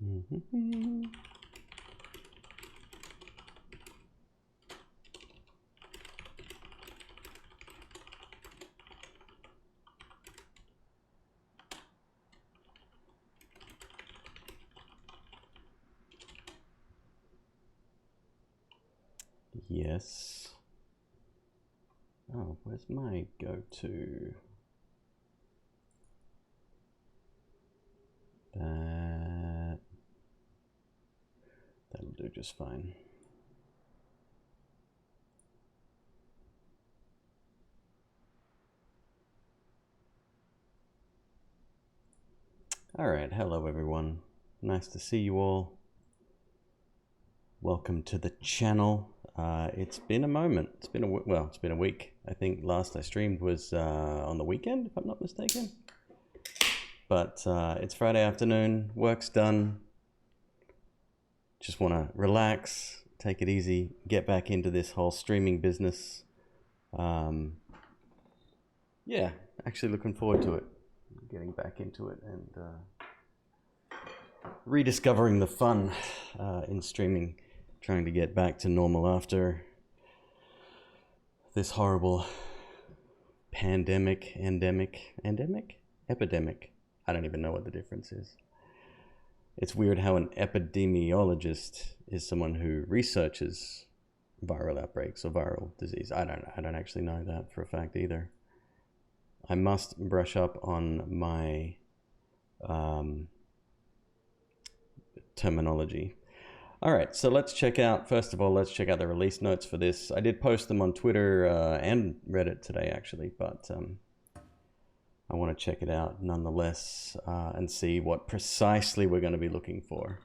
Mm-hmm. Yes. Oh, where's my go-to? That'll do just fine. All right, hello everyone. Nice to see you all. Welcome to the channel. It's been a moment. It's been a week. I think last I streamed was on the weekend, if I'm not mistaken. But it's Friday afternoon. Work's done. Just want to relax, take it easy, get back into this whole streaming business. Yeah, actually looking forward to it. Getting back into it and rediscovering the fun in streaming. Trying to get back to normal after this horrible epidemic. I don't even know what the difference is. It's weird how an epidemiologist is someone who researches viral outbreaks or viral disease. I don't actually know that for a fact either. I must brush up on my terminology. All right, so let's check out, first of all, let's check out the release notes for this. I did post them on Twitter and Reddit today, actually, but I want to check it out nonetheless and see what precisely we're going to be looking for.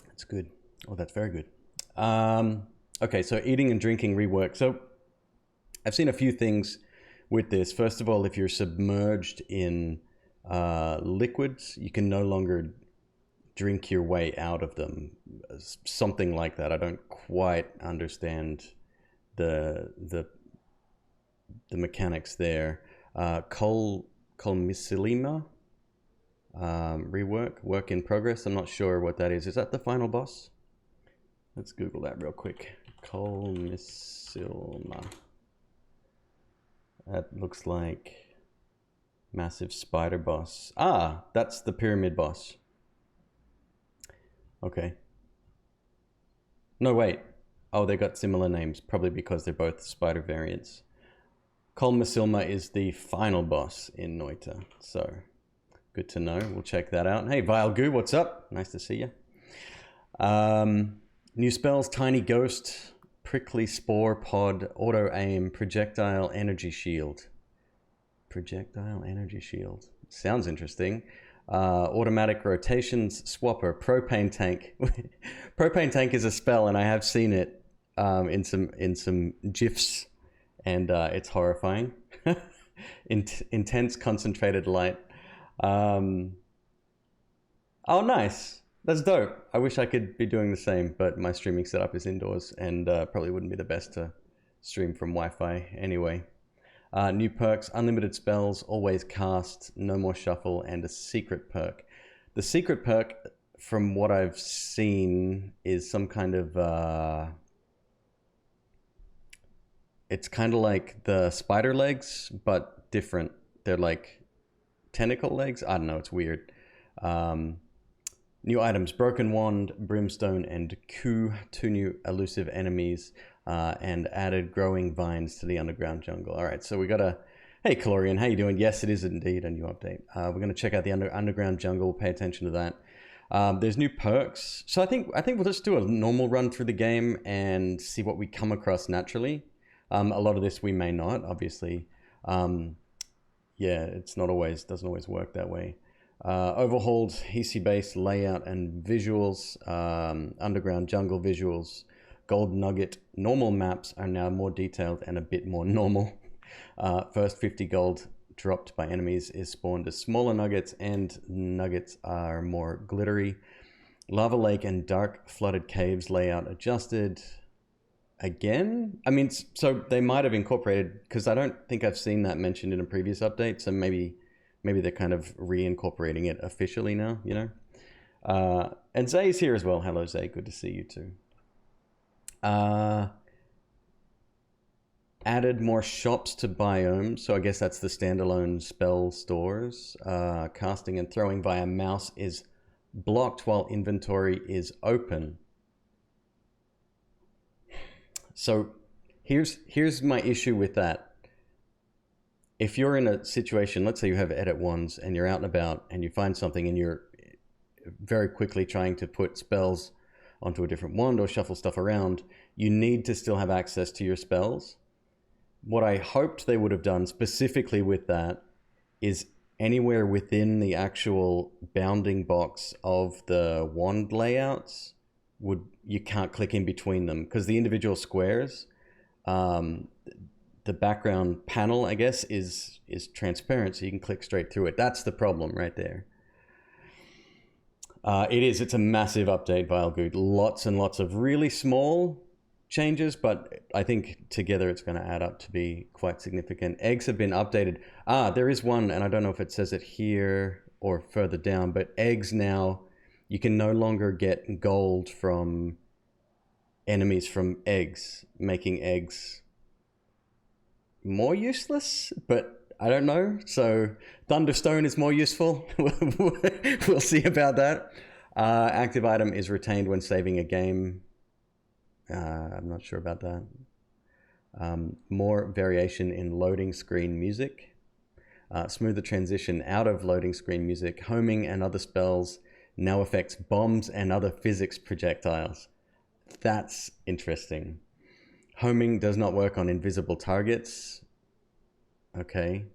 That's good. Oh, that's very good. Okay, so eating and drinking rework. So I've seen a few things with this. First of all, if you're submerged in liquids, you can no longer drink your way out of them. Something like that. I don't quite understand the mechanics there. Colmisilima rework, work in progress. I'm not sure what that is. Is that the final boss? Let's Google that real quick. Colmisilma. That looks like massive spider boss. Ah, that's the pyramid boss. Okay. No, wait. Oh, they got similar names, probably because they're both spider variants. Colmisilma is the final boss in Noita, so good to know. We'll check that out. Hey, Vile Goo, what's up? Nice to see you. New spells: Tiny Ghost, Prickly Spore Pod, Auto Aim, Projectile Energy Shield. Projectile Energy Shield. Sounds interesting. Automatic Rotations, Swapper, Propane Tank. Propane Tank is a spell, and I have seen it in some GIFs, and it's horrifying. Intense Concentrated Light. Oh, nice. That's dope. I wish I could be doing the same, but my streaming setup is indoors, and probably wouldn't be the best to stream from Wi-Fi anyway. New perks: unlimited spells, always cast, no more shuffle, and a secret perk. The secret perk, from what I've seen, is some kind of it's kind of like the spider legs, but different. They're like tentacle legs. I don't know, it's weird. New items: Broken Wand, Brimstone, and Ku, 2 new elusive enemies, and added Growing Vines to the underground jungle. All right, so we got a... Hey, Calorian, how you doing? Yes, it is indeed a new update. We're going to check out the underground jungle, pay attention to that. There's new perks. So I think we'll just do a normal run through the game and see what we come across naturally. A lot of this we may not, obviously. Yeah, it's not always, doesn't always work that way. Overhauled EC-based layout and visuals, underground jungle visuals, gold nugget. Normal maps are now more detailed and a bit more normal. First 50 gold dropped by enemies is spawned as smaller nuggets, and nuggets are more glittery. Lava lake and dark flooded caves layout adjusted. again. I mean, so they might have incorporated, because I don't think I've seen that mentioned in a previous update. So maybe they're kind of reincorporating it officially now, you know. And Zay's here as well. Hello, Zay. Good to see you too. Added more shops to biomes, so I guess that's the standalone spell stores. Casting and throwing via mouse is blocked while inventory is open. So here's my issue with that. If you're in a situation, let's say you have edit ones and you're out and about and you find something and you're very quickly trying to put spells onto a different wand or shuffle stuff around, you need to still have access to your spells. What I hoped they would have done specifically with that is anywhere within the actual bounding box of the wand layouts, you can't click in between them, because the individual squares, the background panel, I guess, is transparent, so you can click straight through it. That's the problem right there. It's a massive update, Vilegood. Lots and lots of really small changes, but I think together it's going to add up to be quite significant. Eggs have been updated. There is one, and I don't know if it says it here or further down, but eggs now, you can no longer get gold from enemies from eggs, making eggs more useless, but I don't know. So Thunderstone is more useful. We'll see about that. Active item is retained when saving a game. I'm not sure about that. More variation in loading screen music. Smoother transition out of loading screen music. Homing and other spells now affects bombs and other physics projectiles. That's interesting. Homing does not work on invisible targets. Okay.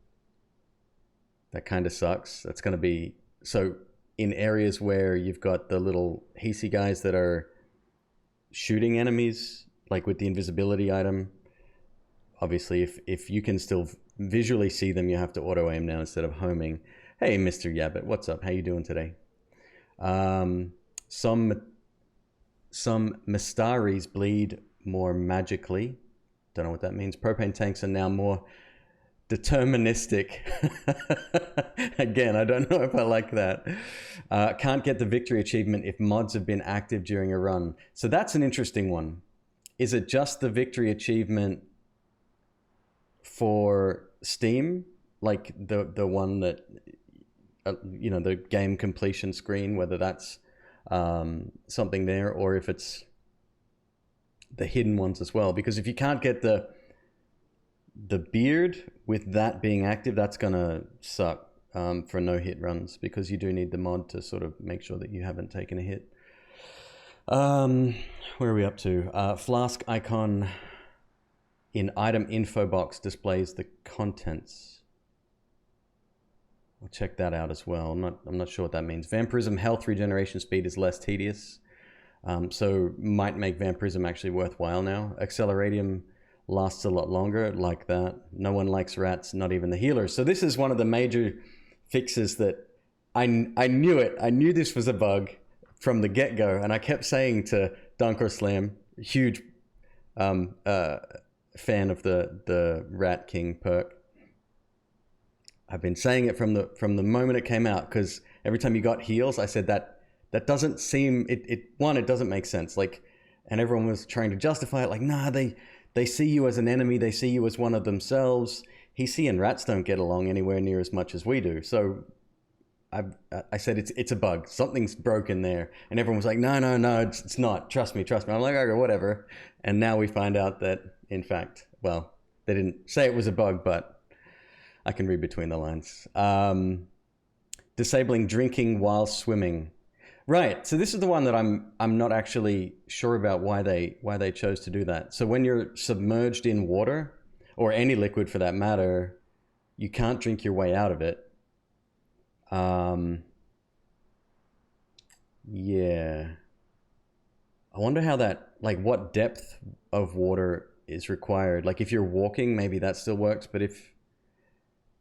That kind of sucks. That's going to be... So in areas where you've got the little Hisi guys that are shooting enemies, like with the invisibility item, obviously if you can still visually see them, you have to auto aim now instead of homing. Hey, Mr. Yabbit, what's up? How you doing today? Some Mystaris bleed more magically. Don't know what that means. Propane tanks are now more deterministic. Again, I don't know if I like that. Can't get the victory achievement if mods have been active during a run. So that's an interesting one. Is it just the victory achievement for Steam? Like the one that, you know, the game completion screen, whether that's something there, or if it's the hidden ones as well. Because if you can't get the beard with that being active, that's gonna suck for no hit runs, because you do need the mod to sort of make sure that you haven't taken a hit. Where are we up to? Flask icon in item info box displays the contents. I'll check that out as well. I'm not sure what that means. Vampirism health regeneration speed is less tedious, so might make Vampirism actually worthwhile now. Acceleratium lasts a lot longer, like that. No one likes rats, not even the healers. So this is one of the major fixes that I knew it. I knew this was a bug from the get-go, and I kept saying to Dunker Slam, huge fan of the Rat King perk. I've been saying it from the moment it came out, because every time you got heals, I said that doesn't seem, it doesn't make sense. Like, and everyone was trying to justify it, like, nah, they see you as an enemy, they see you as one of themselves. Hisi and rats don't get along anywhere near as much as we do. So I said it's a bug, something's broken there, and everyone was like, no, it's not. Trust me. I'm like, okay, whatever. And now we find out that, in fact, well, they didn't say it was a bug, but I can read between the lines. Disabling drinking while swimming. Right. So this is the one that I'm not actually sure about why they chose to do that. So when you're submerged in water, or any liquid for that matter, you can't drink your way out of it. Yeah. I wonder how that, like, what depth of water is required. Like, if you're walking, maybe that still works, but if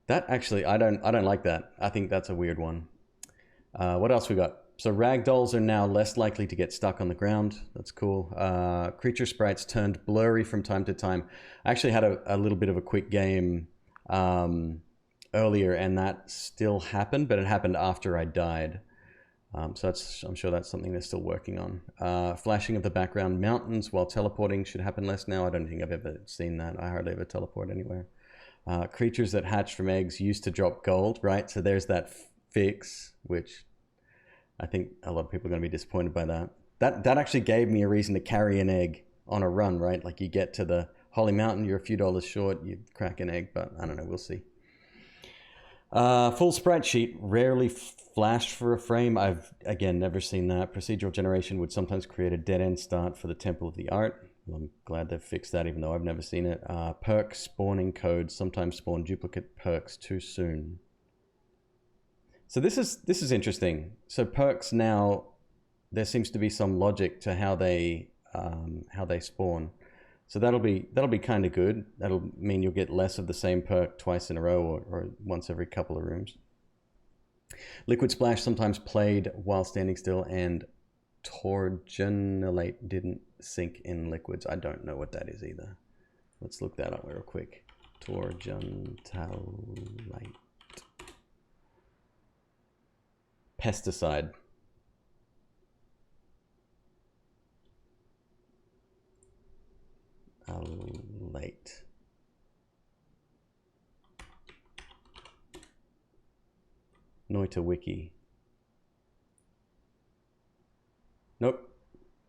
that actually, I don't like that. I think that's a weird one. What else we got? So ragdolls are now less likely to get stuck on the ground. That's cool. Creature sprites turned blurry from time to time. I actually had a little bit of a quick game earlier, and that still happened, but it happened after I died. So I'm sure that's something they're still working on. Flashing of the background mountains while teleporting should happen less now. I don't think I've ever seen that. I hardly ever teleport anywhere. Creatures that hatch from eggs used to drop gold, right? So there's that fix, which I think a lot of people are going to be disappointed by that. That actually gave me a reason to carry an egg on a run, right? Like you get to the Holy Mountain, you're a few dollars short, you crack an egg, but I don't know, we'll see. Full sprite sheet, rarely flashed for a frame. I've, again, never seen that. Procedural generation would sometimes create a dead-end start for the Temple of the Art. I'm glad they've fixed that, even though I've never seen it. Perk spawning codes sometimes spawn duplicate perks too soon. So this is interesting. So perks now, there seems to be some logic to how they spawn. So that'll be kind of good. That'll mean you'll get less of the same perk twice in a row or once every couple of rooms. Liquid Splash sometimes played while standing still, and Torgenolate didn't sink in liquids. I don't know what that is either. Let's look that up real quick. Torgenolate. Pesticide. Late. Noita wiki. Nope,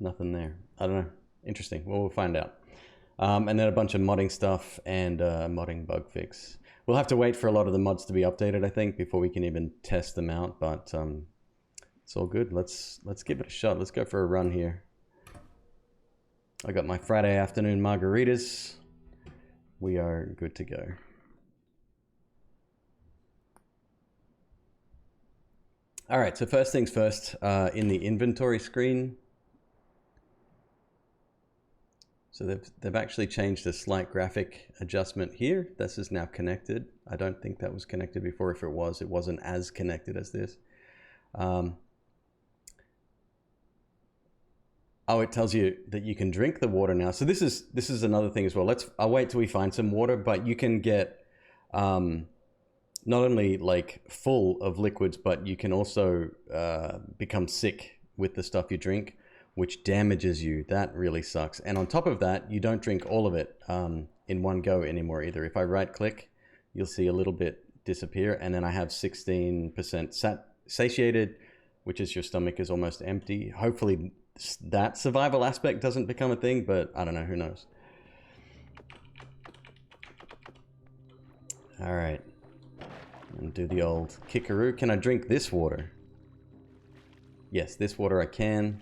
nothing there. I don't know. Interesting. Well, we'll find out. And then a bunch of modding stuff and modding bug fix. We'll have to wait for a lot of the mods to be updated, I think, before we can even test them out. But it's all good. Let's give it a shot. Let's go for a run here. I got my Friday afternoon margaritas. We are good to go. All right, so first things first, in the inventory screen. So they've actually changed a slight graphic adjustment here. This is now connected. I don't think that was connected before. If it was, it wasn't as connected as this. Oh, it tells you that you can drink the water now. So this is another thing as well. I'll wait till we find some water, but you can get not only like full of liquids, but you can also become sick with the stuff you drink, which damages you. That really sucks. And on top of that, you don't drink all of it in one go anymore either. If I right click, you'll see a little bit disappear, and then I have 16% satiated, which is your stomach is almost empty. Hopefully that survival aspect doesn't become a thing, but I don't know, who knows. All right, and do the old kickaroo. Can I drink this water? Yes, this water I can.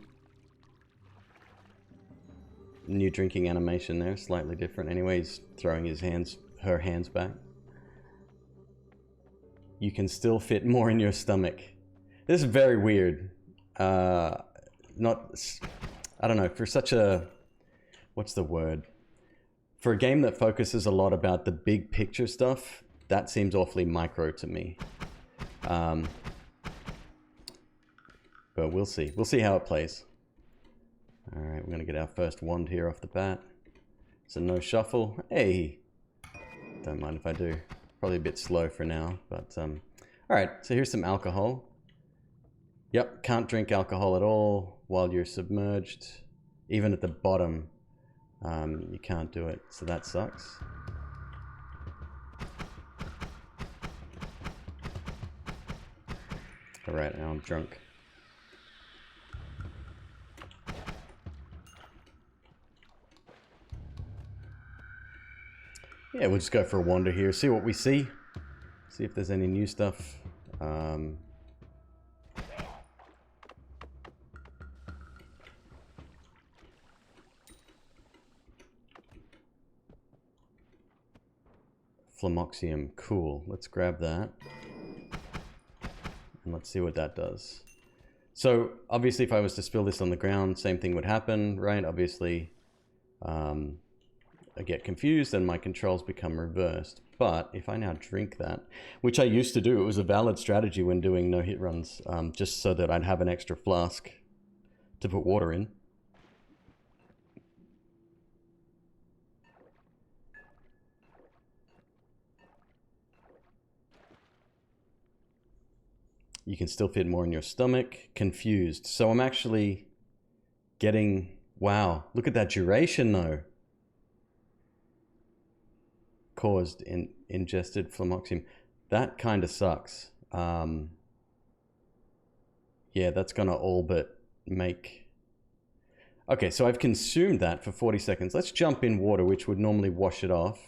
New drinking animation there, slightly different. Anyway, he's throwing her hands back. You can still fit more in your stomach. This is very weird. I don't know, for such a, what's the word? For a game that focuses a lot about the big picture stuff, that seems awfully micro to me. But we'll see. We'll see how it plays. All right, we're gonna get our first wand here off the bat. So no shuffle. Hey, don't mind if I do. Probably a bit slow for now, but all right. So here's some alcohol. Yep, can't drink alcohol at all while you're submerged. Even at the bottom, you can't do it. So that sucks. All right, now I'm drunk. Yeah, we'll just go for a wander here, see what we see. See if there's any new stuff. Flamoxium, cool. Let's grab that. And let's see what that does. So, obviously, if I was to spill this on the ground, same thing would happen, right? Obviously, I get confused and my controls become reversed. But if I now drink that, which I used to do, it was a valid strategy when doing no-hit runs, just so that I'd have an extra flask to put water in. You can still fit more in your stomach. Confused. So I'm actually getting... Wow, look at that duration though. Caused in ingested flumoxium. That kind of sucks. Yeah, that's gonna all but make... Okay, so I've consumed that for 40 seconds. Let's jump in water, which would normally wash it off.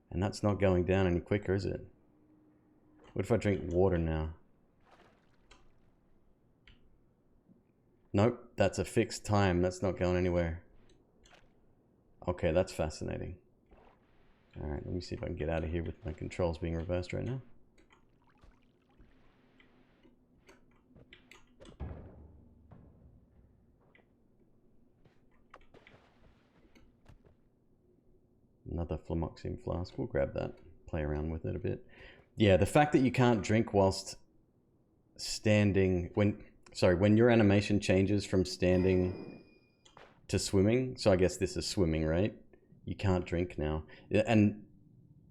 And that's not going down any quicker, is it? What if I drink water now? Nope, that's a fixed time. That's not going anywhere. Okay, that's fascinating. Alright, let me see if I can get out of here with my controls being reversed right now. Another flumoxium flask. We'll grab that. Play around with it a bit. Yeah, the fact that you can't drink whilst standing... When your animation changes from standing to swimming, so I guess this is swimming, right? You can't drink now. And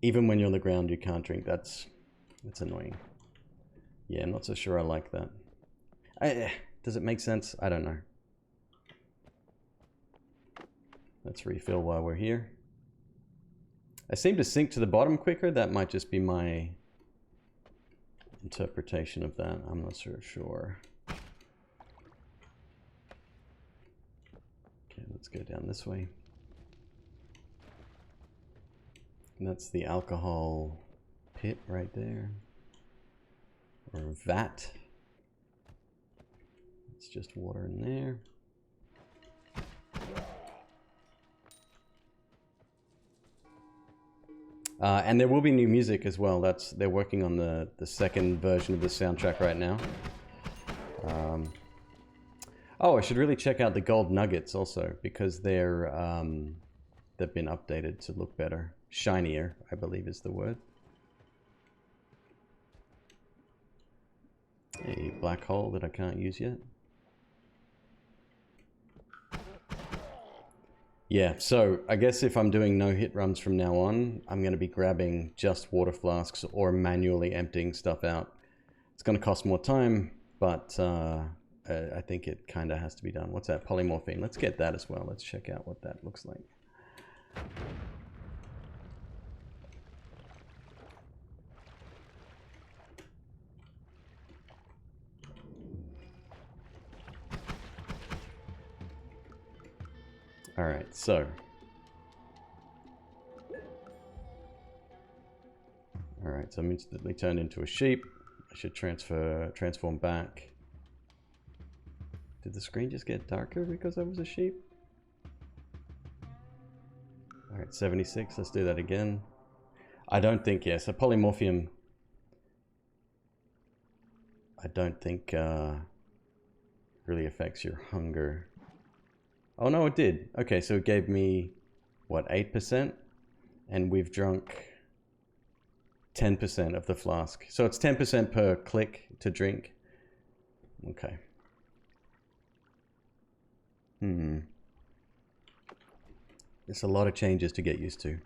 even when you're on the ground, you can't drink. That's annoying. Yeah, I'm not so sure I like that. Does it make sense? I don't know. Let's refill while we're here. I seem to sink to the bottom quicker. That might just be my interpretation of that. I'm not so sure. Okay, let's go down this way. And that's the alcohol pit right there. Or vat. It's just water in there. And there will be new music as well. They're working on the second version of the soundtrack right now. Oh, I should really check out the gold nuggets also, because they've been updated to look better. Shinier, I believe is the word. A black hole that I can't use yet. Yeah, so I guess if I'm doing no hit runs from now on, I'm going to be grabbing just water flasks or manually emptying stuff out. It's going to cost more time, but I think it kind of has to be done. What's that? Polymorphine. Let's get that as well. Let's check out what that looks like. All right, so. All right, so I'm instantly turned into a sheep. I should transform back. Did the screen just get darker because I was a sheep? All right, 76, let's do that again. I don't think, yes, a polymorphium, I don't think really affects your hunger. Oh no, it did. Okay, so it gave me, what, 8%? And we've drunk 10% of the flask. So it's 10% per click to drink. Okay. There's a lot of changes to get used to.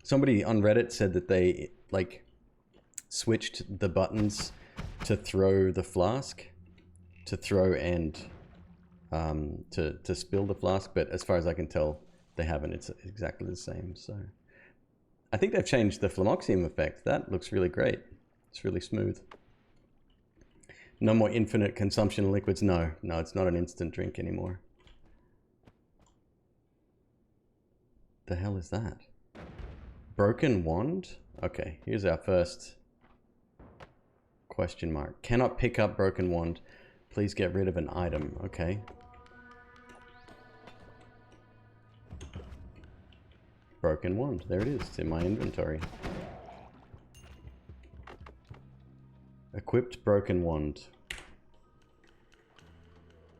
Somebody on Reddit said that they, like, switched the buttons to throw the flask, to throw and to spill the flask, but as far as I can tell, they haven't. It's exactly the same. So I think they've changed the flumoxium effect. That looks really great. It's really smooth. No more infinite consumption of liquids. No, it's not an instant drink anymore. The hell is that? Broken wand? Okay, here's our first question mark. Cannot pick up broken wand. Please get rid of an item. Okay. Broken wand. There it is. It's in my inventory. Equipped broken wand.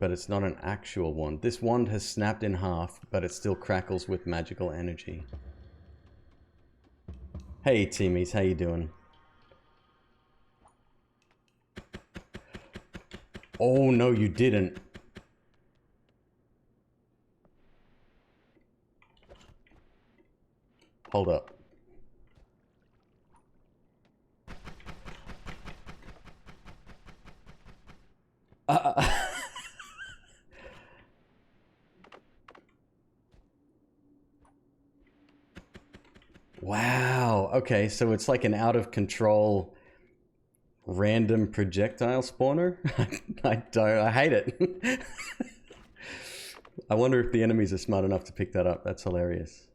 But it's not an actual wand. This wand has snapped in half, but it still crackles with magical energy. Hey, teamies, how you doing? Oh, no, you didn't. Hold up. Wow. Okay, so it's like an out of control random projectile spawner. I hate it. I wonder if the enemies are smart enough to pick that up. That's hilarious.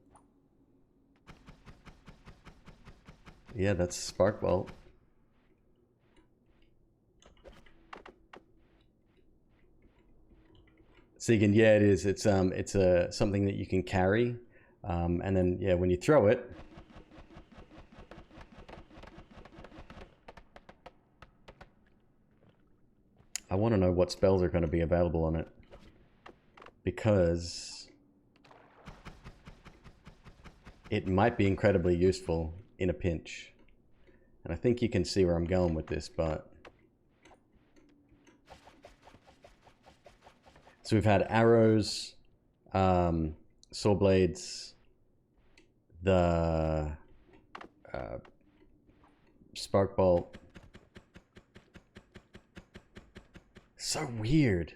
Yeah, that's Spark Bolt. Segan, yeah, it is. It's something that you can carry, and then yeah, when you throw it, I want to know what spells are going to be available on it, because it might be incredibly useful in a pinch. And I think you can see where I'm going with this, but so we've had arrows, saw blades, the spark bolt. So weird.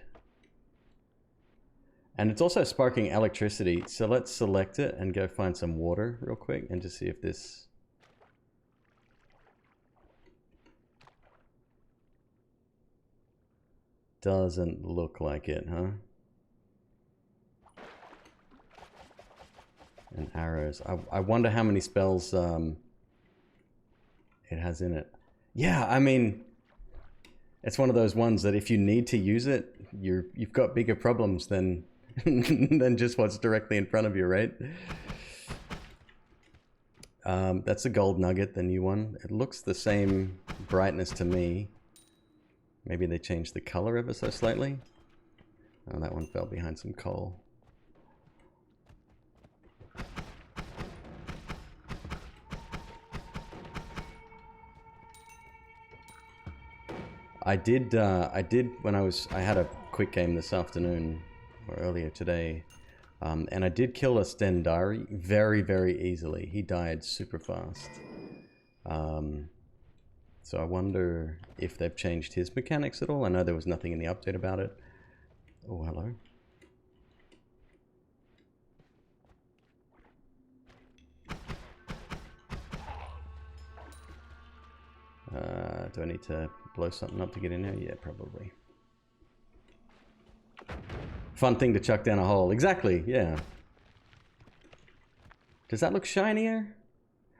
And it's also sparking electricity. So let's select it and go find some water real quick and just see if this... Doesn't look like it, huh? And arrows. I wonder how many spells it has in it. Yeah, I mean, it's one of those ones that if you need to use it, you've got bigger problems than than just what's directly in front of you, right? That's a gold nugget, the new one. It looks the same brightness to me. Maybe they changed the color ever so slightly. Oh, that one fell behind some coal. I did when I had a quick game this afternoon, or earlier today, and I did kill a Stendari very, very easily. He died super fast. So I wonder if they've changed his mechanics at all. I know there was nothing in the update about it. Oh, hello. Do I need to blow something up to get in there? Yeah, probably. Fun thing to chuck down a hole. Exactly, yeah. Does that look shinier?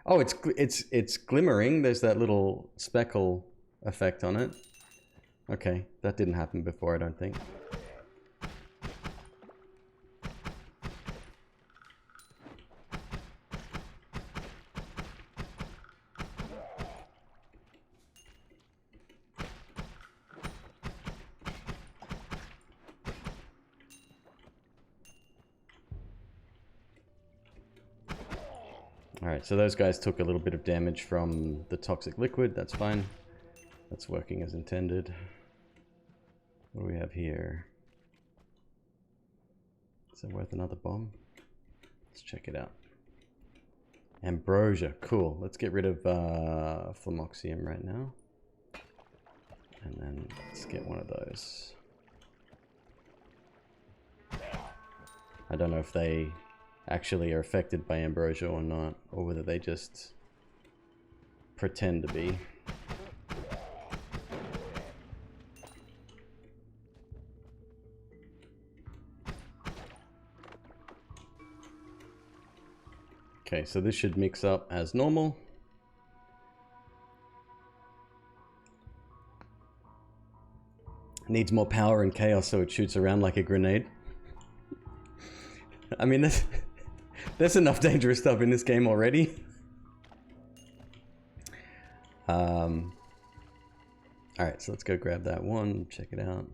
Oh, it's glimmering. There's that little speckle effect on it. Okay, that didn't happen before, I don't think. Alright, so those guys took a little bit of damage from the toxic liquid. That's fine. That's working as intended. What do we have here? Is it worth another bomb? Let's check it out. Ambrosia, cool. Let's get rid of Flamoxium right now. And then let's get one of those. I don't know if they actually are affected by ambrosia or not, or whether they just pretend to be. Okay, so this should mix up as normal. Needs more power and chaos so it shoots around like a grenade. I mean, there's enough dangerous stuff in this game already. Alright, so let's go grab that one, check it out.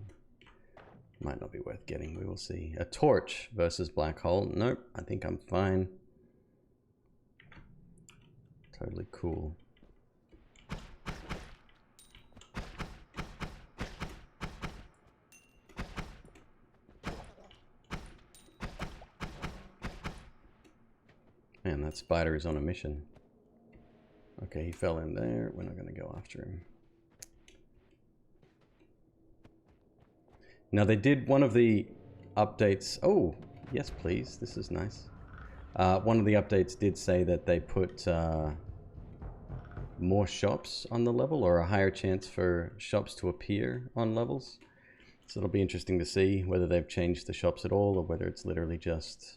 Might not be worth getting, we will see. A torch versus black hole. Nope, I think I'm fine. Totally cool. Man, that spider is on a mission. Okay, he fell in there. We're not going to go after him. Now they did one of the updates. Oh, yes, please. This is nice. One of the updates did say that they put more shops on the level, or a higher chance for shops to appear on levels. So it'll be interesting to see whether they've changed the shops at all, or whether it's literally just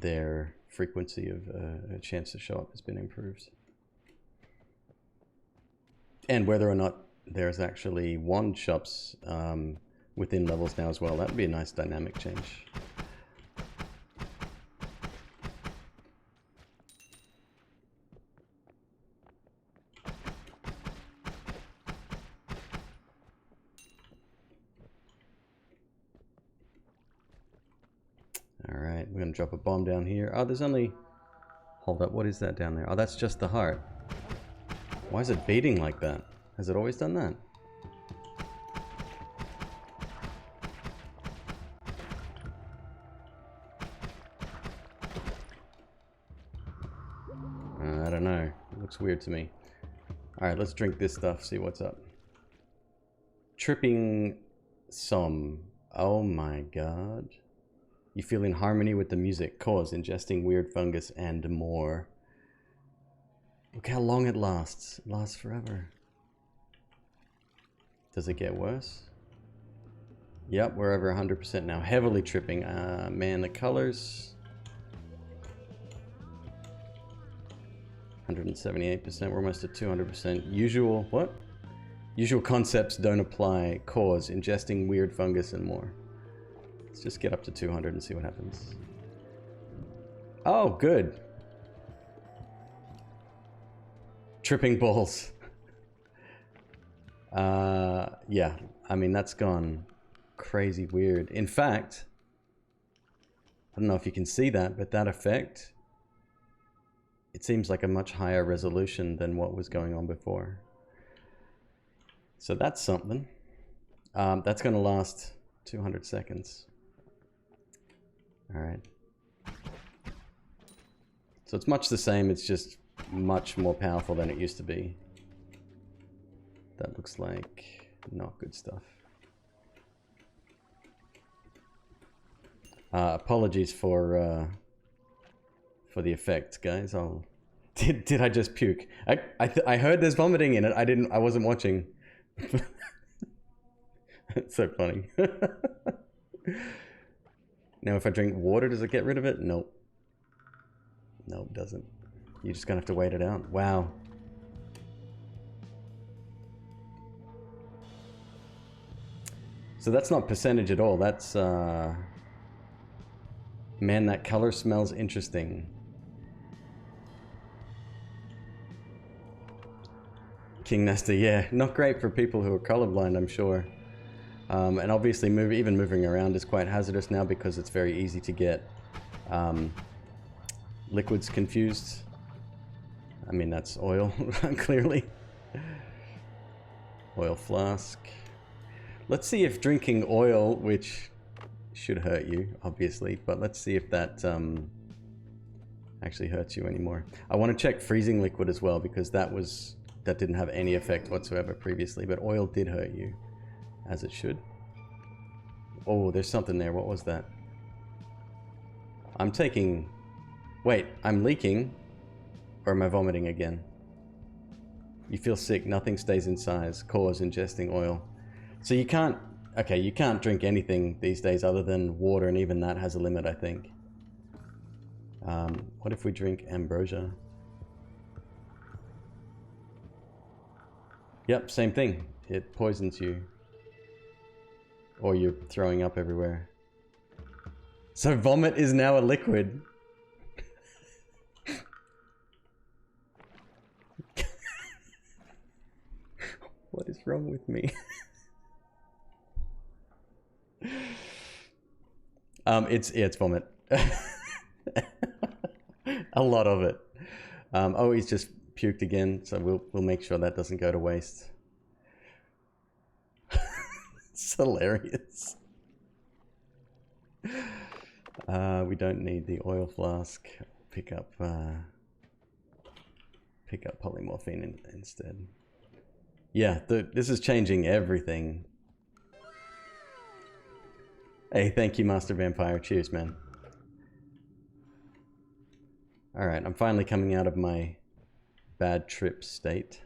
their frequency of a chance to show up has been improved. And whether or not there's actually wand shops within levels now as well. That would be a nice dynamic change. Alright, we're going to drop a bomb down here. Oh, there's only... Hold up, what is that down there? Oh, that's just the heart. Why is it beating like that? Has it always done that? I don't know. It looks weird to me. Alright, let's drink this stuff, see what's up. Tripping Som. Oh my god. You feel in harmony with the music. Cause ingesting weird fungus and more. Look how long it lasts. It lasts forever. Does it get worse? Yep, we're over 100% now. Heavily tripping. Man, the colors. 178%. We're almost at 200%. Usual, what? Usual concepts don't apply. Cause ingesting weird fungus and more. Let's just get up to 200 and see what happens. Oh, good. Tripping balls. Yeah, I mean, that's gone crazy weird. In fact, I don't know if you can see that, but that effect, it seems like a much higher resolution than what was going on before. So that's something. That's going to last 200 seconds. All right. So it's much the same, it's just much more powerful than it used to be. That looks like not good stuff. Apologies for the effect, guys. Did I just puke? I heard there's vomiting in it. I wasn't watching. It's so funny. Now if I drink water, does it get rid of it? Nope. Nope, it doesn't. You're just gonna have to wait it out. Wow. So that's not percentage at all. That's man, that color smells interesting. King Nesta, yeah, not great for people who are colorblind, I'm sure. And obviously even moving around is quite hazardous now because it's very easy to get liquids confused. I mean, that's oil, clearly. Oil flask. Let's see if drinking oil, which should hurt you, obviously, but let's see if that actually hurts you anymore. I want to check freezing liquid as well, because that didn't have any effect whatsoever previously, but oil did hurt you, as it should. Oh, there's something there. What was that? I'm taking... Wait, I'm leaking? Or am I vomiting again? You feel sick, nothing stays in size. Cause ingesting oil. So you can't... Okay, you can't drink anything these days other than water, and even that has a limit, I think. What if we drink ambrosia? Yep, same thing. It poisons you. Or you're throwing up everywhere. So vomit is now a liquid. What is wrong with me? It's vomit. A lot of it. Oh, he's just puked again, so we'll make sure that doesn't go to waste. It's hilarious. We don't need the oil flask. Pick up polymorphine instead. Yeah, this is changing everything. Hey, thank you, Master Vampire. Cheers, man. Alright, I'm finally coming out of my bad trip state.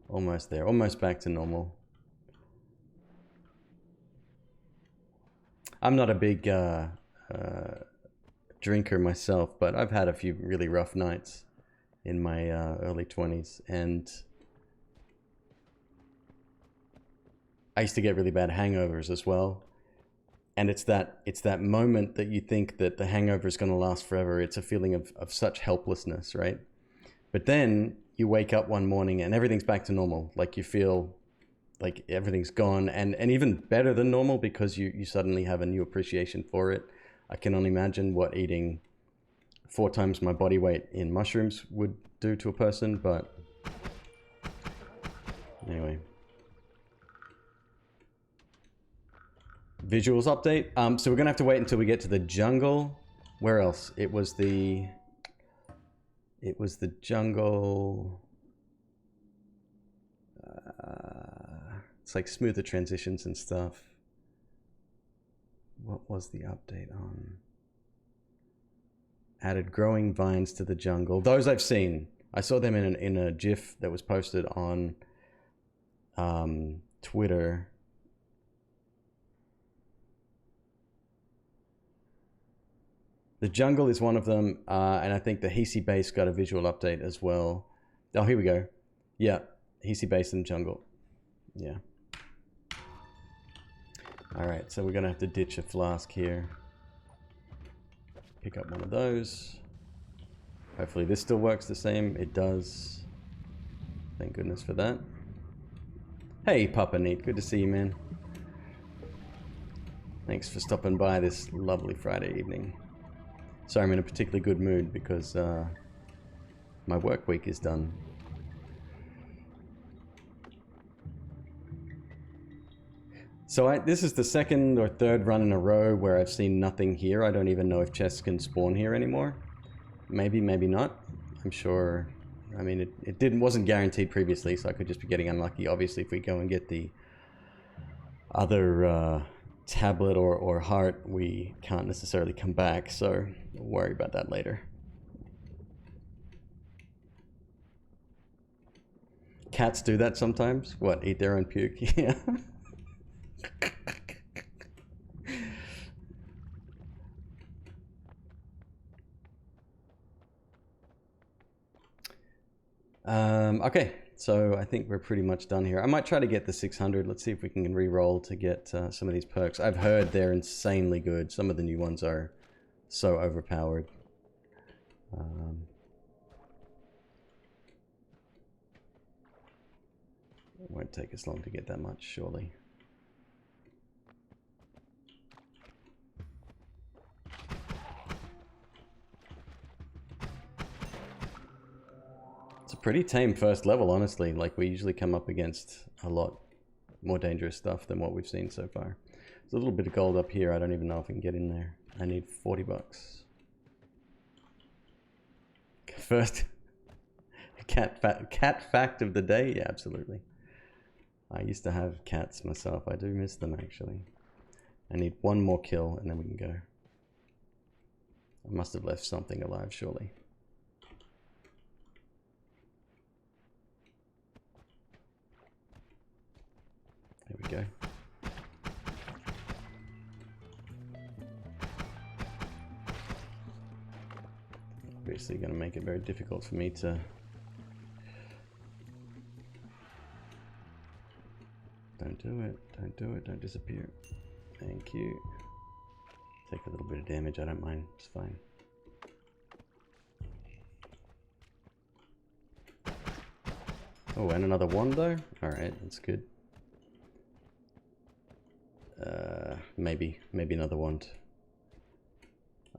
Almost there. Almost back to normal. I'm not a big drinker myself, but I've had a few really rough nights in my early 20s, and I used to get really bad hangovers as well. And it's that moment that you think that the hangover is going to last forever. It's a feeling of such helplessness, right? But then you wake up one morning and everything's back to normal. Like you feel like everything's gone, and even better than normal because you suddenly have a new appreciation for it. I can only imagine what eating 4 times my body weight in mushrooms would do to a person, but anyway. Visuals update. So we're gonna have to wait until we get to the jungle. Where else? It was the jungle. It's like smoother transitions and stuff. What was the update on? Added growing vines to the jungle. Those I've seen. I saw them in a GIF that was posted on Twitter. The jungle is one of them, and I think the Hisi base got a visual update as well. Oh, here we go. Yeah, Hisi base and jungle. Yeah. All right, so we're gonna have to ditch a flask here. Pick up one of those. Hopefully this still works the same. It does. Thank goodness for that. Hey, Papa Neat, good to see you, man. Thanks for stopping by this lovely Friday evening. Sorry, I'm in a particularly good mood because my work week is done. So this is the second or third run in a row where I've seen nothing here. I don't even know if chests can spawn here anymore. Maybe, maybe not. I'm sure. I mean, it wasn't guaranteed previously, so I could just be getting unlucky. Obviously, if we go and get the other tablet or heart, we can't necessarily come back, so we'll worry about that later. Cats do that sometimes? What, eat their own puke? Yeah. Okay, so I think we're pretty much done here. I might try to get the 600. Let's see if we can re-roll to get some of these perks. I've heard they're insanely good. Some of the new ones are so overpowered. It won't take us long to get that much, surely. It's a pretty tame first level, honestly. Like, we usually come up against a lot more dangerous stuff than what we've seen so far. There's a little bit of gold up here. I don't even know if I can get in there. I need 40 bucks. First cat fact of the day. Yeah, absolutely. I used to have cats myself. I do miss them, actually. I need one more kill and then we can go. I must have left something alive, surely. There we go. Obviously going to make it very difficult for me to... Don't do it, don't do it, don't disappear. Thank you. Take a little bit of damage, I don't mind, it's fine. Oh, and another wand though? Alright, that's good. Maybe another wand.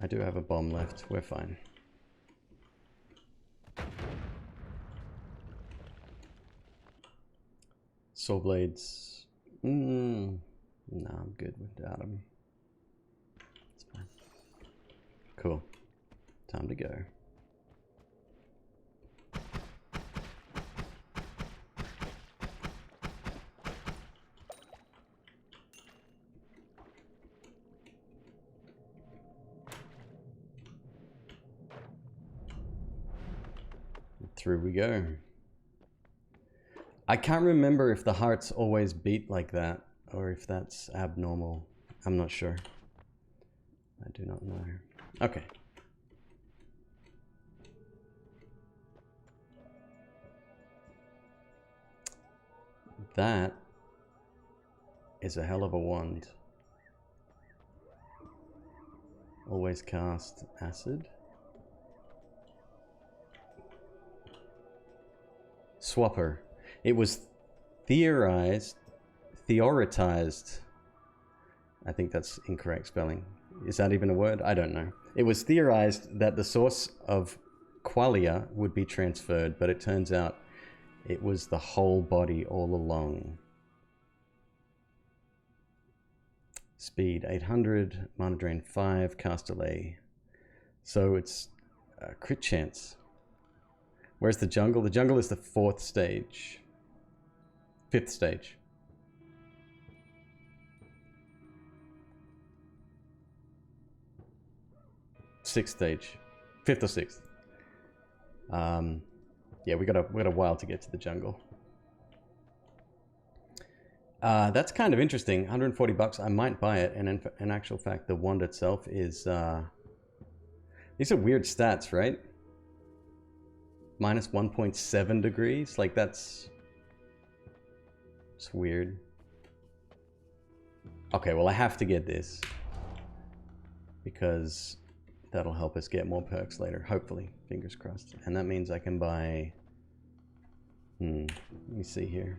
I do have a bomb left. We're fine. Saw blades. No, I'm good without them. It's fine. Cool. Time to go. Through we go. I can't remember if the hearts always beat like that or if that's abnormal. I'm not sure. I do not know. Okay. That is a hell of a wand. Always cast acid. Swapper. It was theorized, I think that's incorrect spelling. Is that even a word? I don't know. It was theorized that the source of qualia would be transferred, but it turns out it was the whole body all along. Speed 800, mana drain 5, cast delay. So it's a crit chance. Where's the jungle? The jungle is the 4th stage. 5th stage. Sixth stage. 5th or 6th. Yeah, we got a while to get to the jungle. That's kind of interesting. 140 bucks. I might buy it. And in actual fact, the wand itself is... these are weird stats, right? Minus 1.7 degrees? Like, that's... It's weird. Okay, well, I have to get this. Because that'll help us get more perks later. Hopefully. Fingers crossed. And that means I can buy... let me see here.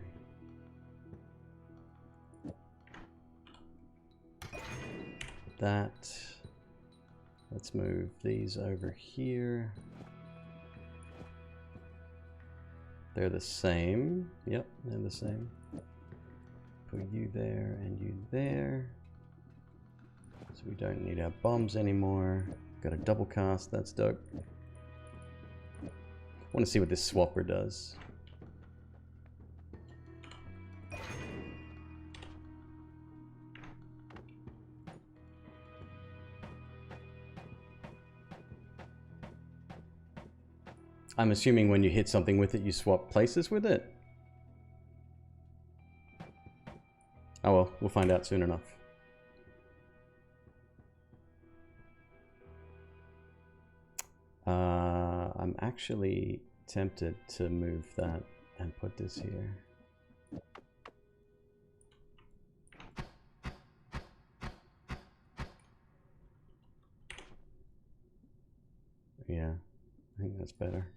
That. Let's move these over here. They're the same. Yep, they're the same. Put you there and you there. So we don't need our bombs anymore. Got a double cast, that's dope. I want to see what this swapper does. I'm assuming when you hit something with it, you swap places with it? Oh well, we'll find out soon enough. I'm actually tempted to move that and put this here. Yeah, I think that's better.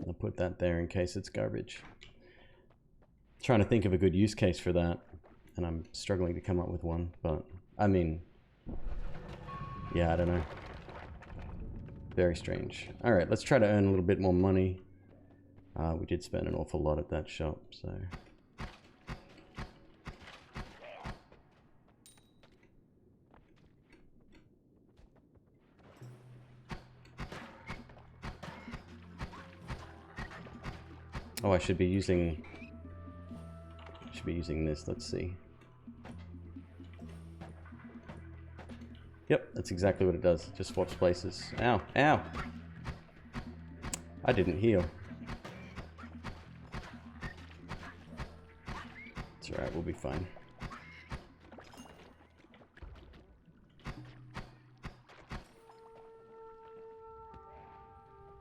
I'll put that there in case it's garbage. Trying to think of a good use case for that, and I'm struggling to come up with one, but I mean, yeah, I don't know. Very strange. All right, let's try to earn a little bit more money. We did spend an awful lot at that shop, so. Oh, I should be using this. Let's see. Yep, that's exactly what it does. It just swaps places. Ow, ow. I didn't heal. It's alright, we'll be fine.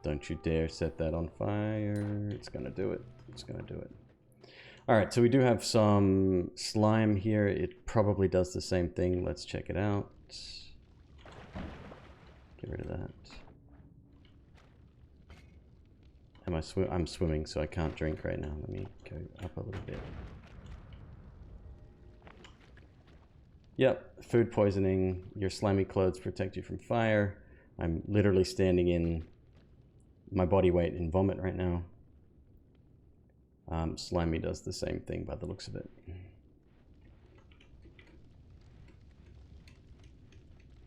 Don't you dare set that on fire. It's gonna do it. It's gonna do it. Alright, so we do have some slime here. It probably does the same thing. Let's check it out. Get rid of that. I'm swimming, so I can't drink right now. Let me go up a little bit. Yep, food poisoning. Your slimy clothes protect you from fire. I'm literally standing in my body weight in vomit right now. Slimy does the same thing by the looks of it.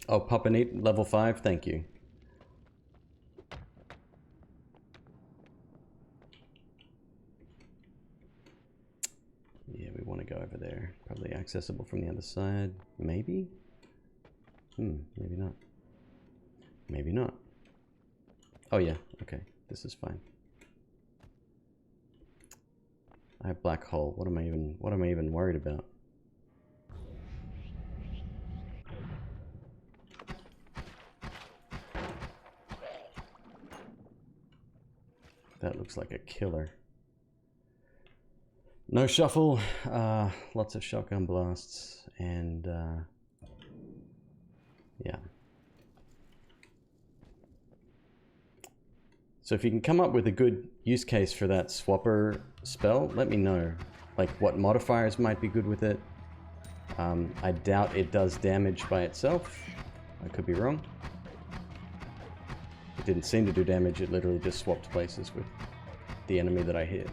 Oh, Papa Neat, level 5, thank you. Yeah, we want to go over there. Probably accessible from the other side. Maybe? Maybe not. Maybe not. Oh yeah, okay. This is fine. I have black hole. What am I even worried about? That looks like a killer. No shuffle, lots of shotgun blasts, and yeah. So if you can come up with a good use case for that swapper spell, let me know. Like what modifiers might be good with it. I doubt it does damage by itself. I could be wrong. It didn't seem to do damage, it literally just swapped places with the enemy that I hit.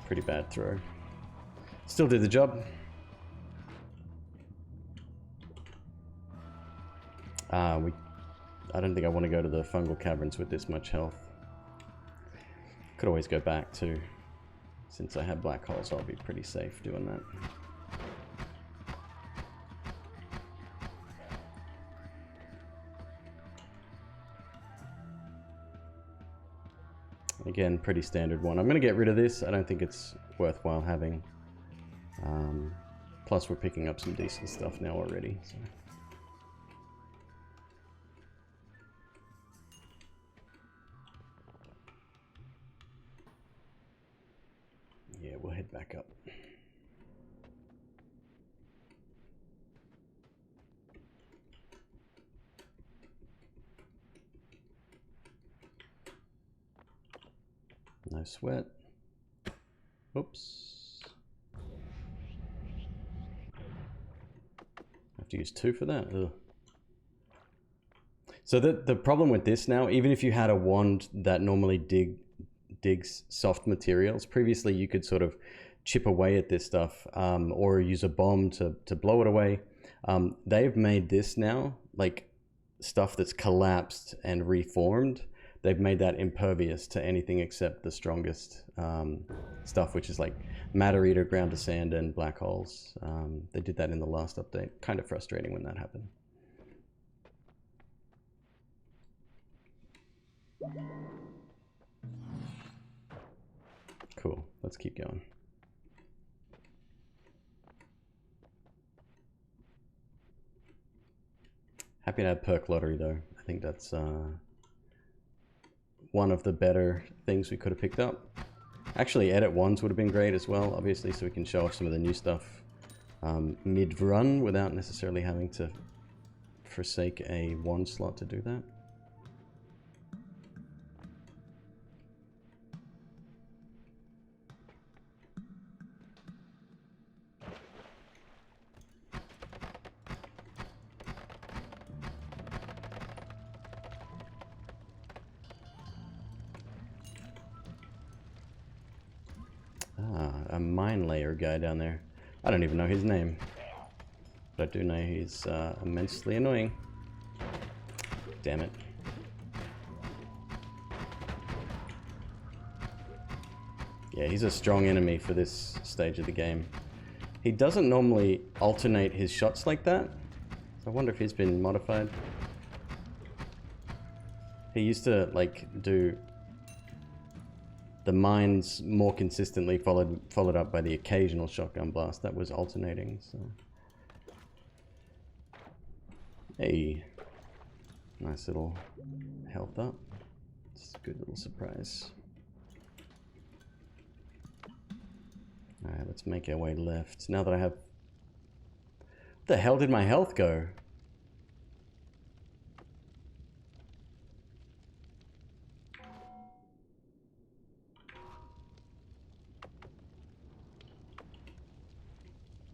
Pretty bad throw. Still did the job. I don't think I want to go to the fungal caverns with this much health. Could always go back too. Since I have black holes, I'll be pretty safe doing that. Again, pretty standard one. I'm going to get rid of this. I don't think it's worthwhile having. Plus, we're picking up some decent stuff now already. So. Yeah, we'll head back up. No sweat. Oops. Have to use 2 for that. Ugh. So the problem with this now, even if you had a wand that normally digs soft materials, previously you could sort of chip away at this stuff or use a bomb to blow it away. They've made this now like stuff that's collapsed and reformed. They've made that impervious to anything except the strongest stuff, which is like matter eater, ground to sand, and black holes. They did that in the last update. Kind of frustrating when that happened. Cool, let's keep going. Happy to have perk lottery though. I think that's one of the better things we could have picked up. Actually, edit ones would have been great as well, obviously, so we can show off some of the new stuff mid-run without necessarily having to forsake a wand slot to do that. A mine layer guy down there. I don't even know his name, but I do know he's immensely annoying. Damn it. Yeah, he's a strong enemy for this stage of the game. He doesn't normally alternate his shots like that, so I wonder if he's been modified. He used to like do the mines more consistently, followed up by the occasional shotgun blast that was alternating. So, hey, nice little health up. It's a good little surprise. Alright, let's make our way left. Now that I have... Where the hell did my health go?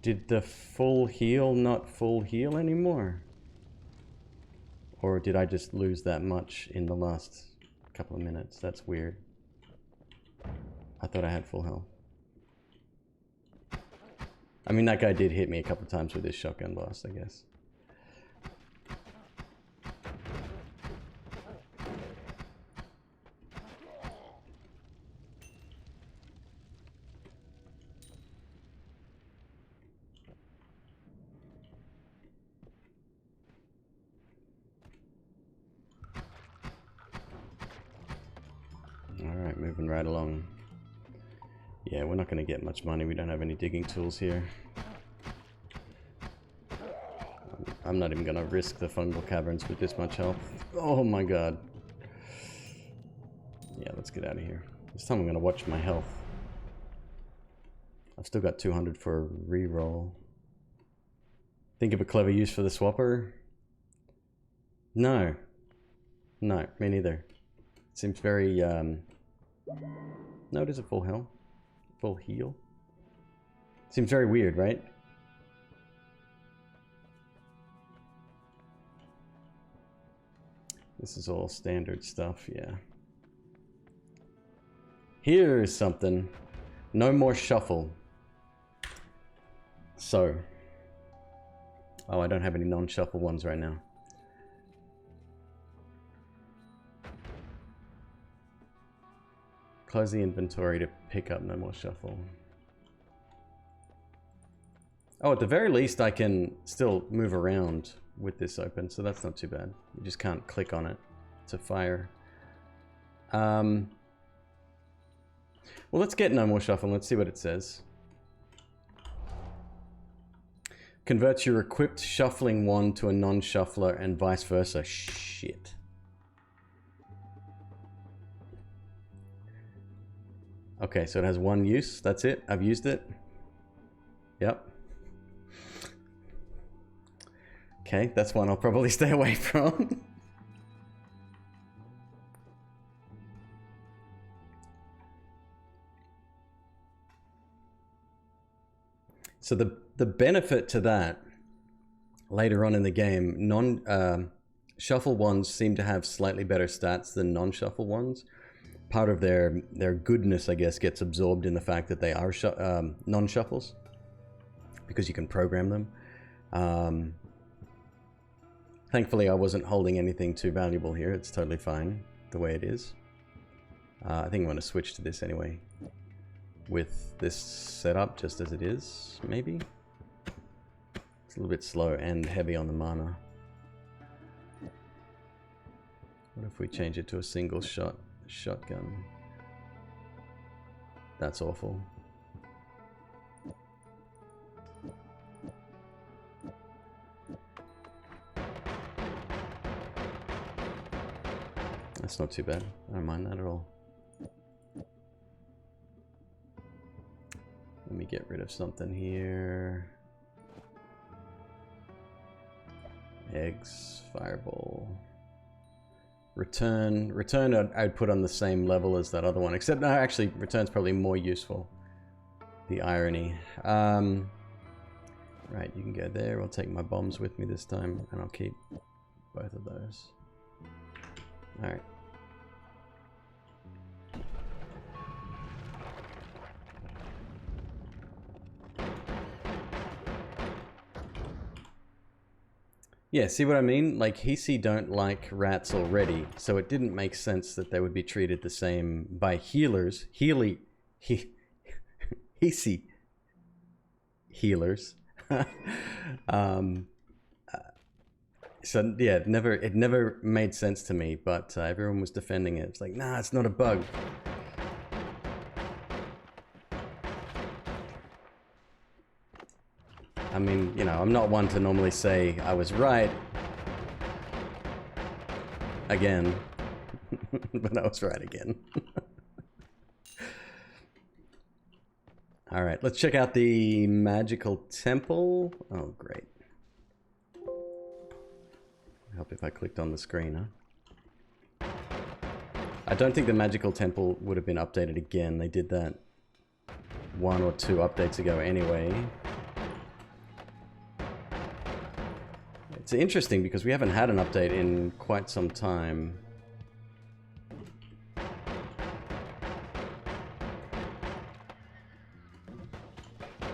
Did the full heal not full heal anymore? Or did I just lose that much in the last couple of minutes? That's weird. I thought I had full health. I mean, that guy did hit me a couple of times with his shotgun blast, I guess. Alright, moving right along. Yeah, we're not going to get much money. We don't have any digging tools here. I'm not even going to risk the fungal caverns with this much health. Oh my god. Yeah, let's get out of here. This time I'm going to watch my health. I've still got 200 for a reroll. Think of a clever use for the swapper? No. No, me neither. Seems very, No, it is a full heal. Full heal. Seems very weird, right? This is all standard stuff, yeah. Here's something. No more shuffle. So. Oh, I don't have any non-shuffle ones right now. Close the inventory to pick up no more shuffle. Oh, at the very least I can still move around with this open, so that's not too bad. You just can't click on it to fire. Well, let's get no more shuffle and let's see what it says. Converts your equipped shuffling wand to a non-shuffler and vice versa. Shit. Okay, so it has one use. That's it. I've used it. Yep. Okay, that's one I'll probably stay away from. So the benefit to that later on in the game, shuffle ones seem to have slightly better stats than non-shuffle ones. Part of their goodness, I guess, gets absorbed in the fact that they are non-shuffles, because you can program them. Thankfully, I wasn't holding anything too valuable here. It's totally fine the way it is. I think I'm going to switch to this anyway, with this setup just as it is, maybe. It's a little bit slow and heavy on the mana. What if we change it to a single shot? Shotgun. That's awful. That's not too bad. I don't mind that at all. Let me get rid of something here. Eggs, fireball. Return I'd put on the same level as that other one, except no, actually return's probably more useful. The irony. Right, you can go there. I'll take my bombs with me this time, and I'll keep both of those. Alright. Yeah, see what I mean? Like, Hisi don't like rats already, so it didn't make sense that they would be treated the same by healers. Hisi healers. So yeah, it never made sense to me, but everyone was defending it. It's like, nah, it's not a bug. I mean, you know, I'm not one to normally say I was right. Again. But I was right again. All right, let's check out the magical temple. Oh, great. Help if I clicked on the screen, huh? I don't think the magical temple would have been updated again. They did that 1 or 2 updates ago anyway. It's interesting because we haven't had an update in quite some time.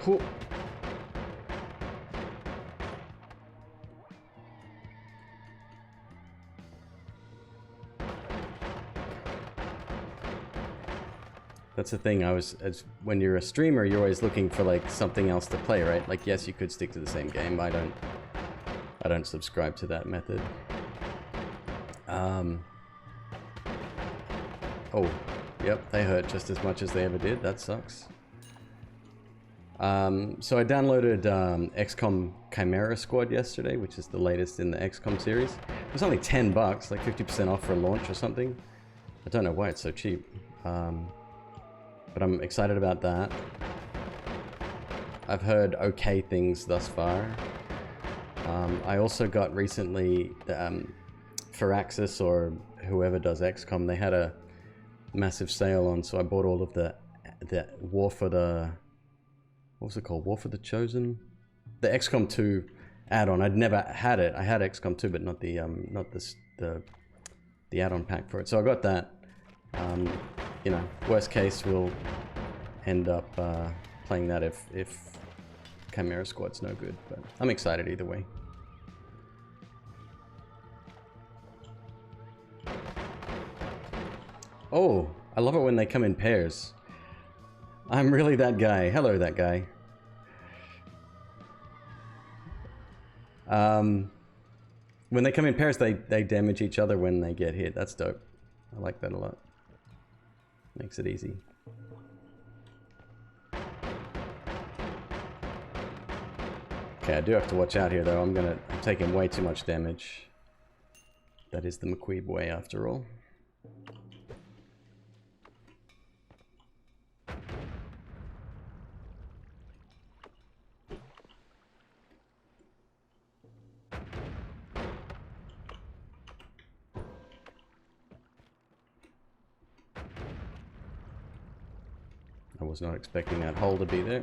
Cool. That's the thing. When you're a streamer, you're always looking for like something else to play, right? Like, yes, you could stick to the same game. I don't subscribe to that method. Oh, yep, they hurt just as much as they ever did. That sucks. So I downloaded XCOM Chimera Squad yesterday, which is the latest in the XCOM series. It was only $10, like 50% off for a launch or something. I don't know why it's so cheap. But I'm excited about that. I've heard okay things thus far. I also got recently, for Axis or whoever does XCOM, they had a massive sale on, so I bought all of the War for the... What was it called? War for the Chosen? The XCOM 2 add-on. I'd never had it. I had XCOM 2, but not the add-on pack for it. So I got that. You know, worst case, we'll end up playing that if Chimera Squad's no good. But I'm excited either way. Oh, I love it when they come in pairs. I'm really that guy. Hello, that guy. When they come in pairs, they damage each other when they get hit. That's dope. I like that a lot. Makes it easy. Okay, I do have to watch out here, though. I'm taking way too much damage. That is the McQueeb way, after all. I was not expecting that hole to be there.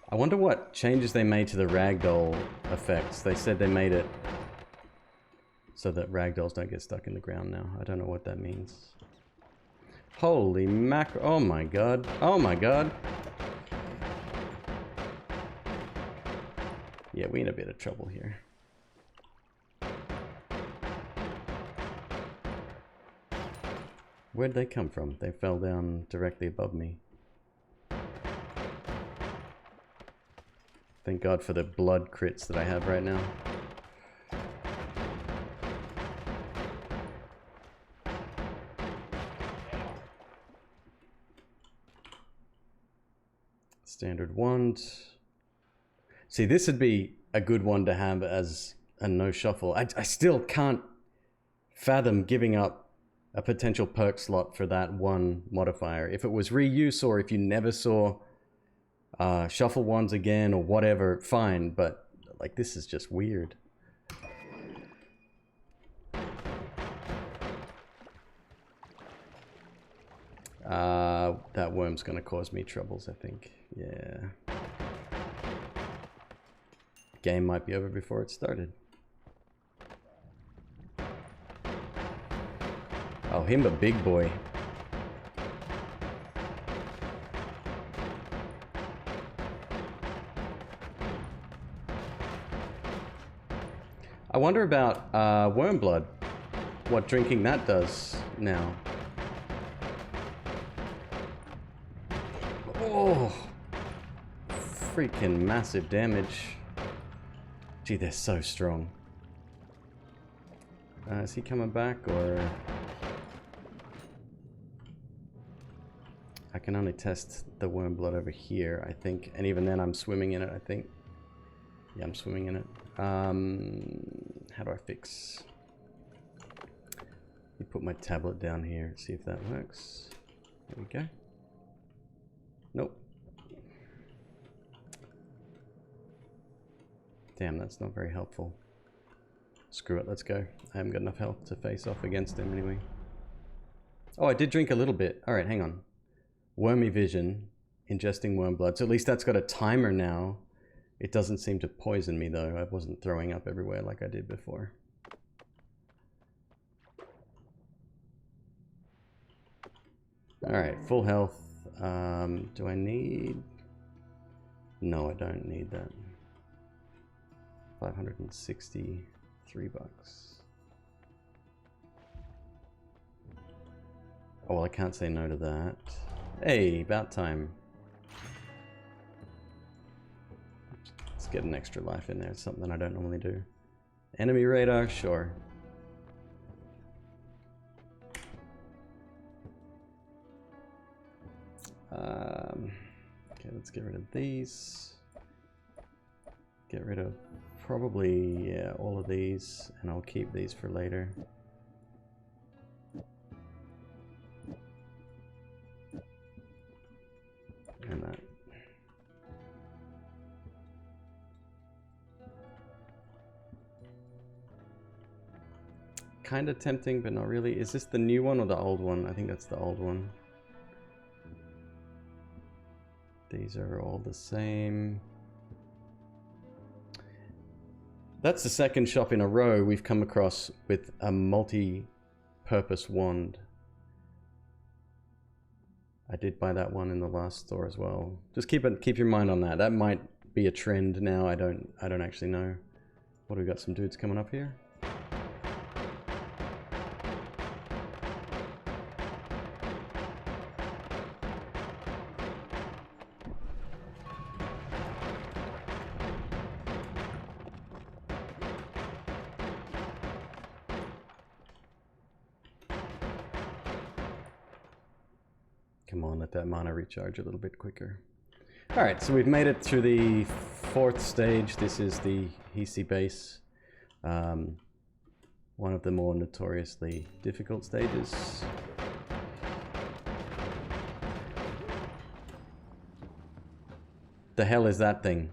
I wonder what changes they made to the ragdoll effects. They said they made it so that ragdolls don't get stuck in the ground now. I don't know what that means. Holy mackerel. Oh my god. Oh my god. Yeah, we're in a bit of trouble here. Where'd they come from? They fell down directly above me. Thank God for the blood crits that I have right now. Standard wand. See, this would be a good one to have as a no shuffle. I still can't fathom giving up a potential perk slot for that one modifier. If it was reuse or if you never saw shuffle wands again or whatever, fine, but like this is just weird. That worm's gonna cause me troubles, I think. Yeah. Game might be over before it started. Oh, him a big boy. I wonder about worm blood. What drinking that does now. Oh, freaking massive damage. Gee, they're so strong. Is he coming back or? I can only test the worm blood over here, I think. And even then I'm swimming in it, I think. Yeah, I'm swimming in it. How do I fix? You put my tablet down here, see if that works. There we go. Nope. Damn, that's not very helpful. Screw it, let's go. I haven't got enough health to face off against him anyway. Oh, I did drink a little bit. Alright, hang on. Wormy vision. Ingesting worm blood. So at least that's got a timer now. It doesn't seem to poison me though. I wasn't throwing up everywhere like I did before. Alright, full health. Do I need... No, I don't need that. 563 bucks. Oh, well, I can't say no to that. Hey, about time. Let's get an extra life in there. It's something I don't normally do. Enemy radar, sure. Okay, let's get rid of these. Get rid of probably, yeah, all of these, and I'll keep these for later. And that. Kind of tempting, but not really. Is this the new one or the old one? I think that's the old one. These are all the same. That's the second shop in a row we've come across with a multi-purpose wand. I did buy that one in the last store as well. Just keep your mind on that. That might be a trend now. I don't actually know. What do we got? Some dudes coming up here. Come on, let that mana recharge a little bit quicker. Alright, so we've made it through the 4th stage. This is the Hisi base. One of the more notoriously difficult stages. The hell is that thing?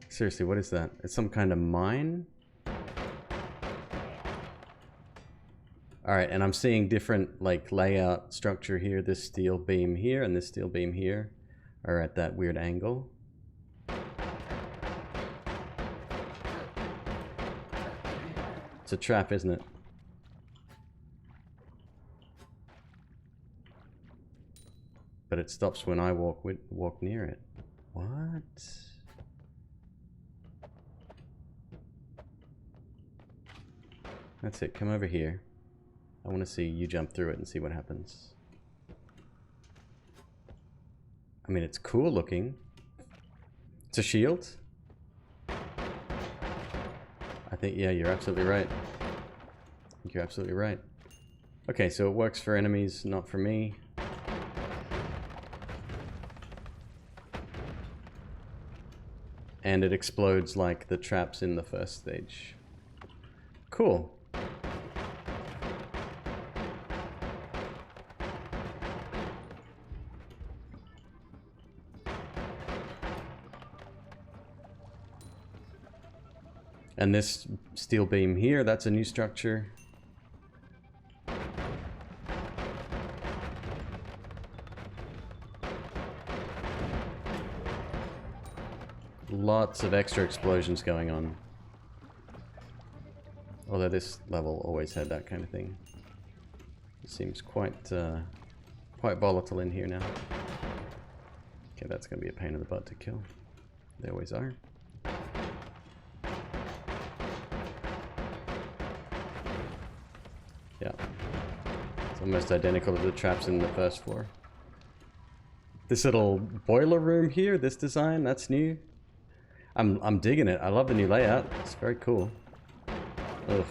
Seriously, what is that? It's some kind of mine? Alright, and I'm seeing different like layout structure here. This steel beam here and this steel beam here are at that weird angle. It's a trap, isn't it? But it stops when I walk near it. What? That's it, come over here. I want to see you jump through it and see what happens. I mean, it's cool looking. It's a shield. I think, yeah, you're absolutely right. I think you're absolutely right. Okay, so it works for enemies, not for me. And it explodes like the traps in the first stage. Cool. And this steel beam here, that's a new structure. Lots of extra explosions going on. Although this level always had that kind of thing. It seems quite volatile in here now. Okay, that's going to be a pain in the butt to kill. They always are. Yeah. It's almost identical to the traps in the first floor. This little boiler room here, this design, that's new. I'm digging it. I love the new layout. It's very cool. Ugh.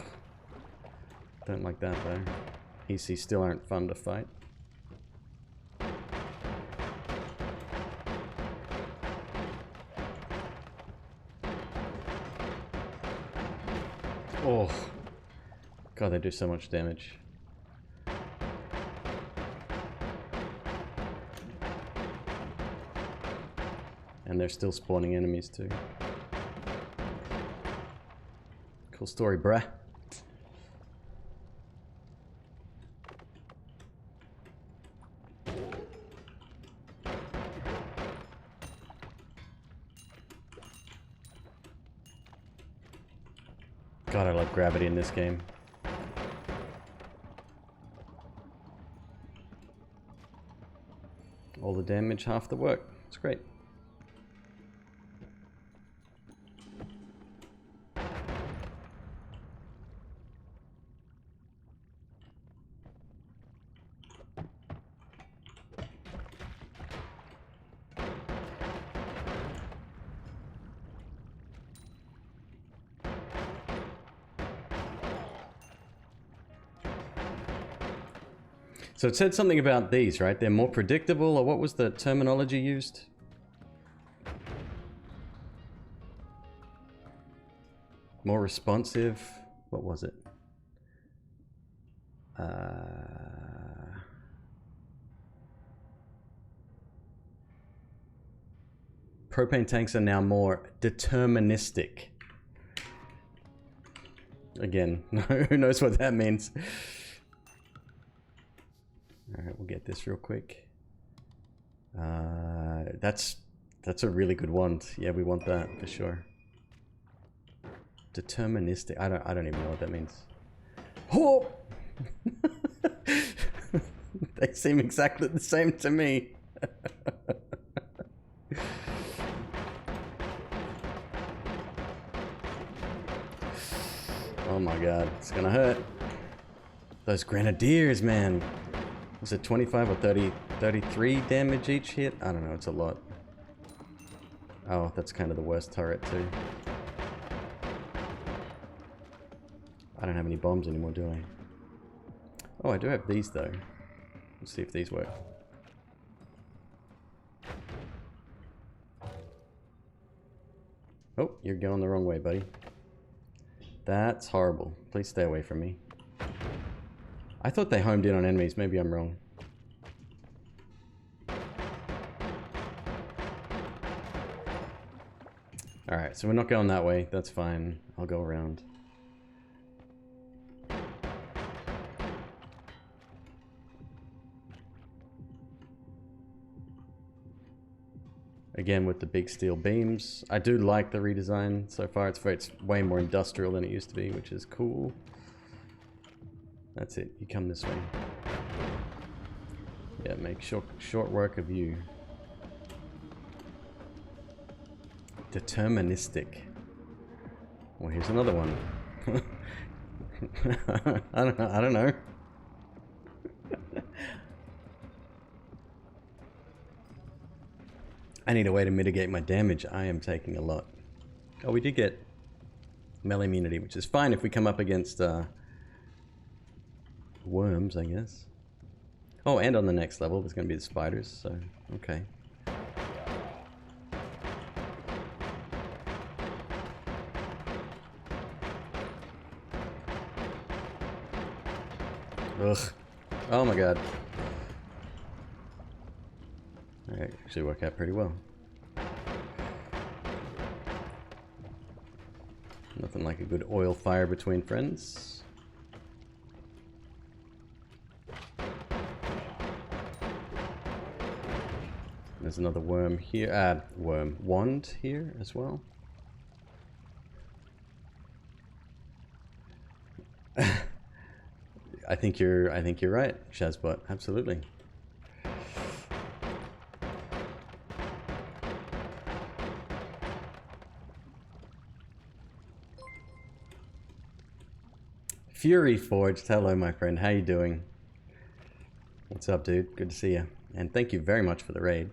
Don't like that though. EC still aren't fun to fight. God, they do so much damage. And they're still spawning enemies too. Cool story, bruh. God, I love gravity in this game. All the damage, half the work. It's great. So it said something about these, right? They're more predictable, or what was the terminology used? More responsive. What was it? Propane tanks are now more deterministic. Again, who knows what that means? Alright, we'll get this real quick. That's a really good one. Yeah, we want that for sure. Deterministic. I don't even know what that means. Oh! They seem exactly the same to me. Oh my god, it's gonna hurt. Those grenadiers, man. Was it 25 or 30, 33 damage each hit? I don't know, it's a lot. Oh, that's kind of the worst turret too. I don't have any bombs anymore, do I? Oh, I do have these though. Let's see if these work. Oh, you're going the wrong way, buddy. That's horrible. Please stay away from me. I thought they homed in on enemies. Maybe I'm wrong. Alright, so we're not going that way. That's fine. I'll go around. Again, with the big steel beams. I do like the redesign so far. It's way more industrial than it used to be, which is cool. That's it. You come this way. Yeah, make short work of you. Deterministic. Well, here's another one. I don't know. I need a way to mitigate my damage. I am taking a lot. Oh, we did get melee immunity, which is fine if we come up against worms, I guess. Oh, and on the next level there's going to be the spiders, so okay. Ugh. Oh my god. That actually worked out pretty well. Nothing like a good oil fire between friends. There's another worm here, wand here as well. I think you're right, Shazbot. Absolutely. Fury Forged, hello my friend, how you doing? What's up, dude? Good to see you, and thank you very much for the raid.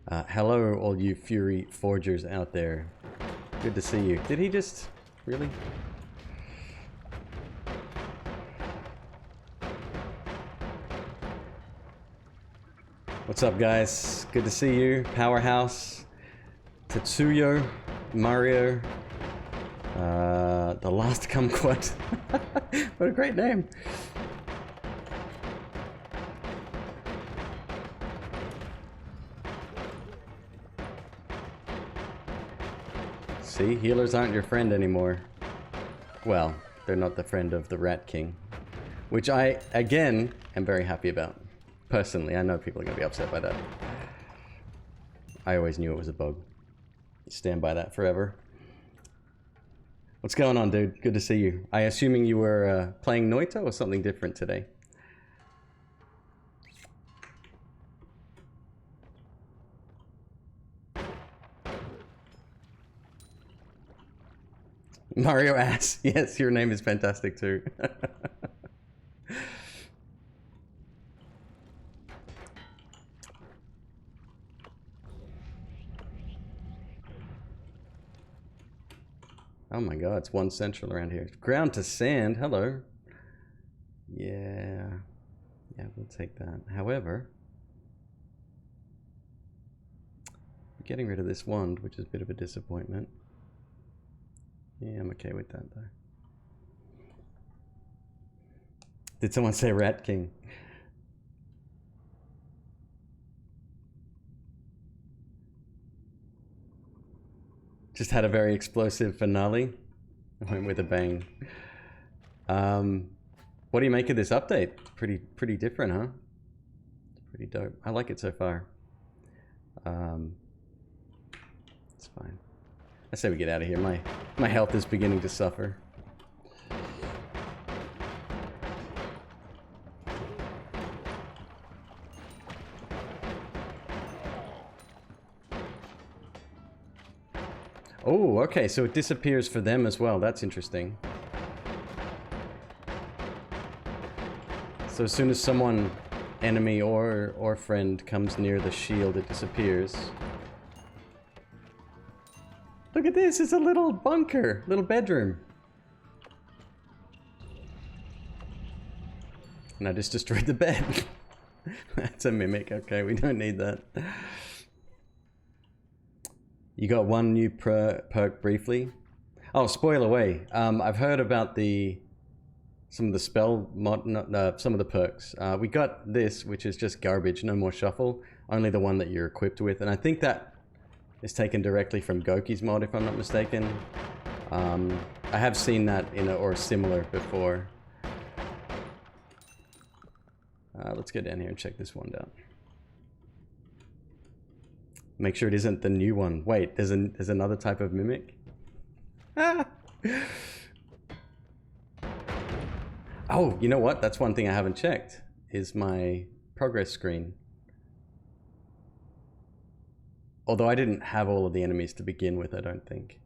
Hello, all you Fury Forgers out there. Good to see you. Did he just... really? What's up, guys? Good to see you. Powerhouse, Tetsuyo, Mario, the last kumquat. What a great name. See, healers aren't your friend anymore. Well, they're not the friend of the Rat King. Which I, again, am very happy about. Personally, I know people are going to be upset by that. I always knew it was a bug. Stand by that forever. What's going on, dude? Good to see you. I assuming you were playing Noita or something different today? Mario Ass. Yes, your name is fantastic too. Oh my god, it's one central around here. Ground to sand, hello. Yeah. Yeah, we'll take that. However, getting rid of this wand, which is a bit of a disappointment. Yeah, I'm okay with that though. Did someone say Rat King? Just had a very explosive finale. I went with a bang. What do you make of this update? Pretty different, huh? Pretty dope. I like it so far. It's fine. I say we get out of here. My health is beginning to suffer. Oh, okay, so it disappears for them as well. That's interesting. So as soon as someone, enemy or friend, comes near the shield, it disappears. Look at this, it's a little bunker, little bedroom. And I just destroyed the bed. That's a mimic, okay, we don't need that. You got one new perk briefly. Oh, spoil away. I've heard about some of the spell mod, some of the perks. We got this, which is just garbage, no more shuffle. Only the one that you're equipped with, and I think that is taken directly from Goki's mod, if I'm not mistaken. I have seen that or similar before. Let's go down here and check this one out. Make sure it isn't the new one. Wait, there's another type of mimic? Ah! Oh, you know what? That's one thing I haven't checked, is my progress screen. Although I didn't have all of the enemies to begin with, I don't think.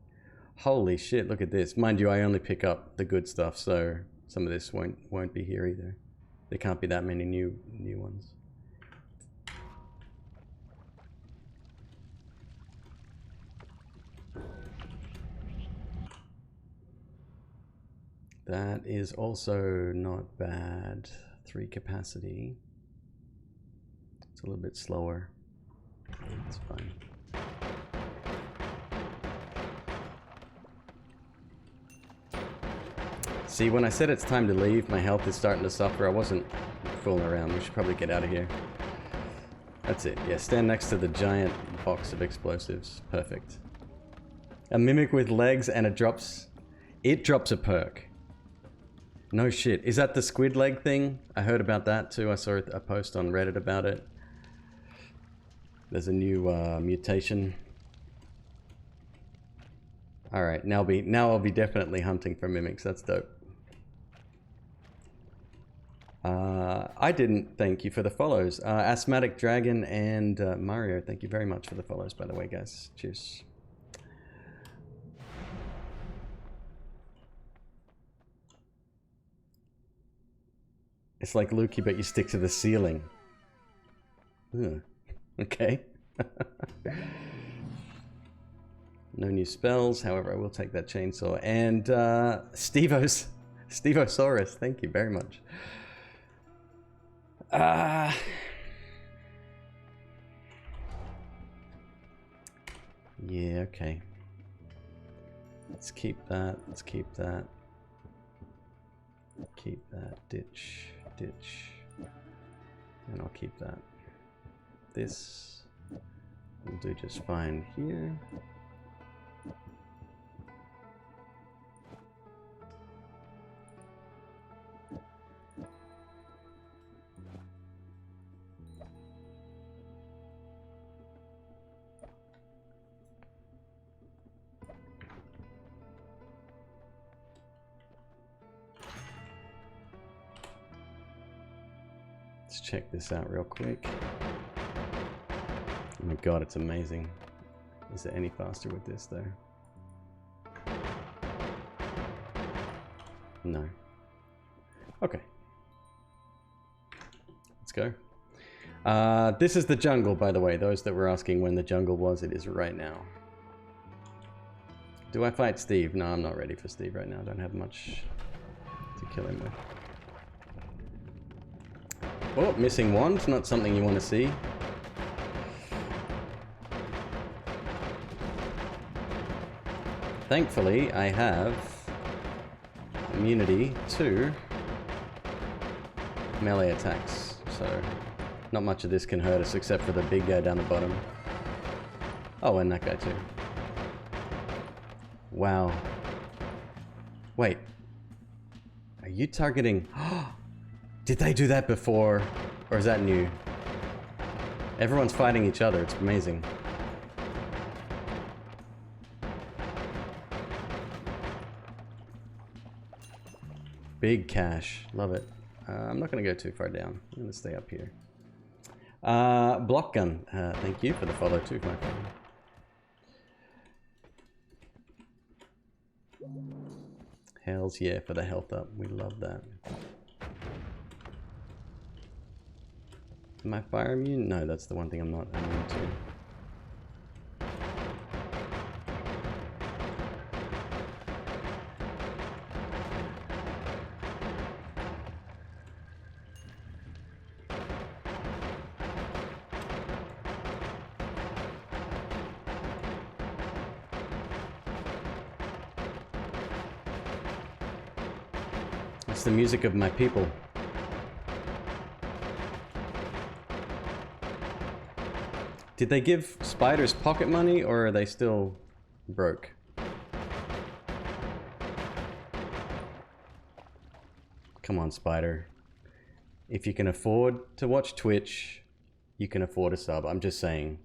Holy shit, look at this. Mind you, I only pick up the good stuff, so some of this won't be here either. There can't be that many new ones. That is also not bad. 3 capacity. It's a little bit slower. It's fine. See, when I said it's time to leave, my health is starting to suffer. I wasn't fooling around. We should probably get out of here. That's it. Yeah, stand next to the giant box of explosives. Perfect. A mimic with legs and it drops a perk. No shit. Is that the squid leg thing? I heard about that too. I saw a post on Reddit about it. There's a new mutation. Alright, now I'll be definitely hunting for mimics. That's dope. I didn't thank you for the follows. Asthmatic Dragon and Mario, thank you very much for the follows, by the way, guys. Cheers. It's like Lukey, but you stick to the ceiling. Ugh. Okay. No new spells, however, I will take that chainsaw. And Stevosaurus, thank you very much. Yeah, okay. Let's keep that. Let's keep that. keep that. Ditch, ditch. And I'll keep that. This will do just fine here. Let's check this out real quick. Oh my god, it's amazing. Is it any faster with this though? No. Okay. Let's go. This is the jungle, by the way. Those that were asking when the jungle was, it is right now. Do I fight Steve? No, I'm not ready for Steve right now. I don't have much to kill him with. Oh, missing wand. Not something you want to see. Thankfully, I have immunity to melee attacks, so not much of this can hurt us except for the big guy down the bottom. Oh, and that guy too. Wow. Wait. Are you targeting... Did they do that before? Or is that new? Everyone's fighting each other. It's amazing. Big cache. Love it. I'm not going to go too far down. I'm going to stay up here. Block gun. Thank you for the follow too, my friend. Hells yeah for the health up. We love that. Am I fire immune? No, that's the one thing I'm not immune to. It's the music of my people. Did they give spiders pocket money, or are they still broke? Come on, Spider. If you can afford to watch Twitch, you can afford a sub. I'm just saying.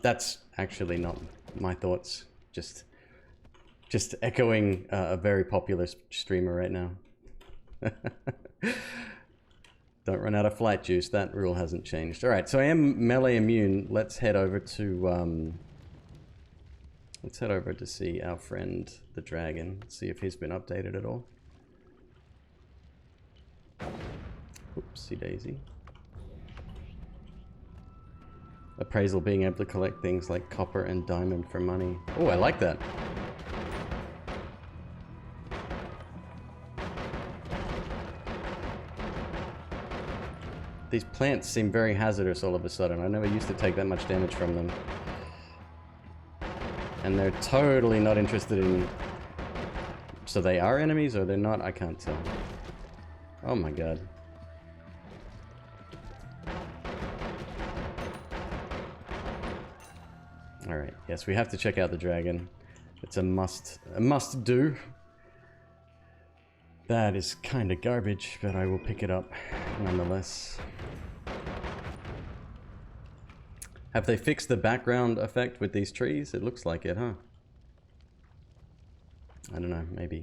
That's actually not my thoughts. Just echoing a very popular streamer right now. Don't run out of flight juice. That rule hasn't changed. All right, so I am melee immune. Let's head over to see our friend the dragon. See if he's been updated at all. Oopsie daisy. Appraisal being able to collect things like copper and diamond for money. Oh, I like that. These plants seem very hazardous all of a sudden. I never used to take that much damage from them. And they're totally not interested in... So they are enemies or they're not? I can't tell. Oh my god. Alright, yes, we have to check out the dragon. It's a must do. That is kind of garbage, but I will pick it up nonetheless. Have they fixed the background effect with these trees? It looks like it, huh? I don't know, maybe.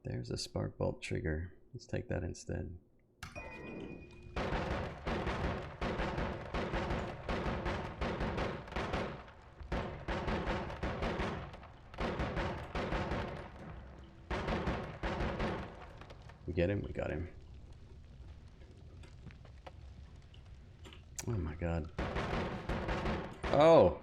There's a spark bolt trigger. Let's take that instead. We get him? We got him. Oh my god. Oh!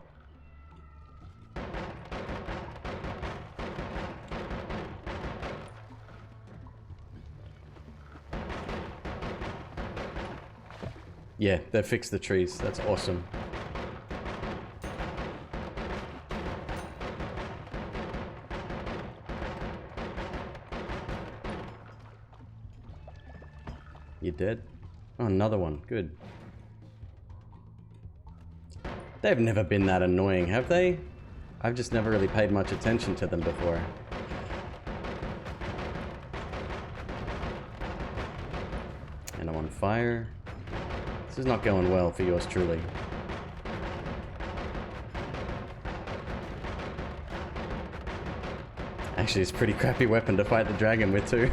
Yeah, they fixed the trees. That's awesome. You dead? Oh, another one. Good. They've never been that annoying, have they? I've just never really paid much attention to them before. And I'm on fire. This is not going well for yours truly. Actually, it's a pretty crappy weapon to fight the dragon with too.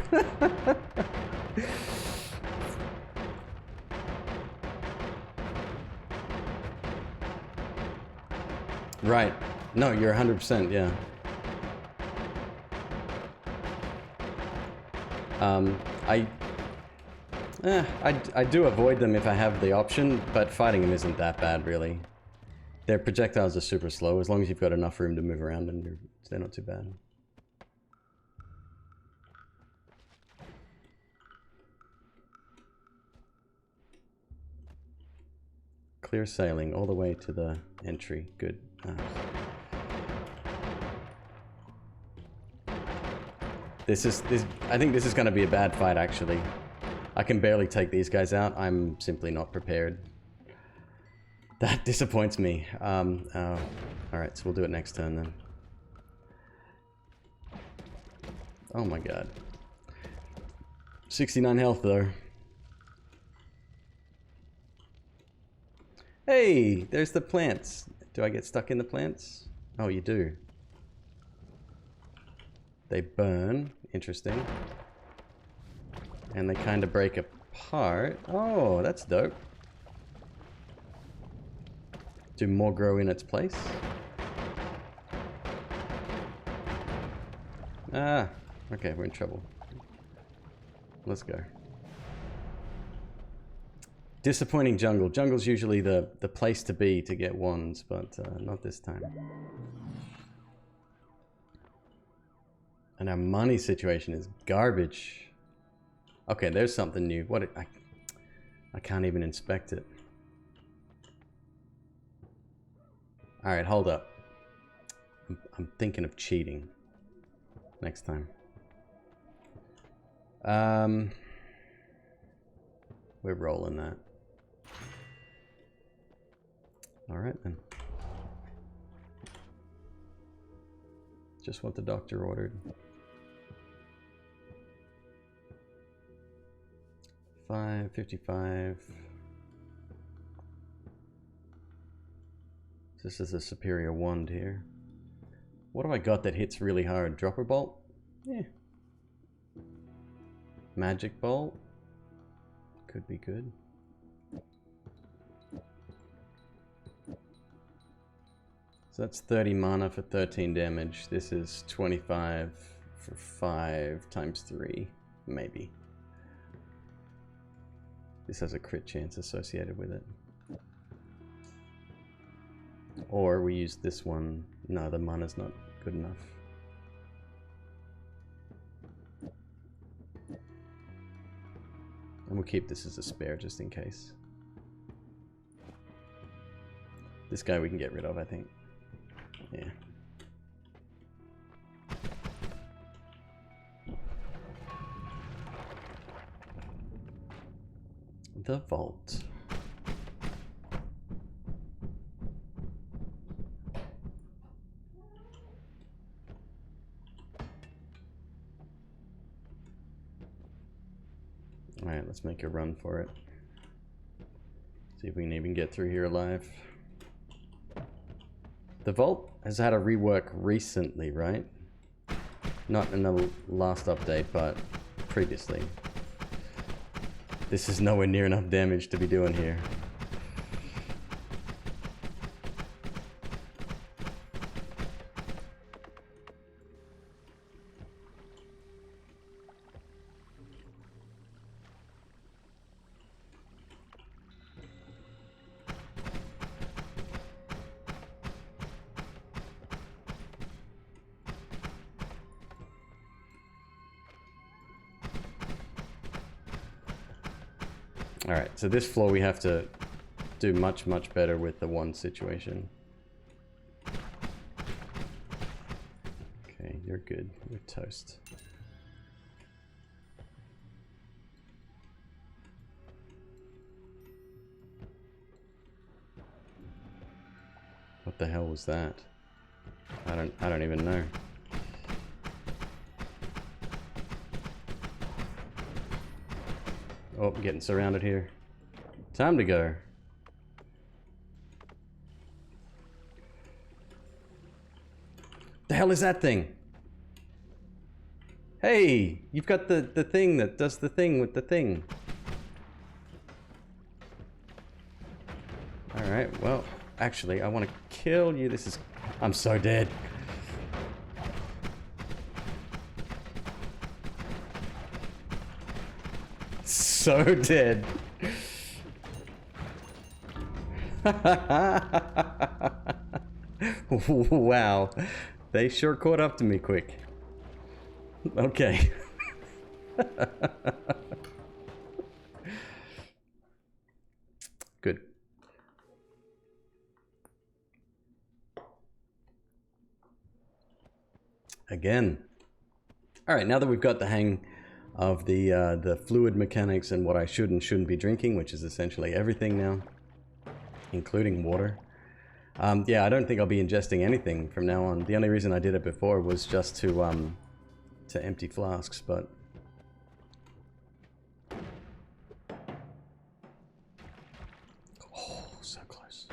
Right. No, you're 100%, yeah. I do avoid them if I have the option, but fighting them isn't that bad, really. Their projectiles are super slow. As long as you've got enough room to move around, and they're not too bad. Clear sailing all the way to the entry. Good. I think this is going to be a bad fight, actually. I can barely take these guys out. I'm simply not prepared. That disappoints me. Alright, so we'll do it next turn then. Oh my god. 69 health though. Hey, there's the plants. Do I get stuck in the plants? Oh, you do. They burn. Interesting. And they kind of break apart. Oh, that's dope. Do more grow in its place? Ah, okay, we're in trouble. Let's go. Disappointing jungle. Jungle's usually the place to be to get wands, but not this time. And our money situation is garbage. Okay, there's something new. What? I can't even inspect it. All right, hold up. I'm thinking of cheating next time. We're rolling that. All right then. Just what the doctor ordered. 555. This is a superior wand here. What have I got that hits really hard? Dropper bolt? Yeah. Magic bolt? Could be good. So that's 30 mana for 13 damage. This is 25 for 5 times 3, maybe. This has a crit chance associated with it. Or we use this one. No, the mana's not good enough. And we'll keep this as a spare just in case. This guy we can get rid of, I think. Yeah. The vault. Alright, let's make a run for it. See if we can even get through here alive. The vault has had a rework recently, right? Not in the last update, but previously. This is nowhere near enough damage to be doing here. Alright, so this floor we have to do much, much better with the one situation. Okay, you're good. You're toast. What the hell was that? I don't even know. Oh, I'm getting surrounded here. Time to go. The hell is that thing? Hey, you've got the thing that does the thing with the thing. Alright, well, actually, I want to kill you. This is... I'm so dead. So dead. Wow. They sure caught up to me quick. Okay. Good. Again. All right, now that we've got the hang of the fluid mechanics and what I should and shouldn't be drinking, which is essentially everything now, including water. Yeah, I don't think I'll be ingesting anything from now on. The only reason I did it before was just to empty flasks, but... Oh, so close.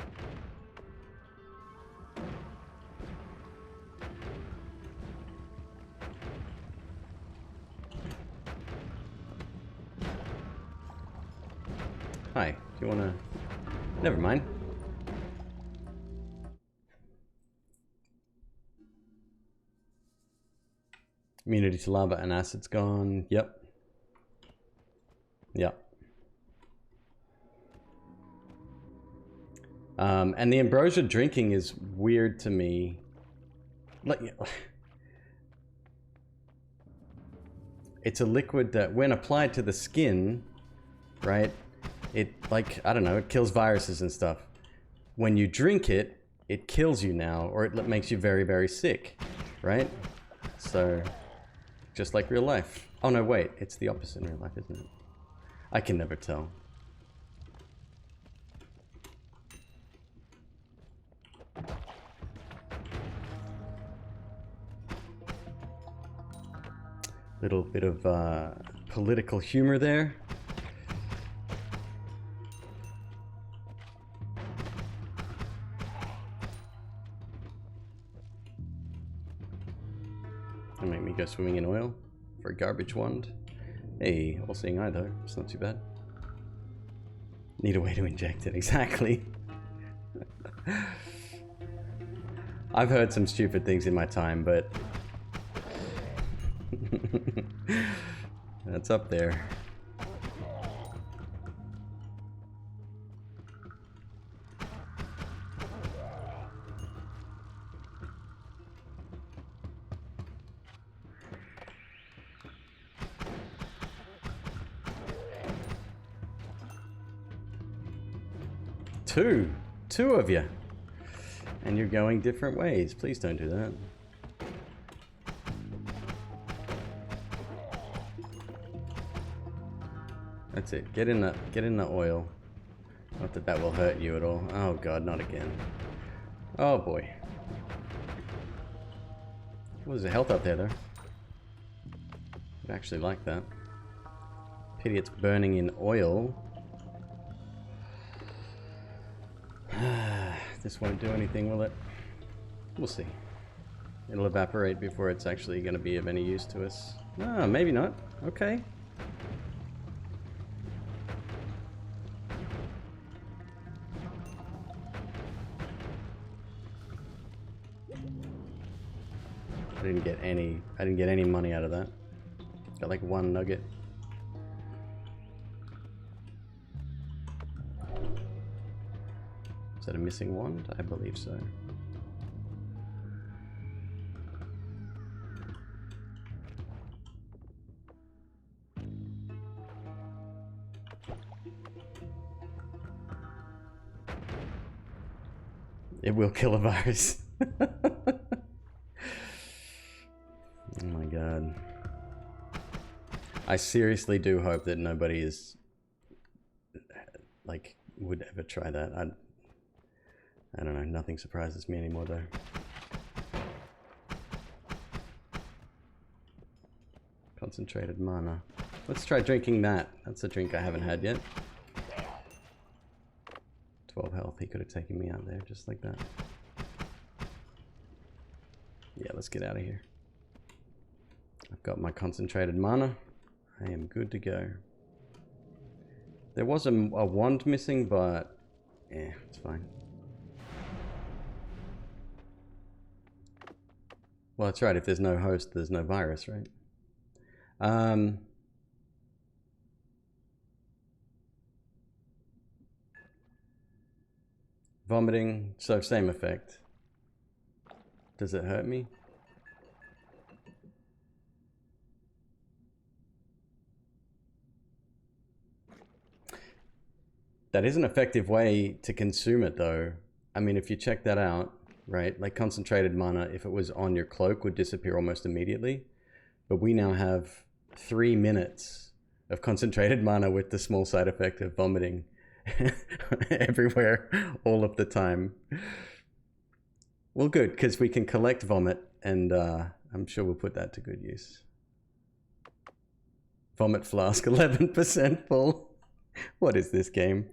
Hi, do you wanna... Never mind. Immunity to lava and acid's gone. Yep. Yep. And the ambrosia drinking is weird to me. Like, it's a liquid that, when applied to the skin, right? It, like, I don't know, it kills viruses and stuff. When you drink it, it kills you now, or it makes you very, very sick, right? So... just like real life. Oh no, wait, it's the opposite in real life, isn't it? I can never tell. Little bit of political humor there. That'll make me go swimming in oil for a garbage wand. Hey, all-seeing eye though, it's not too bad. Need a way to inject it, exactly. I've heard some stupid things in my time, but... that's up there. Two of you. And you're going different ways. Please don't do that. That's it. Get in the oil. Not that that will hurt you at all. Oh god, not again. Oh boy. Well, there's a health up there though. I'd actually like that. Pity it's burning in oil. This won't do anything, will it? We'll see. It'll evaporate before it's actually going to be of any use to us. Ah, maybe not. Okay. I didn't get any money out of that. Got like one nugget. Is that a missing wand? I believe so. It will kill a virus. Oh my god. I seriously do hope that nobody is like would ever try that. I don't know, nothing surprises me anymore though. Concentrated mana. Let's try drinking that. That's a drink I haven't had yet. 12 health, he could have taken me out there just like that. Yeah, let's get out of here. I've got my concentrated mana. I am good to go. There was a wand missing, but yeah, it's fine. Well, that's right. If there's no host, there's no virus, right? Vomiting, so same effect. Does it hurt me? That is an effective way to consume it though. I mean, if you check that out, right? Like concentrated mana, if it was on your cloak, would disappear almost immediately. But we now have 3 minutes of concentrated mana with the small side effect of vomiting everywhere, all of the time. Well, good, because we can collect vomit, and I'm sure we'll put that to good use. Vomit flask, 11% full. What is this game?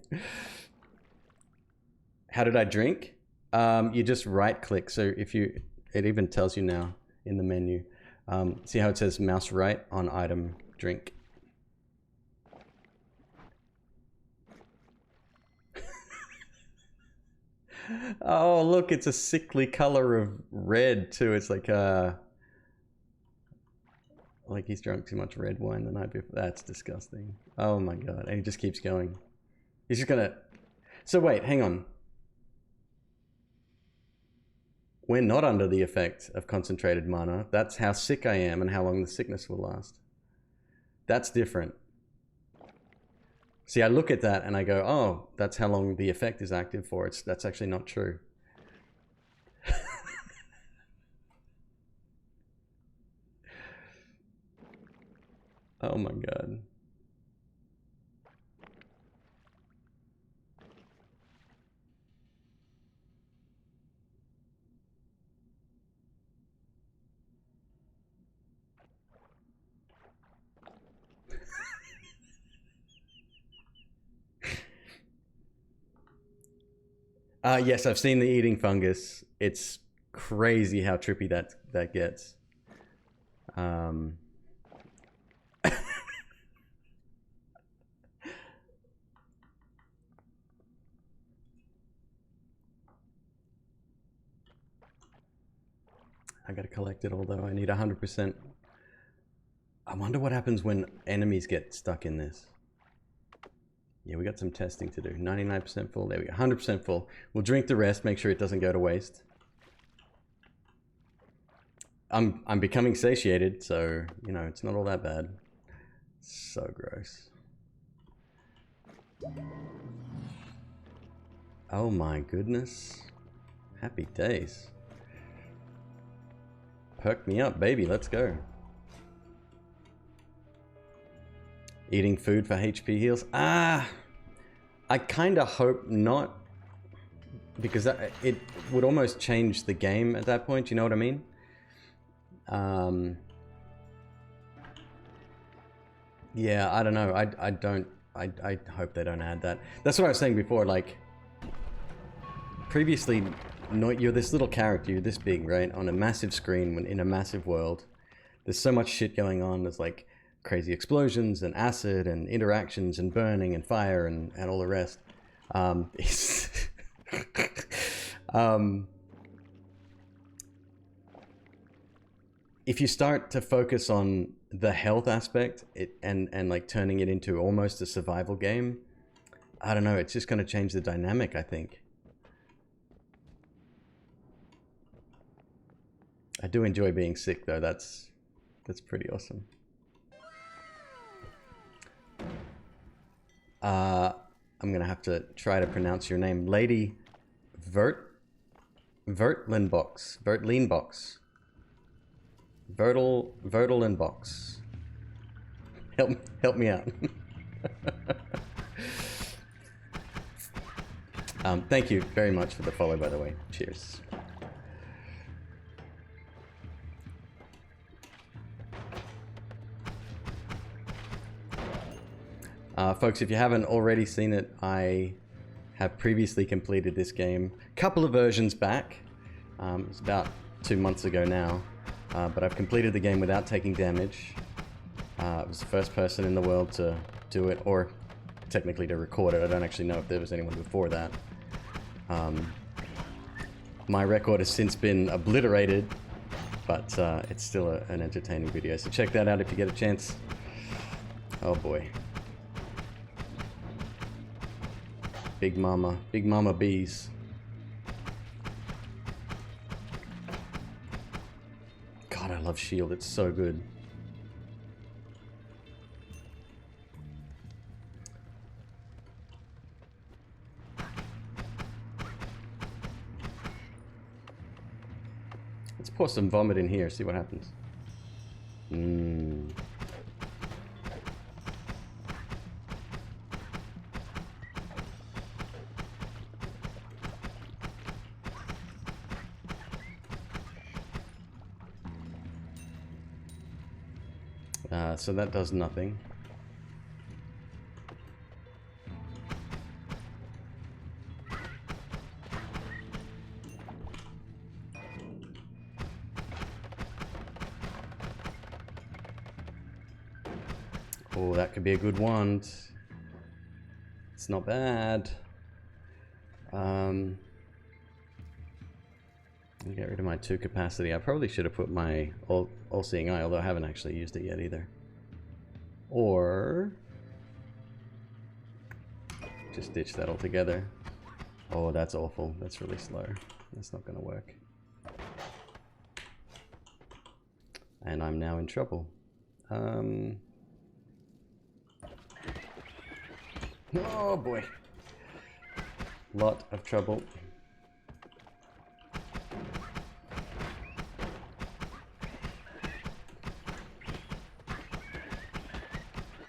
How did I drink? You just right click. So if you, it even tells you now in the menu. See how it says mouse right on item drink? Oh, look, it's a sickly color of red too. It's like he's drunk too much red wine the night before. That's disgusting. Oh my god. And he just keeps going. He's just gonna... So wait, hang on. We're not under the effect of concentrated mana. That's how sick I am and how long the sickness will last. That's different. See, I look at that and I go, oh, that's how long the effect is active for. That's actually not true. Oh my god. Yes, I've seen the eating fungus. It's crazy how trippy that gets. I gotta collect it, although I need 100%. I wonder what happens when enemies get stuck in this. Yeah, we got some testing to do. 99% full. There we go. 100% full. We'll drink the rest, make sure it doesn't go to waste. I'm becoming satiated, so, you know, it's not all that bad. So gross. Oh my goodness. Happy days. Perk me up, baby. Let's go. Eating food for HP heals. I kind of hope not, because it would almost change the game at that point. You know what I mean? Yeah, I don't know. I hope they don't add that. That's what I was saying before. Like previously, you're this little character. You're this big, right? On a massive screen, in a massive world. There's so much shit going on. There's like crazy explosions and acid and interactions and burning and fire and all the rest. If you start to focus on the health aspect and like turning it into almost a survival game, I don't know, it's just going to change the dynamic, I think. I do enjoy being sick though. That's pretty awesome. I'm gonna have to try to pronounce your name. Lady Vert? Vertlinbox. Vertlinbox. Vertlinbox. Help me out. Thank you very much for the follow, by the way. Cheers. Folks, if you haven't already seen it, I have previously completed this game a couple of versions back. It's about 2 months ago now, but I've completed the game without taking damage. I was the first person in the world to do it, or technically to record it. I don't actually know if there was anyone before that. My record has since been obliterated, but it's still an entertaining video, so check that out if you get a chance. Oh boy. Big mama bees. God, I love S.H.I.E.L.D. It's so good. Let's pour some vomit in here, see what happens. So that does nothing. Oh, that could be a good wand. It's not bad. Get rid of my 2 capacity. I probably should have put my all-seeing eye, although I haven't actually used it yet either. Or just ditch that altogether. Oh, that's awful. That's really slow. That's not gonna work. And I'm now in trouble. Oh boy. Lot of trouble.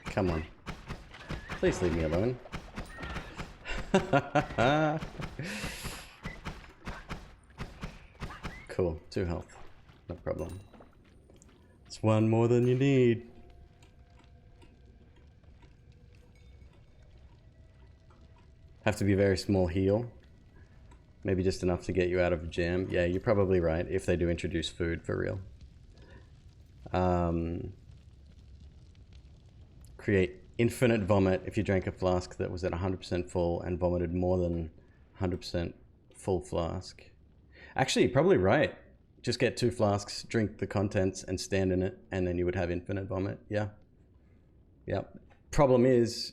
Come on. Please leave me alone. Cool. 2 health. No problem. It's 1 more than you need. Have to be a very small heal. Maybe just enough to get you out of a jam. Yeah, you're probably right, if they do introduce food for real. Create infinite vomit if you drank a flask that was at 100% full and vomited more than 100% full flask. Actually, you're probably right. Just get 2 flasks, drink the contents, and stand in it, and then you would have infinite vomit. Yeah. Yeah. Problem is,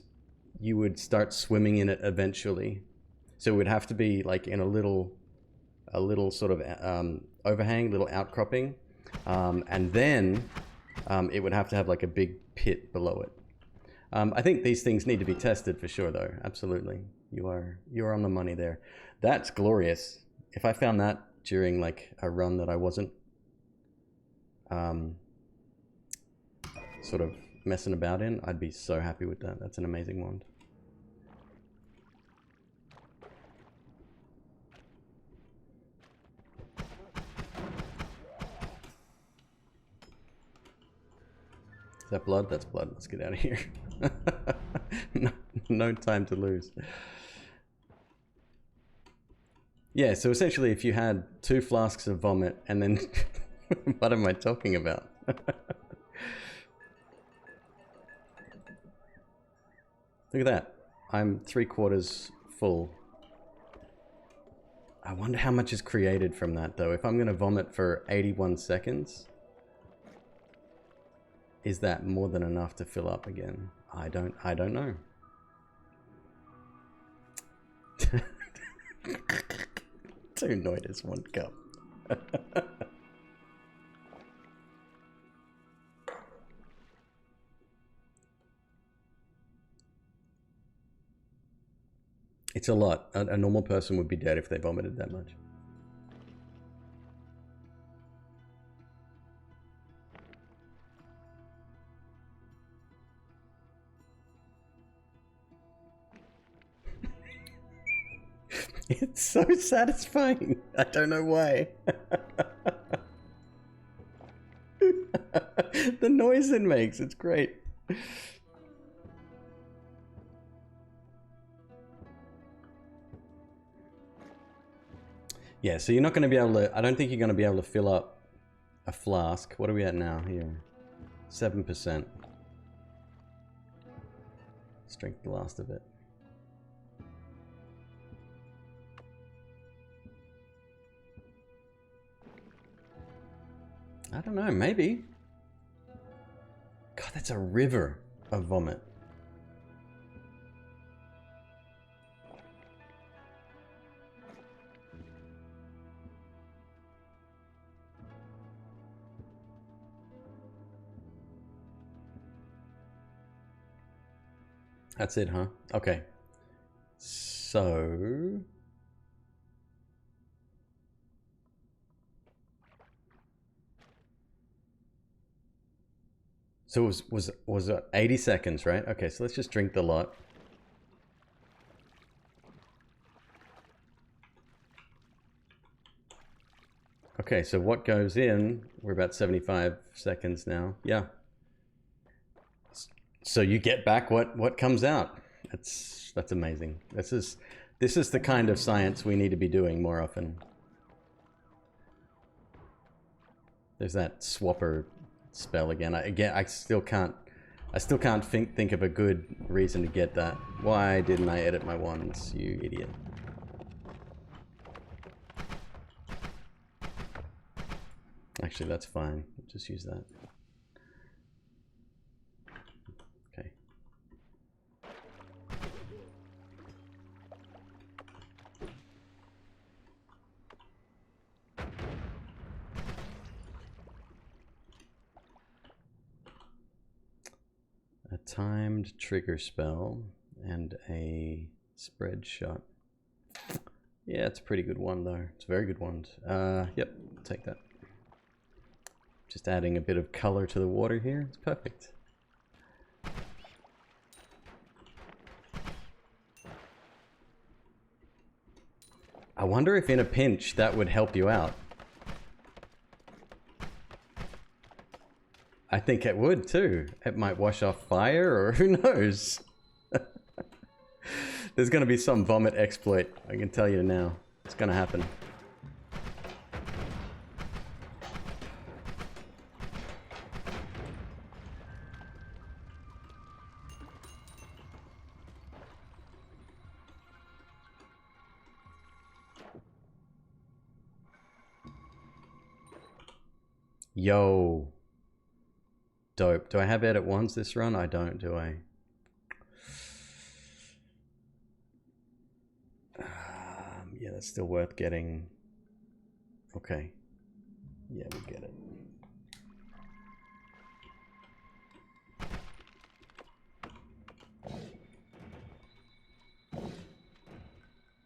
you would start swimming in it eventually. So it would have to be like in a little sort of overhang, little outcropping, and then it would have to have like a big pit below it. I think these things need to be tested for sure, though. Absolutely, you are on the money there. That's glorious. If I found that during like a run that I wasn't sort of messing about in, I'd be so happy with that. That's an amazing wand. Is that blood? That's blood. Let's get out of here. No time to lose. Yeah, so essentially if you had 2 flasks of vomit and then... What am I talking about? Look at that. I'm 3/4 full. I wonder how much is created from that though. If I'm going to vomit for 81 seconds... Is that more than enough to fill up again? I don't know. 2 Noitas, 1 cup. It's a lot. A normal person would be dead if they vomited that much. It's so satisfying. I don't know why. The noise it makes, it's great. Yeah, so you're not going to be able to, I don't think you're going to be able to fill up a flask. What are we at now here? 7%. Let's drink the last of it. I don't know, maybe. God, that's a river of vomit. That's it, huh? Okay. So... So it was it 80 seconds, right? Okay, so let's just drink the lot. Okay, so what goes in? We're about 75 seconds now. Yeah. So you get back what comes out. That's amazing. This is the kind of science we need to be doing more often. There's that swapper spell again. I still can't think of a good reason to get that. Why didn't I edit my ones, you idiot? Actually, that's fine. Just use that. Okay. A timed trigger spell and a spread shot. Yeah, it's a pretty good one though. It's a very good one. Yep, take that. Just adding a bit of color to the water here. It's perfect. I wonder if in a pinch that would help you out. I think it would too. It might wash off fire, or who knows? There's gonna be some vomit exploit, I can tell you now. It's gonna happen. Yo. Dope. Do I have edit ones this run? I don't, do I? Yeah, that's still worth getting. Okay. Yeah, we'll get it.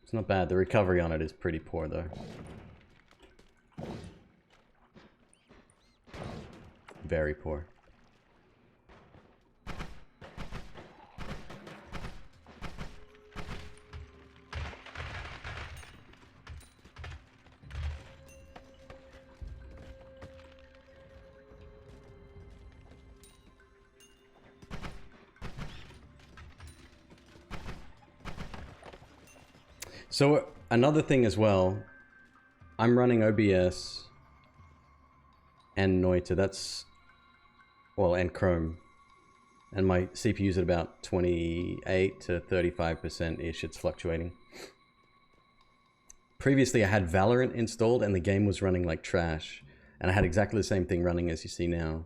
It's not bad. The recovery on it is pretty poor though. Very poor. So another thing as well, I'm running OBS and Noita, that's, well, and Chrome. And my CPU's at about 28 to 35%-ish, it's fluctuating. Previously I had Valorant installed and the game was running like trash. And I had exactly the same thing running as you see now.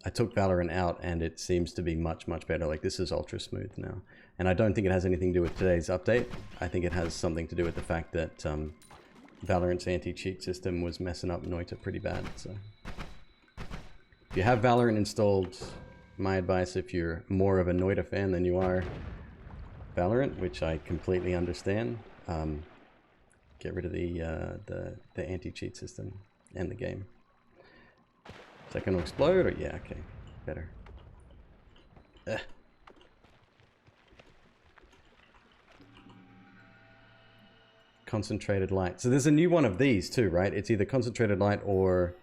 I took Valorant out and it seems to be much, much better. Like this is ultra smooth now. And I don't think it has anything to do with today's update. I think it has something to do with the fact that Valorant's anti-cheat system was messing up Noita pretty bad. So if you have Valorant installed, my advice, if you're more of a Noita fan than you are Valorant, which I completely understand, get rid of the anti-cheat system and the game. Is that going to explode? Or yeah, okay, better. Ugh. Concentrated light. So there's a new one of these too, right? It's either concentrated light or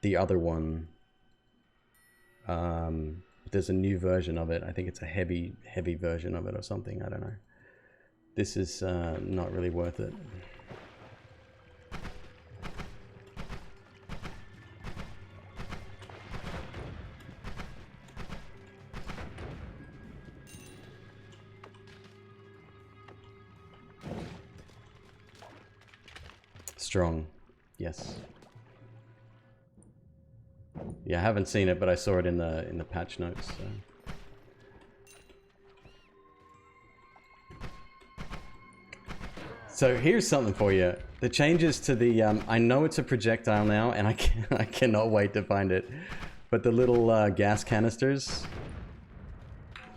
the other one. There's a new version of it. I think it's a heavy version of it or something. I don't know. This is not really worth it. Strong, yes. Yeah, I haven't seen it, but I saw it in the patch notes. So here's something for you. The changes to the I know it's a projectile now, and I cannot wait to find it. But the little gas canisters.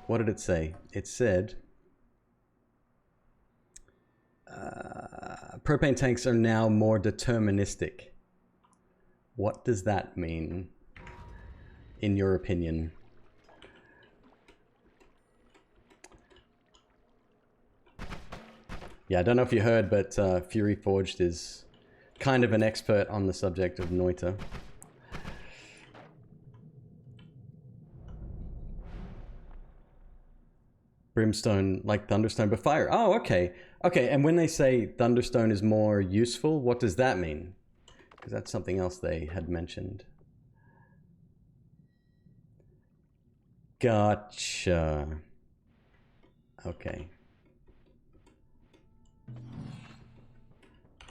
What did it say? It said propane tanks are now more deterministic. What does that mean, in your opinion? Yeah, I don't know if you heard, but Fury Forged is kind of an expert on the subject of Noita. Brimstone, like Thunderstone, but fire. Oh, okay. Okay, and when they say Thunderstone is more useful, what does that mean? Because that's something else they had mentioned. Gotcha. Okay.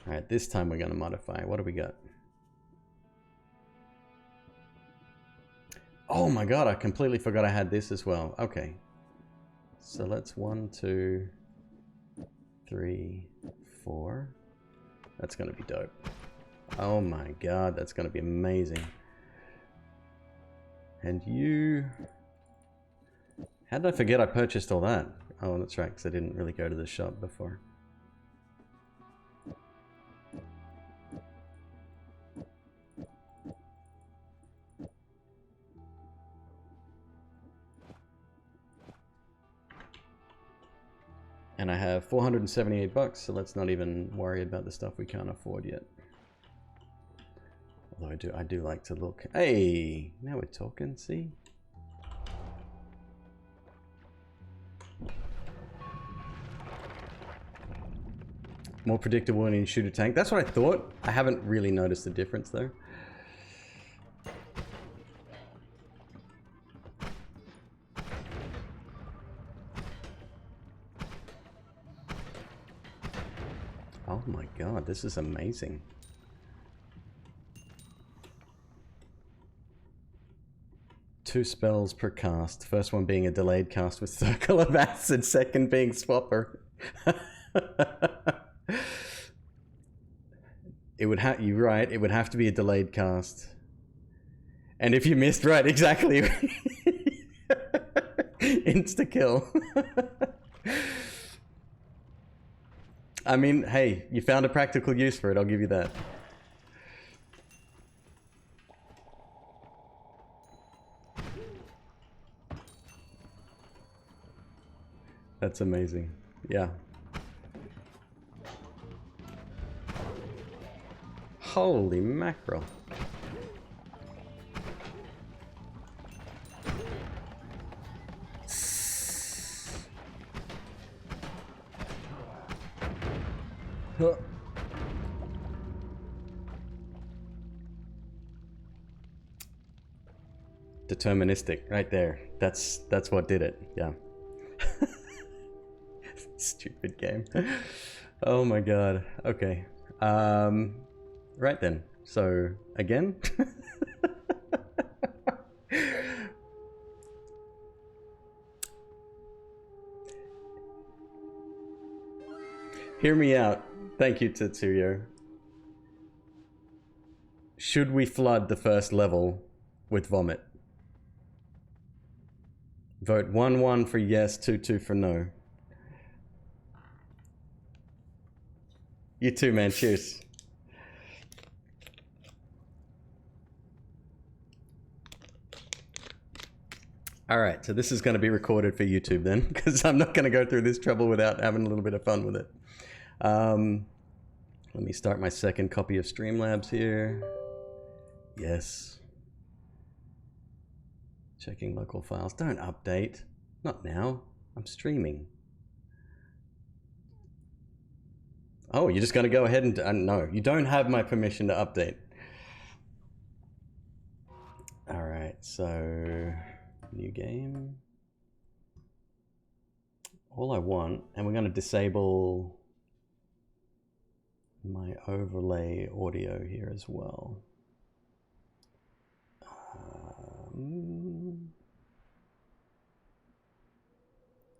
Alright, this time we're going to modify. What do we got? Oh my god, I completely forgot I had this as well. Okay. So let's 1, 2, 3, 4. That's going to be dope. Oh my god, that's going to be amazing. And you... How did I forget I purchased all that? Oh, that's right, because I didn't really go to the shop before. And I have 478 bucks, so let's not even worry about the stuff we can't afford yet. Although I do like to look. Hey, now we're talking, see? More predictable in shooter tank. That's what I thought. I haven't really noticed the difference though. Oh my god, this is amazing. Two spells per cast. First one being a delayed cast with Circle of Acid, second being Swapper. It would have, you're right, it would have to be a delayed cast. And if you missed, right, exactly. Insta kill. I mean, hey, you found a practical use for it, I'll give you that. That's amazing. Yeah. Holy mackerel. Huh. Deterministic, right there. That's what did it. Yeah. Stupid game. Oh my god. Okay. Right then. So again. Hear me out. Thank you, Tetsuyo. Should we flood the first level with vomit? Vote 1-1 for yes, 2-2 for no. You too, man. Cheers. Alright, so this is going to be recorded for YouTube then, because I'm not going to go through this trouble without having a little bit of fun with it. Let me start my second copy of Streamlabs here. Yes. Checking local files. Don't update. Not now. I'm streaming. Oh, you're just going to go ahead and... no, you don't have my permission to update. Alright, so... New game. All I want... And we're going to disable... my overlay audio here as well.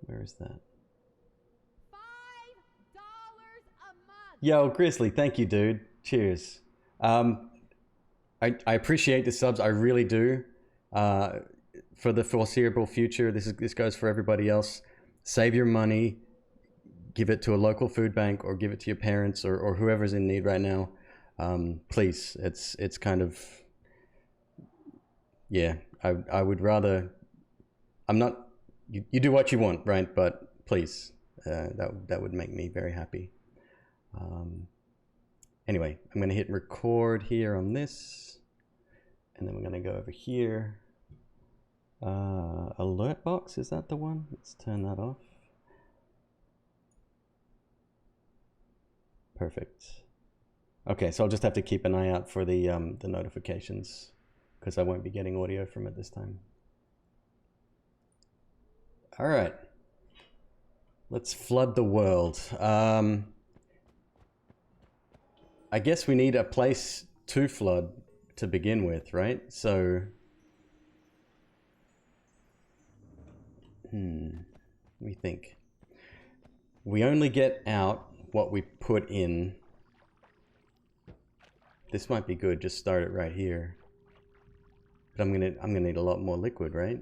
Where is that? $5 a month. Yo, Grizzly, thank you, dude. Cheers. I appreciate the subs. I really do. For the foreseeable future, this goes for everybody else. Save your money. Give it to a local food bank or give it to your parents or whoever's in need right now. Please, it's kind of, yeah, I would rather, I'm not, you do what you want, right? But please, that would make me very happy. Anyway, I'm gonna hit record here on this, and then we're gonna go over here. Alert box, is that the one? Let's turn that off. Perfect. Okay, so I'll just have to keep an eye out for the notifications because I won't be getting audio from it this time. All right, let's flood the world. I guess we need a place to flood to begin with, right? So, let me think. We only get out what we put in. This might be good, just start it right here. But I'm gonna need a lot more liquid, right?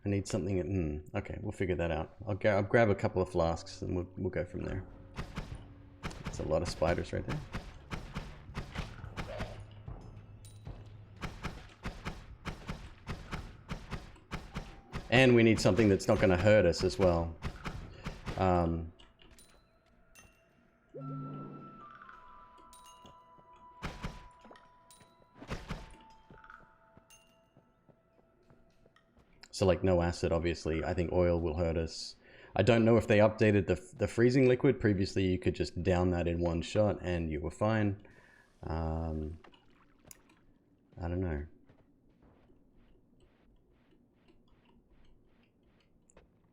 I need something, okay, we'll figure that out. I'll grab a couple of flasks and we'll go from there. That's a lot of spiders right there. And we need something that's not gonna hurt us as well. So like no acid, obviously. I think oil will hurt us. I don't know if they updated the freezing liquid. Previously, you could just down that in one shot and you were fine. I don't know.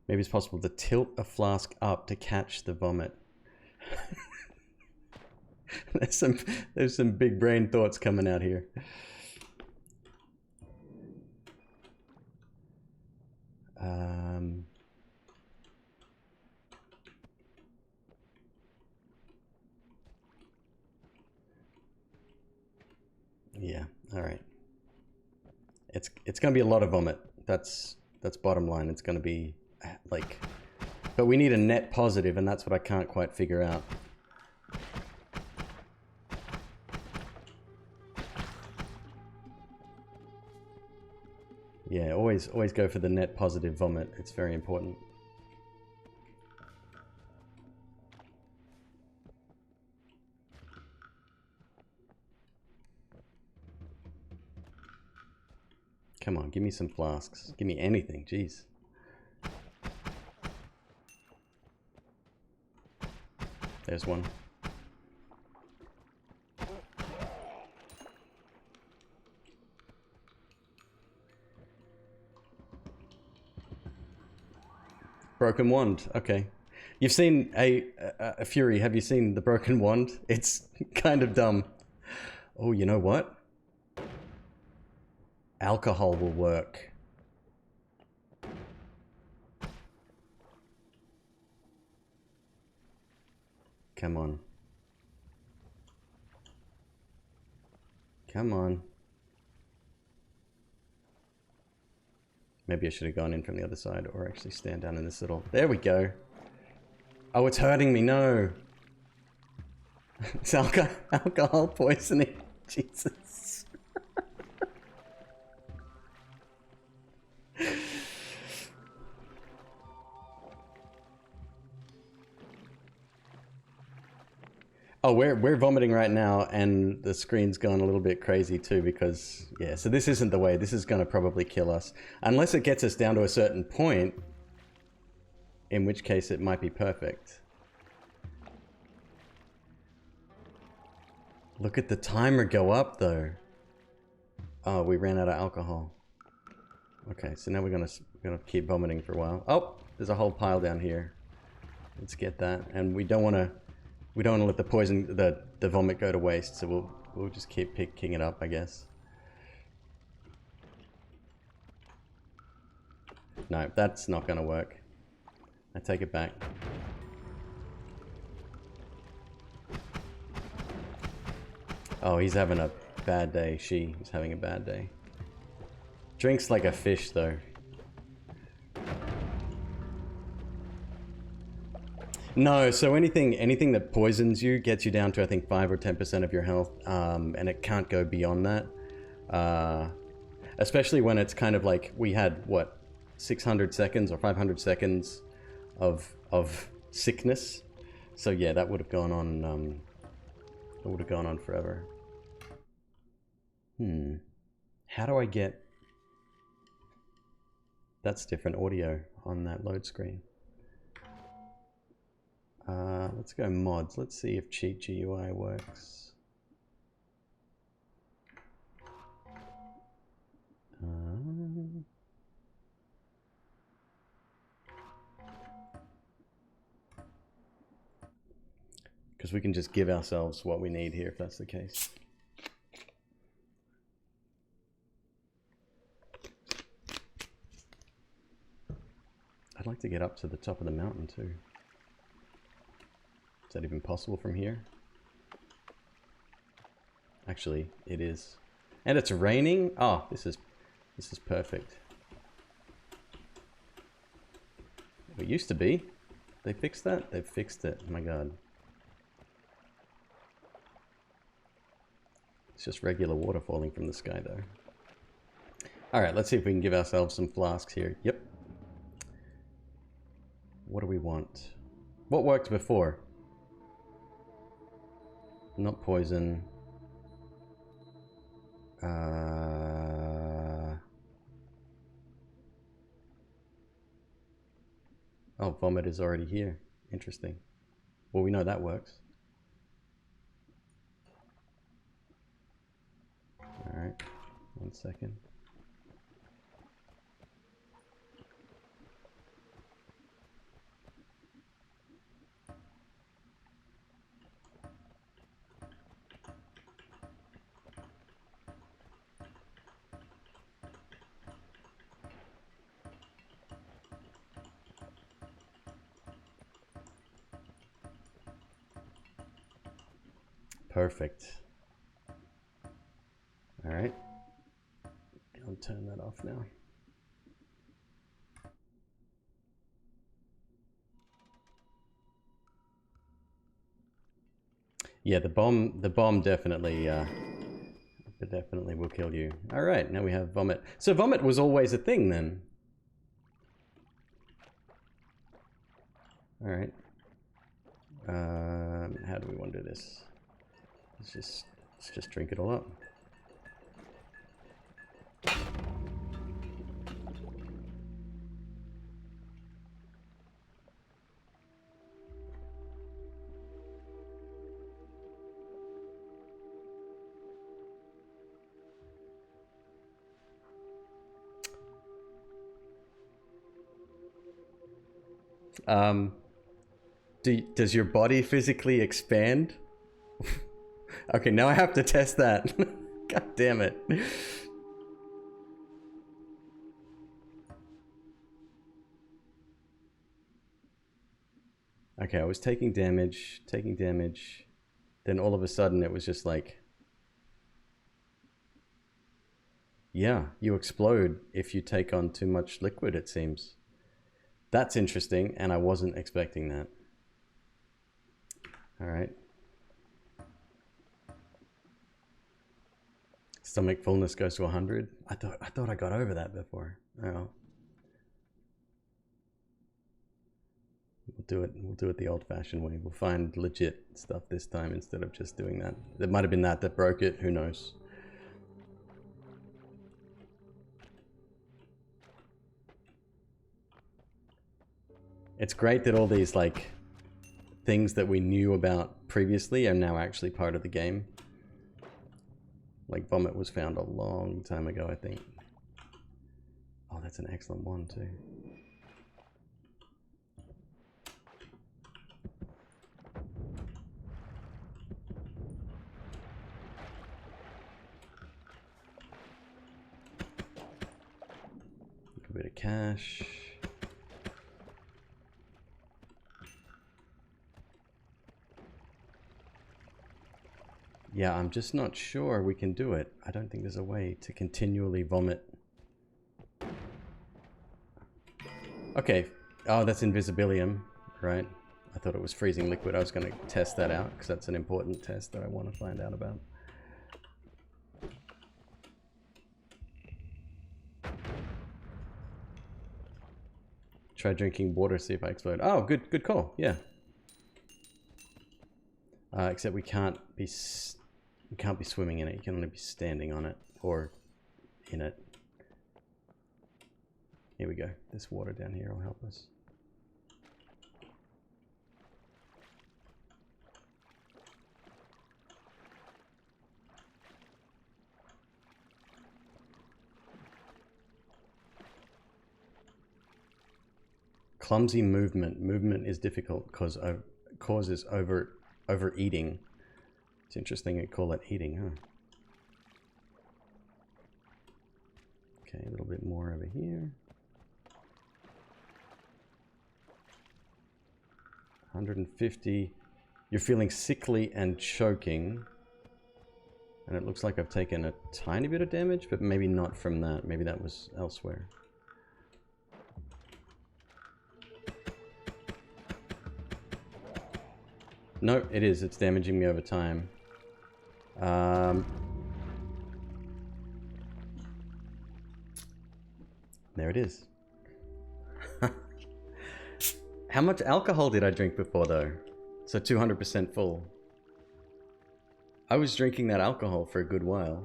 Maybe it's possible to tilt a flask up to catch the vomit. There's some big brain thoughts coming out here. Yeah, all right. It's gonna be a lot of vomit. That's bottom line. It's gonna be like, but we need a net positive, and that's what I can't quite figure out. Yeah, always go for the net positive vomit. It's very important. Come on, give me some flasks. Give me anything, jeez. There's one. Broken wand, okay. You've seen a Fury, have you seen the broken wand? It's kind of dumb. Oh, you know what? Alcohol will work. Come on. Come on. Maybe I should have gone in from the other side or actually stand down in this little... There we go. Oh, it's hurting me. No. It's alcohol poisoning. Jesus. Oh, we're vomiting right now, and the screen's gone a little bit crazy too because, yeah, so this isn't the way. This is going to probably kill us. Unless it gets us down to a certain point, in which case it might be perfect. Look at the timer go up though. Oh, we ran out of alcohol. Okay, so now we're gonna keep vomiting for a while. Oh, there's a whole pile down here. Let's get that, and we don't want to let the poison, the vomit go to waste. So we'll just keep picking it up, I guess. No, that's not gonna work. I take it back. Oh, he's having a bad day. She's having a bad day. Drinks like a fish, though. No, so anything that poisons you gets you down to, I think, 5 or 10% of your health, and it can't go beyond that. Especially when it's kind of like, we had, what, 600 seconds or 500 seconds of sickness. So yeah, that would have gone on, forever. How do I get... That's different audio on that load screen. Let's go mods. Let's see if Cheat GUI works. Because we can just give ourselves what we need here if that's the case. I'd like to get up to the top of the mountain too. Is that even possible from here? Actually, it is. And it's raining? Oh, this is perfect. It used to be. They fixed that? They've fixed it. Oh my god. It's just regular water falling from the sky though. Alright, let's see if we can give ourselves some flasks here. Yep. What do we want? What worked before? Not poison. Oh, vomit is already here. Interesting. Well, we know that works. Alright, 1 second. Perfect. All right. I'll turn that off now. Yeah, the bomb definitely definitely will kill you. All right, now we have vomit. So vomit was always a thing then. All right. How do we want to do this? Let's just drink it all up. Does your body physically expand? Okay, now I have to test that. God damn it. Okay, I was taking damage. Then all of a sudden it was just like... Yeah, you explode if you take on too much liquid, it seems. That's interesting, and I wasn't expecting that. Alright. Stomach fullness goes to 100. I thought I got over that before. Oh. We'll do it. We'll do it the old-fashioned way. We'll find legit stuff this time instead of just doing that. It might have been that broke it. Who knows? It's great that all these like things that we knew about previously are now actually part of the game. Like vomit was found a long time ago, I think. Oh, that's an excellent one too. A bit of cash. Yeah, I'm just not sure we can do it. I don't think there's a way to continually vomit. Okay. Oh, that's invisibilium, right? I thought it was freezing liquid. I was going to test that out because that's an important test that I want to find out about. Try drinking water, see if I explode. Oh, good call. Yeah. Except we can't be swimming in it. You can only be standing on it or in it. Here we go. This water down here will help us. Clumsy movement. Movement is difficult because causes overeating. It's interesting they call it eating, huh? Okay, a little bit more over here. 150. You're feeling sickly and choking. And it looks like I've taken a tiny bit of damage, but maybe not from that. Maybe that was elsewhere. No, it is. It's damaging me over time. There it is. How much alcohol did I drink before, though? So 200% full. I was drinking that alcohol for a good while.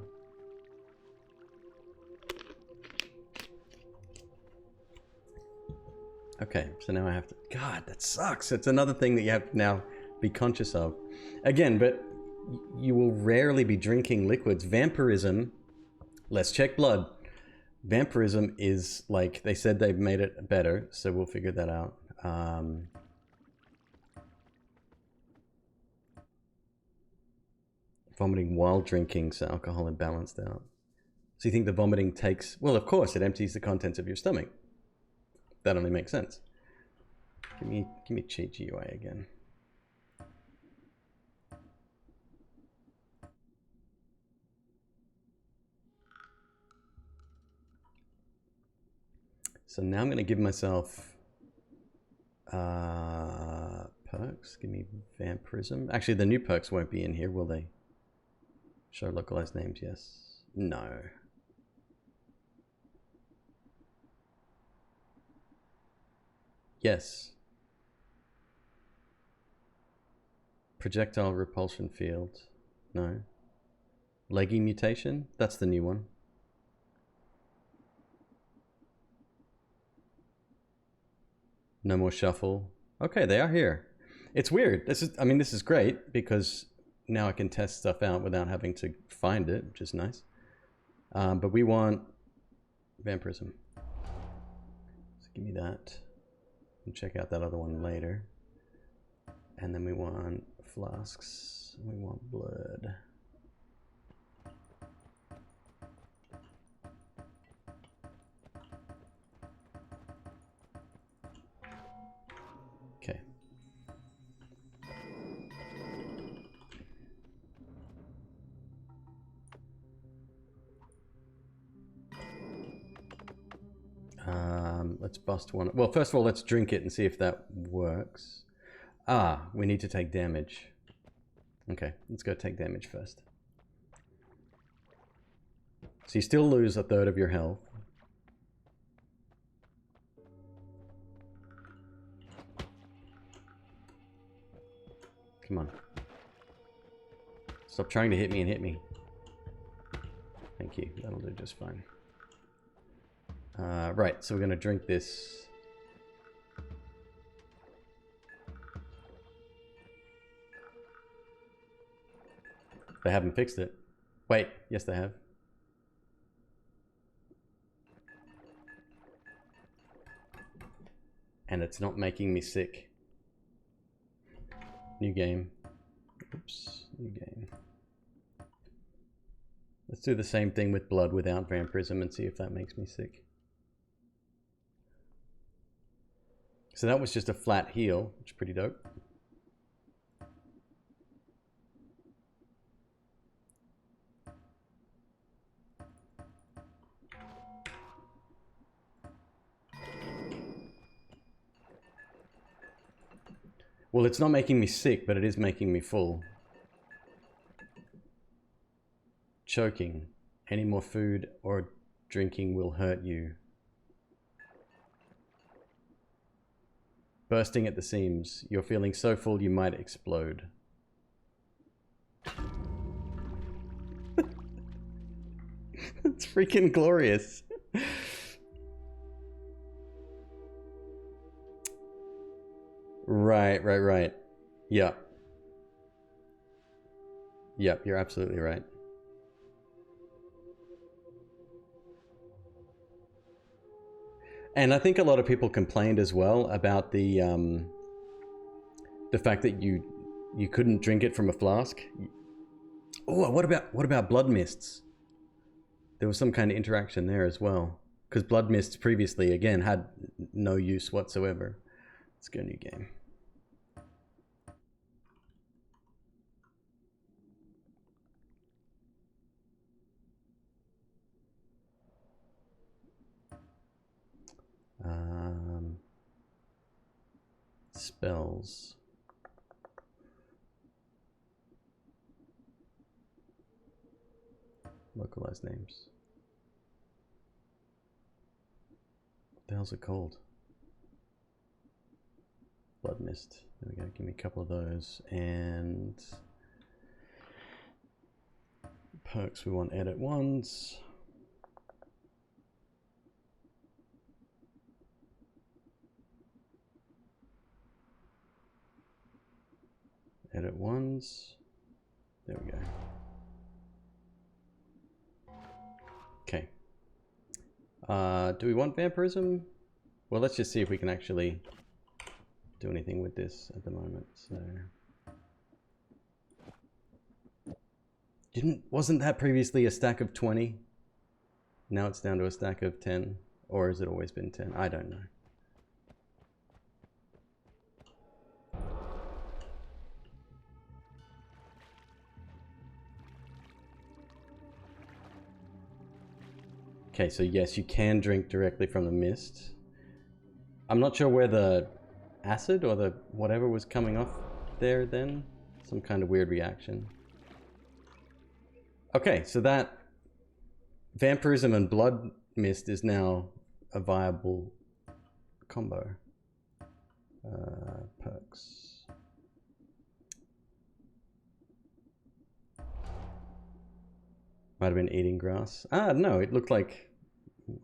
Okay, so now I have to... God, that sucks. It's another thing that you have to now be conscious of. Again, but you will rarely be drinking liquids. Vampirism, let's check blood. Vampirism is like, they said they've made it better, so we'll figure that out. Vomiting while drinking, so alcohol and balanced out. So you think the vomiting takes... Well, of course, it empties the contents of your stomach. That only makes sense. Give me cheat GUI again. So now I'm going to give myself perks. Give me vampirism. Actually, the new perks won't be in here, will they? Show localized names, yes. No. Yes. Projectile repulsion field. No. Leggy mutation? That's the new one. No more shuffle. Okay, they are here. It's weird. This is great because now I can test stuff out without having to find it, which is nice. But we want vampirism. So give me that. We'll check out that other one later. And then we want flasks. We want blood. Okay. Let's bust one. Well, first of all, let's drink it and see if that works. Ah, we need to take damage. Okay, let's go take damage first. So you still lose a third of your health. Come on. Stop trying to hit me and hit me. Thank you. That'll do just fine. Right, so we're going to drink this. They haven't fixed it. Wait, yes they have. And it's not making me sick. New game. Oops, new game. Let's do the same thing with blood without vampirism and see if that makes me sick. So that was just a flat heal, which is pretty dope. Well, it's not making me sick, but it is making me full. Choking. Any more food or drinking will hurt you. Bursting at the seams. You're feeling so full you might explode. It's freaking glorious. Right. Yeah. Yep, you're absolutely right. And I think a lot of people complained as well about the fact that you couldn't drink it from a flask. Oh, what about blood mists? There was some kind of interaction there as well, because blood mists previously again had no use whatsoever. Let's go new game. Spells. Localized names. What the hell's it called? Blood mist. There we go. Give me a couple of those. And perks, we want edit ones. Edit ones. There we go. Okay. Do we want vampirism? Well, let's just see if we can actually do anything with this at the moment. So, wasn't that previously a stack of 20? Now it's down to a stack of 10, or has it always been 10? I don't know. Okay, so yes, you can drink directly from the mist. I'm not sure where the acid or the whatever was coming off there then. Some kind of weird reaction. Okay, so that vampirism and blood mist is now a viable combo. Perks. Might have been eating grass. Ah, no, it looked like,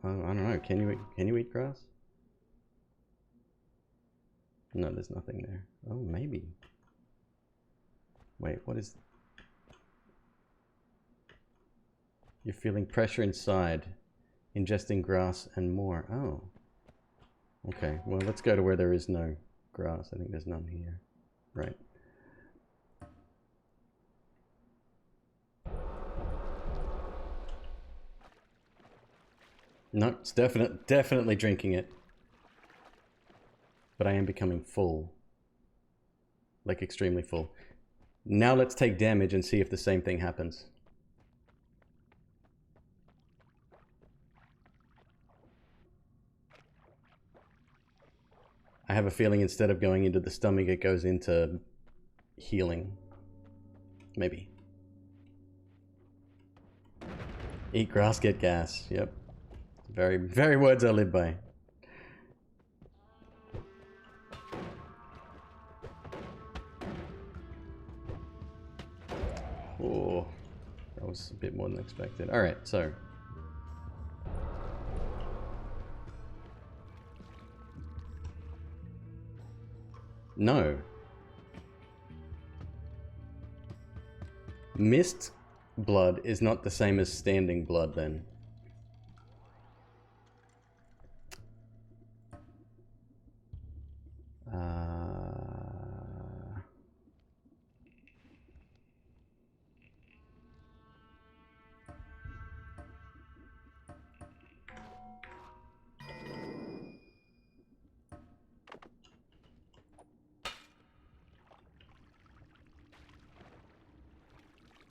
I don't know, can you eat grass? No, there's nothing there. Oh, maybe. Wait, what is... You're feeling pressure inside, ingesting grass and more. Oh. Okay, well, let's go to where there is no grass. I think there's none here. Right. No, it's definitely drinking it. But I am becoming full. Like, extremely full. Now let's take damage and see if the same thing happens. I have a feeling instead of going into the stomach, it goes into healing. Maybe. Eat grass, get gas. Yep. Very words I live by. Oh, that was a bit more than expected. All right, so. No. Mist blood is not the same as standing blood then.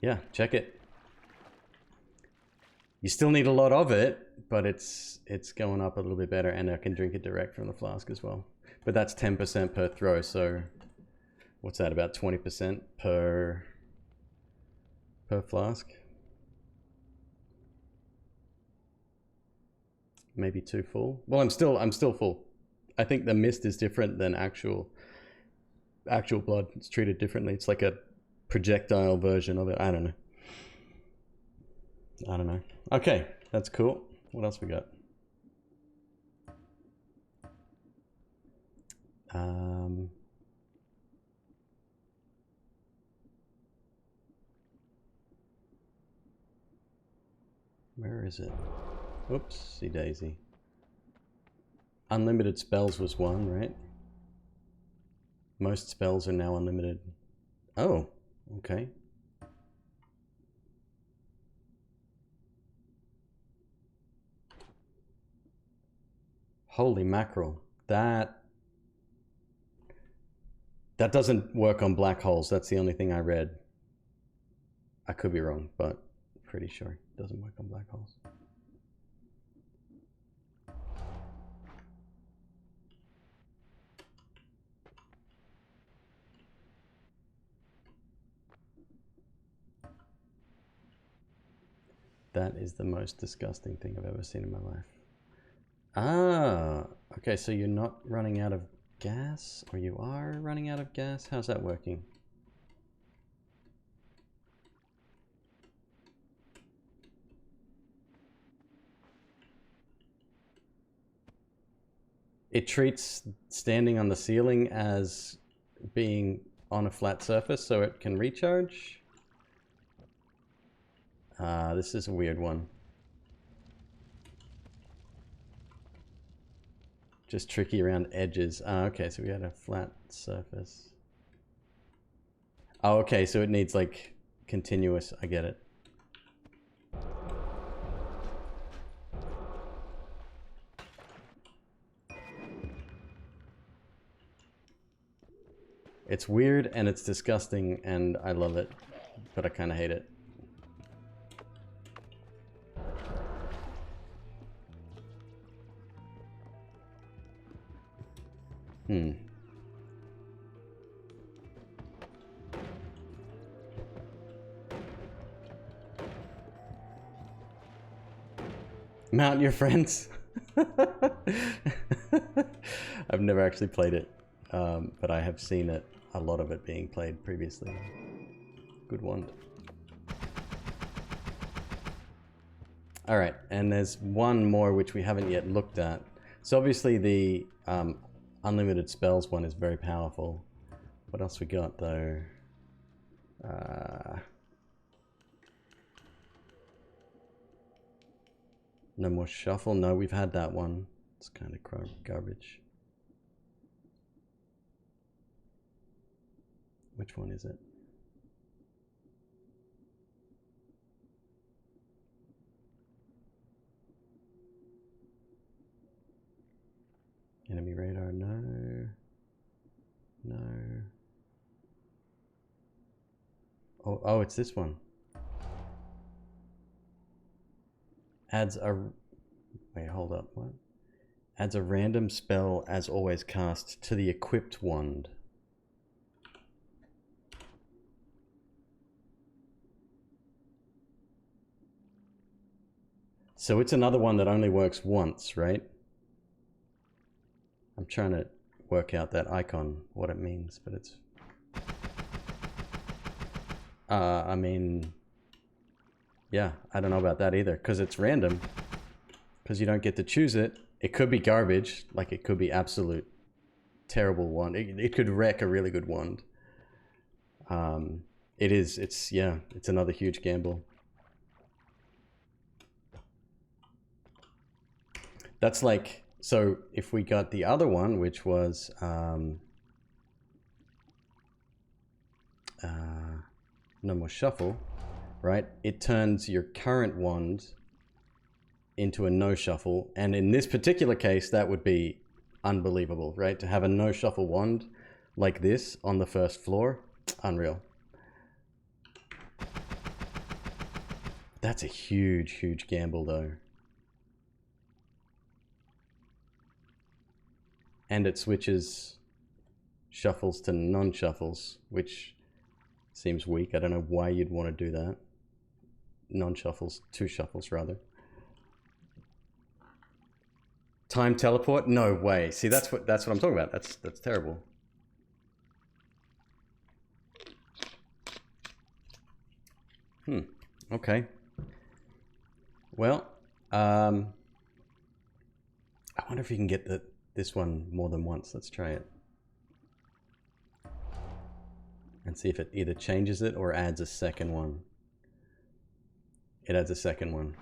Yeah, check it. You still need a lot of it, but it's going up a little bit better, and I can drink it direct from the flask as well. But that's 10% per throw, so what's that, about 20% per flask? Maybe too full. Well, I'm still full. I think the mist is different than actual blood. It's treated differently. It's like a projectile version of it. I don't know. Okay, that's cool. What else we got? Where is it? Oopsie daisy. Unlimited spells was one, right? Most spells are now unlimited. Oh, okay. Holy mackerel. That doesn't work on black holes. That's the only thing I read. I could be wrong, but pretty sure it doesn't work on black holes. That is the most disgusting thing I've ever seen in my life. Ah, okay, so you're not running out of gas, or you are running out of gas? How's that working? It treats standing on the ceiling as being on a flat surface so it can recharge? This is a weird one. Just tricky around edges. Okay, so we had a flat surface. Oh, okay, so it needs like continuous, I get it. It's weird and it's disgusting and I love it, but I kind of hate it. Mount your friends. I've never actually played it, but I have seen it, a lot of it being played previously. Good one. All right, and there's one more which we haven't yet looked at. So obviously the unlimited spells one is very powerful. What else we got though? No more shuffle? No, we've had that one. It's kind of garbage. Which one is it? Enemy radar, no. No. Oh, it's this one. Adds a... Wait, hold up, what? Adds a random spell as always cast to the equipped wand. So it's another one that only works once, right? I'm trying to work out that icon, what it means, but it's... I mean, yeah, I don't know about that either, because it's random. Because you don't get to choose it. It could be garbage, like it could be absolute terrible wand. It could wreck a really good wand. It's another huge gamble. That's like, so if we got the other one, which was no more shuffle, right? It turns your current wand into a no shuffle, and in this particular case, that would be unbelievable, right? To have a no shuffle wand like this on the first floor, unreal. That's a huge, huge gamble though. And it switches shuffles to non-shuffles, which seems weak. I don't know why you'd want to do that. Non-shuffles, 2 shuffles rather. Time teleport? No way. See, that's what I'm talking about. That's terrible. Okay. Well, I wonder if you can get this one more than once. Let's try it. And see if it either changes it or adds a second one. It adds a second one.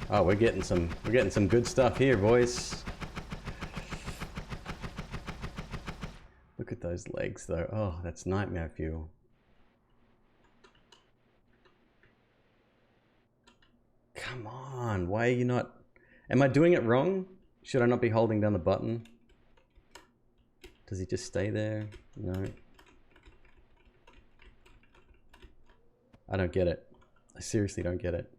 Oh, we're getting some good stuff here, boys. Look at those legs though. Oh, that's nightmare fuel. Come on, why are you not... Am I doing it wrong? Should I not be holding down the button? Does he just stay there? No. I don't get it. I seriously don't get it.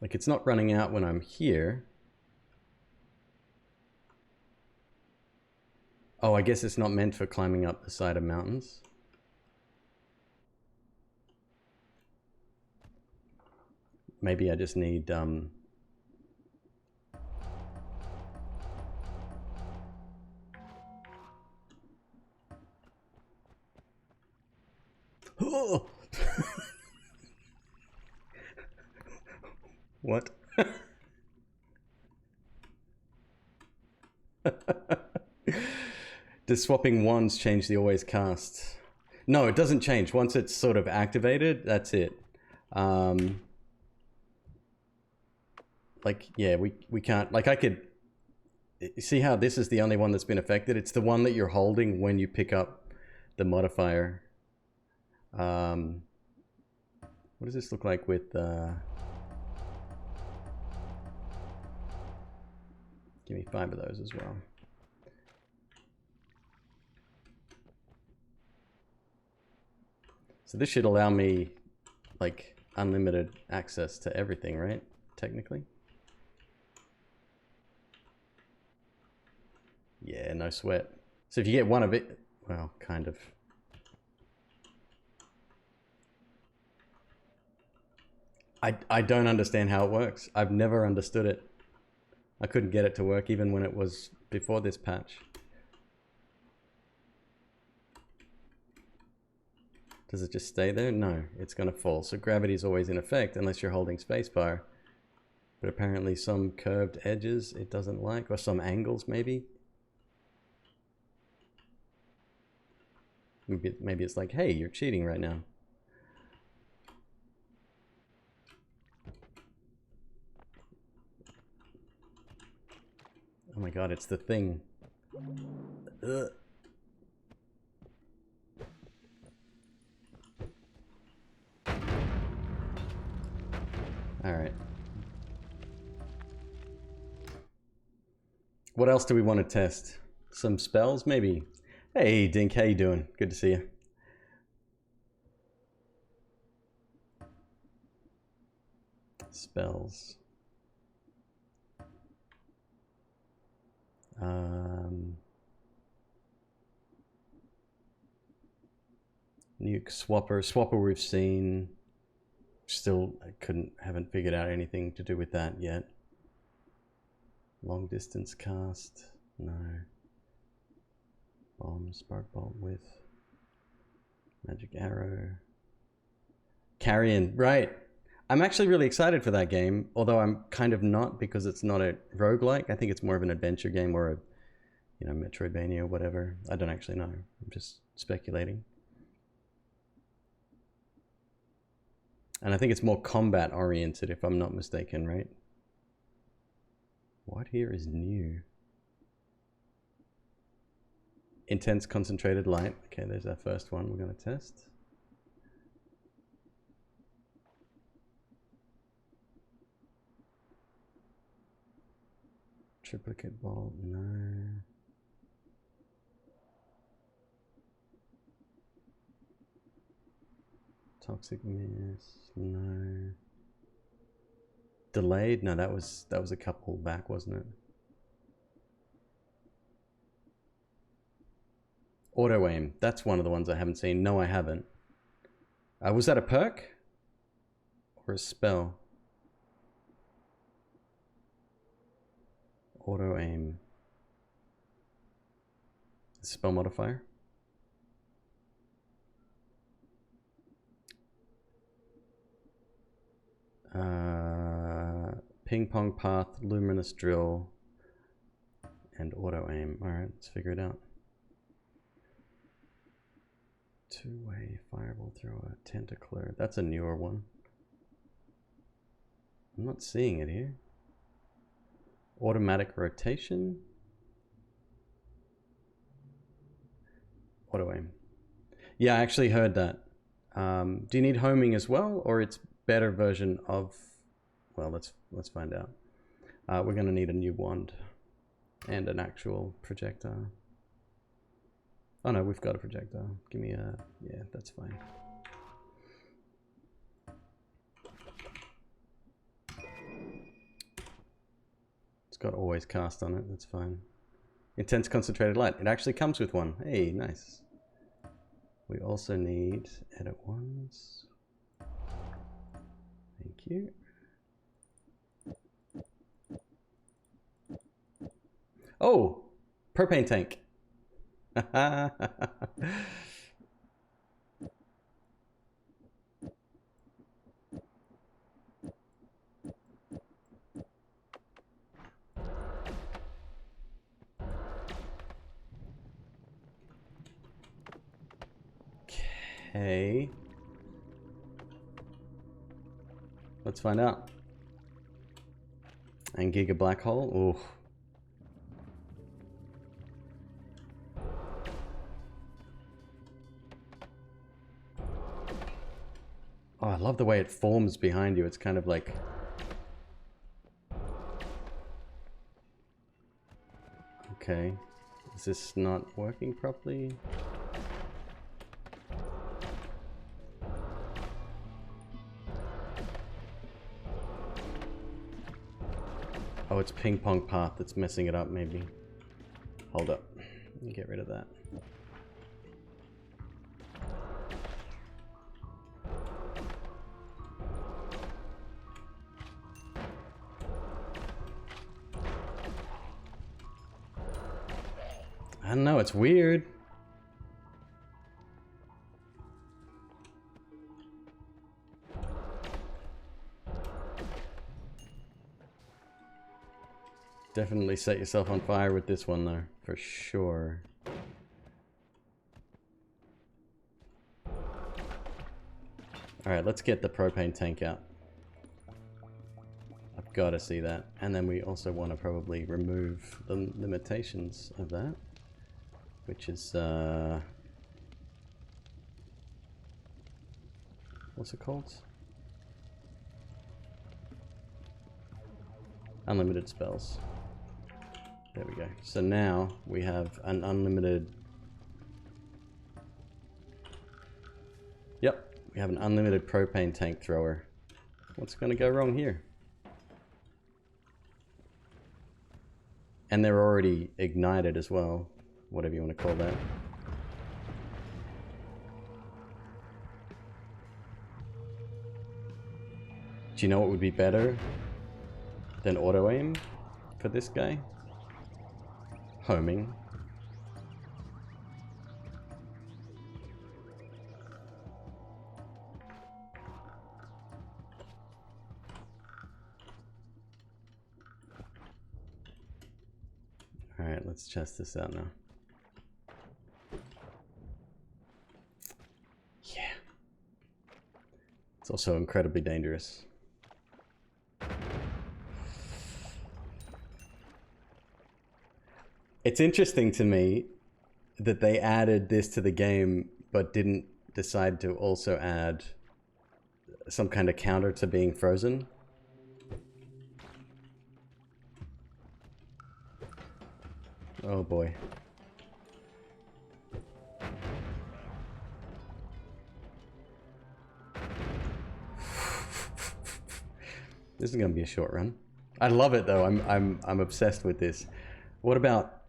Like, it's not running out when I'm here. Oh, I guess it's not meant for climbing up the side of mountains. Maybe I just need, Oh! What? Does swapping wands change the always cast? No, it doesn't change. Once it's sort of activated, that's it. Like, yeah, we can't... Like, I could... See how this is the only one that's been affected? It's the one that you're holding when you pick up the modifier. What does this look like with... Give me 5 of those as well. So this should allow me, like, unlimited access to everything, right? Technically. Yeah, no sweat. So if you get one of it, well, kind of. I don't understand how it works. I've never understood it. I couldn't get it to work even when it was before this patch. Does it just stay there? No, it's going to fall. So gravity is always in effect unless you're holding spacebar. But apparently some curved edges it doesn't like, or some angles maybe. Maybe it's like, hey, you're cheating right now. Oh my god, it's the thing. Ugh. All right. What else do we want to test? Some spells, maybe? Hey, Dink, how you doing? Good to see you. Spells. Nuke Swapper. Swapper we've seen. Still, haven't figured out anything to do with that yet. Long distance cast. No. Bomb, spark bolt with. Magic arrow. Carrion, right. I'm actually really excited for that game, although I'm kind of not because it's not a roguelike. I think it's more of an adventure game or a, you know, Metroidvania or whatever. I don't actually know. I'm just speculating. And I think it's more combat oriented if I'm not mistaken, right? What here is new? Intense concentrated light. Okay, there's our first one we're going to test. Triplicate bolt, no. Toxic mist, no. Delayed? No, that was a couple back, wasn't it? Auto aim. That's one of the ones I haven't seen. No, I haven't. Was that a perk? Or a spell? Auto aim. Spell modifier? Ping pong path, luminous drill, and auto aim. Alright, let's figure it out. Two-way fireball thrower, tentacler. That's a newer one. I'm not seeing it here. Automatic rotation. Auto aim. Yeah, I actually heard that. Do you need homing as well, or it's better version of? Well, let's find out. We're gonna need a new wand and an actual projectile. Oh no, we've got a projectile. Give me a, yeah, that's fine. It's got always cast on it, that's fine. Intense concentrated light. It actually comes with one. Hey, nice. We also need edit ones. Thank you. Oh, propane tank. Okay. Let's find out. And Giga Black Hole. Ooh. Oh, I love the way it forms behind you. It's kind of like... Okay. Is this not working properly? Oh, it's ping pong path that's messing it up, maybe. Hold up. Let me get rid of that. I don't know, it's weird. Definitely set yourself on fire with this one though, for sure. Alright, let's get the propane tank out. I've got to see that. And then we also want to probably remove the limitations of that. Which is, what's it called? Unlimited spells. There we go. So now we have an unlimited... Yep, we have an unlimited propane tank thrower. What's going to go wrong here? And they're already ignited as well. Whatever you want to call that. Do you know what would be better than auto aim for this guy? Homing. Alright, let's test this out now. Yeah. It's also incredibly dangerous. It's interesting to me that they added this to the game, but didn't decide to also add some kind of counter to being frozen. Oh boy. This is gonna be a short run. I love it though. I'm obsessed with this. What about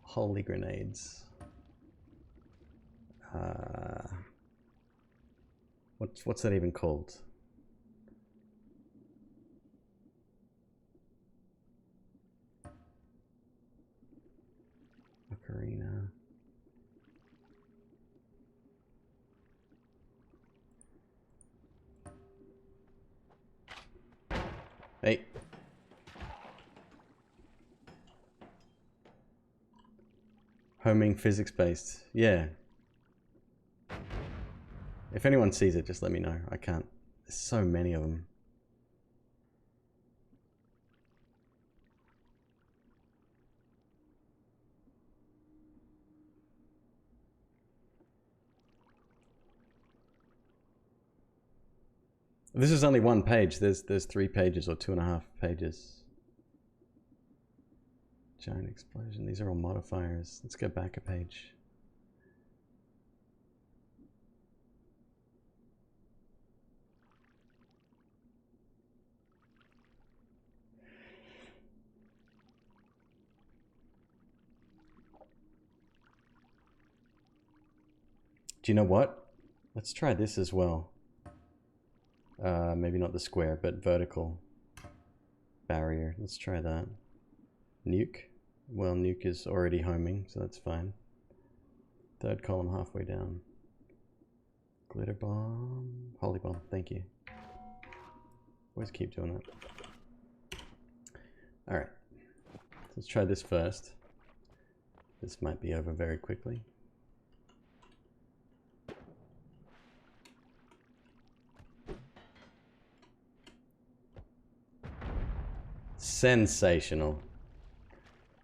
holy grenades? What's that even called? Ocarina. Hey. Homing physics-based. Yeah. If anyone sees it, just let me know. I can't. There's so many of them. This is only one page. There's 3 pages or 2.5 pages. Giant explosion. These are all modifiers. Let's go back a page. Do you know what? Let's try this as well. Maybe not the square, but vertical barrier. Let's try that. Nuke. Well, nuke is already homing, so that's fine. 3rd column halfway down. Glitter bomb. Holy bomb. Thank you. Always keep doing that. Alright. Let's try this first. This might be over very quickly. Sensational.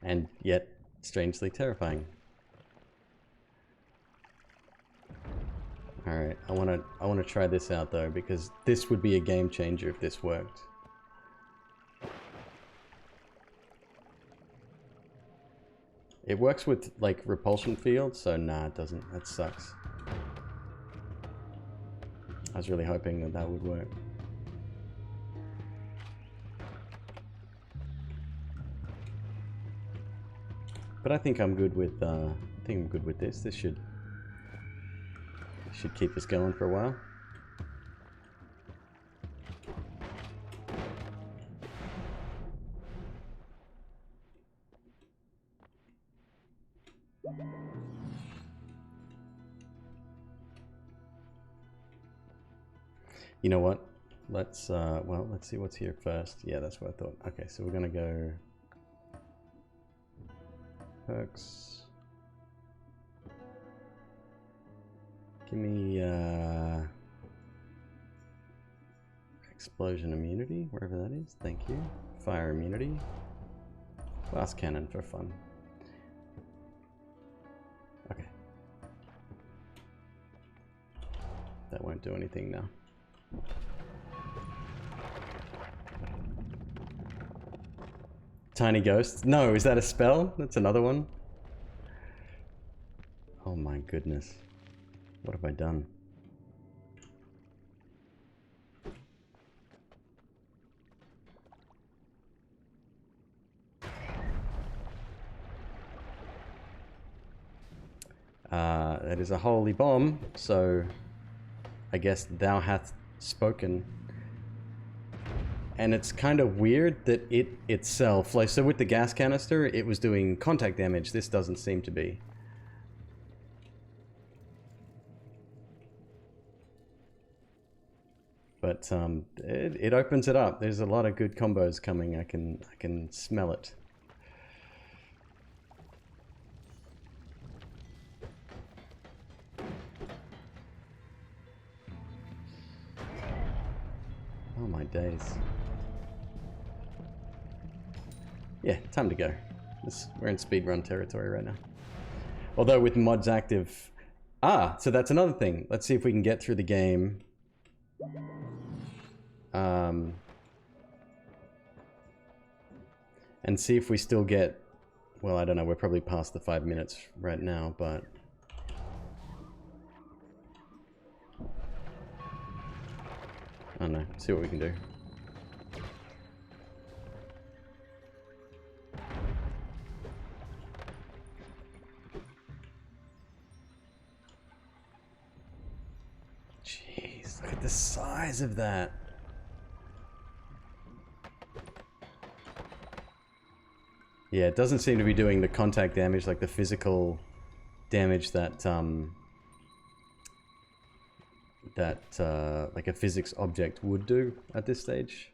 And yet strangely terrifying. Alright, I wanna try this out though, because this would be a game changer if this worked. It works with like repulsion fields, so nah, it doesn't. That sucks. I was really hoping that that would work. But I think I'm good with this. This should keep us going for a while. You know what? Let's well, let's see what's here first. Yeah, that's what I thought. Okay, so we're gonna go perks. Give me explosion immunity, wherever that is. Thank you. Fire immunity. Glass cannon for fun. Okay. That won't do anything now. Tiny ghost? No, is that a spell? That's another one? Oh my goodness. What have I done? That is a holy bomb, so I guess thou hath spoken. And it's kind of weird that it itself, like, so with the gas canister, it was doing contact damage. This doesn't seem to be. But it opens it up. There's a lot of good combos coming. I can smell it. Oh my days. Yeah, time to go. We're in speedrun territory right now. Although with mods active... Ah, so that's another thing. Let's see if we can get through the game. And see if we still get... Well, I don't know, we're probably past the 5 minutes right now, but... I don't know, see what we can do. Jeez, look at the size of that. Yeah, it doesn't seem to be doing the contact damage, like the physical damage that, like a physics object would do at this stage.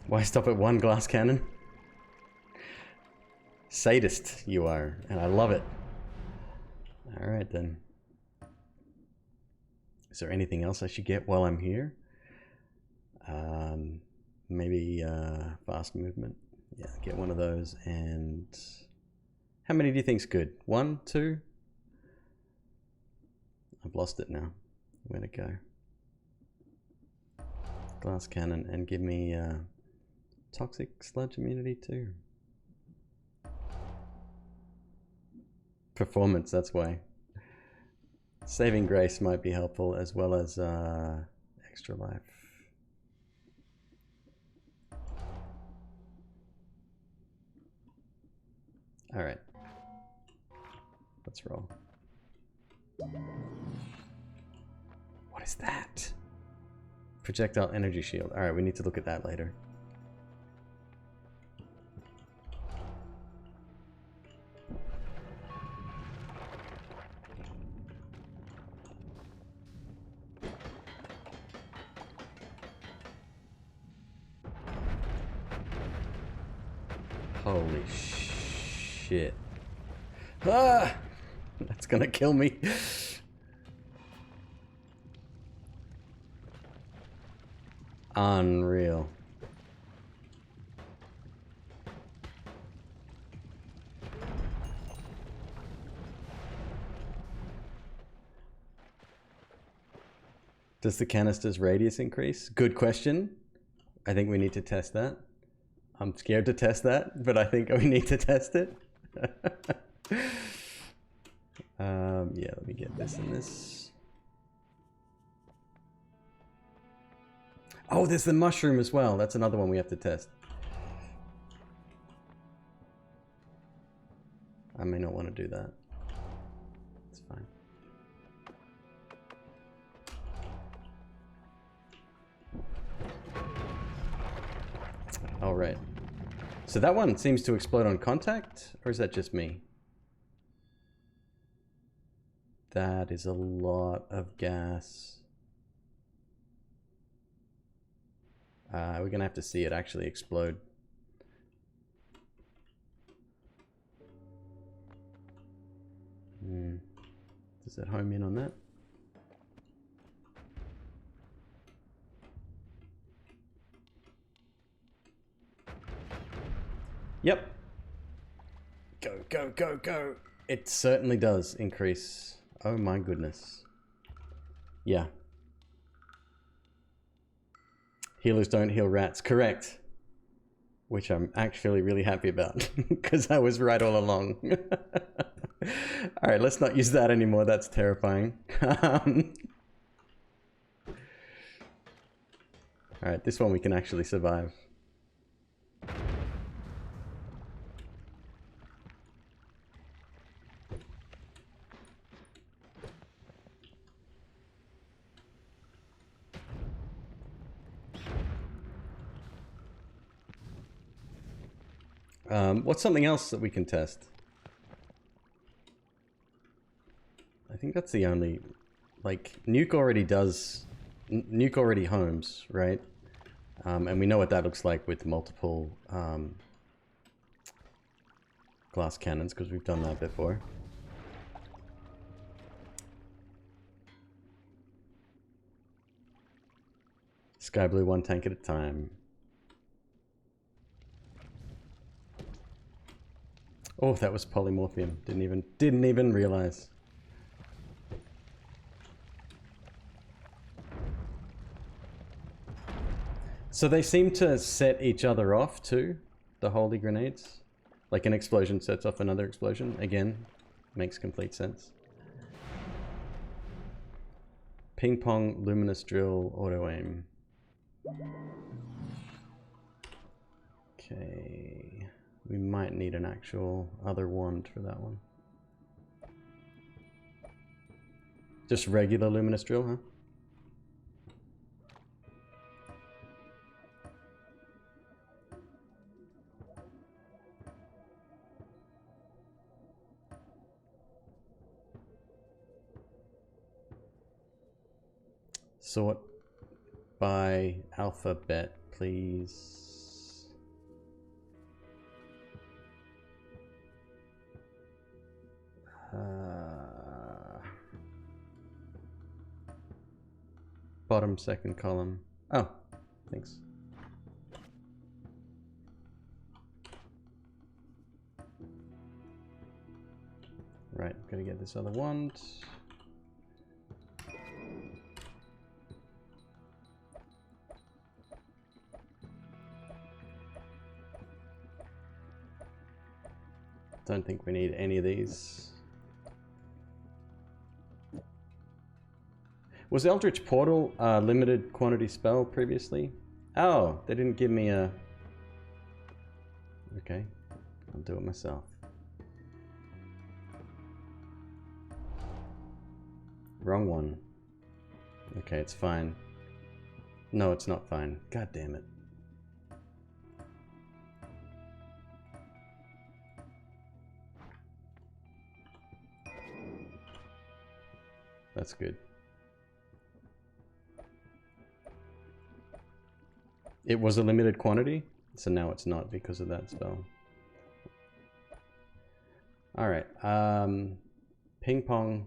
Why stop at one glass cannon? Sadist you are, and I love it. Alright then. Is there anything else I should get while I'm here? Maybe fast movement. Yeah, get one of those. And how many do you think's good? 1, 2? I've lost it now. Where'd it go? Glass cannon, and give me toxic sludge immunity too. Performance, that's why. Saving grace might be helpful, as well as extra life. Alright. Let's roll. What is that? Projectile energy shield. Alright, we need to look at that later. Holy shit. Ah! That's gonna kill me. Unreal. Does the canister's radius increase? Good question. I think we need to test that. I'm scared to test that, but I think we need to test it. Yeah, let me get this and this. Oh, there's the mushroom as well. That's another one we have to test. I may not want to do that. It's fine. All right. So that one seems to explode on contact, or is that just me? That is a lot of gas. We're gonna have to see it actually explode. Does that home in on that? Yep. Go, go, go, go. It certainly does increase. Oh my goodness. Yeah. Healers don't heal rats. Correct. Which I'm actually really happy about, because I was right all along. Alright, let's not use that anymore. That's terrifying. Alright, this one we can actually survive. What's something else that we can test? I think that's the only... Like, Nuke already does... Nuke already homes, right? And we know what that looks like with multiple... glass cannons because we've done that before. Sky blue, one tank at a time. Oh, that was polymorphium. Didn't even realize. So they seem to set each other off too, the holy grenades. Like an explosion sets off another explosion. Again, makes complete sense. Ping pong, luminous drill, auto aim. Okay, we might need an actual other wand for that one. Just regular luminous drill, huh? Sort by alphabet, please. Bottom second column. Oh, thanks. Right, gotta get this other wand. Don't think we need any of these. Was Eldritch Portal a limited quantity spell previously? Oh, they didn't give me a... Okay, I'll do it myself. Wrong one. Okay, it's fine. No, it's not fine. God damn it. That's good. It was a limited quantity, so now it's not because of that spell. Alright, ping pong,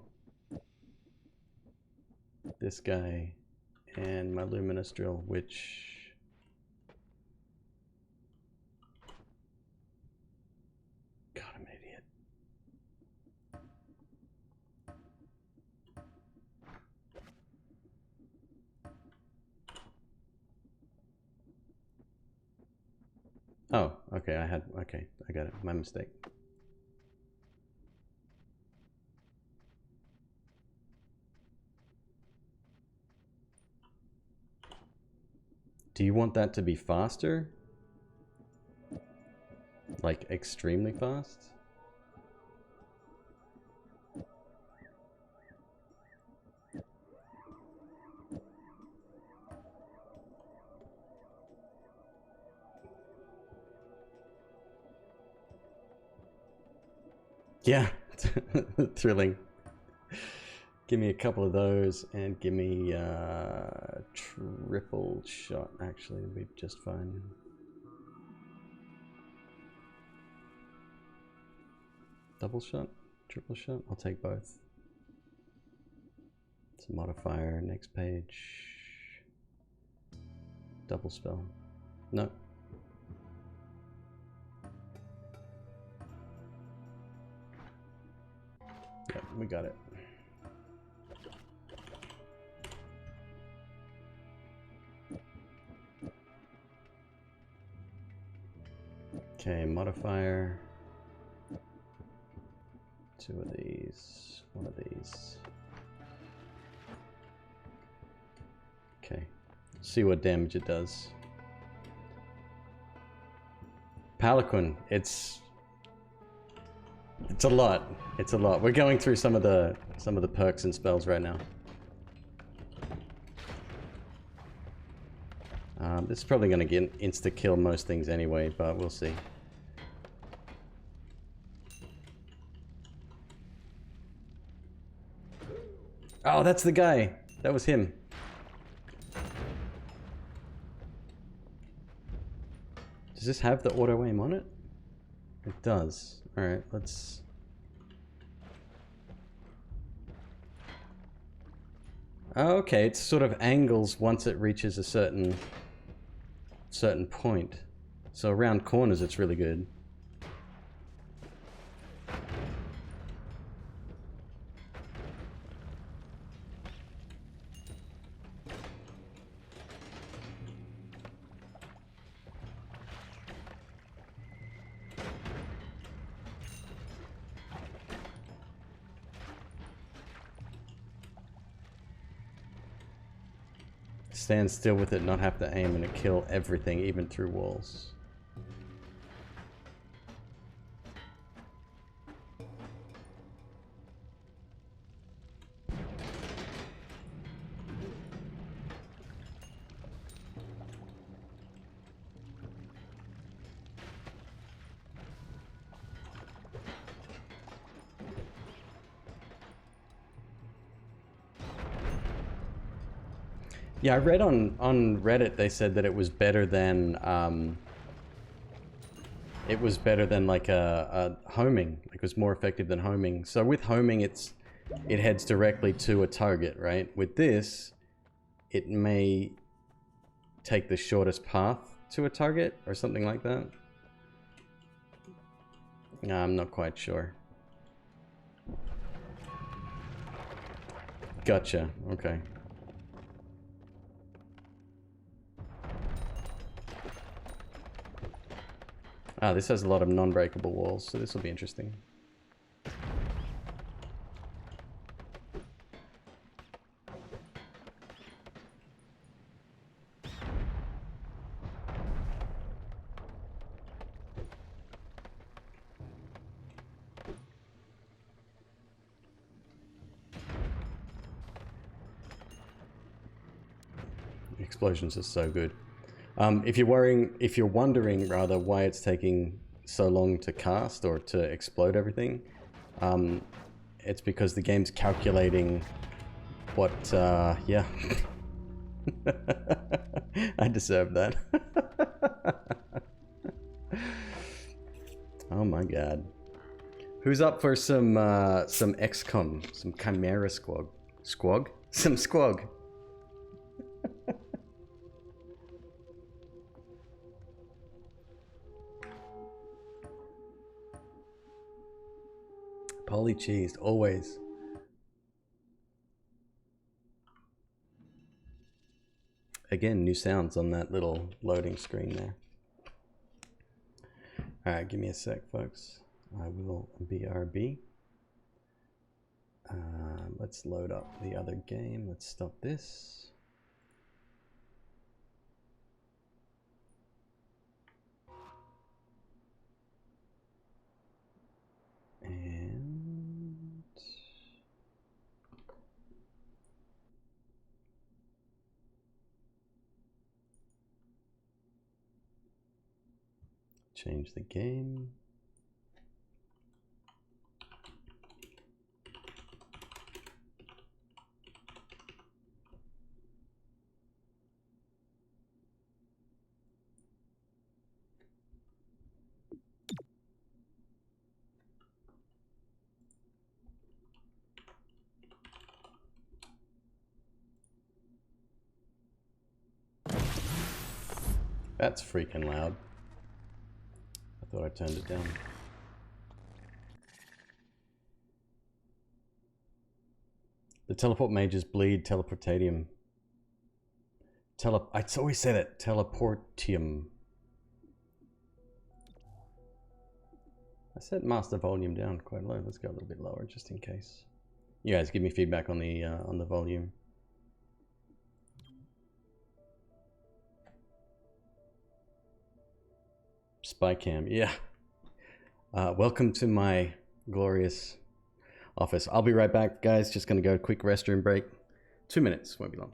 this guy, and my luminous drill, which... God, I'm an idiot. Oh, okay, okay, I got it, my mistake. Do you want that to be faster? Like, extremely fast? Yeah, thrilling. Give me a couple of those and give me triple shot. Actually, it'll be just fine. Double shot? Triple shot? I'll take both. It's a modifier. Next page. Double spell. No. Yep, we got it. Okay, modifier. 2 of these, 1 of these. Okay, see what damage it does. Palanquin, it's a lot. It's a lot. We're going through some of the perks and spells right now. This is probably going to get insta-kill most things anyway, but we'll see. Oh, that's the guy. That was him. Does this have the auto aim on it? It does. Alright, let's... Oh, okay, it sort of angles once it reaches a certain point. So around corners it's really good. Stand still with it, not have to aim, and it kill everything, even through walls. Yeah, I read on Reddit they said that it was better than like a homing. Like it was more effective than homing. So with homing, it heads directly to a target, right? With this, it may take the shortest path to a target or something like that. No, I'm not quite sure. Gotcha. Okay. Ah, this has a lot of non-breakable walls, so this will be interesting. Explosions are so good. If you're wondering rather why it's taking so long to cast or to explode everything, it's because the game's calculating what, yeah. I deserve that. Oh my god. Who's up for some XCOM, some Chimera squog? Squog? Some squog. Poly cheesed, always. Again, new sounds on that little loading screen there. Alright, give me a sec, folks. I will BRB. Let's load up the other game. Let's stop this. And change the game. That's freaking loud. I thought I turned it down. The teleport mages bleed teleportatium. I always say that. Teleportium. I set master volume down quite low. Let's go a little bit lower just in case. You guys give me feedback on the volume. Spy cam, yeah. Welcome to my glorious office. I'll be right back, guys. Just gonna go a quick restroom break. 2 minutes, won't be long.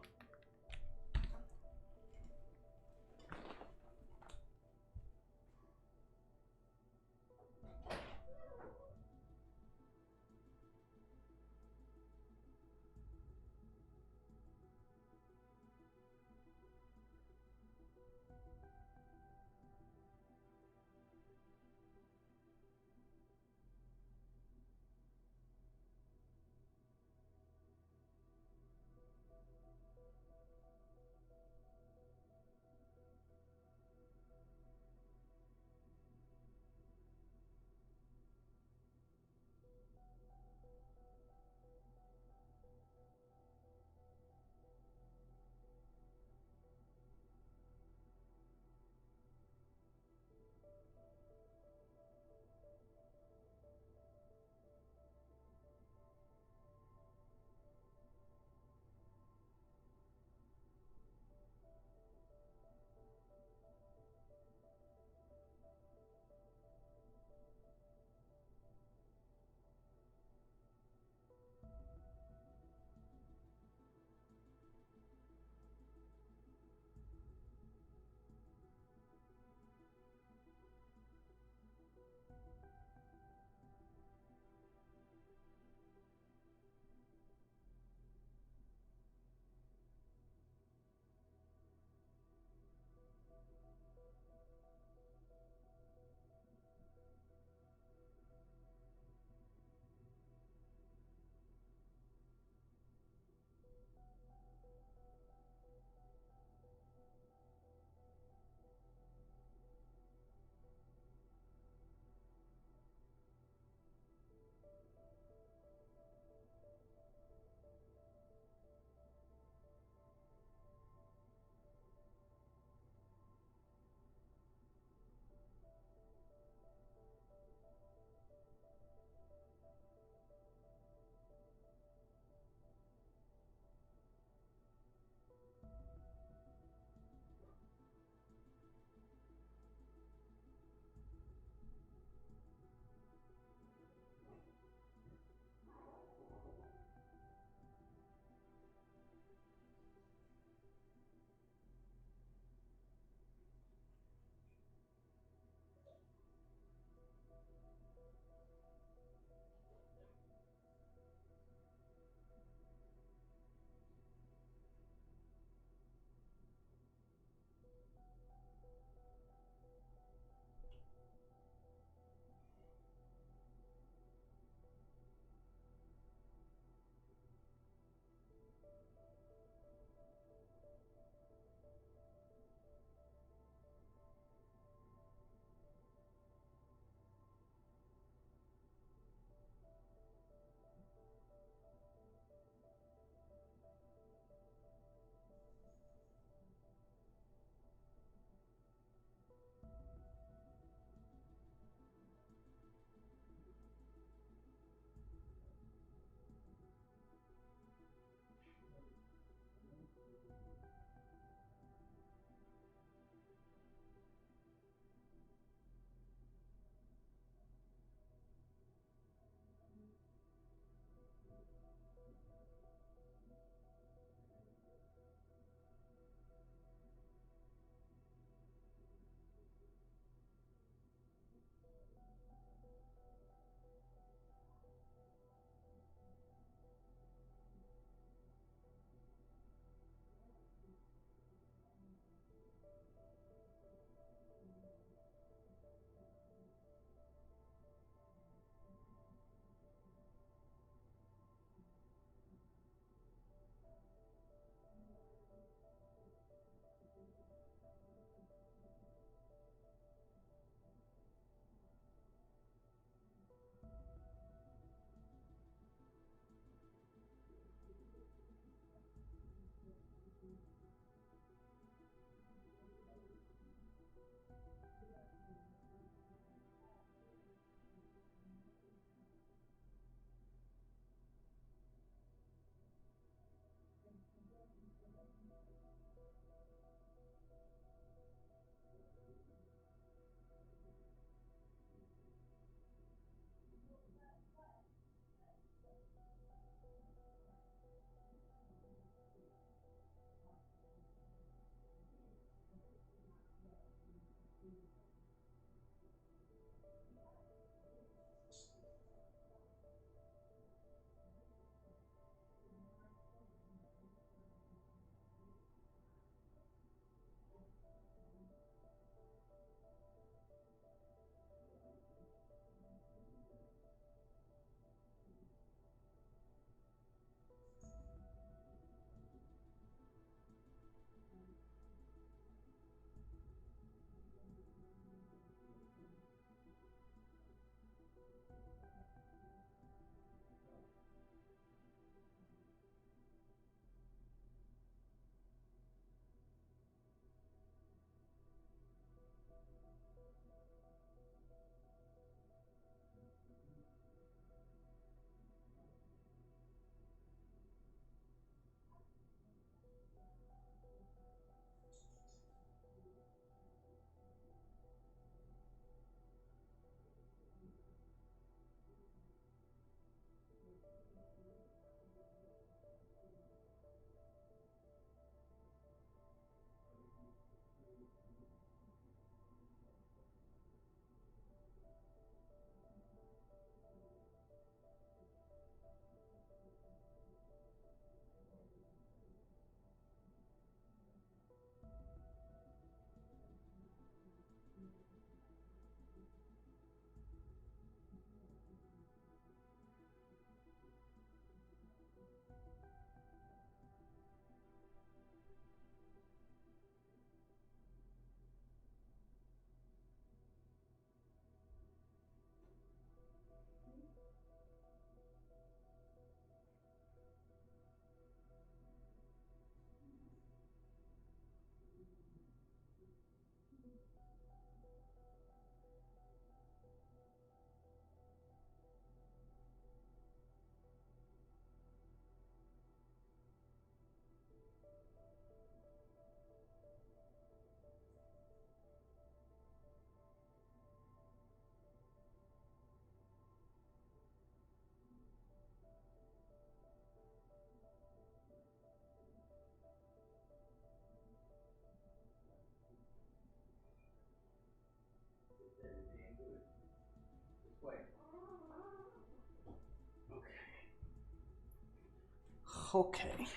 Okay.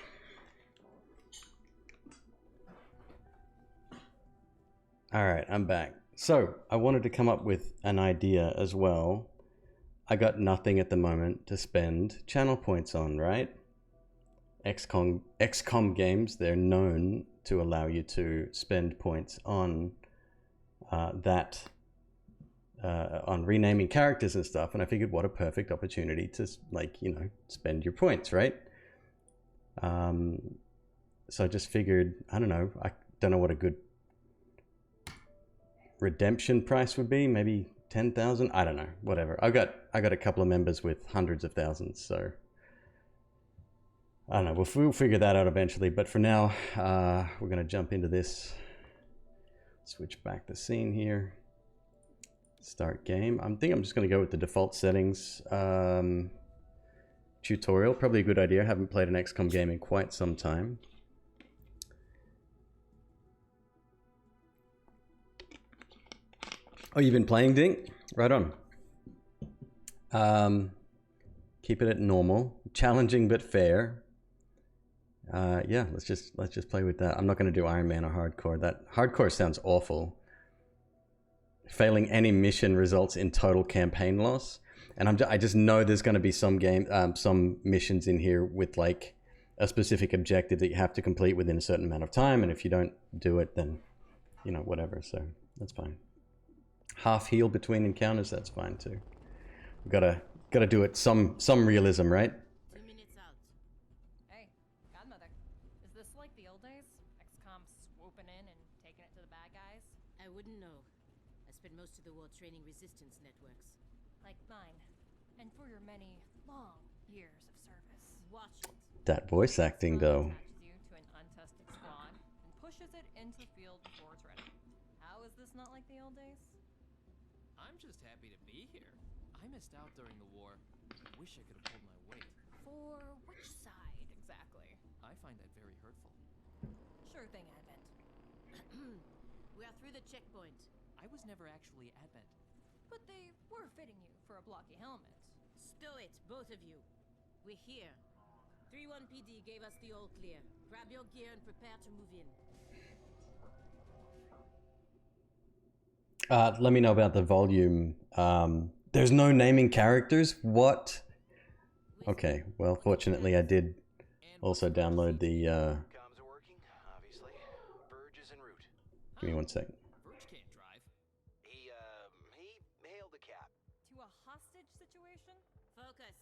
All right, I'm back. So I wanted to come up with an idea as well. I got nothing at the moment to spend channel points on, right? XCOM games, they're known to allow you to spend points on on renaming characters and stuff. And I figured, what a perfect opportunity to, like, you know, spend your points, right? So I just figured, I don't know what a good redemption price would be. Maybe 10,000. I don't know. Whatever. I got a couple of members with hundreds of thousands, so I don't know. We'll figure that out eventually. But for now, we're gonna jump into this. Switch back the scene here. Start game. I think I'm just gonna go with the default settings. Tutorial, probably a good idea. I haven't played an XCOM game in quite some time. Oh, you've been playing, Dink? Right on. Keep it at normal, challenging but fair. Yeah, let's just play with that. I'm not going to do Iron Man or hardcore. That hardcore sounds awful. Failing any mission results in total campaign loss. And I just know there's going to be some missions in here with like a specific objective that you have to complete within a certain amount of time. And if you don't do it, then, you know, whatever. So that's fine. Half heal between encounters, that's fine too. We've gotta do it some realism, right? 2 minutes out. Hey, Godmother. Is this like the old days? XCOM swooping in and taking it to the bad guys? I wouldn't know. I spent most of the war training resistance networks. Like mine. And for your many long years of service. Watch it. That voice acting though. Attaches you to an untested squad and pushes it into the field before it's ready. How is this not like the old days? I'm just happy to be here. I missed out during the war. Wish I could have pulled my weight. For which side exactly? I find that very hurtful. Sure thing, Advent. We are through the checkpoint. I was never actually Advent. But they were fitting you for a blocky helmet. Stow it, both of you. We're here. 3-1 PD gave us the all clear. Grab your gear and prepare to move in. Let me know about the volume. There's no naming characters? What? Okay, well, fortunately I did also download the... Comms are working, obviously. Verge is en route. Give me one sec. Verge can't drive. He hailed the cap. To a hostage situation? Focus.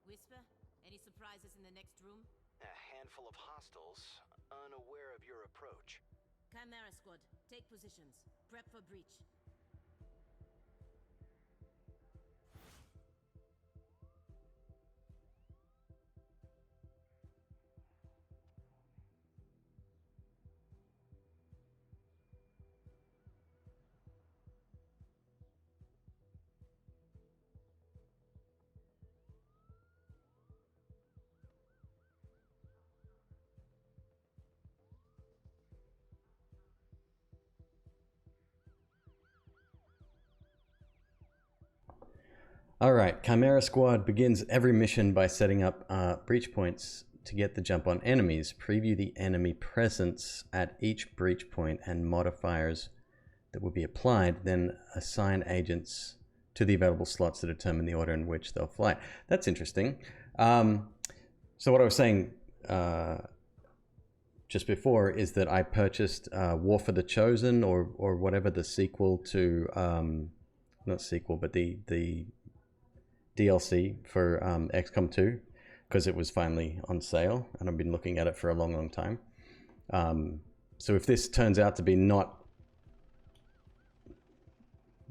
Whisper, any surprises in the next room? A handful of hostiles, unaware of your approach. Chimera squad, take positions. Prep for breach. Alright, Chimera Squad begins every mission by setting up breach points to get the jump on enemies. Preview the enemy presence at each breach point and modifiers that will be applied, then assign agents to the available slots to determine the order in which they'll fly. That's interesting. So what I was saying just before is that I purchased War for the Chosen or whatever, the sequel to, not sequel, but the DLC for XCOM 2 because it was finally on sale and I've been looking at it for a long time. So if this turns out to be not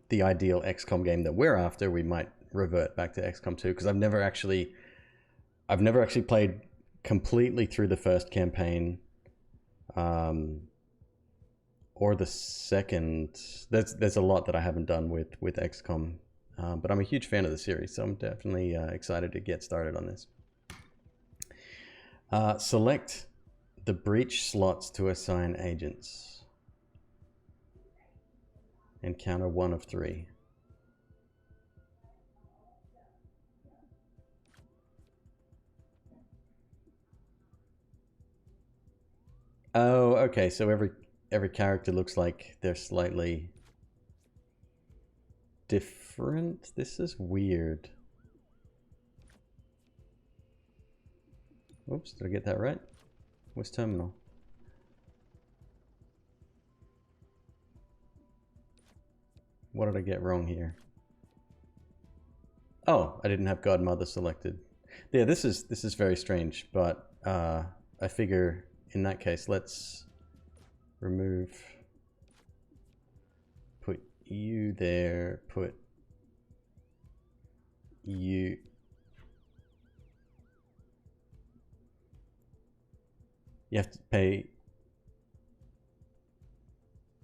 the ideal XCOM game that we're after, we might revert back to XCOM 2 because I've never actually played completely through the first campaign or the second. There's a lot that I haven't done with XCOM. But I'm a huge fan of the series, so I'm definitely excited to get started on this. Select the breach slots to assign agents. Encounter 1 of 3. Oh, okay. So every character looks like they're slightly different. This is weird. Oops, did I get that right? Where's terminal? What did I get wrong here? Oh, I didn't have Godmother selected. Yeah, this is very strange, but I figure in that case, let's remove, put you there, put you. You have to pay.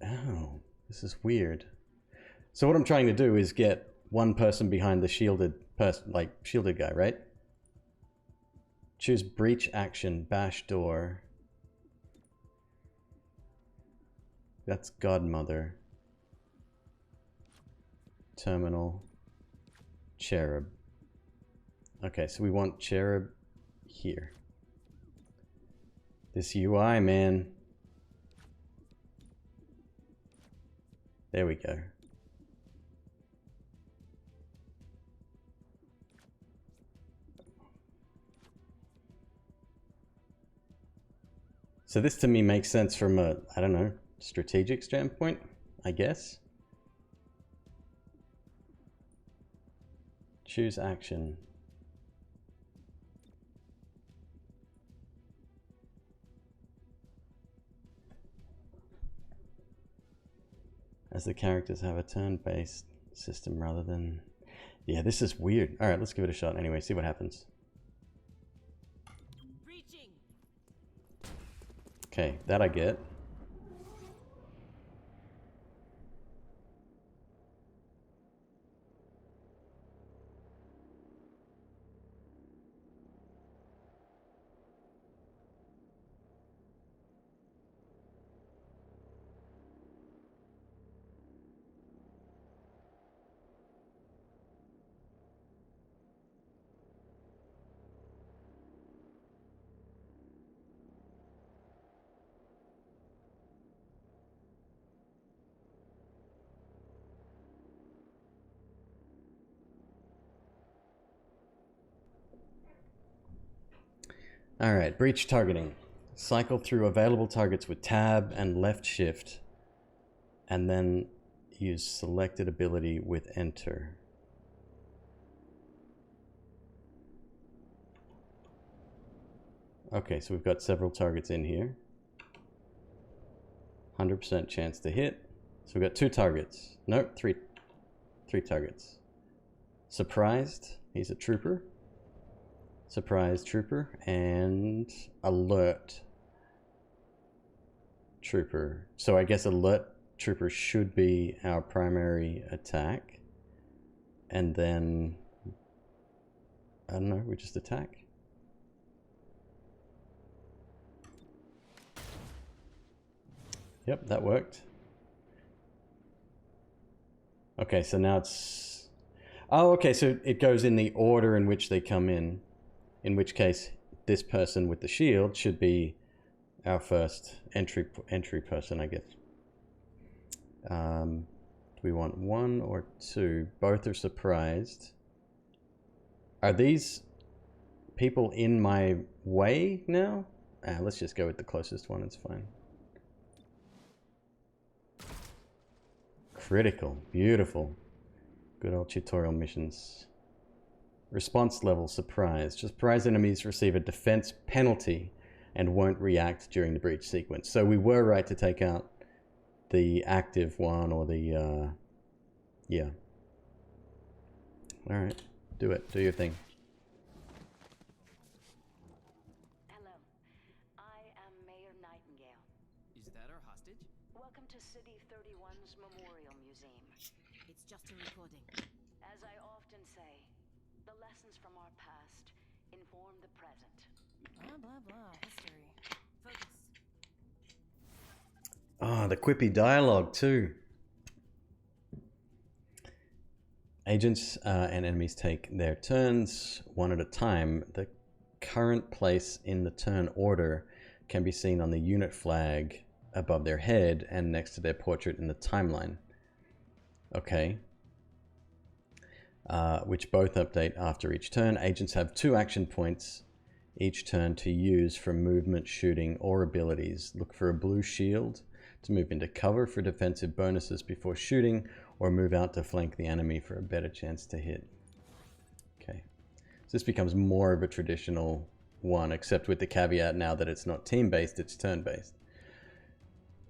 Oh, this is weird. So what I'm trying to do is get one person behind the shielded person, like shielded guy, right? Choose breach action, bash door. That's Godmother. Terminal. Cherub. Okay, so we want Cherub here. This UI, man. There we go. So this to me makes sense from a, I don't know, strategic standpoint, I guess. Choose action. As the characters have a turn-based system rather than... Yeah, this is weird. Alright, let's give it a shot anyway, see what happens. Okay, that I get. Alright, breach targeting. Cycle through available targets with tab and left shift, and then use selected ability with enter. Okay, so we've got several targets in here. 100% chance to hit. So we've got 2 targets. Nope, three targets. Surprised, he's a trooper. Surprise trooper and alert trooper. So I guess alert trooper should be our primary attack. And then, I don't know, we just attack. Yep, that worked. Okay, so now it's... Oh, okay, so it goes in the order in which they come in. In which case, this person with the shield should be our first entry person, I guess. Do we want 1 or 2? Both are surprised. Are these people in my way now? Let's just go with the closest one, it's fine. Critical, beautiful. Good old tutorial missions. Response level, surprise. Surprise enemies receive a defense penalty and won't react during the breach sequence. So we were right to take out the active one or the, yeah. Alright, do it, do your thing. Hello, I am Mayor Nightingale. Is that our hostage? Welcome to City 31's Memorial Museum. It's just a recording. As I often say, the lessons from our past inform the present. Blah, blah, blah. History. Focus. Ah, the quippy dialogue too. Agents and enemies take their turns one at a time. The current place in the turn order can be seen on the unit flag above their head and next to their portrait in the timeline. Okay. Which both update after each turn. Agents have 2 action points each turn to use for movement, shooting, or abilities. Look for a blue shield to move into cover for defensive bonuses before shooting, or move out to flank the enemy for a better chance to hit. Okay. So this becomes more of a traditional one, except with the caveat now that it's not team-based, it's turn-based.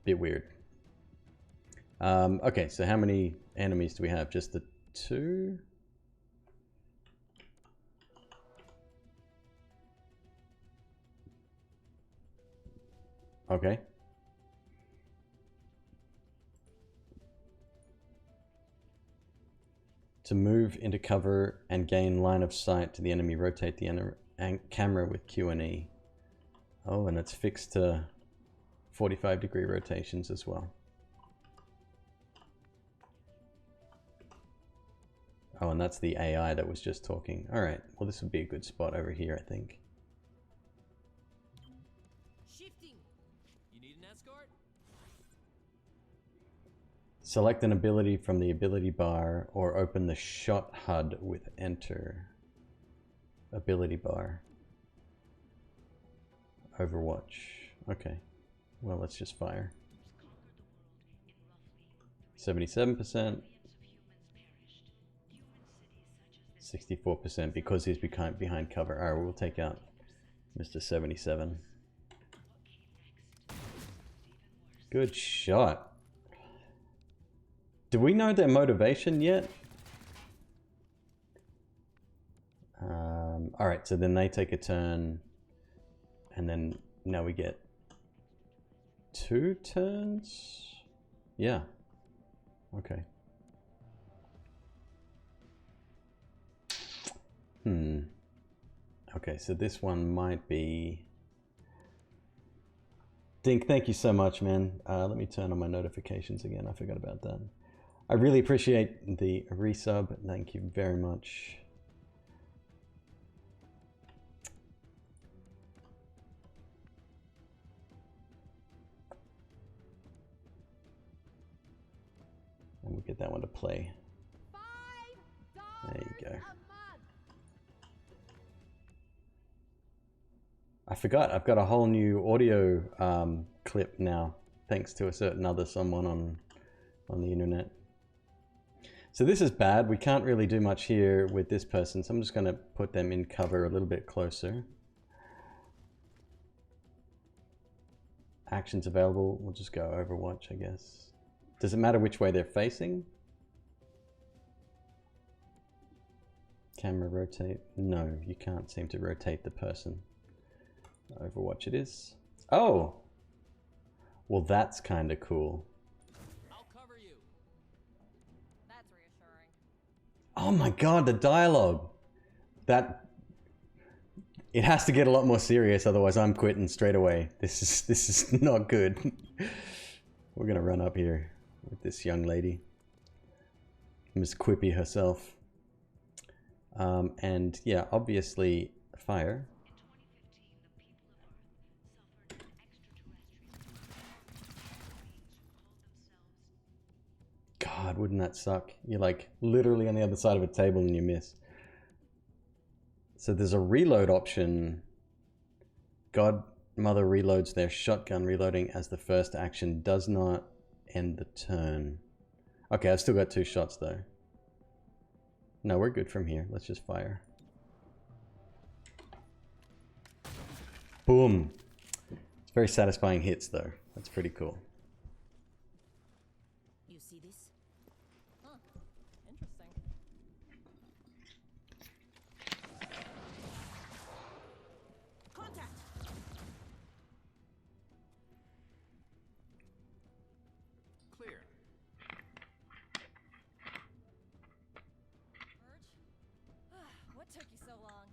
Bit weird. Okay, so how many enemies do we have? Just the 2? Okay. To move into cover and gain line of sight to the enemy, rotate the camera with Q and E. Oh, and it's fixed to 45-degree rotations as well. Oh, and that's the AI that was just talking. All right, well, this would be a good spot over here, I think. Shifting. You need an escort? Select an ability from the ability bar or open the shot HUD with enter. Ability bar. Overwatch. Okay. Well, let's just fire. 77%. 64% because he's behind cover. Alright, we'll take out Mr. 77. Good shot. Do we know their motivation yet? Alright, so then they take a turn. And then now we get 2 turns? Yeah. Okay. Okay, so this one might be... Dink, thank you so much, man. Let me turn on my notifications again. I forgot about that. I really appreciate the resub. Thank you very much. And we'll get that one to play. $5 There you go. a month. I forgot, I've got a whole new audio clip now, thanks to a certain other someone on the internet. So this is bad. We can't really do much here with this person, so I'm just going to put them in cover a little bit closer. Actions available. We'll just go Overwatch, I guess. Does it matter which way they're facing? Camera rotate. No, you can't seem to rotate the person. Overwatch it is. Oh! Well, that's kind of cool. I'll cover you. That's reassuring. Oh my god, the dialogue! That... It has to get a lot more serious, otherwise I'm quitting straight away. This is not good. We're gonna run up here with this young lady. Miss Quippy herself. And yeah, obviously fire. God, wouldn't that suck? You're like literally on the other side of a table and you miss. So there's a reload option. Godmother reloads their shotgun. Reloading as the first action does not end the turn. Okay, I've still got 2 shots though. No, we're good from here. Let's just fire. Boom. It's very satisfying hits though. That's pretty cool. You see this? Huh. Interesting. Contact! Clear. Urge? What took you so long?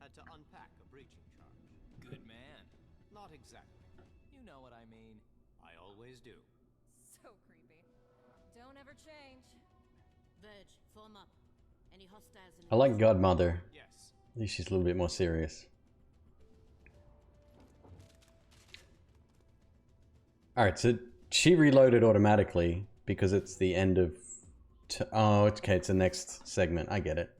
Had to unpack a breaching charge. Good man. Not exactly. You know what I mean. I always do. So creepy. Don't ever change. Verge, form up. Any hostiles in I like Godmother. Yes. At least she's a little bit more serious. Alright, so she reloaded automatically because it's the end of... oh, okay, it's the next segment. I get it.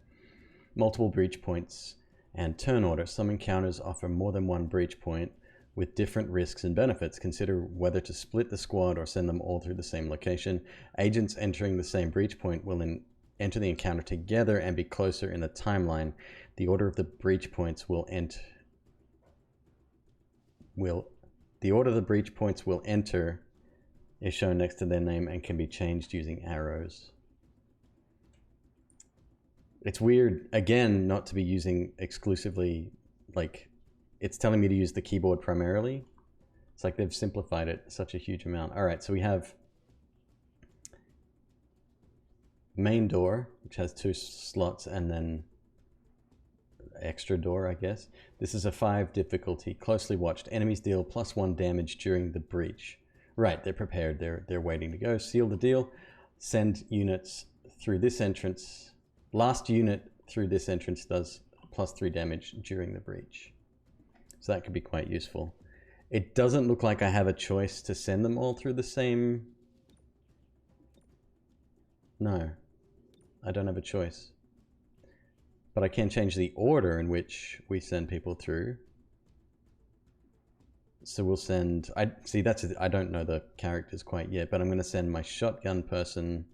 Multiple breach points and turn order. Some encounters offer more than one breach point with different risks and benefits. Consider whether to split the squad or send them all through the same location. Agents entering the same breach point will enter the encounter together and be closer in the timeline. The order of the breach points will enter is shown next to their name and can be changed using arrows. It's weird, again, not to be using exclusively, like, it's telling me to use the keyboard primarily. It's like they've simplified it such a huge amount. All right, so we have main door, which has 2 slots, and then extra door, I guess. This is a 5 difficulty, closely watched. Enemies deal +1 damage during the breach. Right, they're prepared, they're waiting to go. Seal the deal. Send units through this entrance. Last unit through this entrance does +3 damage during the breach. So that could be quite useful. It doesn't look like I have a choice to send them all through the same... No, I don't have a choice. But I can change the order in which we send people through. So we'll send... I don't know the characters quite yet, but I'm going to send my shotgun person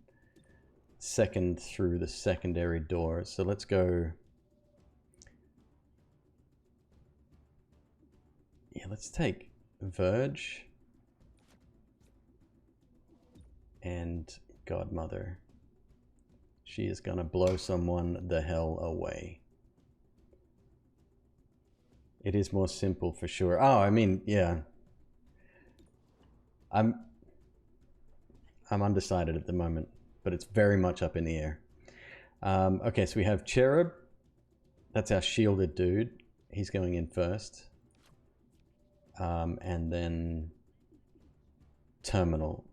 second through the secondary door. So let's go... Yeah, let's take Verge and Godmother. She is gonna blow someone the hell away. It is more simple for sure. Oh, I mean, yeah. I'm undecided at the moment, but it's very much up in the air. Okay, so we have Cherub. That's our shielded dude. He's going in first. And then Terminal.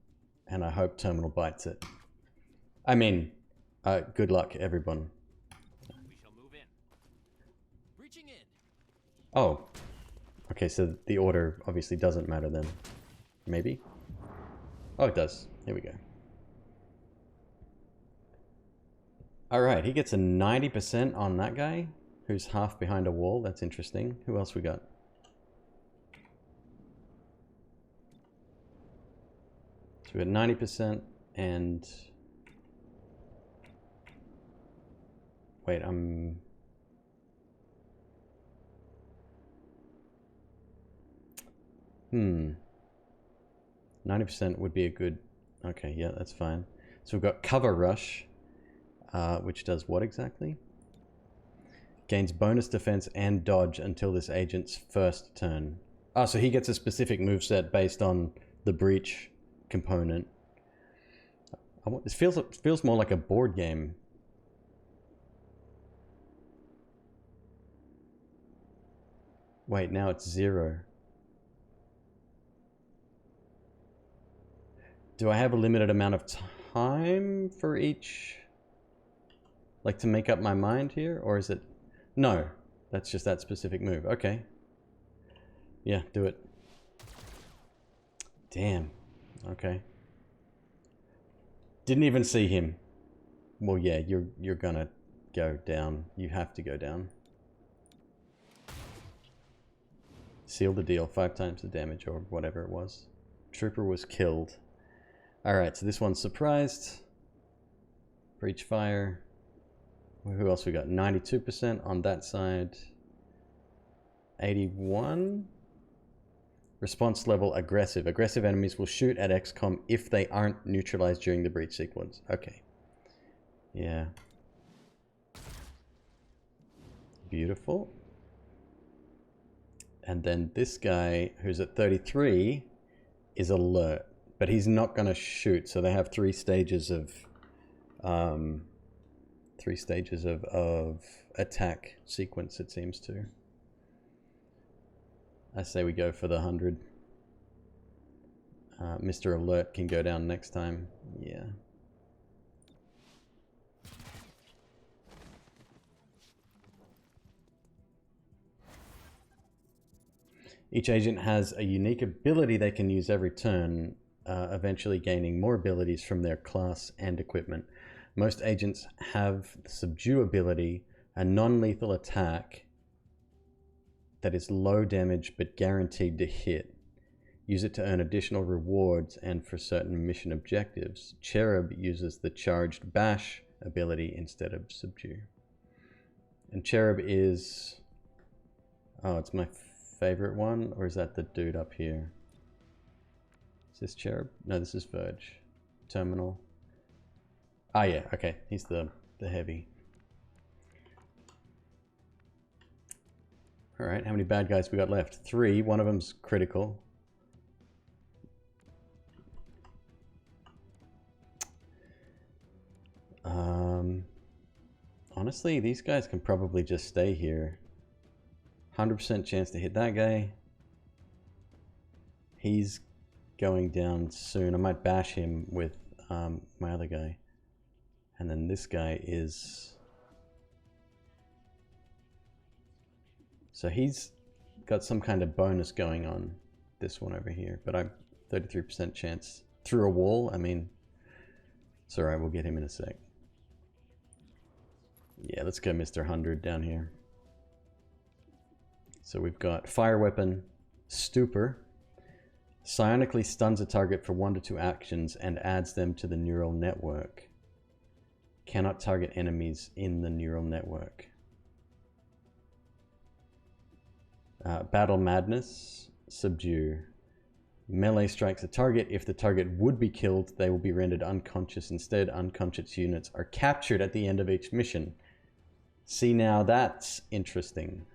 And I hope Terminal bites it. I mean, good luck, everyone. We shall move in. Reaching in. Oh. Okay, so the order obviously doesn't matter then. Maybe? Oh, it does. Here we go. Alright, he gets a 90% on that guy, who's half behind a wall. That's interesting. Who else we got? So we got 90% and... Wait, 90% would be a good... Okay, yeah, that's fine. So we've got Cover Rush, which does what exactly? Gains bonus defense and dodge until this agent's first turn. Oh, so he gets a specific moveset based on the breach component. It feels more like a board game. Wait, now it's 0. Do I have a limited amount of time for each? Like to make up my mind here? Or is it... No, that's just that specific move. Okay. Yeah, do it. Damn. Okay. Didn't even see him. Well, yeah, you're gonna go down. You have to go down. Seal the deal. 5 times the damage or whatever it was. Trooper was killed. Alright, so this one's surprised. Breach fire. Who else we got? 92% on that side. 81. Response level aggressive. Aggressive enemies will shoot at XCOM if they aren't neutralized during the breach sequence. Okay. Yeah. Beautiful. And then this guy, who's at 33, is alert. But he's not going to shoot, so they have 3 stages of... 3 stages of attack sequence, it seems to. I say we go for the 100. Mr. Alert can go down next time. Yeah. Each agent has a unique ability they can use every turn, eventually gaining more abilities from their class and equipment. Most agents have the Subdue ability, a non-lethal attack that is low damage but guaranteed to hit. Use it to earn additional rewards and for certain mission objectives. Cherub uses the Charged Bash ability instead of Subdue. And Cherub is... oh, it's my favorite one, or is that the dude up here? Is this Cherub? No, this is Verge. Terminal. Ah, yeah, okay. He's the heavy. Alright, how many bad guys we got left? 3. One of them's critical. Honestly, these guys can probably just stay here. 100% chance to hit that guy. He's going down soon. I might bash him with my other guy. And then this guy is... so he's got some kind of bonus going on, this one over here. But I'm 33% chance through a wall. I mean, it's alright, we'll get him in a sec. Yeah, let's go Mr. 100 down here. So we've got Fire Weapon, Stupor, psionically stuns a target for 1 to 2 actions and adds them to the neural network. Cannot target enemies in the neural network. Battle Madness, Subdue. Melee strikes a target. If the target would be killed, they will be rendered unconscious. Instead, unconscious units are captured at the end of each mission. See, now that's interesting.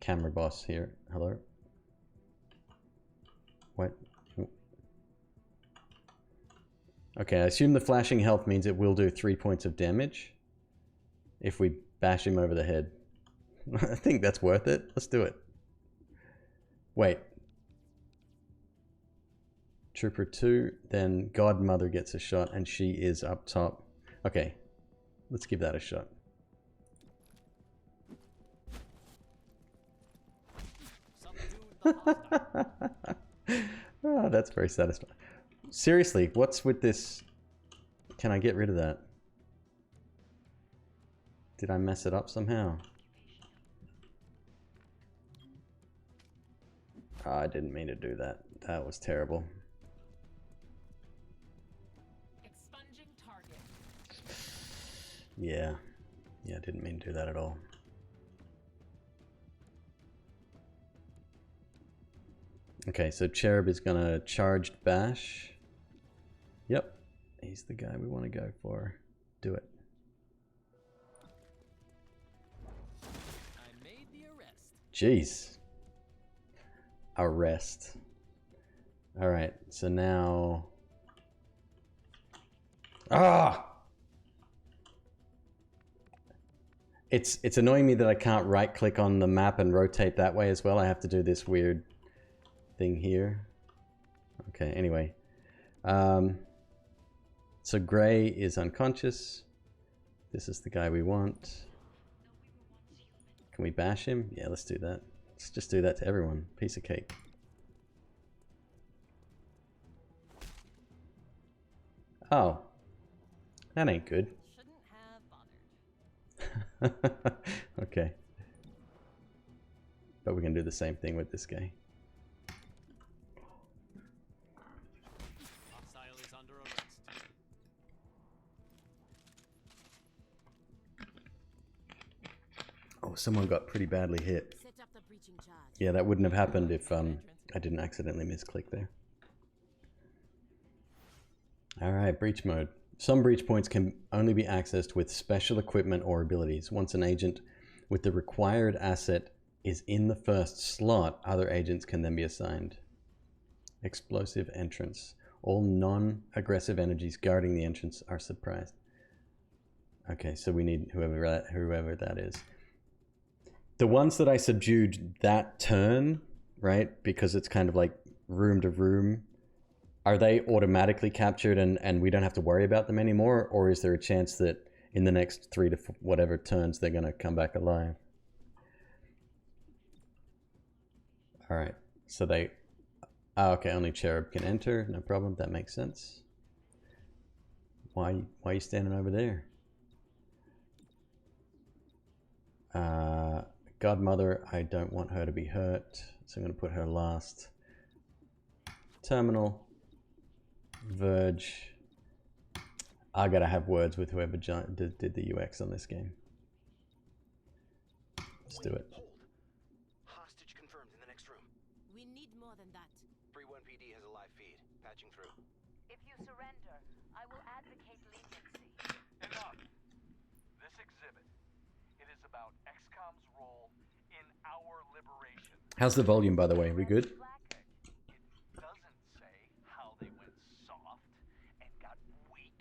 Camera boss here. Hello? What? Okay, I assume the flashing health means it will do 3 points of damage if we bash him over the head. I think that's worth it. Let's do it. Wait. Trooper 2, then Godmother gets a shot and she is up top. Okay, let's give that a shot. Oh, that's very satisfying. Seriously, what's with this? Can I get rid of that? Did I mess it up somehow? Oh, I didn't mean to do that. That was terrible. Expunging target. Yeah. Yeah, I didn't mean to do that at all. Okay, so Cherub is gonna charged bash. Yep, he's the guy we want to go for. Do it. I made the arrest. Jeez. Arrest. Alright, so now... ah! It's annoying me that I can't right click on the map and rotate that way as well. I have to do this weird thing here. Okay, anyway. So Gray is unconscious. This is the guy we want. Can we bash him? Yeah, let's do that. Let's just do that to everyone. Piece of cake. Oh. That ain't good. Shouldn't have bothered. Okay. But we can do the same thing with this guy. Hostile is under arrest. Oh, someone got pretty badly hit. Set up the breaching charge. Yeah, that wouldn't have happened if I didn't accidentally misclick there. Alright, breach mode. Some breach points can only be accessed with special equipment or abilities. Once an agent with the required asset is in the first slot, other agents can then be assigned. Explosive entrance. All non-aggressive energies guarding the entrance are surprised. Okay, so we need whoever that is. The ones that I subdued that turn, right, because it's kind of like room to room, are they automatically captured and we don't have to worry about them anymore? Or is there a chance that in the next 3 to whatever turns they're gonna come back alive. All right, so they, oh, okay, only Cherub can enter, no problem, that makes sense. Why are you standing over there? Godmother, I don't want her to be hurt, so I'm gonna put her last. Terminal, Verge. I gotta have words with whoever did the UX on this game. Let's do it. Hold. Hostage confirmed in the next room. We need more than that. 3-1 PD has a live feed. Patching through. If you surrender, I will advocate leniency. Enough. This exhibit, it is about XCOM's role in our liberation. How's the volume, by the way? We good? It doesn't say how they went soft and got weak.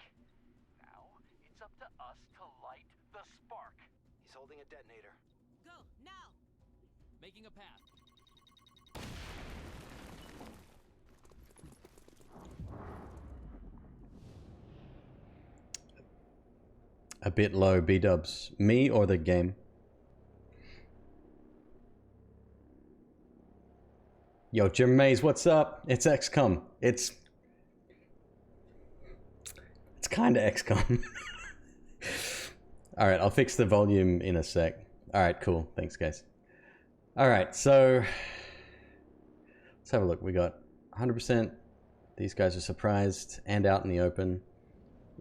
Now, it's up to us to light the spark. He's holding a detonator. Go, now! Making a path. A bit low, B-dubs. Me or the game? Yo, Jim Mays, what's up? It's XCOM. It's kind of XCOM. All right, I'll fix the volume in a sec. All right, cool. Thanks, guys. All right, so let's have a look. We got 100%. These guys are surprised and out in the open.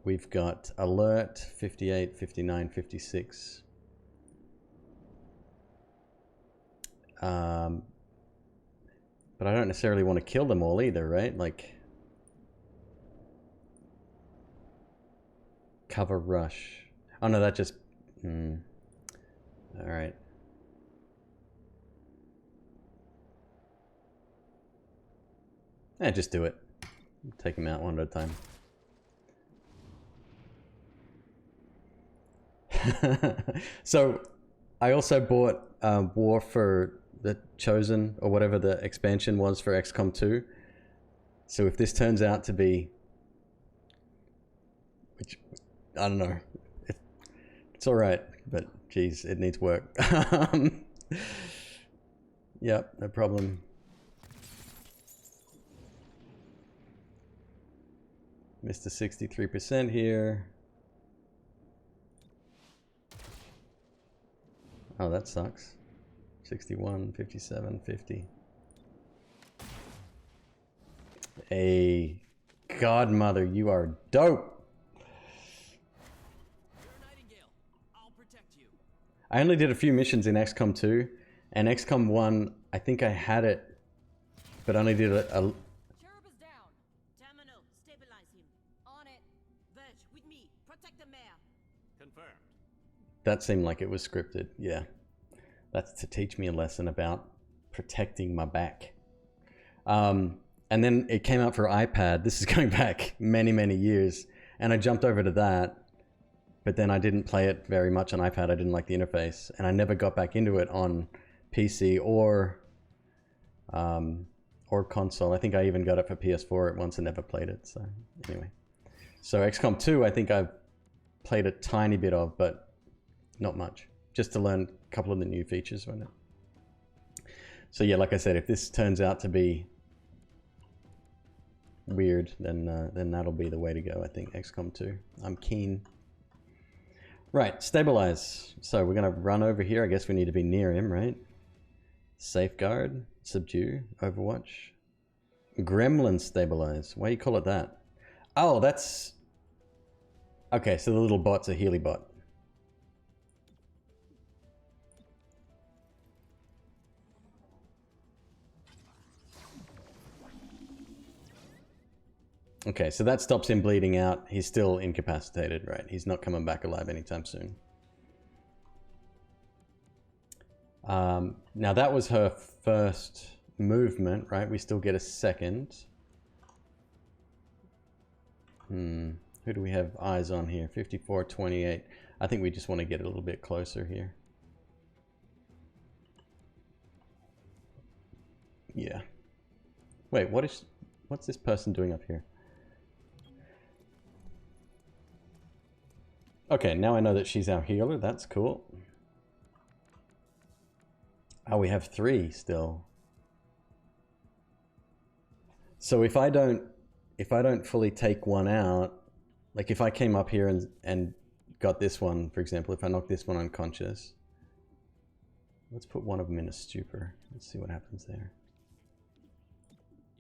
We've got alert, 58, 59, 56. But I don't necessarily want to kill them all either, right? Like, cover rush. Oh no, that just... All right. Just do it. Take them out one at a time. So I also bought War for the Chosen, or whatever the expansion was for XCOM 2. So if this turns out to be, which I don't know, it's all right, but geez, it needs work. Yep, no problem. Missed a 63% here. Oh, that sucks. 61, 57, 50. Hey, Godmother, you are dope. You're a Nightingale. I'll protect you. I only did a few missions in XCOM 2, and XCOM 1, I think I had it, but only did a Cherub is down. Terminal, stabilize him. On it. Verge, with me. Protect the mayor. Confirmed. that seemed like it was scripted, yeah. That's to teach me a lesson about protecting my back. And then it came out for iPad. This is going back many, many years. And I jumped over to that, but then I didn't play it very much on iPad. I didn't like the interface. And I never got back into it on PC or console. I think I even got it for PS4 at once and never played it. So anyway. So XCOM 2, I think I've played a tiny bit of, but not much. Just to learn a couple of the new features on it. So yeah, like I said, if this turns out to be weird, then that'll be the way to go, I think, XCOM 2. I'm keen. Right, stabilize. So we're gonna run over here. I guess we need to be near him, right? Safeguard, subdue, overwatch. Gremlin stabilize. Why do you call it that? Oh, that's... Okay, so the little bot's a Healy bot. Okay, so that stops him bleeding out. He's still incapacitated, right? He's not coming back alive anytime soon. Now that was her first movement, right? We still get a second. Who do we have eyes on here? 54, 28. I think we just want to get a little bit closer here. Yeah. Wait, what's this person doing up here? Okay, now I know that she's our healer. That's cool. Oh, we have 3 still. So if I don't fully take one out, like if I came up here and got this one, for example, if I knock this one unconscious, let's put one of them in a stupor. Let's see what happens there.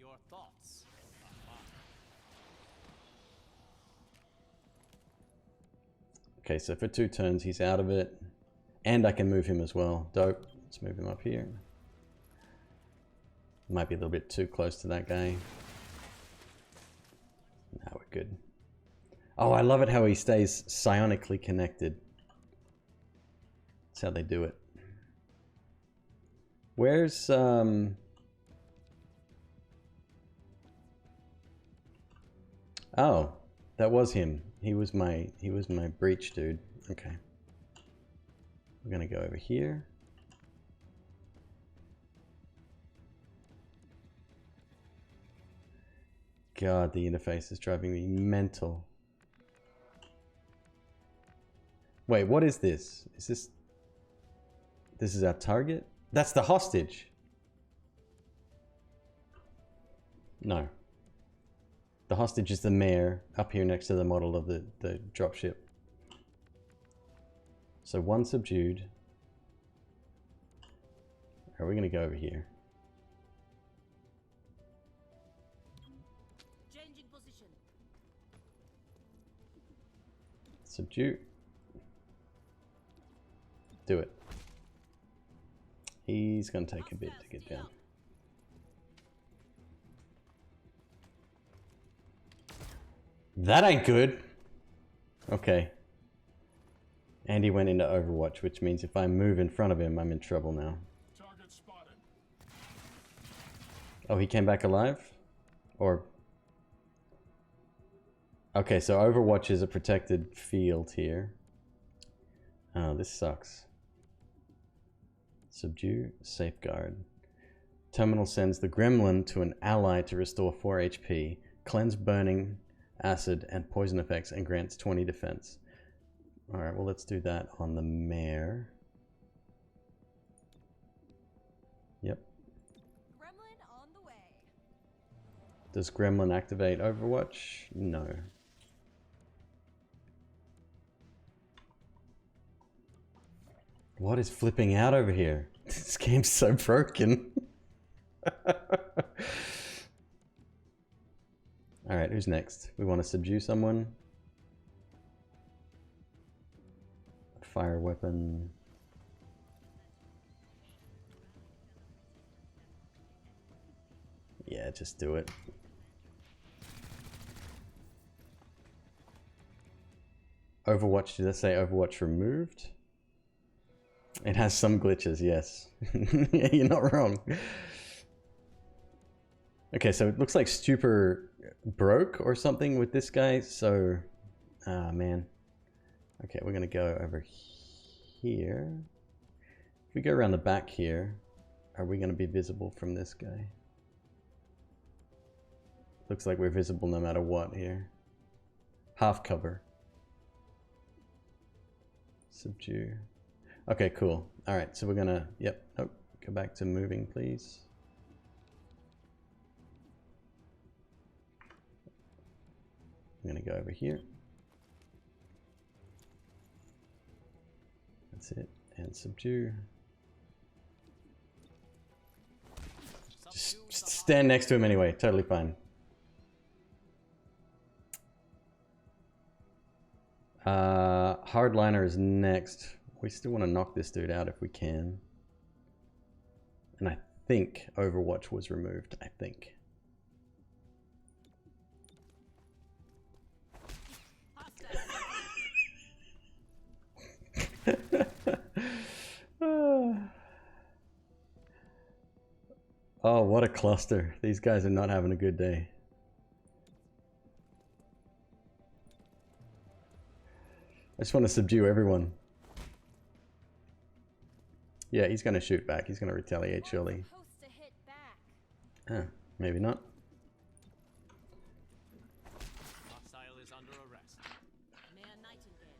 Your thoughts. Okay, so for 2 turns he's out of it, and I can move him as well. Dope. Let's move him up here. Might be a little bit too close to that guy. Now we're good. Oh, I love it how he stays psionically connected. That's how they do it. Where's oh, that was him. He was my breach dude. Okay. We're gonna go over here. God, the interface is driving me mental. Wait, what is this? Is this... This is our target? That's the hostage! No. The hostage is the mayor up here next to the model of the dropship. So 1 subdued. Are we gonna go over here? Changing position. Subdue. Do it. He's gonna take a bit to get down. That ain't good. Okay. And he went into Overwatch, which means if I move in front of him, I'm in trouble now. Target spotted. Oh, he came back alive? Or... Okay, so Overwatch is a protected field here. Oh, this sucks. Subdue, safeguard. Terminal sends the gremlin to an ally to restore 4 HP, cleanse burning, acid, and poison effects, and grants 20 defense. Alright, well let's do that on the mare. Yep. Gremlin on the way. Does gremlin activate Overwatch? No. What is flipping out over here? This game's so broken. Alright, who's next? We want to subdue someone. Fire weapon. Yeah, just do it. Overwatch, did I say Overwatch removed? It has some glitches, yes. Yeah, you're not wrong. Okay, so it looks like Stupor broke or something with this guy, so... Ah, man. Okay, we're gonna go over here. If we go around the back here, are we gonna be visible from this guy? Looks like we're visible no matter what here. Half cover. Subdue. Okay, cool. Alright, so we're gonna... Yep, nope. Go back to moving, please. I'm gonna go over here. That's it. And subdue. Just stand next to him anyway. Totally fine. Hardliner is next. We still want to knock this dude out if we can. And I think Overwatch was removed. I think. Oh, what a cluster. These guys are not having a good day. I just want to subdue everyone. Yeah, he's going to shoot back. He's going to retaliate, surely. Ah, maybe not. Hostile is under arrest. Mayor Nightingale.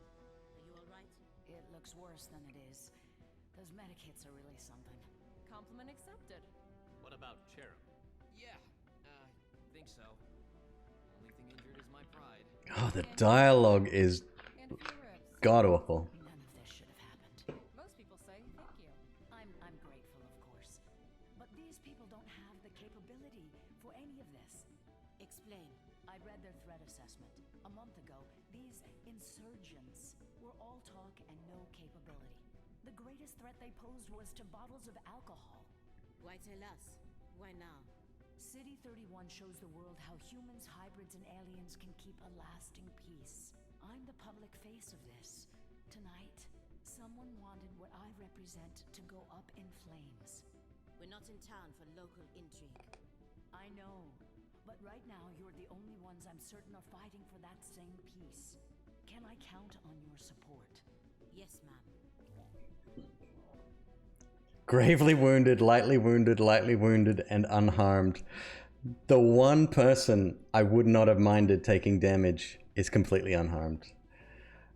Gentleman accepted. What about Cherub? Yeah, think so. Only thing injured is my pride. Oh, the dialogue is And a few ribs. god awful. None of this should have happened. Most people say thank you. I'm grateful, of course. But these people don't have the capability for any of this. Explain. I read their threat assessment. A month ago, these insurgents were all talk and no capability. The greatest threat they posed was to bottles of alcohol. Why tell us? Why now? City 31 shows the world how humans, hybrids, and aliens can keep a lasting peace. I'm the public face of this. Tonight, someone wanted what I represent to go up in flames. We're not in town for local intrigue. I know, but right now you're the only ones I'm certain are fighting for that same peace. Can I count on your support? Yes, ma'am. Gravely wounded, lightly wounded, and unharmed. The one person I would not have minded taking damage is completely unharmed.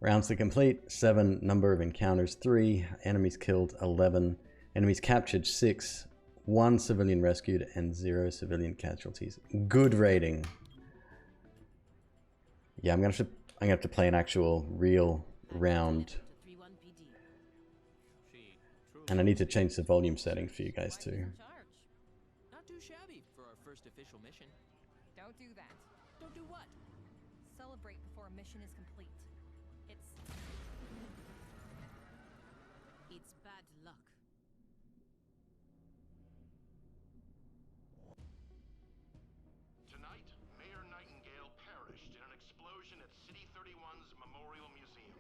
Rounds to complete, 7. Number of encounters, 3. Enemies killed, 11. Enemies captured, 6. 1 civilian rescued, and 0 civilian casualties. Good rating. Yeah, I'm gonna have to play an actual real round. To 31 PD. And I need to change the volume settings for you guys too. In charge. Not too shabby for our first official mission. Don't do that. Don't do what? Celebrate before a mission is complete. It's bad luck. Tonight, Mayor Nightingale perished in an explosion at City 31's Memorial Museum.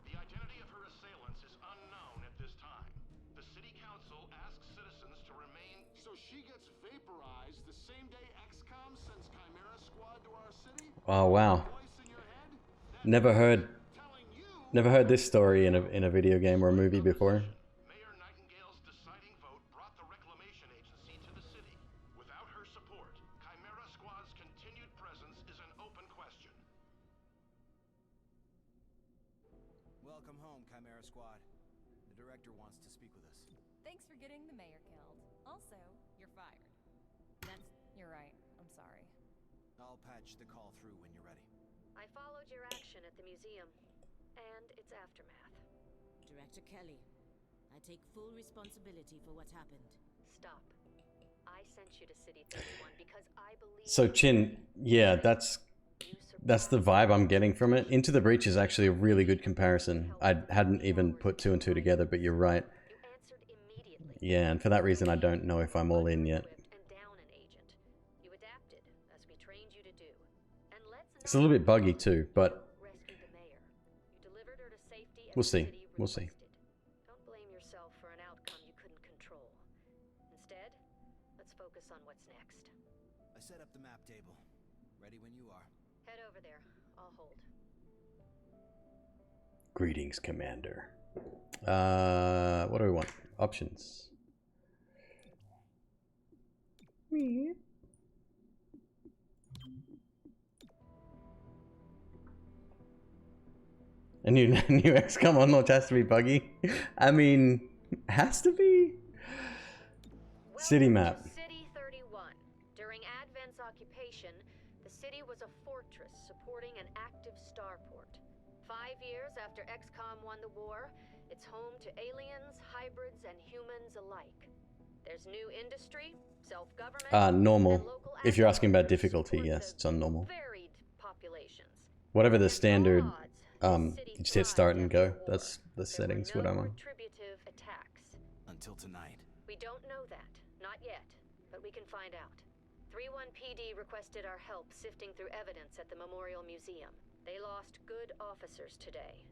The identity of her assailants is unknown at this time. The City Council asks citizens to remain... So she gets vaporized the same day XCOM sends Chimera Squad to our city? Oh wow. Voice in your head? Never heard Telling you... this story in a video game or a movie before. Mayor Nightingale's deciding vote brought the Reclamation Agency to the city. Without her support, Chimera Squad's continued presence is an open question. Welcome home, Chimera Squad. The director wants to speak with us. thanks for getting the mayor killed. Also, you're fired. You're right. I'm sorry. I'll patch the call through when you're ready. I followed your action at the museum and its aftermath. Director Kelly, I take full responsibility for what happened. Stop. I sent you to City 31 because I believe... So Chin, yeah, that's the vibe I'm getting from it. Into the Breach is actually a really good comparison. I hadn't even put 2 and 2 together, but you're right. You answered immediately. Yeah, and for that reason I don't know if I'm all in yet. And down an agent. You adapted, as we trained you to do. And let's It's a little bit buggy too, but rescue the mayor. You delivered her to safety and we'll the see. city We'll see. requested. Don't blame yourself for an outcome you couldn't control. Instead, let's focus on what's next. I set up the map table. Ready when you are. Head over there. I'll hold. Greetings, Commander. What do we want? Options. A new XCOM unlocked has to be buggy. I mean, has to be. City map. Welcome to City 31. During Advent's occupation, the city was a fortress supporting an active starport. 5 years after XCOM won the war, it's home to aliens, hybrids, and humans alike. There's new industry, self-government, Normal. and local If you're asking about activists difficulty, support yes, the it's on normal. varied populations. Whatever the standard, Odds, the you city just hit start and go. thrived after the war. That's the There were settings, no what I'm on. retributive attacks. Until tonight. We don't know that. Not yet. But we can find out. 3-1 PD requested our help sifting through evidence at the Memorial Museum. They lost good officers today.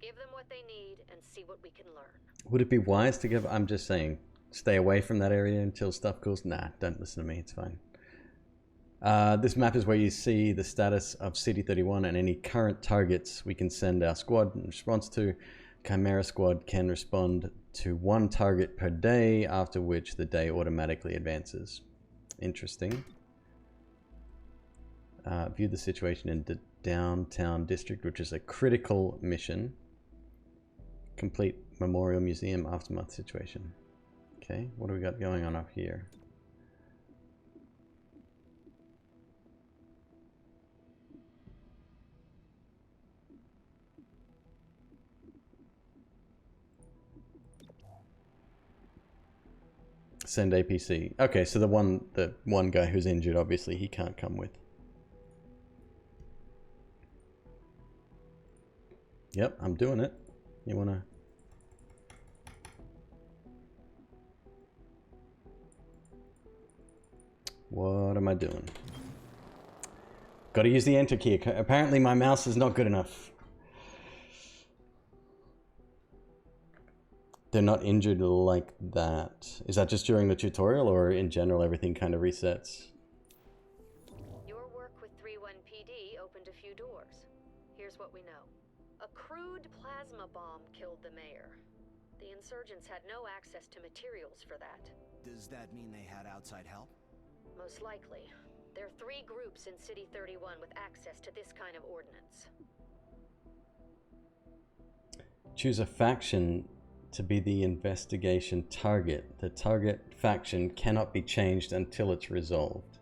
Give them what they need and see what we can learn. Would it be wise to give... I'm just saying, stay away from that area until stuff goes... Nah, don't listen to me, it's fine. This map is where you see the status of City 31 and any current targets we can send our squad in response to. Chimera Squad can respond to 1 target per day, after which the day automatically advances. Interesting. View the situation in the downtown district, which is a critical mission. Complete Memorial Museum aftermath situation. Okay. Okay, what do we got going on up here? Send APC. Okay, so the one guy who's injured, obviously he can't come with. Yep, I'm doing it. You wanna? What am I doing? Gotta use the enter key. Apparently my mouse is not good enough. They're not injured like that. Is that just during the tutorial, or in general everything kind of resets? Your work with 3-1 PD opened a few doors. Here's what we know. A crude plasma bomb killed the mayor. The insurgents had no access to materials for that. Does that mean they had outside help? Most likely. There are 3 groups in City 31 with access to this kind of ordnance. Choose a faction to be the investigation target. The target faction cannot be changed until it's resolved.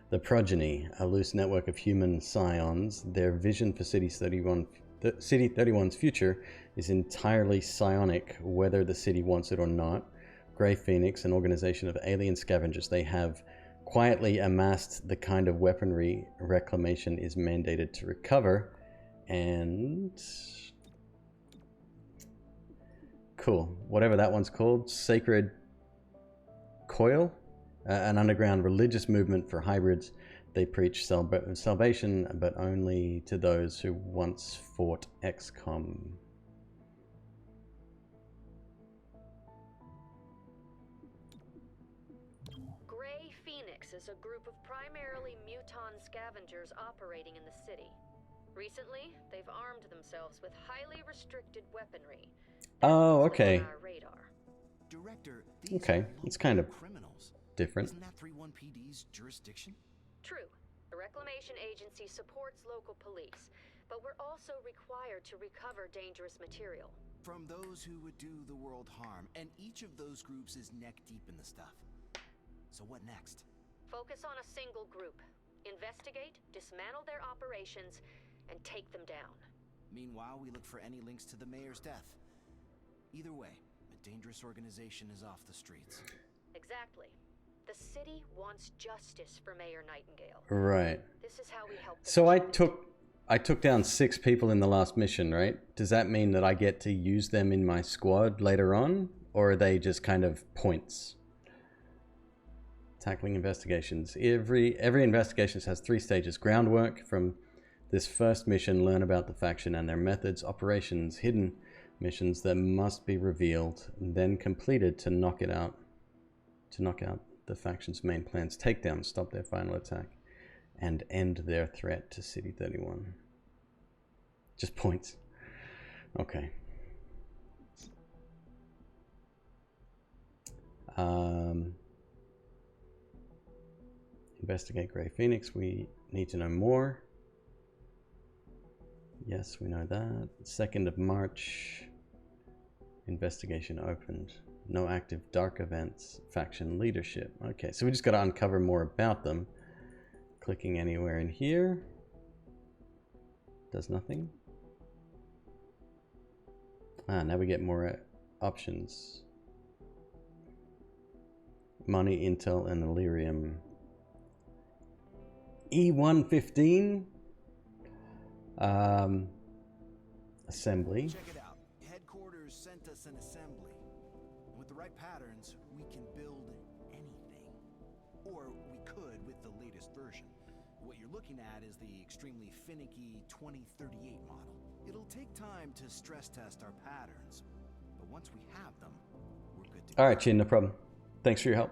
The Progeny, a loose network of human scions, their vision for City 31's future is entirely psionic, whether the city wants it or not. Grey Phoenix, an organization of alien scavengers, they have quietly amassed the kind of weaponry Reclamation is mandated to recover, and cool, whatever that one's called, Sacred Coil, an underground religious movement for hybrids. They preach salvation, but only to those who once fought XCOM. Grey Phoenix is a group of primarily muton scavengers operating in the city. Recently, they've armed themselves with highly restricted weaponry. Oh, okay. On our radar. Director, these Okay, are it's kind of criminals. different. Isn't that 3-1 PD's jurisdiction? True. The Reclamation Agency supports local police, but we're also required to recover dangerous material. From those who would do the world harm, and each of those groups is neck deep in the stuff. So what next? Focus on a single group. Investigate, dismantle their operations, and take them down. Meanwhile, we look for any links to the mayor's death. Either way, a dangerous organization is off the streets. Exactly. The city wants justice for Mayor Nightingale. Right. This is how we help. So I took down 6 people in the last mission, right? Does that mean that I get to use them in my squad later on, or are they just kind of points? Tackling investigations. Every investigation has 3 stages. Groundwork. From this first mission, learn about the faction and their methods, operations, hidden missions that must be revealed, then completed to knock out the faction's main plans, take down, stop their final attack, and end their threat to City 31. Just points. Okay. Investigate Grey Phoenix. We need to know more. Yes, we know that. 2nd of March. Investigation opened. No active dark events. Faction leadership. Okay, so we just got to uncover more about them. Clicking anywhere in here. Does nothing. Ah, now we get more options. Money, intel, and Illyrium. E115. Assembly. Check it out. Headquarters sent us an assembly. With the right patterns, we can build anything. Or we could with the latest version. What you're looking at is the extremely finicky 2038 model. It'll take time to stress test our patterns, but once we have them, we're good to go. All right, Chin, no problem. Thanks for your help.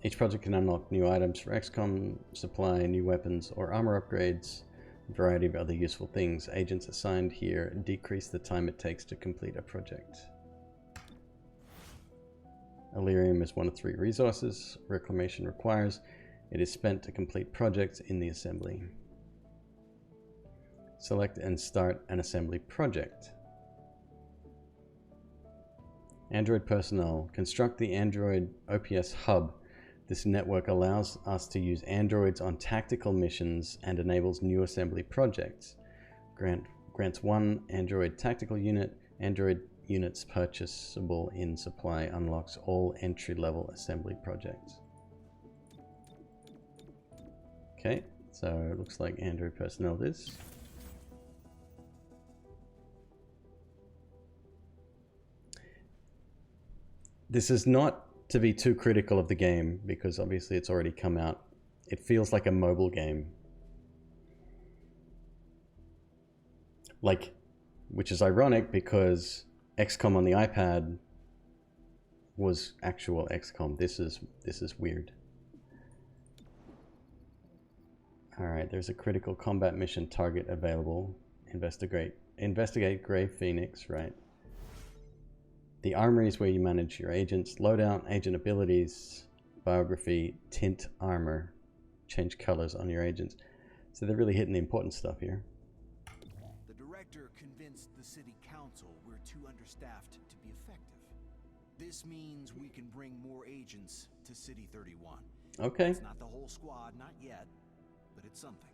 Each project can unlock new items for XCOM, supply new weapons or armor upgrades, a variety of other useful things. Agents assigned here decrease the time it takes to complete a project. Illyrium is one of 3 resources Reclamation requires. It is spent to complete projects in the assembly. Select and start an assembly project. Android personnel. Construct the Android OPS hub. This network allows us to use androids on tactical missions and enables new assembly projects. Grants 1 Android tactical unit. Android units purchasable in supply. Unlocks all entry-level assembly projects. Okay, so it looks like Android personnel it is. This is not to be too critical of the game because obviously it's already come out. It feels like a mobile game. Like, which is ironic because XCOM on the iPad was actual XCOM. This is weird. Alright, there's a critical combat mission target available. Investigate Grey Phoenix, right? The armory is where you manage your agents. Loadout, agent abilities, biography, tint armor. Change colors on your agents. So they're really hitting the important stuff here. The director convinced the city council we're too understaffed to be effective. This means we can bring more agents to City 31. Okay. It's not the whole squad, not yet, but it's something.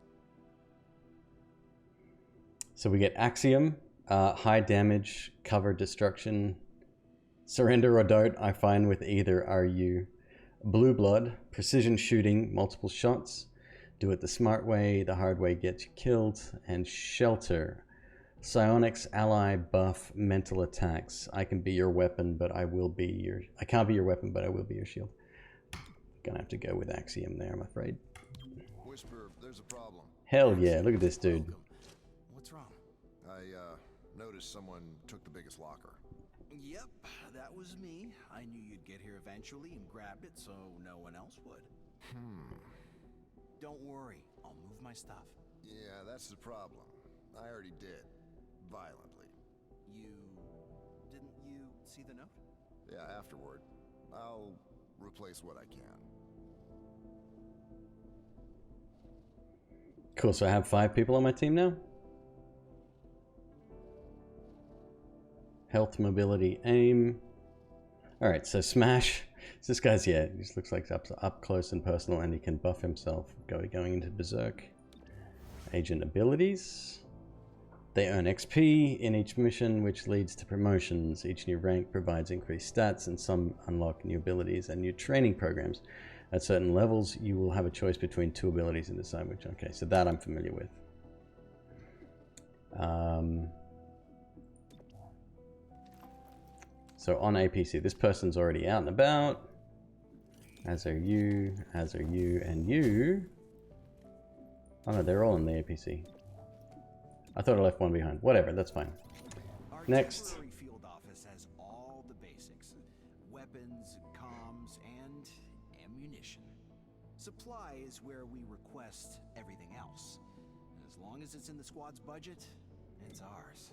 So we get Axiom, high damage, cover destruction. Surrender or don't, I find with either are you. Blue Blood, precision shooting, multiple shots. Do it the smart way, the hard way gets you killed. And Shelter, psionics, ally, buff, mental attacks. I can be your weapon, but I will be your... I can't be your weapon, but I will be your shield. Gonna have to go with Axiom there, I'm afraid. Whisper, there's a problem. Hell yeah, look at this dude. Welcome. What's wrong? I noticed someone took the biggest locker. Yep, that was me. I knew you'd get here eventually and grabbed it so no one else would. Don't worry, I'll move my stuff. Yeah, that's the problem. I already did. Violently. Didn't you see the note? Yeah, afterward. I'll replace what I can. Cool, so I have 5 people on my team now? Health, mobility, aim. Alright, so Smash. So this guy's, yeah, he just looks like up close and personal and he can buff himself. Going into Berserk. Agent abilities. They earn XP in each mission, which leads to promotions. Each new rank provides increased stats and some unlock new abilities and new training programs. At certain levels, you will have a choice between 2 abilities and decide which. Okay, so that I'm familiar with. So on APC, this person's already out and about. As are you, and you. Oh no, they're all in the APC. I thought I left one behind. Whatever, that's fine. Our Next. temporary field office has all the basics. Weapons, comms, and ammunition. Supply is where we request everything else. As long as it's in the squad's budget, it's ours.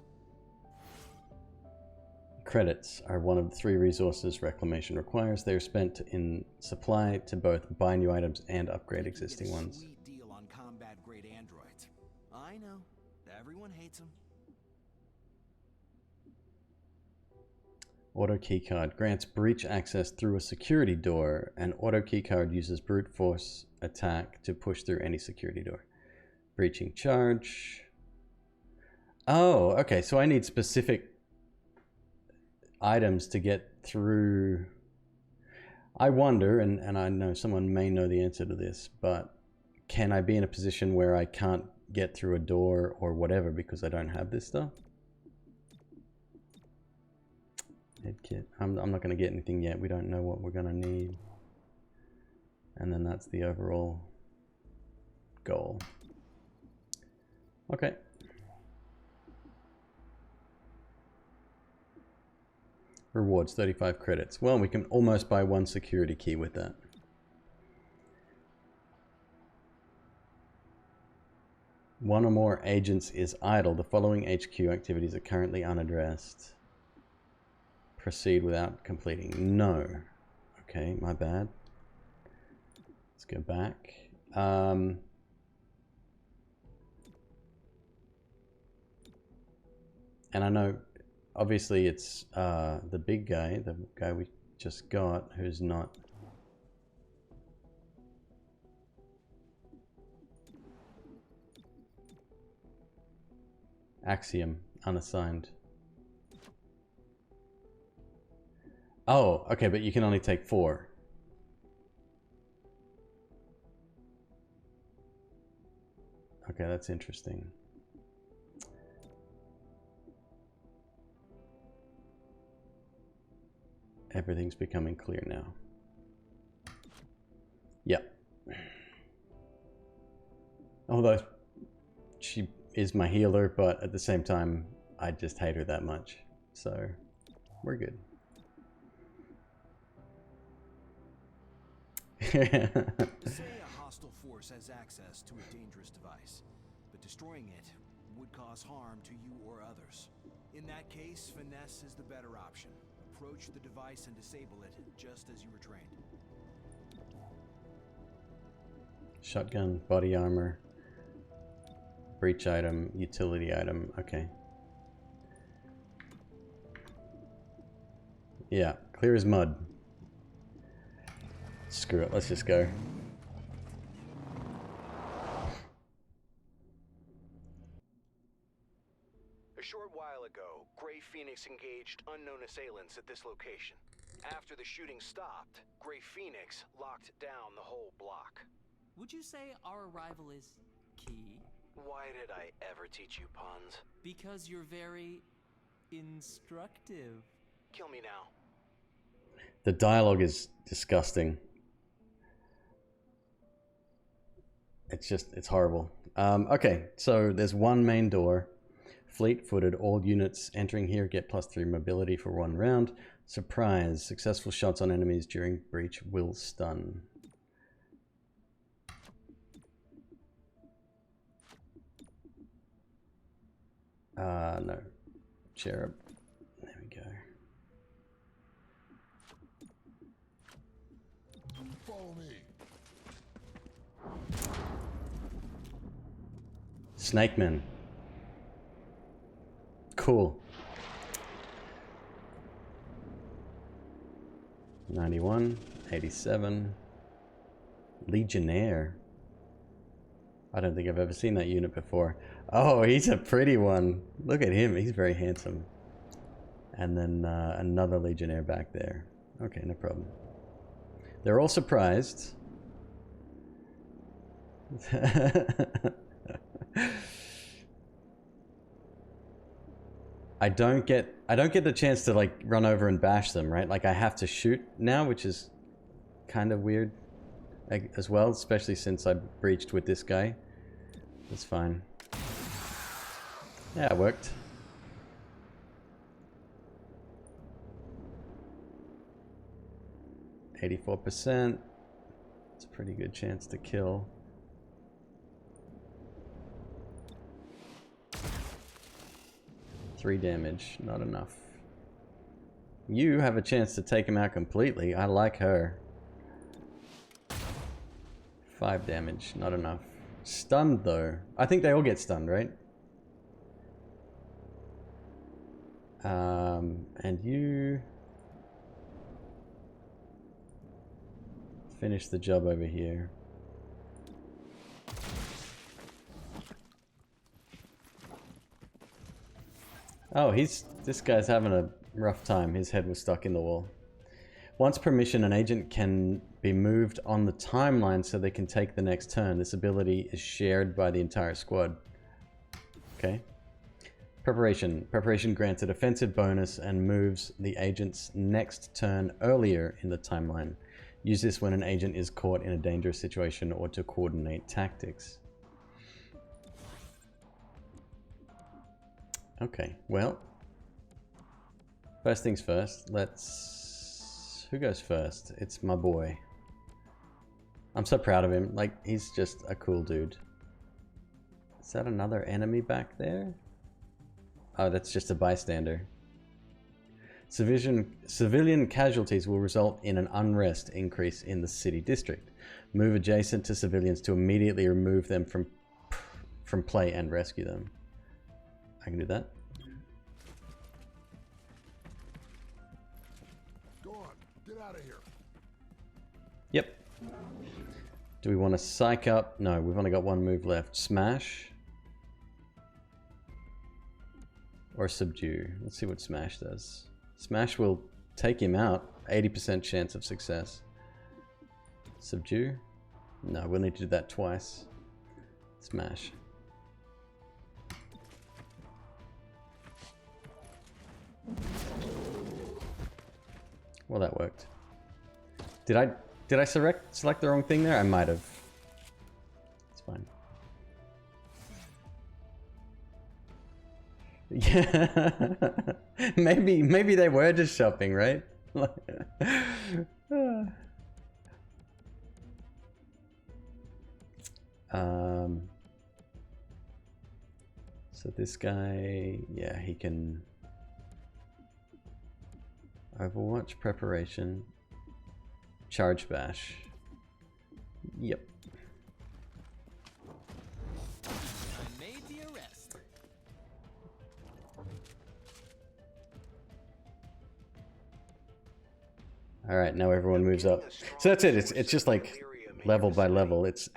Credits are one of the 3 resources Reclamation requires. They are spent in supply to both buy new items and upgrade existing ones. Sweet deal on combat grade androids. I know. Everyone hates them. Auto keycard grants breach access through a security door. An auto keycard uses brute force attack to push through any security door. Breaching charge. Oh, okay. So I need specific items to get through. I wonder, and I know someone may know the answer to this, but can I be in a position where I can't get through a door or whatever because I don't have this stuff? Head kit. I'm not going to get anything yet. We don't know what we're going to need. And then that's the overall goal. Okay. Rewards 35 credits. Well, we can almost buy 1 security key with that. One or more agents is idle. The following HQ activities are currently unaddressed. Proceed without completing. No. Okay, my bad. Let's go back. And I know obviously it's the big guy, the guy we just got, who's not. Axiom, unassigned. Oh, okay, but you can only take 4. Okay, that's interesting. Everything's becoming clear now. Yep. Although she is my healer, but at the same time, I just hate her that much. So, we're good. Say a hostile force has access to a dangerous device, but destroying it would cause harm to you or others. In that case, finesse is the better option. Approach the device and disable it, just as you were trained. Shotgun, body armor, breach item, utility item, okay. Yeah, clear as mud. Screw it, let's just go. A short while ago, Grey Phoenix engaged unknown assailants at this location. After the shooting stopped, Grey Phoenix locked down the whole block. Would you say our arrival is key? Why did I ever teach you puns? Because you're very instructive. Kill me now. The dialogue is disgusting. It's horrible. Okay, so there's one main door. Fleet-footed, all units entering here get +3 mobility for 1 round. Surprise, successful shots on enemies during breach will stun. No. Cherub. There we go. Follow me. Snakeman. Cool. 91, 87. Legionnaire. I don't think I've ever seen that unit before. Oh, he's a pretty one. Look at him. He's very handsome. And then another Legionnaire back there. Okay, no problem. They're all surprised. I don't get the chance to like run over and bash them, right? Like I have to shoot now, which is kind of weird as well, especially since I breached with this guy. That's fine. Yeah, it worked. %. It's a pretty good chance to kill. Three damage, not enough. You have a chance to take him out completely. I like her. 5 damage, not enough. Stunned though. I think they all get stunned, right? And you finish the job over here. Oh, this guy's having a rough time. His head was stuck in the wall. Once per mission, an agent can be moved on the timeline so they can take the next turn. This ability is shared by the entire squad. Okay. Preparation. Preparation grants a defensive bonus and moves the agent's next turn earlier in the timeline. Use this when an agent is caught in a dangerous situation or to coordinate tactics. Okay, well, first things first, who goes first? It's my boy. I'm so proud of him, like, he's just a cool dude. Is that another enemy back there? Oh, that's just a bystander. Civilian casualties will result in an unrest increase in the city district. Move adjacent to civilians to immediately remove them from play and rescue them. I can do that. on, get out of here. Yep. Do we want to psych up? No, we've only got one move left. Smash. Or subdue. Let's see what Smash does. Smash will take him out. 80% chance of success. Subdue? No, we'll need to do that twice. Smash. Well, that worked. Did I select the wrong thing there? I might have. It's fine. Yeah. maybe they were just shopping, right? So this guy, yeah, he can Overwatch preparation, charge bash. Yep. I made the arrest. All right, now everyone moves up. So that's it. It's just like level by level. It's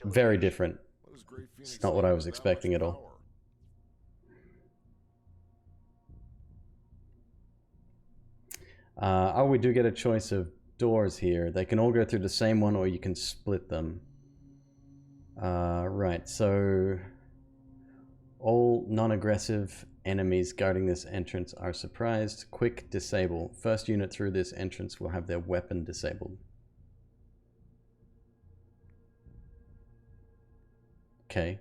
very different. It's not what I was expecting at all. Oh, we do get a choice of doors here. They can all go through the same one, or you can split them. Right, so all non-aggressive enemies guarding this entrance are surprised. Quick disable. First unit through this entrance will have their weapon disabled. Okay.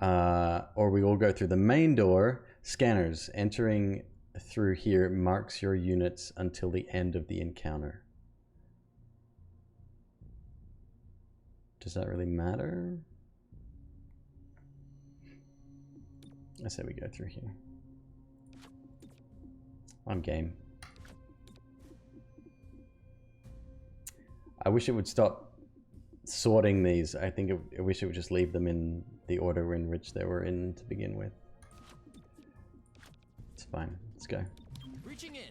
Or we all go through the main door. Scanners. Entering through here marks your units until the end of the encounter. Does that really matter? I say we go through here. I'm game. I wish it would stop sorting these. I wish it would just leave them in the order in which they were in to begin with. It's fine. Let's go. Reaching in.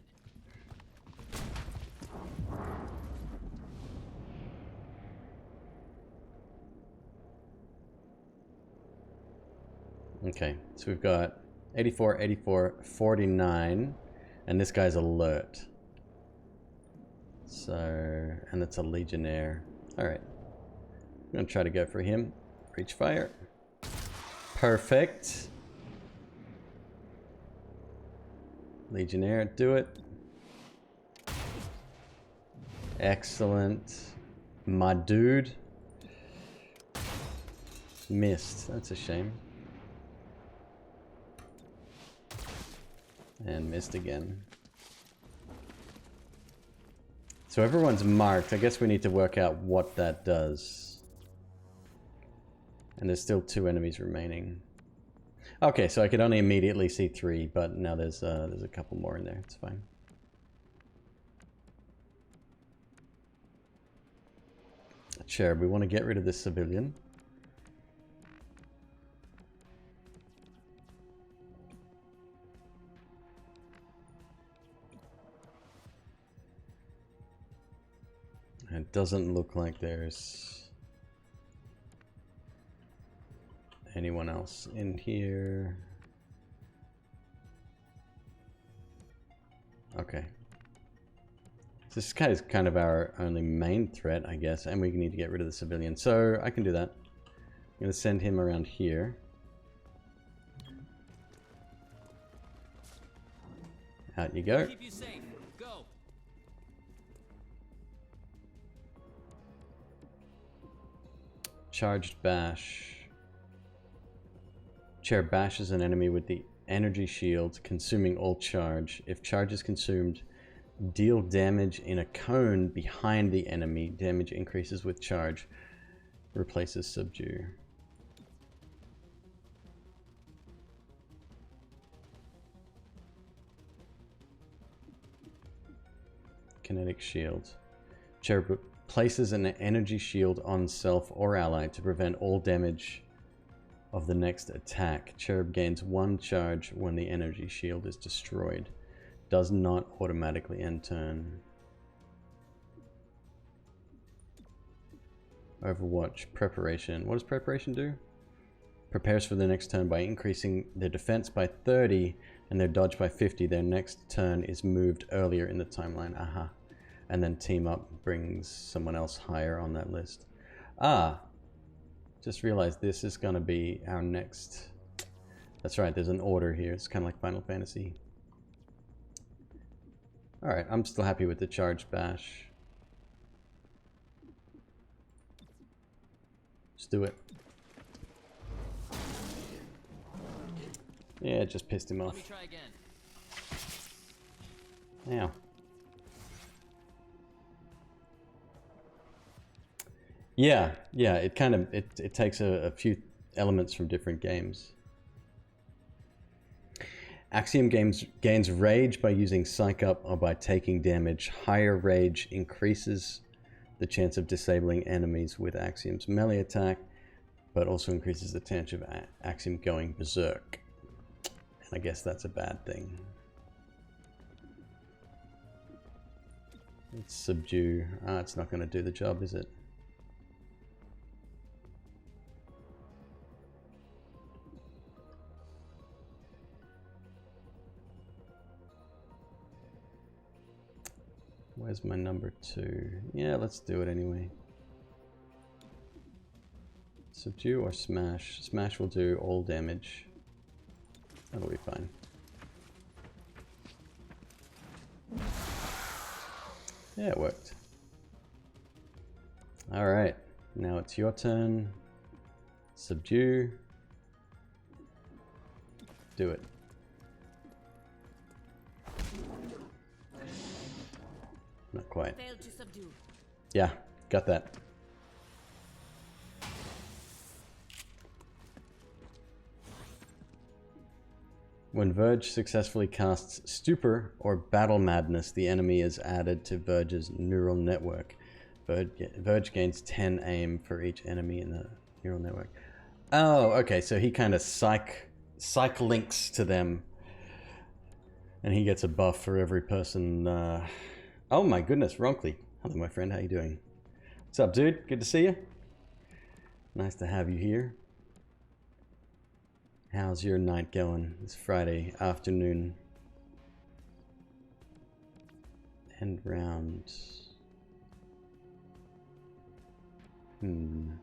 Okay, so we've got 84, 84, 49, and this guy's alert. So, and that's a Legionnaire. Alright. I'm gonna try to go for him. Reach fire. Perfect. Legionnaire, do it. Excellent. My dude. Missed. That's a shame. And missed again. So everyone's marked. I guess we need to work out what that does. And there's still 2 enemies remaining. Okay, so I could only immediately see 3, but now there's a couple more in there. It's fine. Cherub, we want to get rid of this civilian. It doesn't look like there's anyone else in here. Okay. This guy is kind of our only main threat, I guess, and we need to get rid of the civilian. So I can do that. I'm going to send him around here. Out you go. Keep you safe. Go. Charged bash. Chair bashes an enemy with the energy shield, consuming all charge. If charge is consumed, deal damage in a cone behind the enemy. Damage increases with charge. Replaces subdue. Kinetic shield. Chair places an energy shield on self or ally to prevent all damage of the next attack. Cherub gains 1 charge when the energy shield is destroyed. Does not automatically end turn. Overwatch preparation. What does preparation do? Prepares for the next turn by increasing their defense by 30 and their dodge by 50. Their next turn is moved earlier in the timeline. Aha. And then team up brings someone else higher on that list. Ah. Just realized this is going to be our next... That's right, there's an order here. It's kind of like Final Fantasy. Alright, I'm still happy with the charge bash. Let's do it. Yeah, it just pissed him off. Let me try again. Ow. Yeah, it kind of, it takes a few elements from different games. Axiom gains rage by using Psych Up or by taking damage. Higher rage increases the chance of disabling enemies with Axiom's melee attack, but also increases the chance of Axiom going berserk. And I guess that's a bad thing. Let's subdue. Ah, it's not going to do the job, is it? Where's my number 2? Yeah, let's do it anyway. Subdue or smash? Smash will do all damage. That'll be fine. Yeah, it worked. Alright, now it's your turn. Subdue. Do it. Not quite. Failed to subdue. Yeah, got that. When Verge successfully casts Stupor or Battle Madness, the enemy is added to Verge's neural network. Verge gains 10 aim for each enemy in the neural network. Oh, okay, so he kind of psych links to them. And he gets a buff for every person. Oh my goodness, Ronkley. Hello, my friend, how you doing? What's up, dude? Good to see you. Nice to have you here. How's your night going? It's Friday afternoon. End round. Moving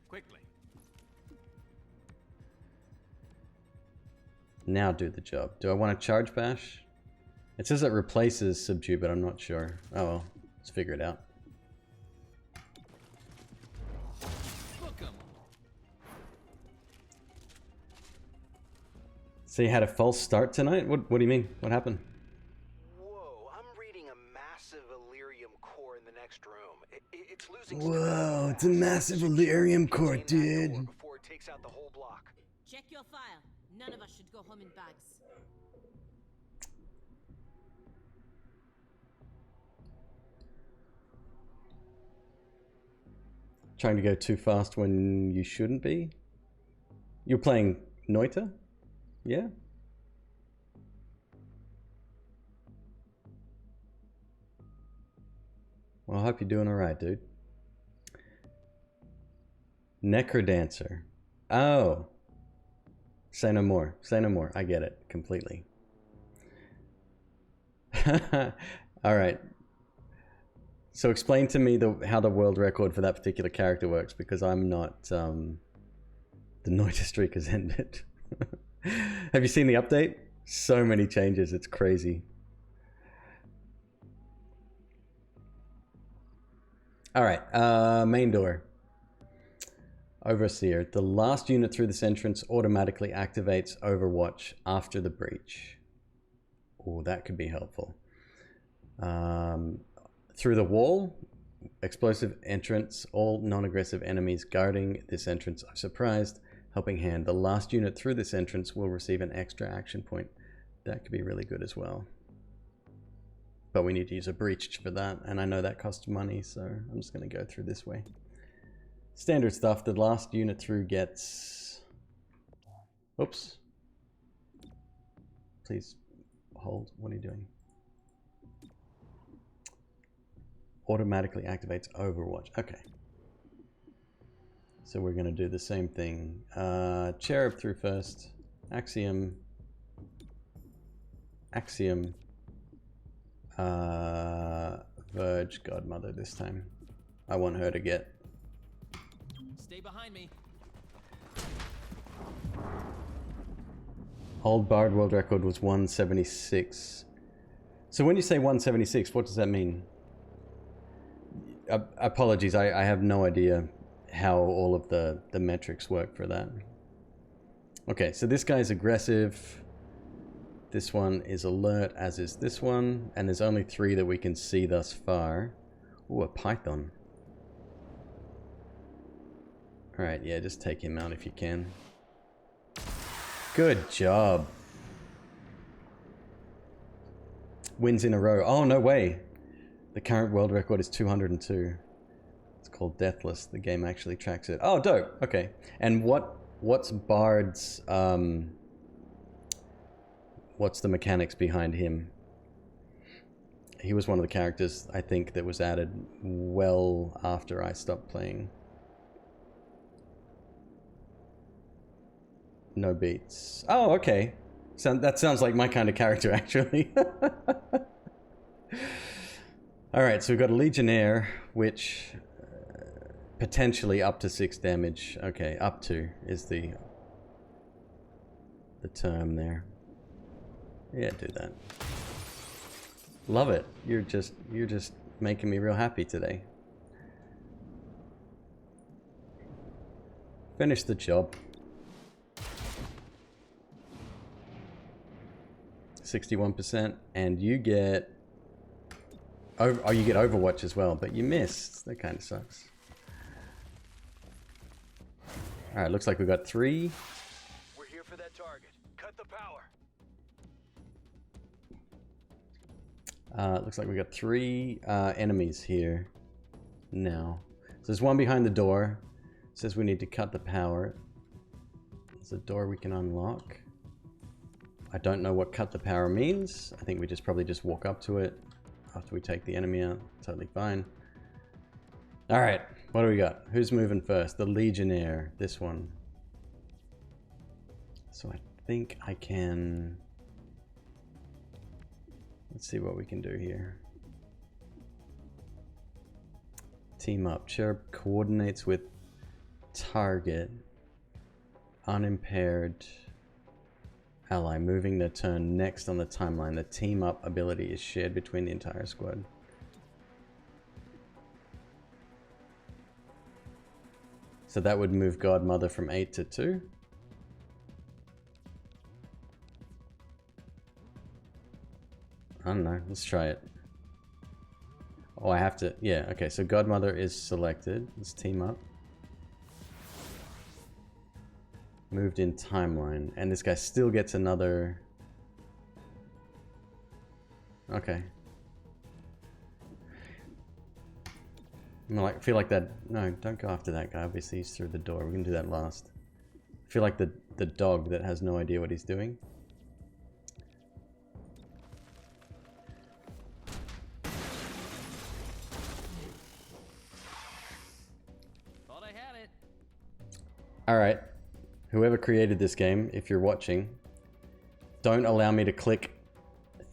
quickly. Now do the job. Do I want to charge bash? It says it replaces subdue, but I'm not sure. Oh well, let's figure it out. So you had a false start tonight? What do you mean? What happened? Whoa, I'm reading a massive Illyrium core in the next room. It's losing. Whoa, it's a massive Illyrium core, dude. Before it takes out the whole block. Check your file. None of us should go home in bags. Trying to go too fast when you shouldn't be? You're playing Noita? Yeah? Well, I hope you're doing alright, dude. Necrodancer. Oh. Say no more. Say no more. I get it completely. Alright. So explain to me how the world record for that particular character works, because I'm not... the Noita streak has ended. Have you seen the update? So many changes, it's crazy. Alright, main door. Overseer. The last unit through this entrance automatically activates Overwatch after the breach. Oh, that could be helpful. Through the wall, explosive entrance. All non-aggressive enemies guarding this entrance are surprised. Helping hand. The last unit through this entrance will receive an extra action point. That could be really good as well. But we need to use a breach for that, and I know that costs money, so I'm just going to go through this way. Standard stuff. The last unit through gets... Oops. Please hold. What are you doing? automatically activates Overwatch. Okay. So we're going to do the same thing. Cherub through first. Axiom. Axiom. Verge Godmother this time. I want her to get. Stay behind me. Old Bard world record was 176. So when you say 176, what does that mean? Apologies, I have no idea how all of the metrics work for that. Okay, so this guy's aggressive. This one is alert, as is this one. And there's only 3 that we can see thus far. Ooh, a python. Alright, yeah, just take him out if you can. Good job. Wins in a row. Oh, no way. The current world record is 202. It's called Deathless. The game actually tracks it. Oh, dope. Okay. And what's Bard's what's the mechanics behind him? He was one of the characters, I think, that was added well after I stopped playing. No beats. Oh, okay. That sounds like my kind of character, actually. Alright, so we've got a Legionnaire, which potentially up to 6 damage. Okay, up to is the term there. Yeah, do that. Love it. You're just making me real happy today. Finish the job. 61%, and you get you get Overwatch as well, but you missed. That kind of sucks. All right, looks like we've got 3. We're here for that target. Cut the power. Looks like we got 3 enemies here now. So there's one behind the door. It says we need to cut the power. There's a door we can unlock. I don't know what cut the power means. I think we probably just walk up to it after we take the enemy out. Totally fine. All right, what do we got? Who's moving first? The Legionnaire, this one. So I think I can... Let's see what we can do here. Team up. Cherub coordinates with target. Unimpaired ally moving their turn next on the timeline. The team up ability is shared between the entire squad. So that would move Godmother from 8 to 2. I don't know, let's try it. Oh, I have to, yeah, okay, so Godmother is selected. Let's team up. Moved in timeline, and this guy still gets another... Okay. I feel like that... No, don't go after that guy. Obviously he's through the door. We can do that last. I feel like the dog that has no idea what he's doing. Thought I had it. Alright. Whoever created this game, if you're watching, don't allow me to click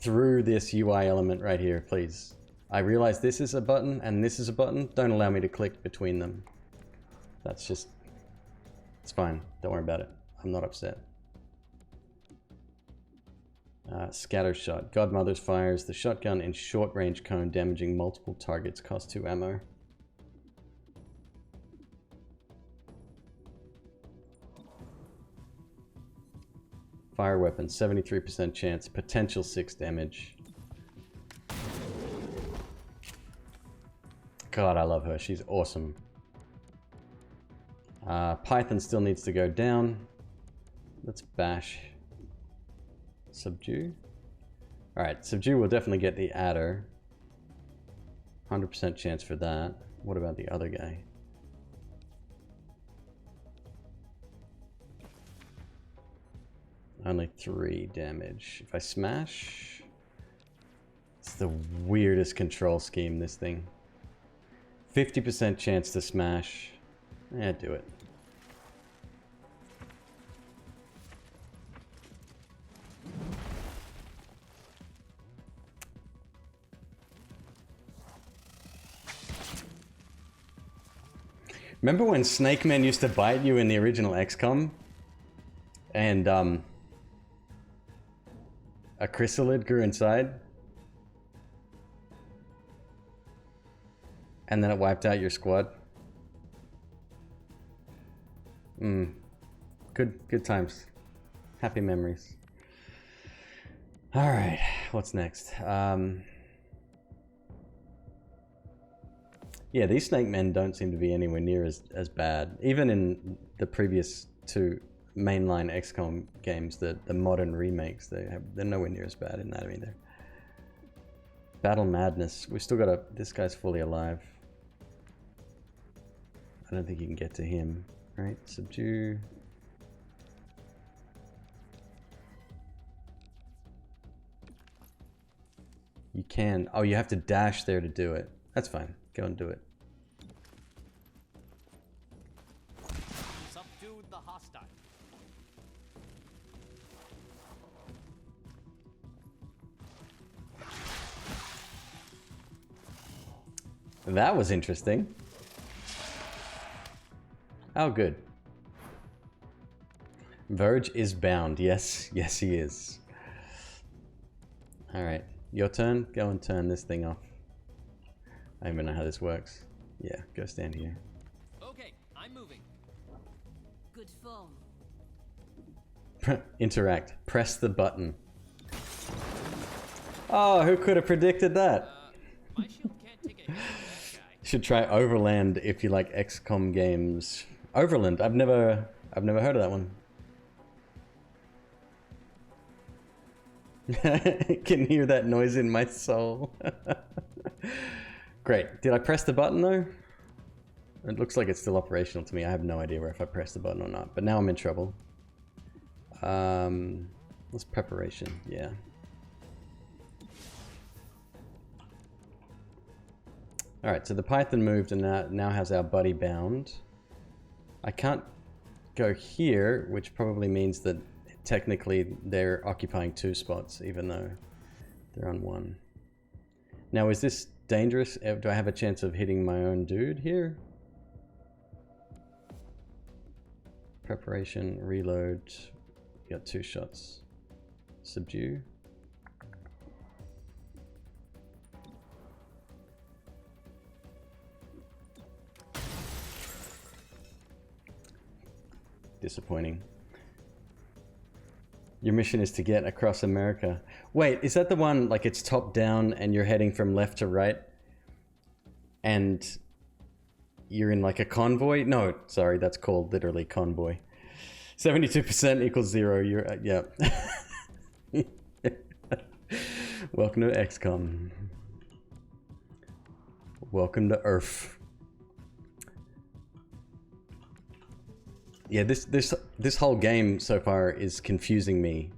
through this UI element right here, please. I realize this is a button and this is a button. Don't allow me to click between them. That's just... It's fine. Don't worry about it. I'm not upset. Scatter shot. Godmother's fires the shotgun in short range cone, damaging multiple targets. Cost 2 ammo. Fire weapon, 73% chance, potential 6 damage. God, I love her. She's awesome. Python still needs to go down. Let's bash. Subdue. Alright, subdue will definitely get the adder. 100% chance for that. What about the other guy? Only 3 damage. If I smash... It's the weirdest control scheme, this thing. 50% chance to smash. Yeah, do it. Remember when Snake Men used to bite you in the original XCOM? And a chrysalid grew inside? And then it wiped out your squad? Good times. Happy memories. Alright, what's next? Yeah, these Snake Men don't seem to be anywhere near as bad. Even in the previous two mainline XCOM games, the modern remakes, they're nowhere near as bad in that either. Battle Madness. We still got this guy's fully alive. I don't think you can get to him. Right? Subdue. You can. Oh, you have to dash there to do it. That's fine. Go and do it. Subdued the hostile. That was interesting. Oh, good. Verge is bound. Yes, yes he is. Alright, your turn. Go and turn this thing off. I don't even know how this works. Yeah, go stand here. Okay, I'm moving. Good form. Interact. Press the button. Oh, who could have predicted that? My shield can't take a hit from that guy. Should try Overland if you like XCOM games. Overland. I've never heard of that one. Can hear that noise in my soul. Great. Did I press the button though? It looks like it's still operational to me. I have no idea if I pressed the button or not. But now I'm in trouble. What's preparation? Yeah. Alright, so the Python moved and now has our buddy bound. I can't go here, which probably means that technically they're occupying 2 spots, even though they're on 1. Now, is this dangerous? Do I have a chance of hitting my own dude here? Preparation, reload. You got 2 shots. Subdue. Disappointing. Your mission is to get across America. Wait, is that the one, like it's top down and you're heading from left to right? And you're in like a convoy? No, sorry, that's called literally convoy. 72% equals 0. You're, yeah. Welcome to XCOM. Welcome to Earth. Yeah, this whole game so far is confusing me.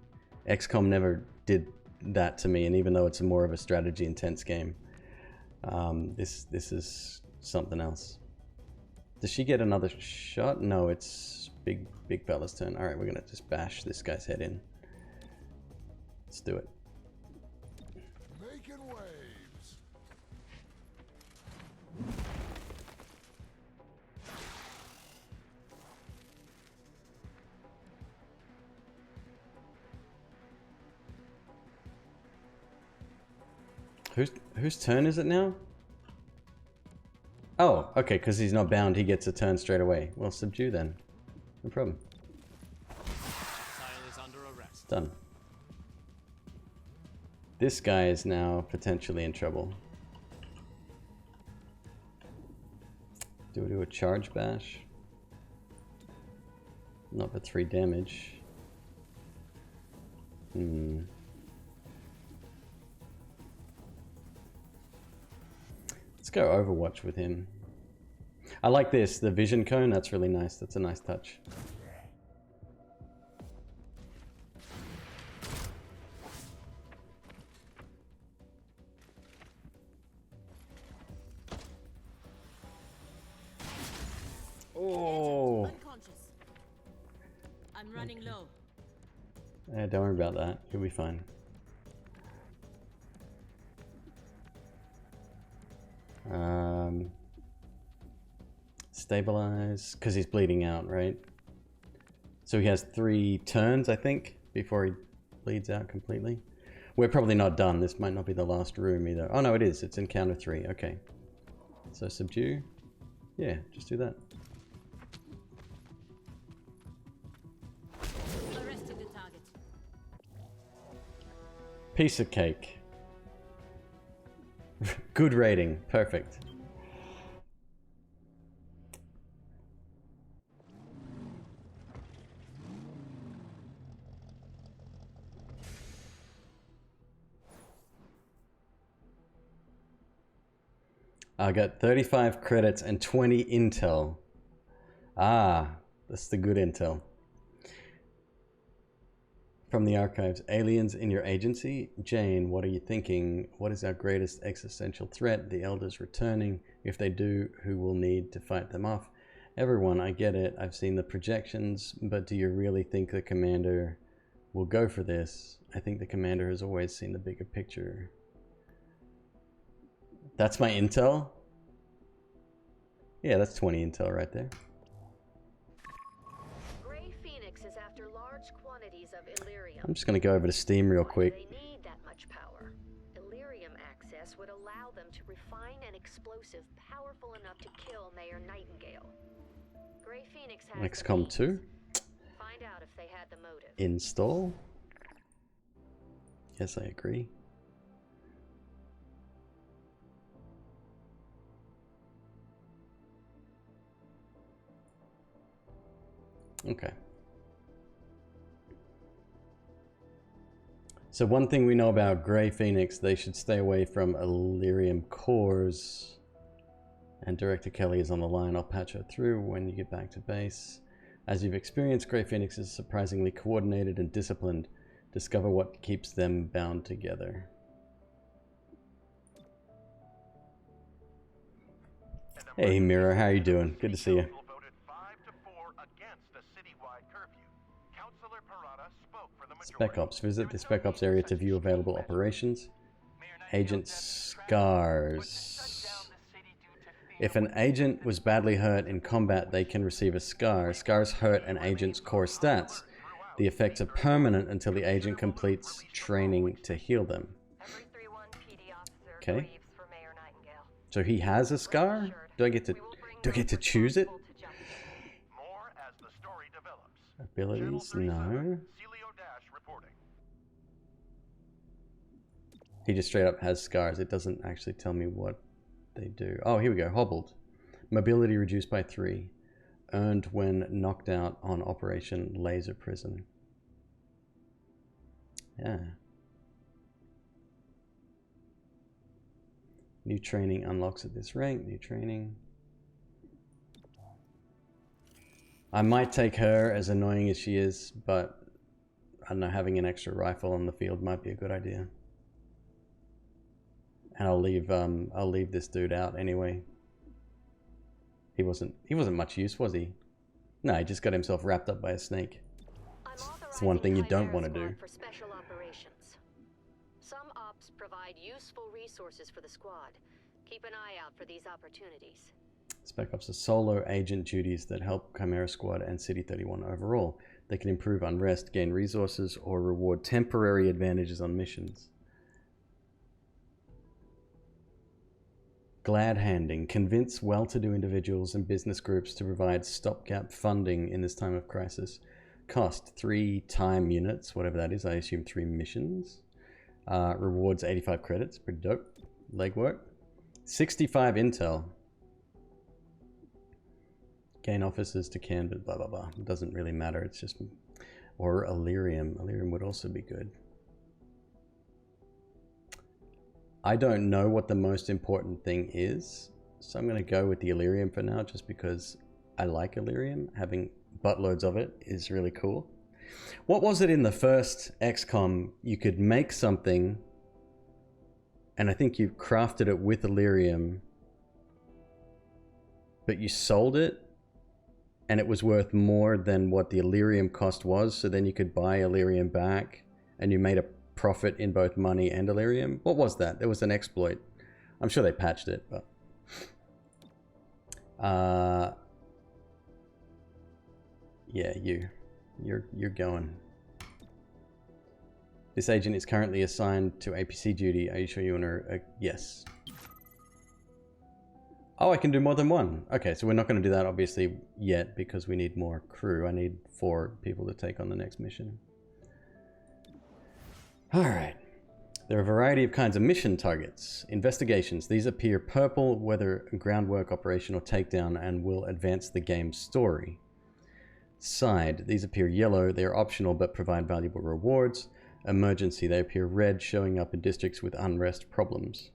XCOM never did that to me, and even though it's more of a strategy intense game, this is something else. Does she get another shot? No, it's big fella's turn. All right, we're gonna just bash this guy's head in. Let's do it. Making waves. Whose turn is it now? Oh, okay, because he's not bound, he gets a turn straight away. Well, subdue then. No problem. Is under arrest. Done. This guy is now potentially in trouble. Do we do a charge bash? Not for 3 damage. Let's go Overwatch with him. I like this, the vision cone, that's really nice. That's a nice touch. Yeah, don't worry about that. You'll be fine. Stabilize, because he's bleeding out, right? So he has 3 turns, I think, before he bleeds out completely. We're probably not done. This might not be the last room either. Oh no, it is. It's encounter 3. Okay. So subdue. Yeah, just do that. Arrested the target. Piece of cake. Good rating. Perfect. I got 35 credits and 20 intel. Ah, that's the good intel. From the archives, aliens in your agency? Jane, what are you thinking? What is our greatest existential threat? The elders returning. If they do, who will need to fight them off? Everyone, I get it. I've seen the projections, but do you really think the commander will go for this? I think the commander has always seen the bigger picture. That's my intel? Yeah, that's 20 intel right there. Gray Phoenix is after large quantities of Illyrium. I'm just going to go over to Steam real quick. They need that much power. Illyrium access would allow them to refine an explosive powerful enough to kill Mayor Nightingale. Gray Phoenix has XCOM 2. Find out if they had the motive. Install. Yes, I agree. Okay. So one thing we know about Grey Phoenix, they should stay away from Illyrium cores. And Director Kelly is on the line. I'll patch her through when you get back to base. As you've experienced, Grey Phoenix is surprisingly coordinated and disciplined. Discover what keeps them bound together. Hey Mira, how you doing? Good to see you. Spec Ops. Visit the Spec Ops area to view available operations. Agent Scars. If an agent was badly hurt in combat, they can receive a scar. Scars hurt an agent's core stats. The effects are permanent until the agent completes training to heal them. Okay. So he has a scar? Do I get to choose it? Abilities? No. He just straight up has scars. It doesn't actually tell me what they do. Oh, here we go. Hobbled. Mobility reduced by 3. Earned when knocked out on Operation Laser Prison. Yeah. New training unlocks at this rank. New training. I might take her, as annoying as she is, but I don't know, having an extra rifle on the field might be a good idea. And I'll leave this dude out anyway. He wasn't much use, was he? No, he just got himself wrapped up by a snake. It's one thing you don't want to do. For special operations. Some ops provide useful resources for the squad. Keep an eye out for these opportunities. Spec Ops are solo agent duties that help Chimera Squad and City 31 overall. They can improve unrest, gain resources, or reward temporary advantages on missions. Glad handing. Convince well-to-do individuals and business groups to provide stopgap funding in this time of crisis. Cost 3 time units, whatever that is. I assume 3 missions. Rewards 85 credits. Pretty dope. Legwork. 65 intel. Gain officers to Canberra, blah, blah, blah. It doesn't really matter. It's just... Or Illyrium. Illyrium would also be good. I don't know what the most important thing is, so I'm going to go with the Illyrium for now, just because I like Illyrium. Having buttloads of it is really cool. What was it in the first XCOM? You could make something, and I think you crafted it with Illyrium, but you sold it, and it was worth more than what the Illyrium cost was, so then you could buy Illyrium back, and you made a profit in both money and Illyrium. What was that? There was an exploit. I'm sure they patched it, but... yeah, you're going. This agent is currently assigned to APC duty. Are you sure you want to... yes. Oh, I can do more than one. Okay, so we're not going to do that, obviously, yet, because we need more crew. I need 4 people to take on the next mission. Alright. There are a variety of kinds of mission targets. Investigations. These appear purple, whether groundwork, operation, or takedown, and will advance the game's story. Side. These appear yellow. They are optional, but provide valuable rewards. Emergency. They appear red, showing up in districts with unrest problems.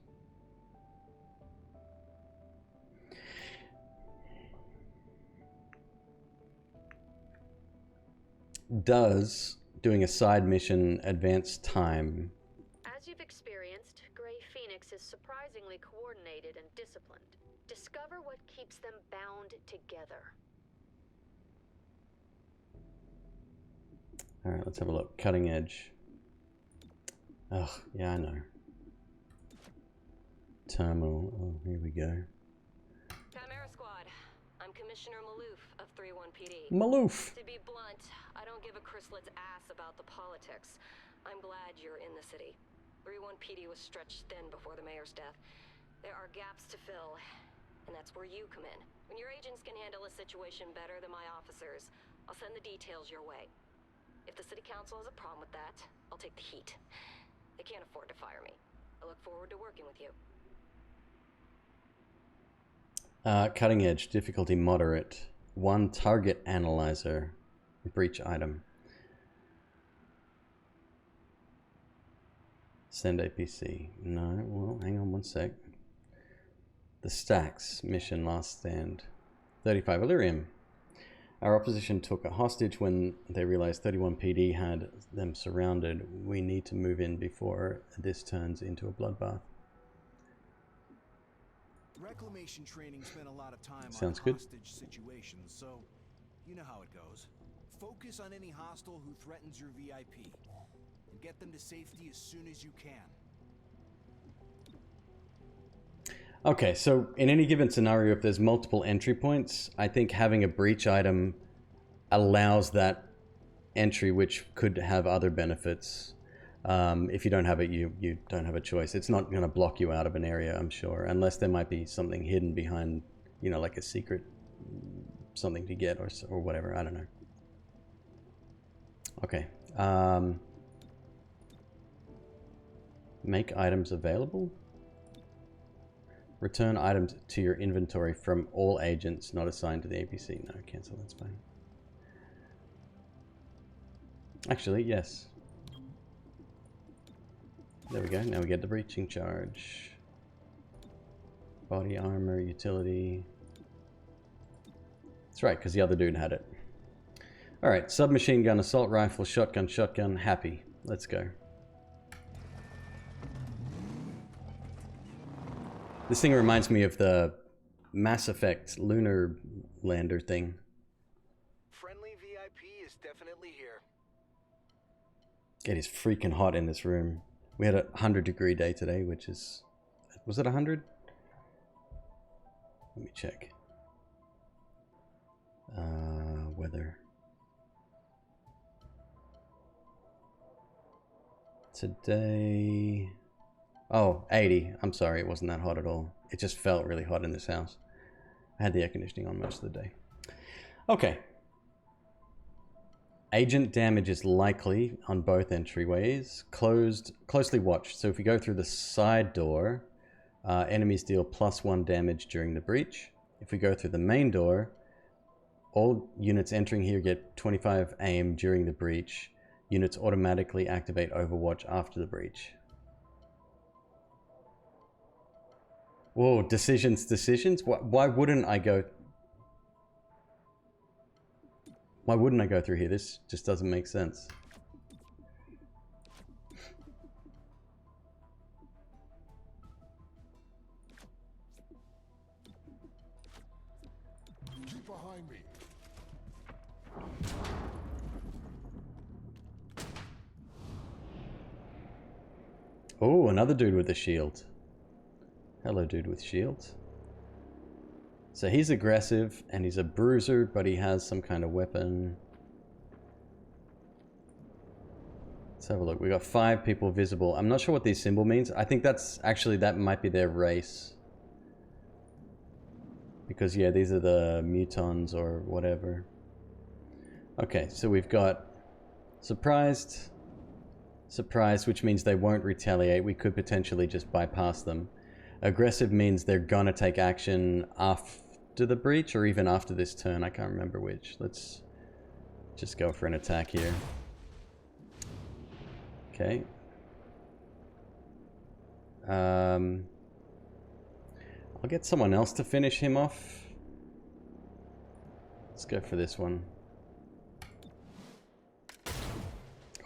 Does doing a side mission advance time? As you've experienced, Grey Phoenix is surprisingly coordinated and disciplined. Discover what keeps them bound together. Alright, let's have a look. Cutting edge. Ugh, yeah, I know. Terminal. Oh, here we go. Chimera Squad. I'm Commissioner Maloof of 3-1 PD. Maloof! To be blunt, I don't give a Chrysalis ass about the politics. I'm glad you're in the city. 3-1 PD was stretched thin before the mayor's death. There are gaps to fill, and that's where you come in. When your agents can handle a situation better than my officers, I'll send the details your way. If the city council has a problem with that, I'll take the heat. They can't afford to fire me. I look forward to working with you. Cutting edge, difficulty moderate. 1 target analyzer. Breach item. Send APC. No, well, hang on one sec. The Stacks mission, last stand. 35 Illyrium. Our opposition took a hostage when they realized 31 PD had them surrounded. We need to move in before this turns into a bloodbath. Reclamation training spent a lot of time Sounds on good. hostage situations, so you know how it goes. Focus on any hostile who threatens your VIP, and get them to safety as soon as you can. Okay, so in any given scenario, if there's multiple entry points, I think having a breach item allows that entry, which could have other benefits. If you don't have it, you don't have a choice. It's not going to block you out of an area, I'm sure, unless there might be something hidden behind, you know, like a secret something to get or whatever. I don't know. Okay. Make items available. Return items to your inventory from all agents not assigned to the APC. No, cancel, that's fine. Actually, yes. There we go, now we get the breaching charge. Body armor, utility. That's right, because the other dude had it. Alright, submachine gun, assault rifle, shotgun, happy. Let's go. This thing reminds me of the Mass Effect lunar lander thing. Friendly VIP is definitely here. It is freaking hot in this room. We had a 100-degree day today, which is... Was it 100? Let me check. Weather. Today... Oh, 80. I'm sorry, it wasn't that hot at all. It just felt really hot in this house. I had the air conditioning on most of the day. Okay. Agent damage is likely on both entryways. Closely watched. So if we go through the side door, enemies deal +1 damage during the breach. If we go through the main door, all units entering here get 25 aim during the breach. Units automatically activate Overwatch after the breach. Whoa, decisions. Why wouldn't I go... Why wouldn't I go through here? This just doesn't make sense. Keep behind me. Oh, another dude with a shield. Hello, dude with shield. So he's aggressive and he's a bruiser, but he has some kind of weapon. Let's have a look. We got 5 people visible. I'm not sure what this symbol means. I think that's actually, that might be their race. Because yeah, these are the mutons or whatever. Okay, so we've got surprised, surprised, which means they won't retaliate. We could potentially just bypass them. Aggressive means they're gonna take action after the breach or even after this turn. I can't remember which. Let's just go for an attack here. Okay. I'll get someone else to finish him off. Let's go for this one.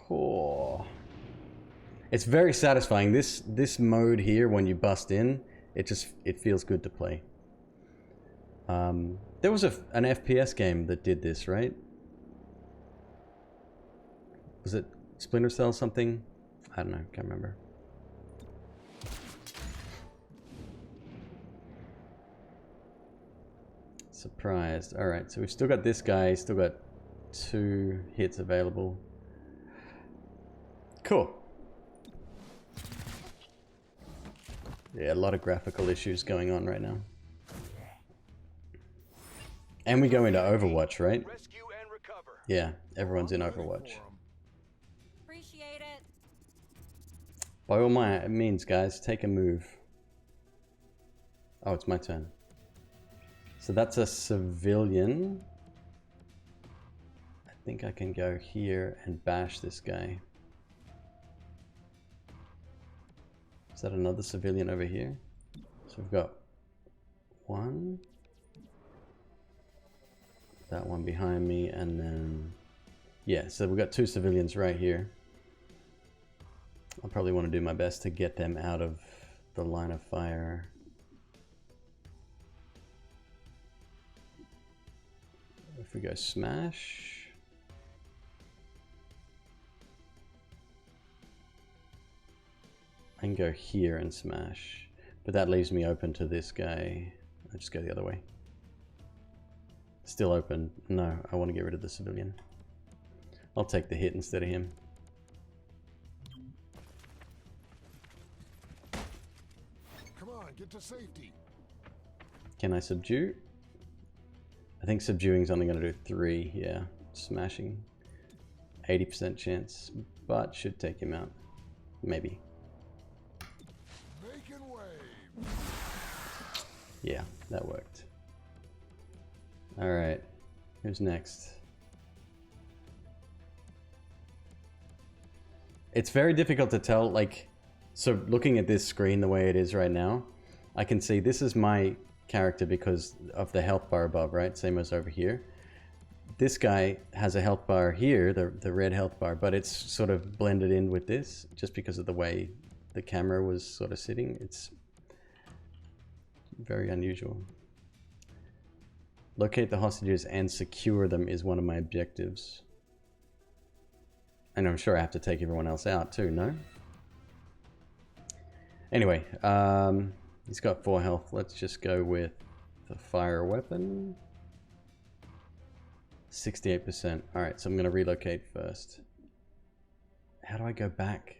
Oh. It's very satisfying. This mode here, when you bust in, it feels good to play. There was an FPS game that did this, right? Was it Splinter Cell something? I don't know, can't remember. Surprised. Alright, so we've still got this guy, still got 2 hits available. Cool. Yeah, a lot of graphical issues going on right now. And we go into Overwatch, right? Yeah, everyone's in Overwatch. Appreciate it. By all means, guys, take a move. Oh, it's my turn. So that's a civilian. I think I can go here and bash this guy. Is that another civilian over here? So we've got 1. That one behind me, and then... Yeah, so we've got 2 civilians right here. I'll probably want to do my best to get them out of the line of fire. If we go smash... I can go here and smash, but that leaves me open to this guy. I'll just go the other way. Still open. No, I want to get rid of the civilian. I'll take the hit instead of him. Come on, get to safety. Can I subdue? I think subduing's only going to do 3. Yeah, smashing. 80% chance, but should take him out. Maybe. Making waves. Yeah, that worked. Alright, who's next? It's very difficult to tell, like, so looking at this screen the way it is right now, I can see this is my character because of the health bar above, right? Same as over here. This guy has a health bar here, the red health bar, but it's sort of blended in with this just because of the way the camera was sort of sitting. It's very unusual. Locate the hostages and secure them is one of my objectives. And I'm sure I have to take everyone else out too, no? Anyway, he's got 4 health. Let's just go with the fire weapon. 68%. Alright, so I'm going to relocate first. How do I go back?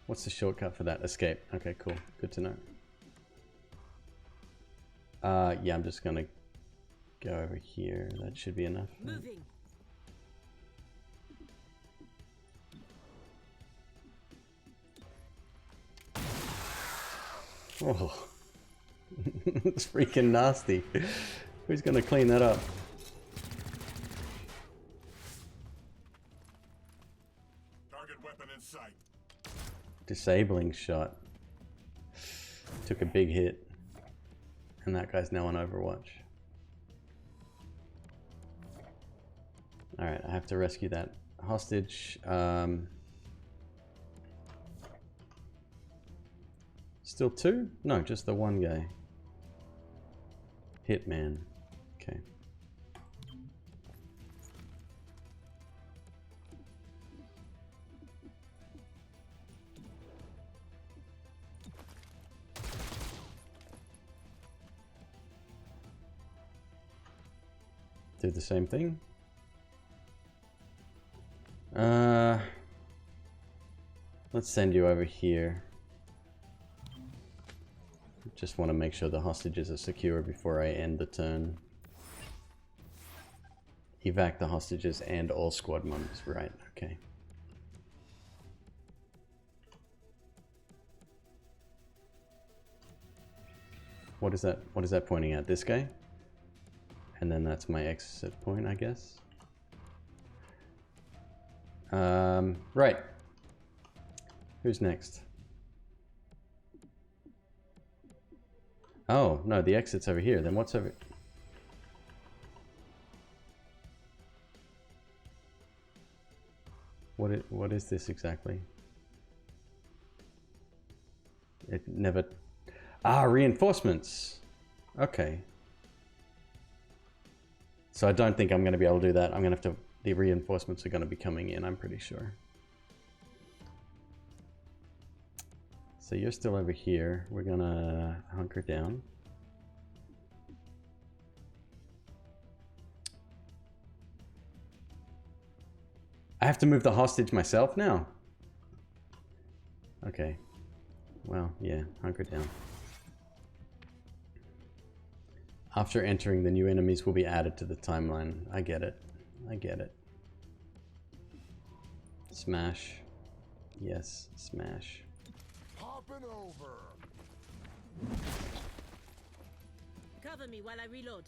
What's the shortcut for that? Escape. Okay, cool. Good to know. Yeah, I'm just gonna go over here. That should be enough. Moving. Oh, it's freaking nasty. Who's gonna clean that up? Target weapon in sight. Disabling shot. Took a big hit. And that guy's now on Overwatch. Alright, I have to rescue that hostage. Still 2? No, just the 1 guy. Hitman. Okay. do the same thing. Let's send you over here. Just want to make sure the hostages are secure before I end the turn. Evac the hostages and all squad members, right, okay. What is that pointing at? This guy? And then that's my exit point, I guess. Right. Who's next? Oh, no, the exit's over here. Then what's over... What is this exactly? It never... Ah, reinforcements! Okay. So I don't think I'm going to be able to do that. I'm going to have to... The reinforcements are going to be coming in, I'm pretty sure. So you're still over here. We're going to hunker down. I have to move the hostage myself now? Okay. Well, yeah, hunker down. After entering, the new enemies will be added to the timeline. I get it. I get it. Smash. Yes, smash. Popping over. Cover me while I reload.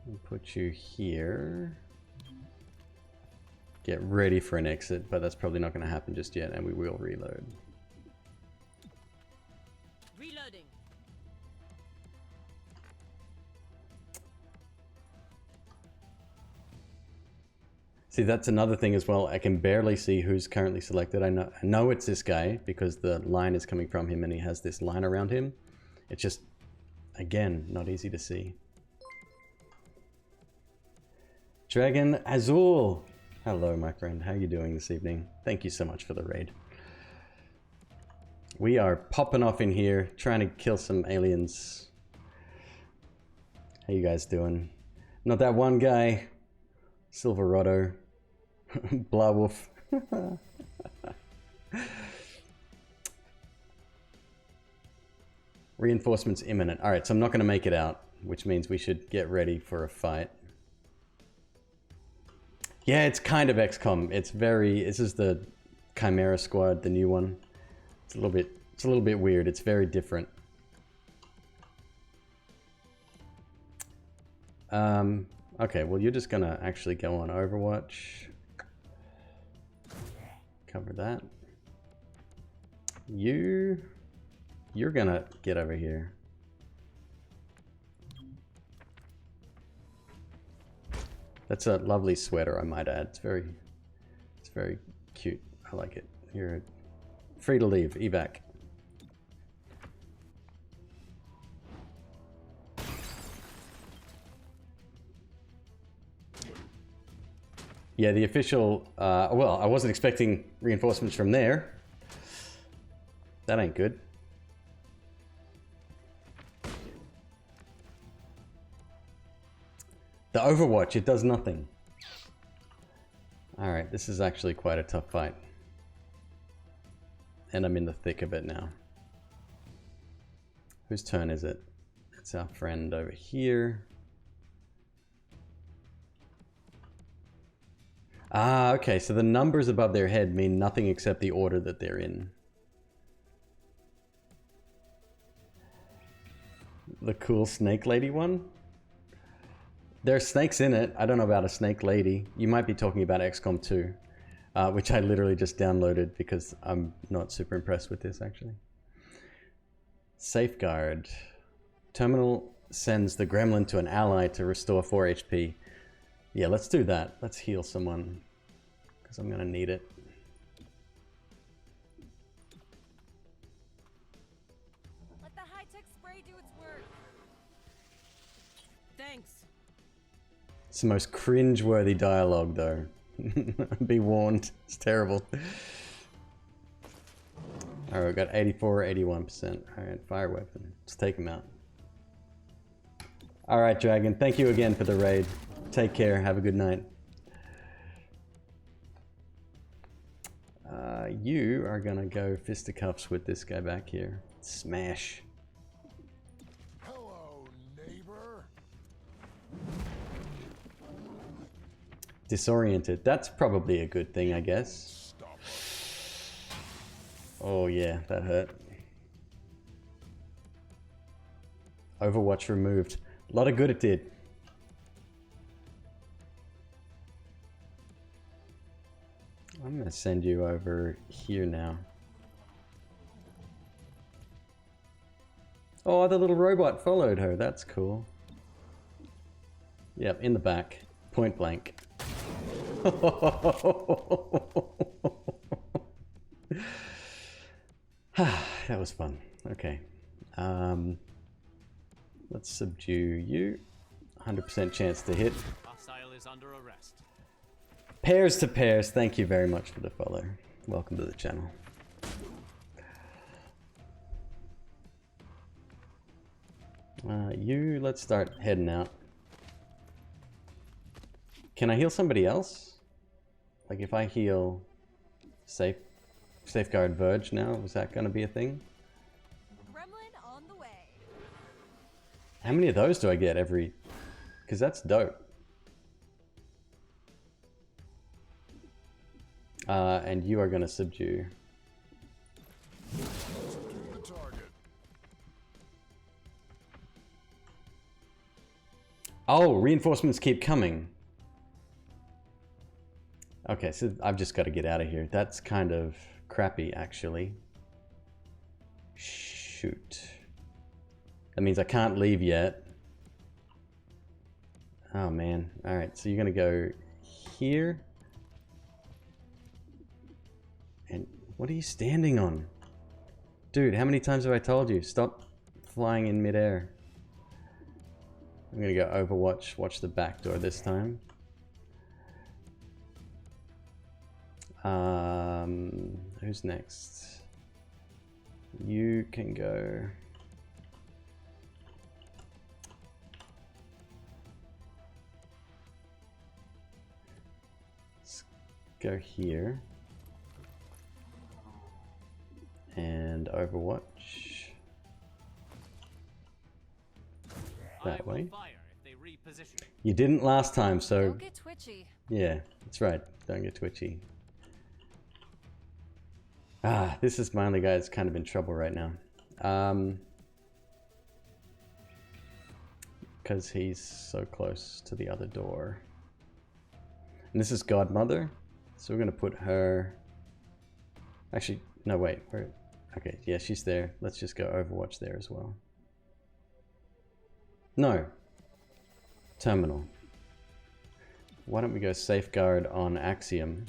I'll put you here. Get ready for an exit, but that's probably not going to happen just yet, and we will reload. Reloading. See, that's another thing as well. I can barely see who's currently selected. I know it's this guy because the line is coming from him and he has this line around him. It's just, again, not easy to see. Dragon Azul. Hello, my friend. How are you doing this evening? Thank you so much for the raid. We are popping off in here, trying to kill some aliens. How you guys doing? Not that one guy. Silverado. Blawolf. Reinforcements imminent. Alright, so I'm not going to make it out, which means we should get ready for a fight. Yeah, it's kind of XCOM. It's very... This is the Chimera squad, the new one. It's a little bit weird. It's very different. Okay, well, you're just gonna actually go on Overwatch. Cover that. You're gonna get over here. That's a lovely sweater, I might add. It's very cute. I like it. You're free to leave. Evac. Yeah, the official... well, I wasn't expecting reinforcements from there. That ain't good. The Overwatch, it does nothing. Alright, this is actually quite a tough fight. And I'm in the thick of it now. Whose turn is it? It's our friend over here. Ah, okay, so the numbers above their head mean nothing except the order that they're in. The cool snake lady one? There are snakes in it. I don't know about a snake lady. You might be talking about XCOM 2, which I literally just downloaded because I'm not super impressed with this, actually. Safeguard. Terminal sends the gremlin to an ally to restore 4 HP. Yeah, let's do that. Let's heal someone, because I'm going to need it. Let the high-tech spray do its work. Thanks. It's the most cringe-worthy dialogue, though. Be warned. It's terrible. Alright, we've got 84, 81%. Alright, fire weapon. Let's take him out. All right, Dragon. Thank you again for the raid. Take care. Have a good night. You are gonna go fisticuffs with this guy back here. Smash. Hello, neighbor. Disoriented. That's probably a good thing, I guess. Oh yeah, that hurt. Overwatch removed. A lot of good it did. I'm gonna send you over here now. Oh, the little robot followed her. That's cool. Yep, in the back. Point blank. That was fun. Okay. Let's subdue you. 100% chance to hit. Hostile is under arrest. Pairs to pairs. Thank you very much for the follow. Welcome to the channel. Let's start heading out. Can I heal somebody else? Like if I heal Safeguard Verge now, is that going to be a thing? Gremlin on the way. How many of those do I get every... Because that's dope. And you are going to subdue. The target. Oh, reinforcements keep coming. Okay, so I've just got to get out of here. That's kind of crappy, actually. Shoot. That means I can't leave yet. Oh, man. Alright, so you're going to go here. And what are you standing on? Dude, how many times have I told you? Stop flying in midair. I'm going to go Overwatch. Watch the back door this time. Who's next? You can go. Let's go here. And Overwatch. That way. You didn't last time, so. Don't get twitchy. Yeah, that's right. Don't get twitchy. Ah, this is my only guy that's kind of in trouble right now. Because he's so close to the other door. And this is Godmother. So we're going to put her... Actually, no, wait. Okay, yeah, she's there. Let's just go Overwatch there as well. No. Terminal. Why don't we go Safeguard on Axiom?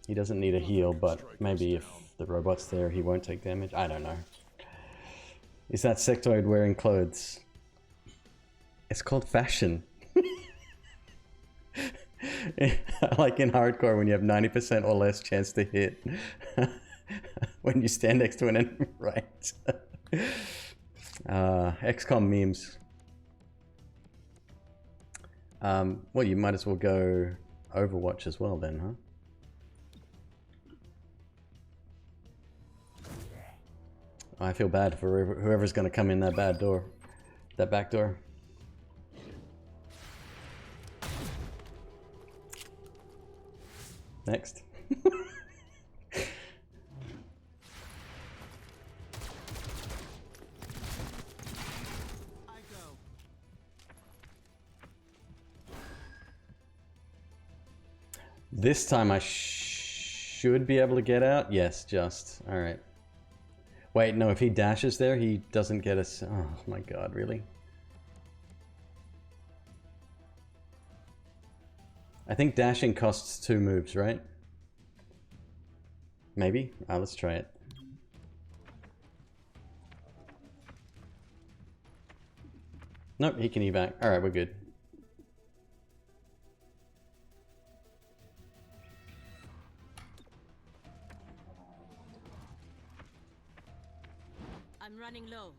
He doesn't need a heal, but maybe if the robot's there, he won't take damage. I don't know. Is that sectoid wearing clothes? It's called fashion. Like in hardcore when you have 90% or less chance to hit. When you stand next to an enemy, right? XCOM memes. Well, you might as well go Overwatch as well then, huh? I feel bad for whoever's going to come in that back door. Next. This time I should be able to get out. Yes, just. All right. Wait, no, if he dashes there, he doesn't get us. Oh my god, really? I think dashing costs 2 moves, right? Maybe? Let's try it. Nope, he can evac. Alright, we're good. I'm running low.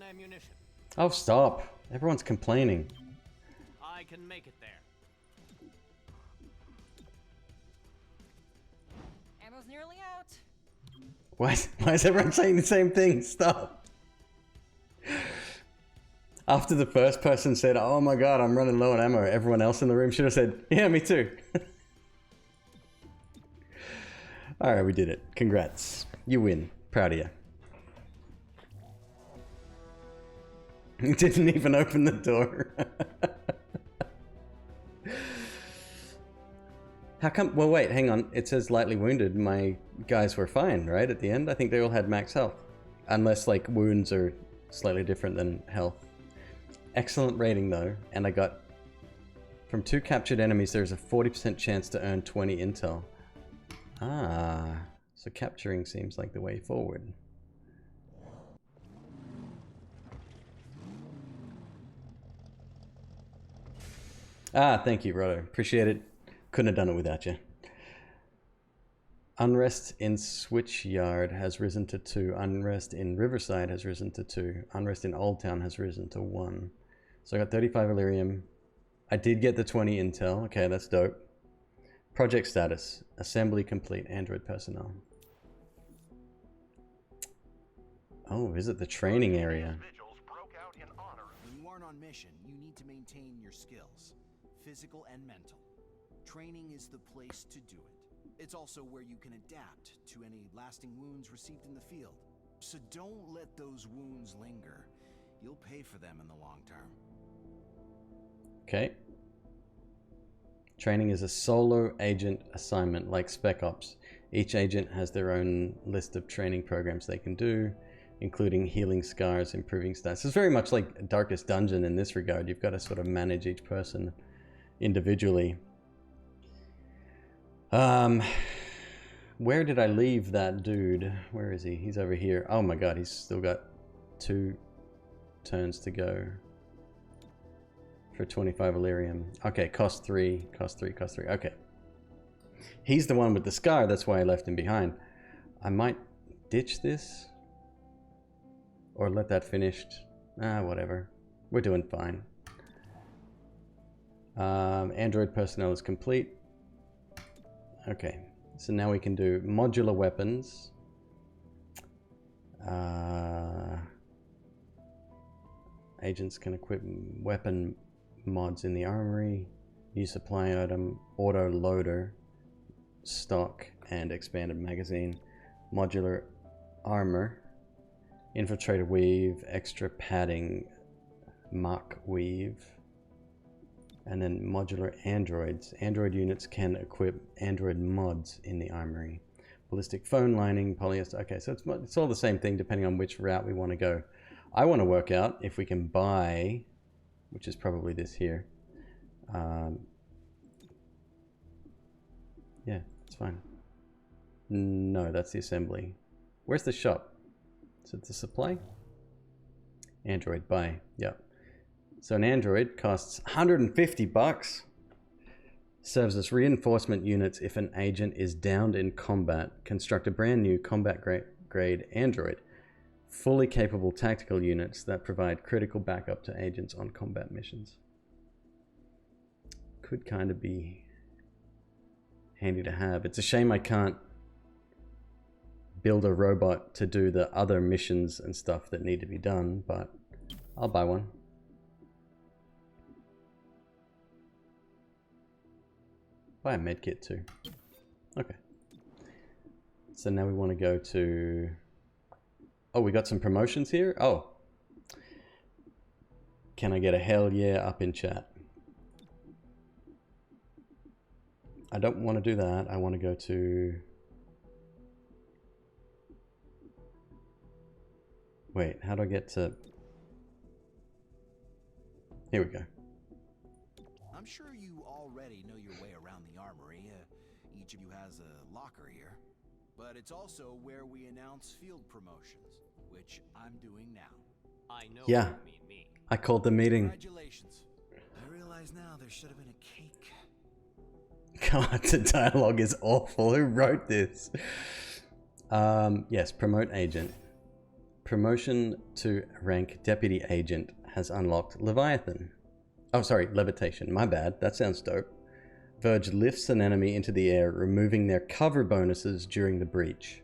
on ammunition. Oh, stop. Everyone's complaining. I can make it there. Ammo's nearly out. Why is everyone saying the same thing? Stop. After the first person said, oh my god, I'm running low on ammo, everyone else in the room should have said, yeah, me too. Alright, we did it. Congrats. You win. Proud of you. You didn't even open the door. How come? Well, wait, hang on. It says lightly wounded. My guys were fine, right? At the end, I think they all had max health. Unless, like, wounds are slightly different than health. Excellent rating, though. And I got... From 2 captured enemies, there's a 40% chance to earn 20 intel. Ah. So capturing seems like the way forward. Ah, thank you, Roto. Appreciate it. Couldn't have done it without you. Unrest in Switchyard has risen to 2. Unrest in Riverside has risen to 2. Unrest in Old Town has risen to 1. So I got 35 Illyrium. I did get the 20 intel. Okay, that's dope. Project status. Assembly complete. Android personnel. Oh, visit the training area. When you aren't on mission, you need to maintain your skills. Physical and mental. Training is the place to do it. It's also where you can adapt to any lasting wounds received in the field. So don't let those wounds linger. You'll pay for them in the long term. Okay. Training is a solo agent assignment like Spec Ops. Each agent has their own list of training programs they can do, including healing scars, improving stats. It's very much like Darkest Dungeon in this regard. You've got to sort of manage each person individually. Where did I leave that dude? Where is he? He's over here. Oh my god, he's still got 2 turns to go for 25 Illyrium. Okay, cost 3, cost 3, cost 3. Okay. He's the one with the scar, that's why I left him behind. I might ditch this or let that finished. Whatever. We're doing fine. Android personnel is complete. Okay, so now we can do modular weapons. Agents can equip weapon mods in the armory. New supply item, auto loader, stock, and expanded magazine. Modular armor, infiltrator weave, extra padding, mark weave. And then modular androids. Android units can equip android mods in the armory. Ballistic phone lining, polyester. Okay, so it's all the same thing depending on which route we want to go. I want to work out if we can buy, which is probably this here. Yeah, it's fine. No, that's the assembly. Where's the shop? Is it the supply? Android, buy. Yep. So an android costs 150 bucks. Serves as reinforcement units if an agent is downed in combat. Construct a brand new combat grade android. Fully capable tactical units that provide critical backup to agents on combat missions. Could kind of be handy to have. It's a shame I can't build a robot to do the other missions and stuff that need to be done, but I'll buy one. Buy a medkit too. Okay. So now we want to go to... Oh, we got some promotions here? Oh. Can I get a hell yeah up in chat? I don't want to do that. I want to go to... Wait, how do I get to... Here we go. I'm sure you already know your way around the armory. Each of you has a locker here. But it's also where we announce field promotions, which I'm doing now. I know Yeah, you mean me. I called the meeting. Congratulations. I realize now there should have been a cake. God, the dialogue is awful. Who wrote this? Yes, promote agent. Promotion to rank Deputy Agent has unlocked Leviathan. Oh, sorry, Levitation. My bad. That sounds dope. Verge lifts an enemy into the air, removing their cover bonuses during the breach.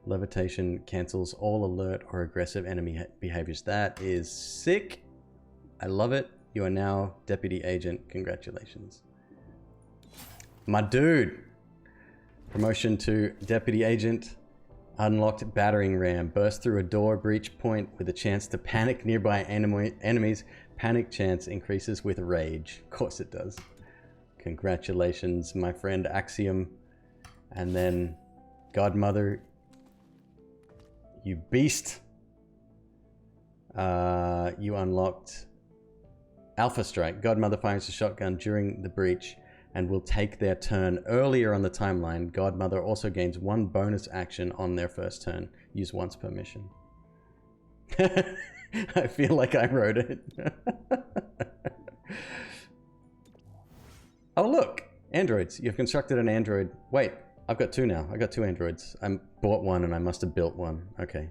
Levitation cancels all alert or aggressive enemy behaviors. That is sick. I love it. You are now Deputy Agent. Congratulations. My dude. Promotion to Deputy Agent. Unlocked battering ram. Burst through a door breach point with a chance to panic nearby enemies. Panic chance increases with rage. Of course it does. Congratulations, my friend Axiom. And then Godmother. You beast. You unlocked Alpha Strike. Godmother fires a shotgun during the breach and will take their turn earlier on the timeline. Godmother also gains 1 bonus action on their first turn. Use once per mission. I feel like I wrote it. Oh look! Androids. You've constructed an android. Wait, I've got 2 now. I got 2 androids. I bought 1 and I must have built 1. Okay.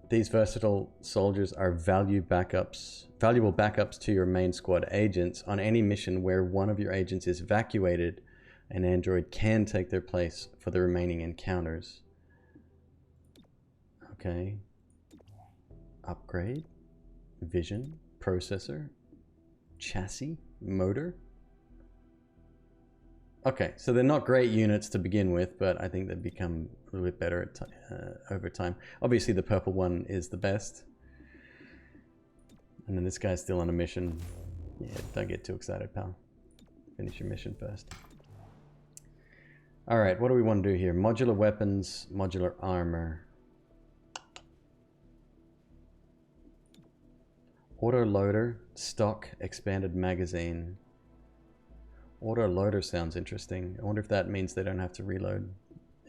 These versatile soldiers are valuable backups to your main squad agents. On any mission where one of your agents is evacuated, an android can take their place for the remaining encounters. Okay. Upgrade. Vision. Processor. Chassis. Motor. Okay, so they're not great units to begin with, but I think they've become a little bit better over time. Obviously, the purple one is the best. And then this guy's still on a mission. Yeah, don't get too excited, pal. Finish your mission first. Alright, what do we want to do here? Modular weapons, modular armor. Auto loader, stock, expanded magazine. Auto loader sounds interesting. I wonder if that means they don't have to reload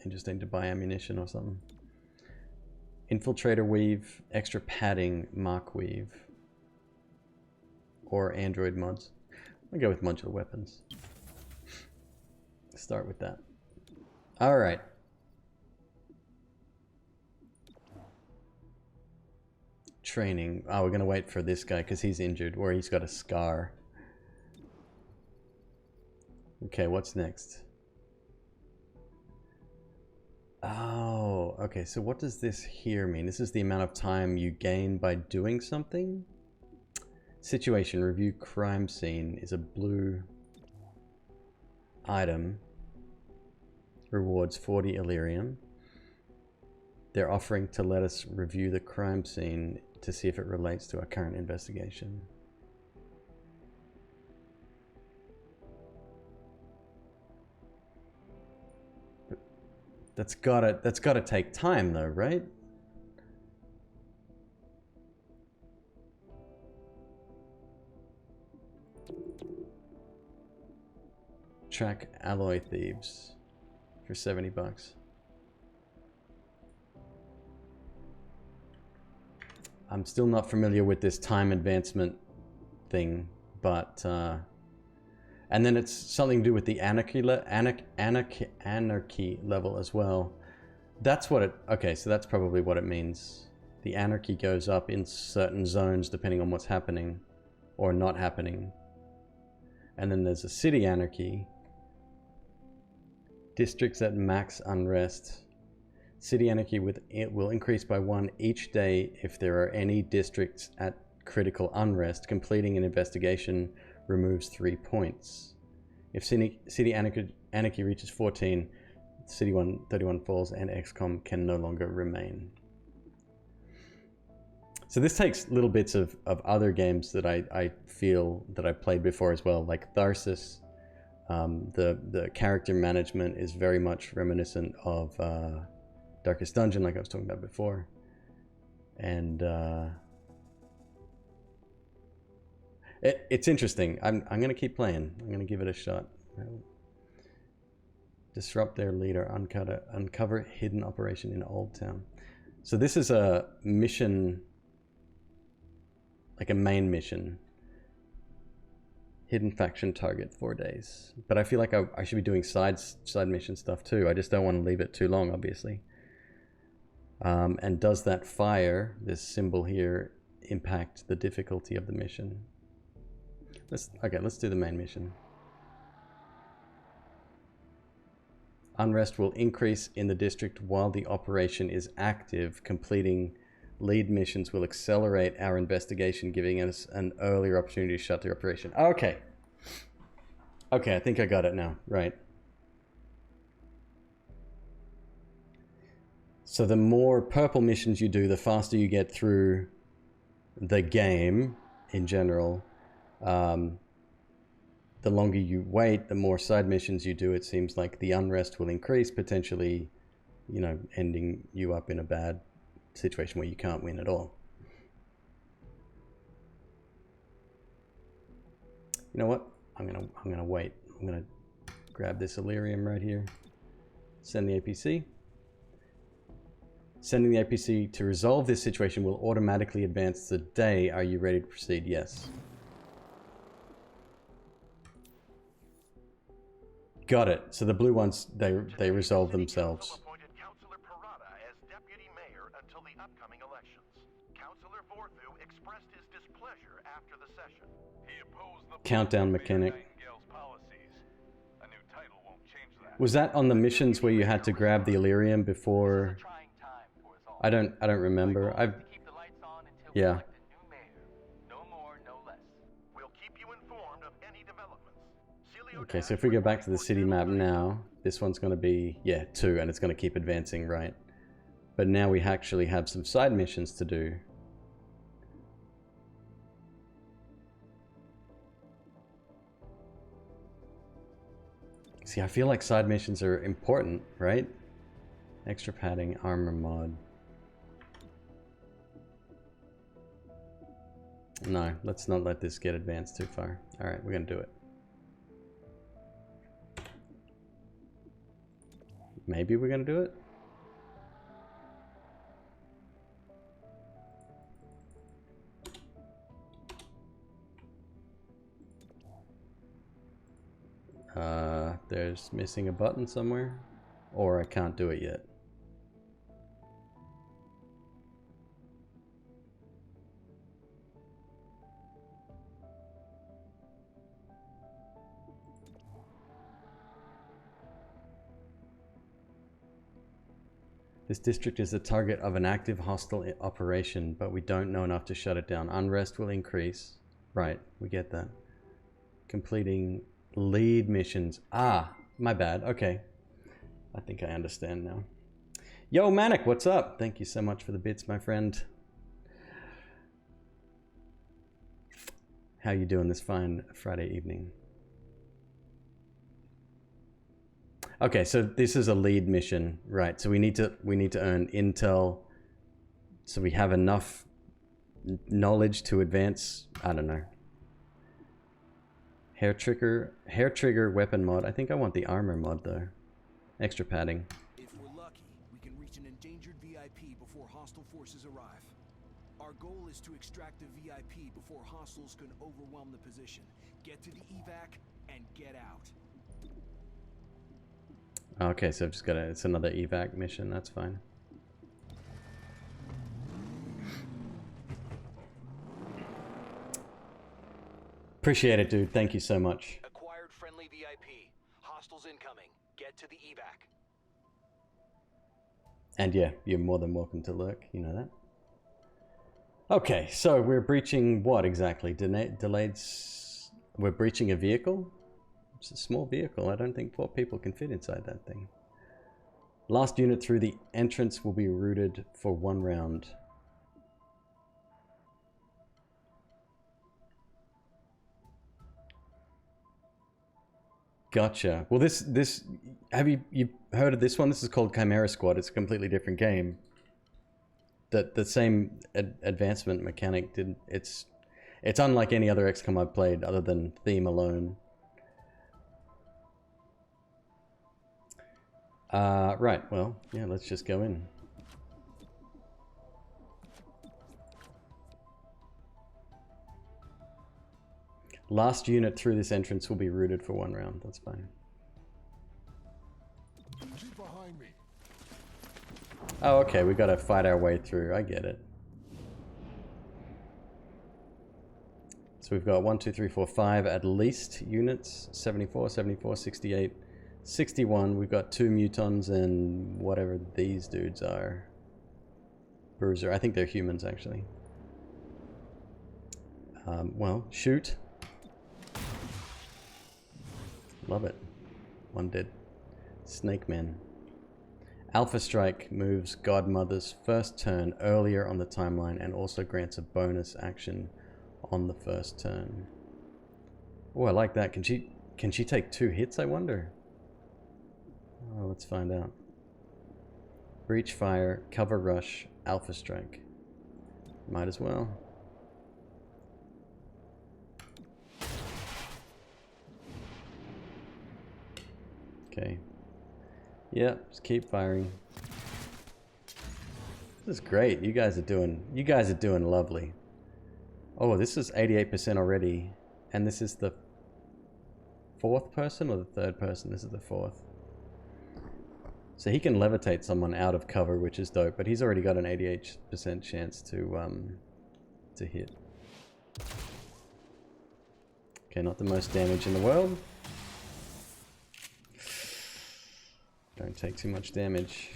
and just need to buy ammunition or something. Infiltrator weave, extra padding, McQueeb. Or Android mods. I'll go with modular weapons. Start with that. Alright. Training. Oh, we're going to wait for this guy because he's injured, or he's got a scar. Okay, what's next? Oh, okay, so what does this here mean? This is the amount of time you gain by doing something? Situation, review crime scene is a blue item. Rewards 40 Illyrium. They're offering to let us review the crime scene to see if it relates to our current investigation. That's gotta take time though, right? Track alloy thieves for 70 bucks. I'm still not familiar with this time advancement thing, but and then it's something to do with the anarchy level as well. That's what it... Okay, so that's probably what it means. The anarchy goes up in certain zones depending on what's happening or not happening. And then there's a city anarchy. Districts at max unrest. City anarchy will increase by 1 each day if there are any districts at critical unrest. Completing an investigation removes 3 points. If city anarchy reaches 14, City 131 falls and XCOM can no longer remain. So this takes little bits of other games that I feel that I played before as well, like Tharsis. The character management is very much reminiscent of Darkest Dungeon, like I was talking about before. And it's interesting. I'm going to keep playing. I'm going to give it a shot. Disrupt their leader. Uncover hidden operation in Old Town. So this is a mission, like a main mission. Hidden faction target 4 days. But I feel like I should be doing side mission stuff too. I just don't want to leave it too long, obviously. And does that fire, this symbol here, impact the difficulty of the mission? Let's do the main mission. Unrest will increase in the district while the operation is active. Completing lead missions will accelerate our investigation, giving us an earlier opportunity to shut the operation. Okay. Okay, I think I got it now. Right. So the more purple missions you do, the faster you get through the game in general. The longer you wait, the more side missions you do. It seems like the unrest will increase, potentially, you know, ending you up in a bad situation where you can't win at all. You know what? I'm gonna wait. I'm gonna grab this Illyrium right here. Send the APC. Sending the APC to resolve this situation will automatically advance the day. Are you ready to proceed? Yes. Got it. So the blue ones, they resolve themselves. Countdown mechanic. Was that on the missions where you had to grab the Illyrium before? I don't remember. Yeah. Okay, so if we go back to the city map now, this one's going to be, yeah, 2, and it's going to keep advancing, right? But now we actually have some side missions to do. See, I feel like side missions are important, right? Extra padding, armor mod. No, let's not let this get advanced too far. Alright, we're going to do it. Maybe we're going to do it? There's missing a button somewhere, or I can't do it yet. This district is the target of an active hostile operation, but we don't know enough to shut it down. Unrest will increase. Right, we get that. Completing lead missions. Ah, my bad. Okay. I think I understand now. Yo, Manic, what's up? Thank you so much for the bits, my friend. How you doing this fine Friday evening? Okay, so this is a lead mission, right? So we need to earn intel, so we have enough knowledge to advance. I don't know. Hair trigger weapon mod. I think I want the armor mod though. Extra padding. If we're lucky, we can reach an endangered VIP before hostile forces arrive. Our goal is to extract the VIP before hostiles can overwhelm the position. Get to the evac and get out. Okay, so I've just got it's another evac mission, that's fine. Appreciate it, dude. Thank you so much. Acquired friendly VIP. Hostiles incoming. Get to the evac. And yeah, you're more than welcome to lurk, you know that. Okay, so we're breaching what exactly? Delayed... We're breaching a vehicle? It's a small vehicle. I don't think 4 people can fit inside that thing. Last unit through the entrance will be routed for 1 round. Gotcha. Well, this have you heard of this one? This is called Chimera Squad. It's a completely different game. The same advancement mechanic didn't. It's unlike any other XCOM I've played other than theme alone. Right, well, yeah, let's just go in. Last unit through this entrance will be routed for 1 round, that's fine. Keep behind me. Oh, okay, we gotta fight our way through. I get it. So we've got 1, 2, 3, 4, 5 at least units. 74, 74, 68, 61. We've got 2 mutons and whatever these dudes are. Bruiser. I think they're humans, actually. Well, shoot. Love it. One dead. Snake Men. Alpha Strike moves Godmother's first turn earlier on the timeline and also grants a bonus action on the first turn. Oh, I like that. Can she take 2 hits, I wonder? Oh, let's find out. Breach Fire, Cover Rush, Alpha Strike. Might as well. Okay. Yep, just keep firing. This is great. You guys are doing lovely. Oh, this is 88% already. And this is the 4th person or the 3rd person? This is the 4th. So he can levitate someone out of cover, which is dope, but he's already got an 88% chance to hit. Okay, not the most damage in the world. Don't take too much damage.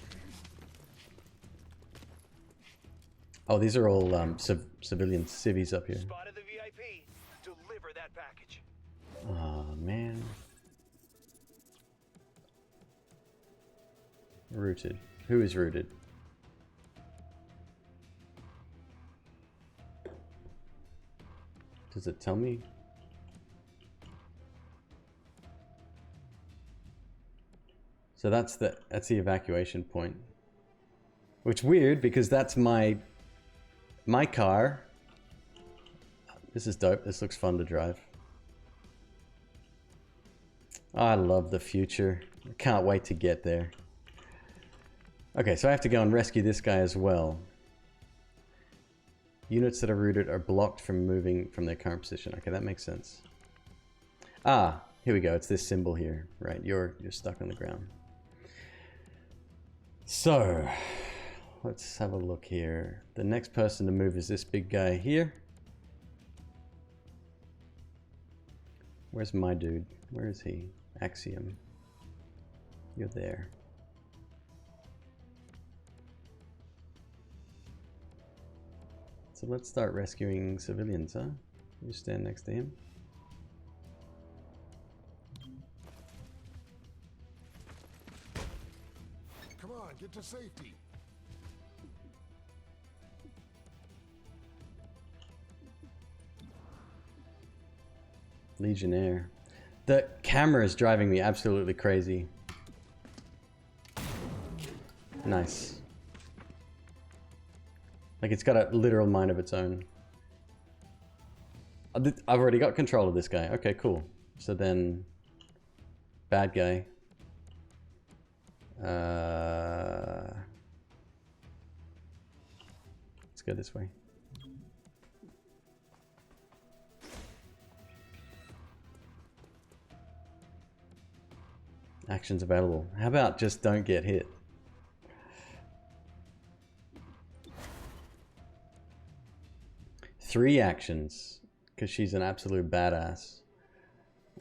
Oh, these are all civilian civvies up here. Spotted the VIP. Deliver that package. Oh man. Rooted. Who is rooted? Does it tell me? So that's the evacuation point. Which weird because that's my car. This is dope. This looks fun to drive. I love the future. I can't wait to get there. Okay, so I have to go and rescue this guy as well. Units that are rooted are blocked from moving from their current position. Okay, that makes sense. Ah, here we go. It's this symbol here. Right, you're stuck on the ground. So, let's have a look here. The next person to move is this big guy here. Where's my dude? Where is he? Axiom. You're there. So let's start rescuing civilians, huh? You stand next to him. Come on, get to safety. Legionnaire. The camera is driving me absolutely crazy. Nice. Like it's got a literal mind of its own. I've already got control of this guy. Okay, cool. So then, bad guy. Let's go this way. Actions available. How about just don't get hit? Three actions, because she's an absolute badass.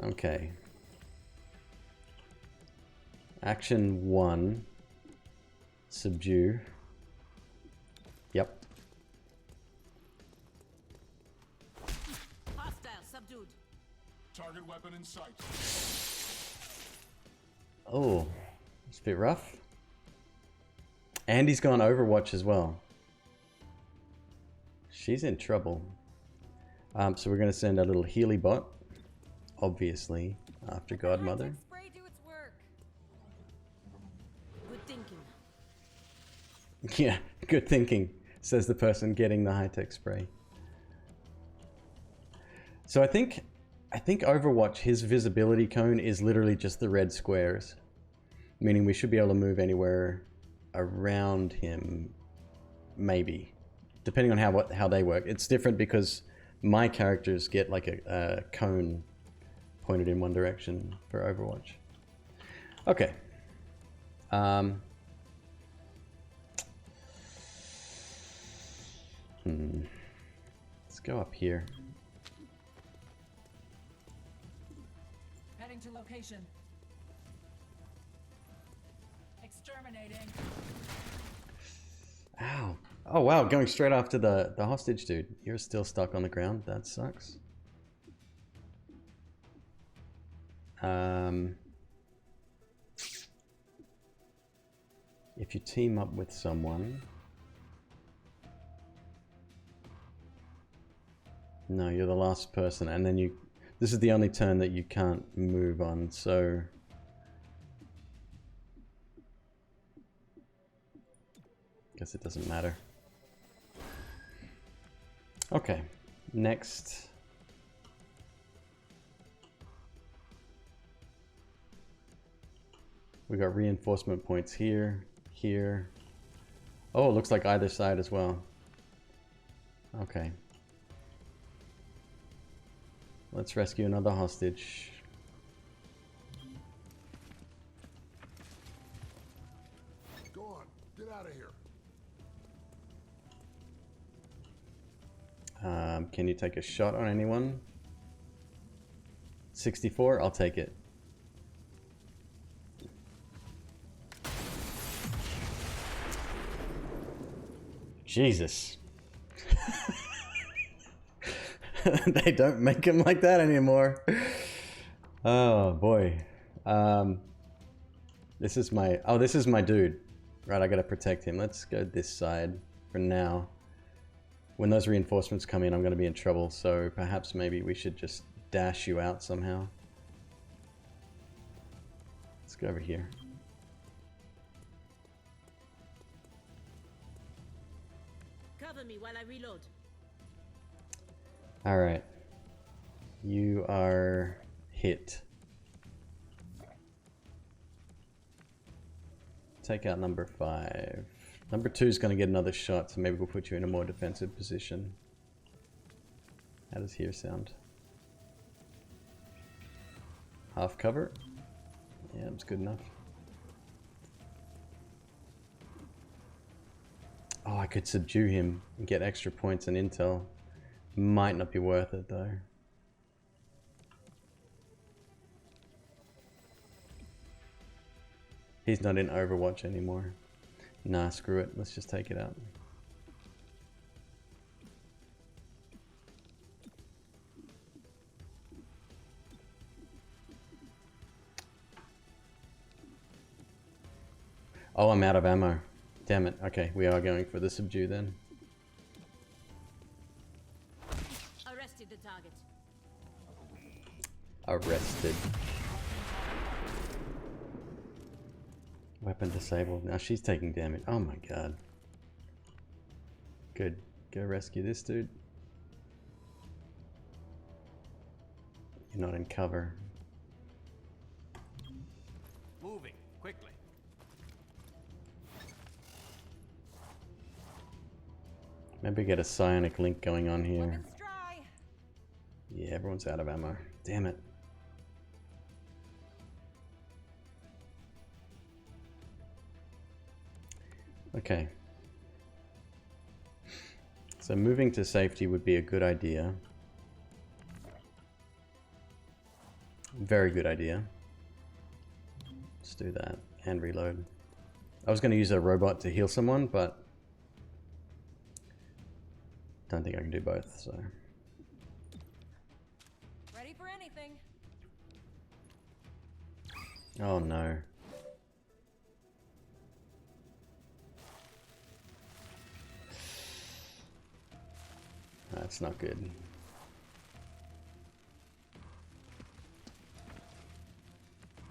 Okay. Action 1. Subdue. Yep. Hostile subdued. Target weapon in sight. Oh, it's a bit rough. And he's gone Overwatch as well. She's in trouble. So we're going to send a little Healy bot, obviously, after Godmother. Spray do its work. Good thinking. Yeah, good thinking, says the person getting the high-tech spray. So I think Overwatch, his visibility cone is literally just the red squares, meaning we should be able to move anywhere around him, maybe, depending on how they work. It's different because my characters get like a cone pointed in one direction for Overwatch. Okay. Let's go up here. Heading to location. Exterminating. Ow. Oh wow, going straight after the hostage dude. You're still stuck on the ground. That sucks. If you team up with someone... No, you're the last person, and then you... This is the only turn that you can't move on, so... Guess it doesn't matter. Okay, next. We got reinforcement points here, here. Oh, it looks like either side as well. Okay. Let's rescue another hostage. Go on, get out of here. Can you take a shot on anyone? 64? I'll take it. Jesus. They don't make them like that anymore. Oh boy. This is my... Oh, this is my dude. Right, I gotta protect him. Let's go this side for now. When those reinforcements come in, I'm gonna be in trouble, so perhaps maybe we should just dash you out somehow. Let's go over here. Cover me while I reload. Alright. You are hit. Take out number 5. Number 2 is going to get another shot, so maybe we'll put you in a more defensive position. How does here sound? Half cover? Yeah, it's good enough. Oh, I could subdue him and get extra points and intel. Might not be worth it though. He's not in Overwatch anymore. Nah, screw it. Let's just take it out. Oh, I'm out of ammo. Damn it. Okay, we are going for the subdue then. Arrested the target. Arrested. Weapon disabled. Now she's taking damage. Oh my god. Good. Go rescue this dude. You're not in cover. Moving quickly. Maybe get a psionic link going on here. Yeah, everyone's out of ammo. Damn it. Okay. So moving to safety would be a good idea. Very good idea. Let's do that and reload. I was going to use a robot to heal someone, but don't think I can do both, so. Ready for anything. Oh no. That's not good.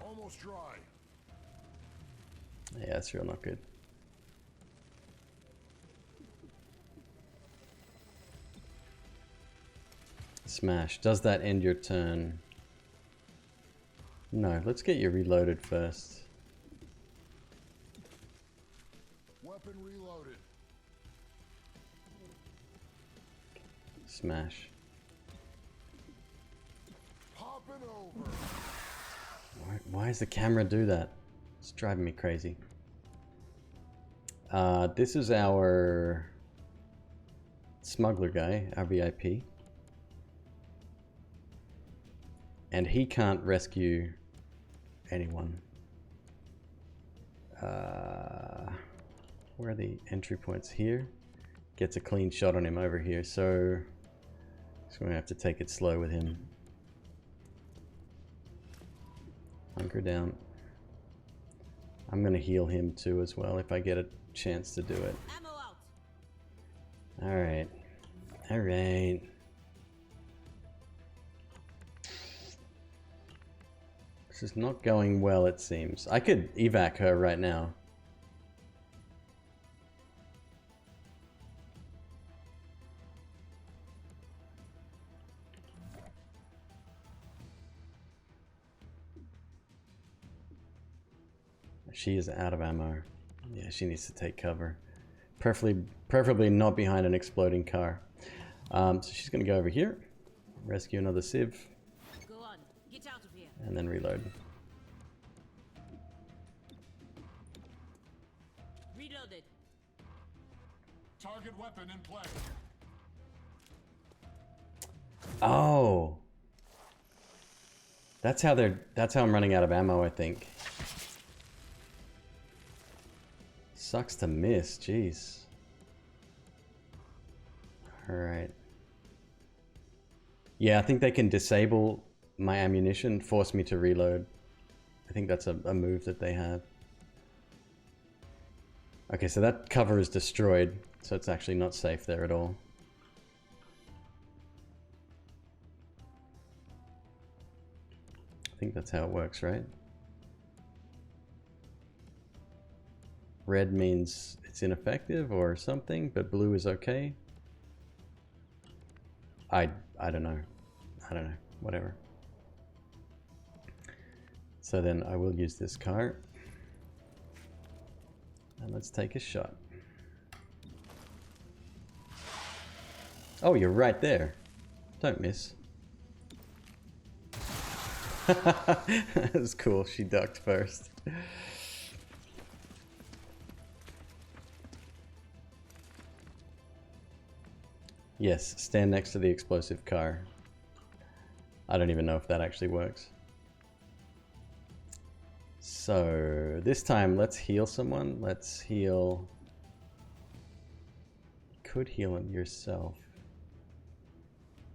Almost dry. Yeah, that's real not good. Smash. Does that end your turn? No, let's get you reloaded first. Weapon reloaded. Smash. Popping over. Why does the camera do that? It's driving me crazy. This is our smuggler guy, our VIP. And he can't rescue anyone. Where are the entry points? Here. Gets a clean shot on him over here, so just gonna have to take it slow with him. Hunker down. I'm gonna heal him too as well if I get a chance to do it. Alright. Alright. This is not going well, it seems. I could evac her right now. She is out of ammo. Yeah, she needs to take cover. Preferably not behind an exploding car. So she's gonna go over here, rescue another civ. Go on, get out of here. And then reload. Reloaded. Target weapon in play. Oh. That's how I'm running out of ammo, I think. Sucks to miss, jeez. Alright. Yeah, I think they can disable my ammunition, force me to reload. I think that's a move that they have. Okay, so that cover is destroyed, so it's actually not safe there at all. I think that's how it works, right? Red means it's ineffective or something, but blue is okay. I don't know. I don't know. Whatever. So then I will use this car. And let's take a shot. Oh, you're right there. Don't miss. That was cool. She ducked first. Yes, stand next to the explosive car. I don't even know if that actually works. So this time let's heal someone. Let's heal. You could heal him yourself.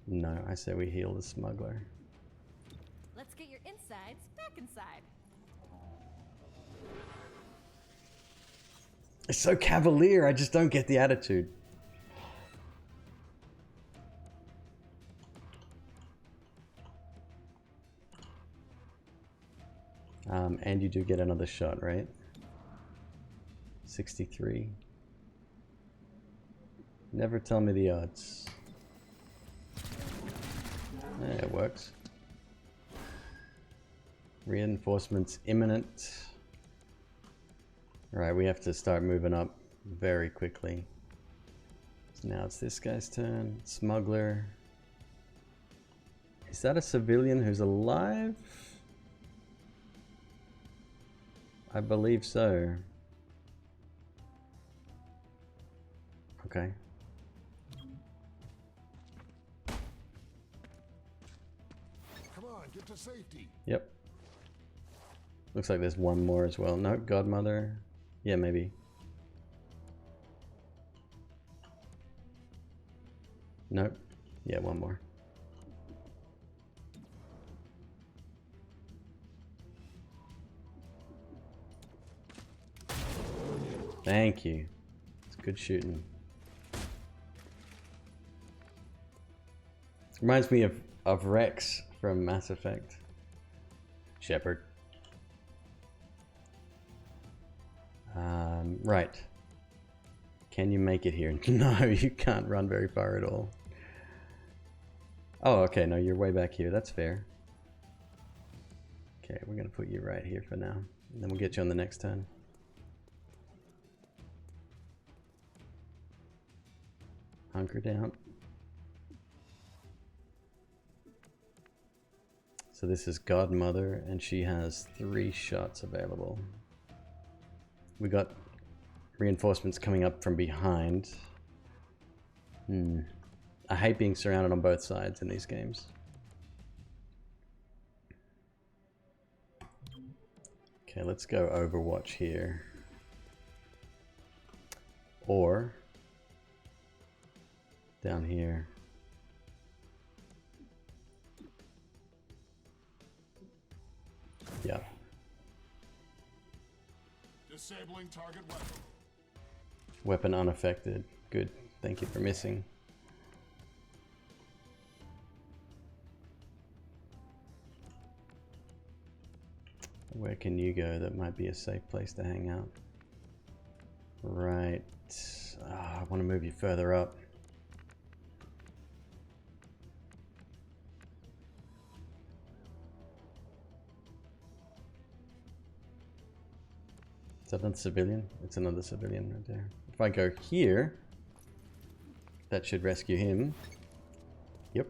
No, I say we heal the smuggler. Let's get your insides back inside. It's so cavalier, I just don't get the attitude. And you do get another shot, right? 63. Never tell me the odds. It works. Reinforcements imminent. Right, we have to start moving up very quickly. So now it's this guy's turn. Smuggler. Is that a civilian who's alive? I believe so. Okay. Come on, get to safety. Yep. Looks like there's one more as well. No, Godmother. Yeah, maybe. Nope. Yeah, one more. Thank you. It's good shooting. Reminds me of Rex from Mass Effect. Shepard. Right. Can you make it here? No, you can't run very far at all. Oh, okay, no, you're way back here. That's fair. Okay, we're gonna put you right here for now. And then we'll get you on the next turn. Hunker down. So this is Godmother, and she has 3 shots available. We got reinforcements coming up from behind. I hate being surrounded on both sides in these games. Okay, let's go Overwatch here. Or down here. Yeah. Disabling target weapon. Weapon unaffected. Good. Thank you for missing. Where can you go that might be a safe place to hang out? Right. I want to move you further up. Is that another civilian? It's another civilian right there. If I go here, that should rescue him. Yep.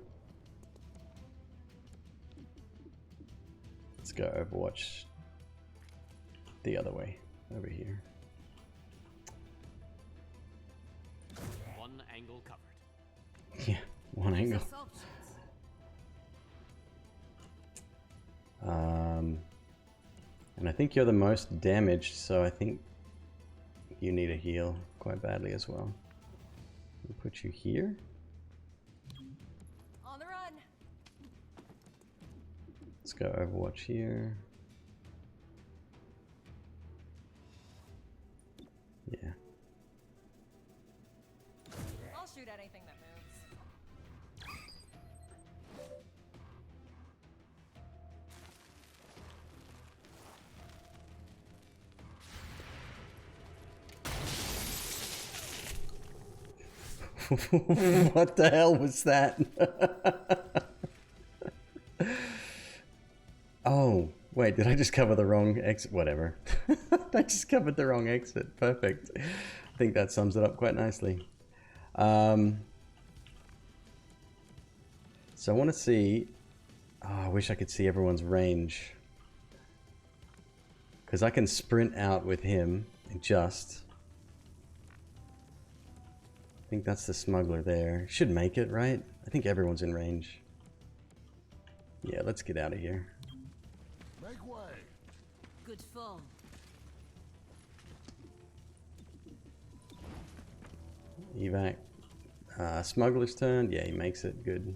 Let's go Overwatch the other way, over here. One angle covered. Yeah, one angle. And I think you're the most damaged, so I think you need a heal quite badly as well. We'll put you here. On the run. Let's go Overwatch here. Yeah. I'll shoot anything that moves. What the hell was that? Oh, wait, did I just cover the wrong exit? Whatever. I just covered the wrong exit. Perfect. I think that sums it up quite nicely. So I want to see... Oh, I wish I could see everyone's range. Because I can sprint out with him and just... I think that's the smuggler there. Should make it, right? I think everyone's in range. Yeah, let's get out of here. Make way. Good fall. Evac. Smuggler's turn. Yeah, he makes it. Good.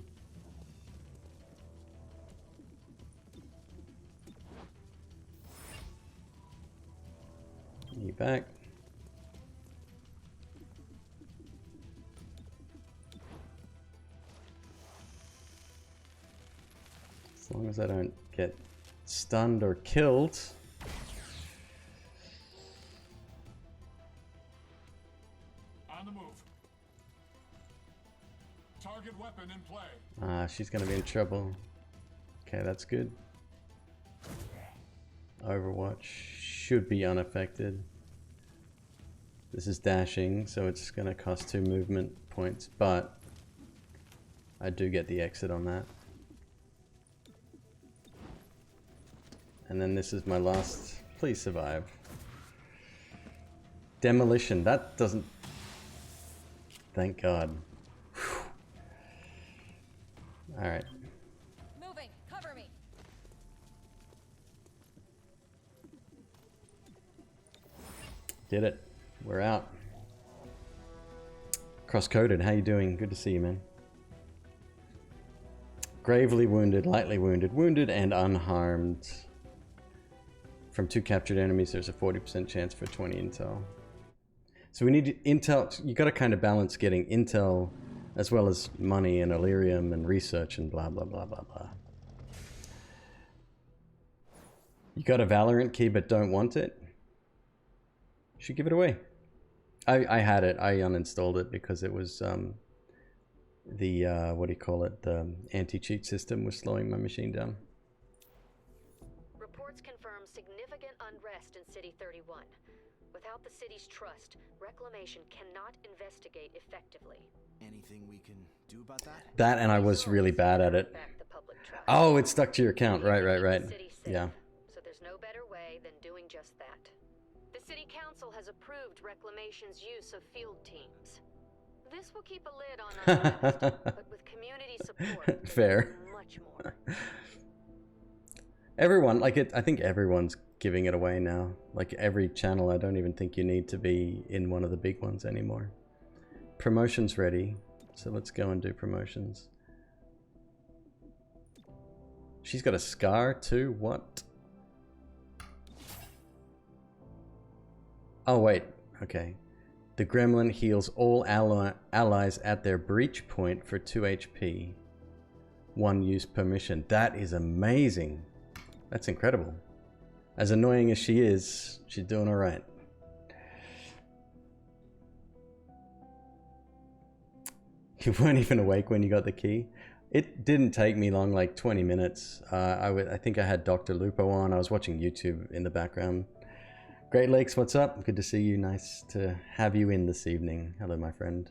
Evac. As long as I don't get stunned or killed. On the move. Target weapon in play. She's gonna be in trouble. Okay, that's good. Overwatch should be unaffected. This is dashing, so it's gonna cost 2 movement points, but I do get the exit on that. And then this is my last. Please survive. Demolition. That doesn't... Thank God. Alright. Moving. Cover me. Did it. We're out. Cross-coded. How you doing? Good to see you, man. Gravely wounded, lightly wounded, wounded and unharmed. From 2 captured enemies, there's a 40% chance for 20 intel. So we need intel. You got to kind of balance getting intel as well as money and Illyrium and research and blah, blah, blah, blah, blah. You got a Valorant key but don't want it? You should give it away. I had it. I uninstalled it because it was the, what do you call it? The anti-cheat system was slowing my machine down. Reports confirm significant unrest in City 31. Without the city's trust, Reclamation cannot investigate effectively. Anything we can do about that? That, and I was really bad at it. Oh, it's stuck to your account. Right. Yeah. So there's no better way than doing just that. The City Council has approved Reclamation's use of field teams. This will keep a lid on our theft, but with community support, Fair. much more. Everyone, like it, I think everyone's giving it away now. Like every channel, I don't even think you need to be in one of the big ones anymore. Promotions ready, so let's go and do promotions. She's got a scar too, what? Oh wait, okay. The gremlin heals all allies at their breach point for 2 HP. 1 use per mission. That is amazing. That's incredible. As annoying as she is, she's doing alright. You weren't even awake when you got the key? It didn't take me long, like 20 minutes. I think I had Dr. Lupo on. I was watching YouTube in the background. Great Lakes, what's up? Good to see you. Nice to have you in this evening. Hello, my friend.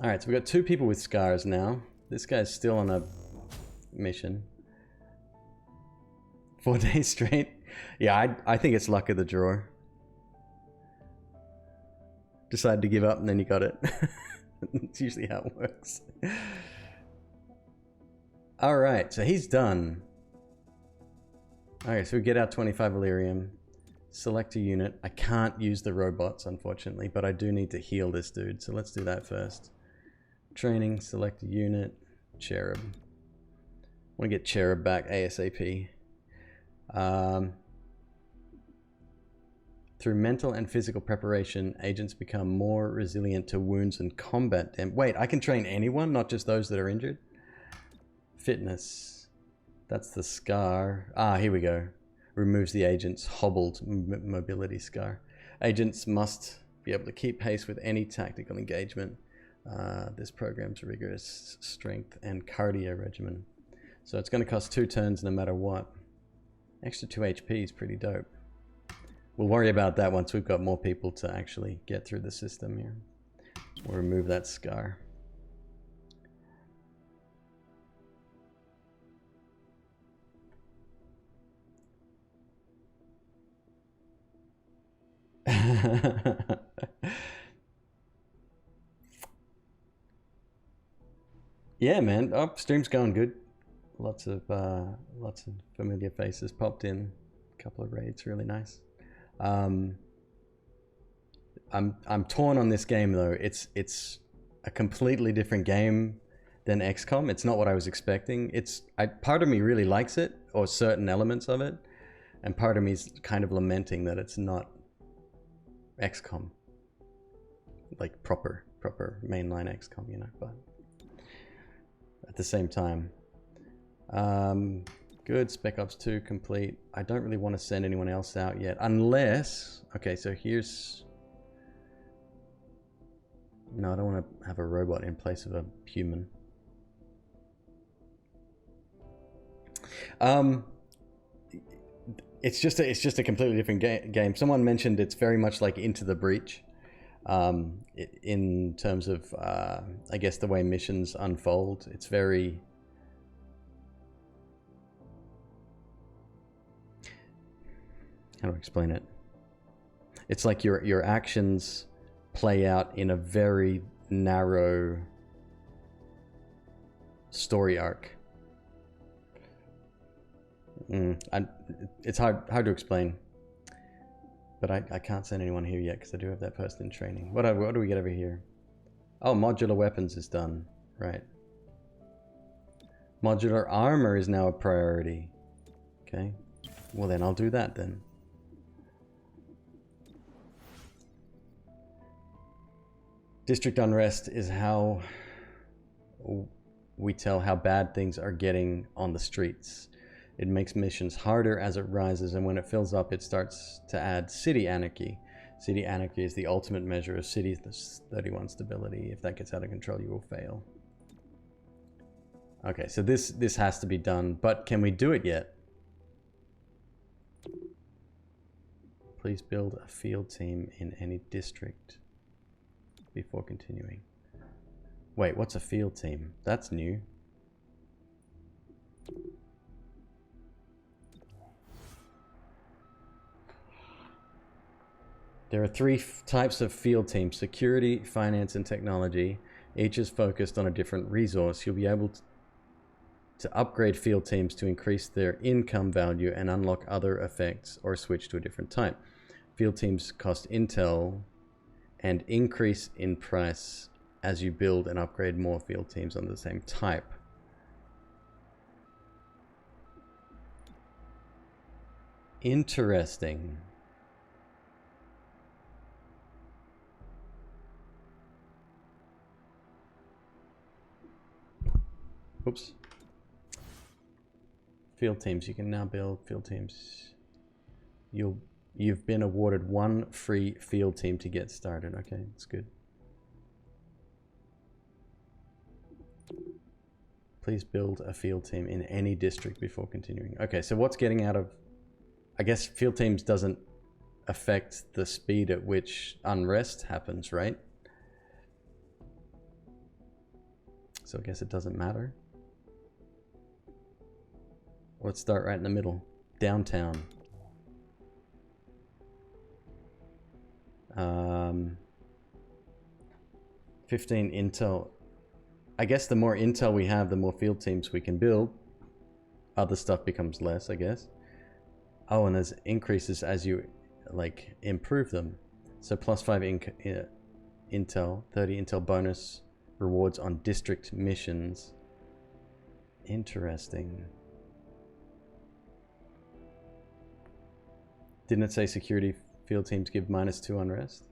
Alright, so we've got 2 people with scars now. This guy's still on a mission. 4 days straight. Yeah, I think it's luck of the draw. Decided to give up and then you got it. It's usually how it works. Alright, so he's done. Okay, so we get out 25 Illyrium. Select a unit. I can't use the robots, unfortunately, but I do need to heal this dude, so let's do that first. Training, select a unit. Cherub. I want to get Cherub back ASAP. Through mental and physical preparation, agents become more resilient to wounds and combat. Wait, I can train anyone, not just those that are injured? Fitness. That's the scar. Ah, here we go. Removes the agent's hobbled mobility scar. Agents must be able to keep pace with any tactical engagement. This program's rigorous strength and cardio regimen. So it's going to cost 2 turns no matter what. Extra 2 HP is pretty dope. We'll worry about that once we've got more people to actually get through the system here. We'll remove that scar. Yeah, man. Oh, stream's going good. Lots of familiar faces popped in. A couple of raids, really nice. I'm torn on this game though. It's a completely different game than XCOM. It's not what I was expecting. Part of me really likes it, or certain elements of it, and part of me is kind of lamenting that it's not XCOM, like proper mainline XCOM, you know. But at the same time, good. Spec Ops 2 complete. I don't really want to send anyone else out yet, unless, okay, so here's, no, I don't want to have a robot in place of a human. It's just a completely different game. Someone mentioned it's very much like Into the Breach, in terms of, I guess, the way missions unfold. It's very, how do I explain it? It's like your actions play out in a very narrow story arc. It's hard to explain, but I can't send anyone here yet because I do have that person in training. What do we get over here? Oh, modular weapons is done, right? Modular armor is now a priority. Okay, well then I'll do that then. District unrest is how we tell how bad things are getting on the streets. It makes missions harder as it rises, and when it fills up, it starts to add city anarchy. City anarchy is the ultimate measure of City 31 stability. If that gets out of control, you will fail. Okay, so this has to be done, but can we do it yet? Please build a field team in any district before continuing. Wait, what's a field team? That's new. There are three types of field teams: security, finance, and technology. Each is focused on a different resource. You'll be able to upgrade field teams to increase their income value and unlock other effects, or switch to a different type. Field teams cost intel and increase in price as you build and upgrade more field teams on the same type. Interesting. Oops. Field teams. You can now build field teams. You've been awarded 1 free field team to get started. Okay, that's good. Please build a field team in any district before continuing. Okay, so what's getting out of... I guess field teams doesn't affect the speed at which unrest happens, right? So I guess it doesn't matter. Let's start right in the middle. Downtown. 15 intel. I guess the more intel we have, the more field teams we can build. Other stuff becomes less, I guess. Oh, and there's increases as you like improve them. So +5 intel, 30 intel bonus rewards on district missions. Interesting. Didn't it say security field teams give -2 unrest?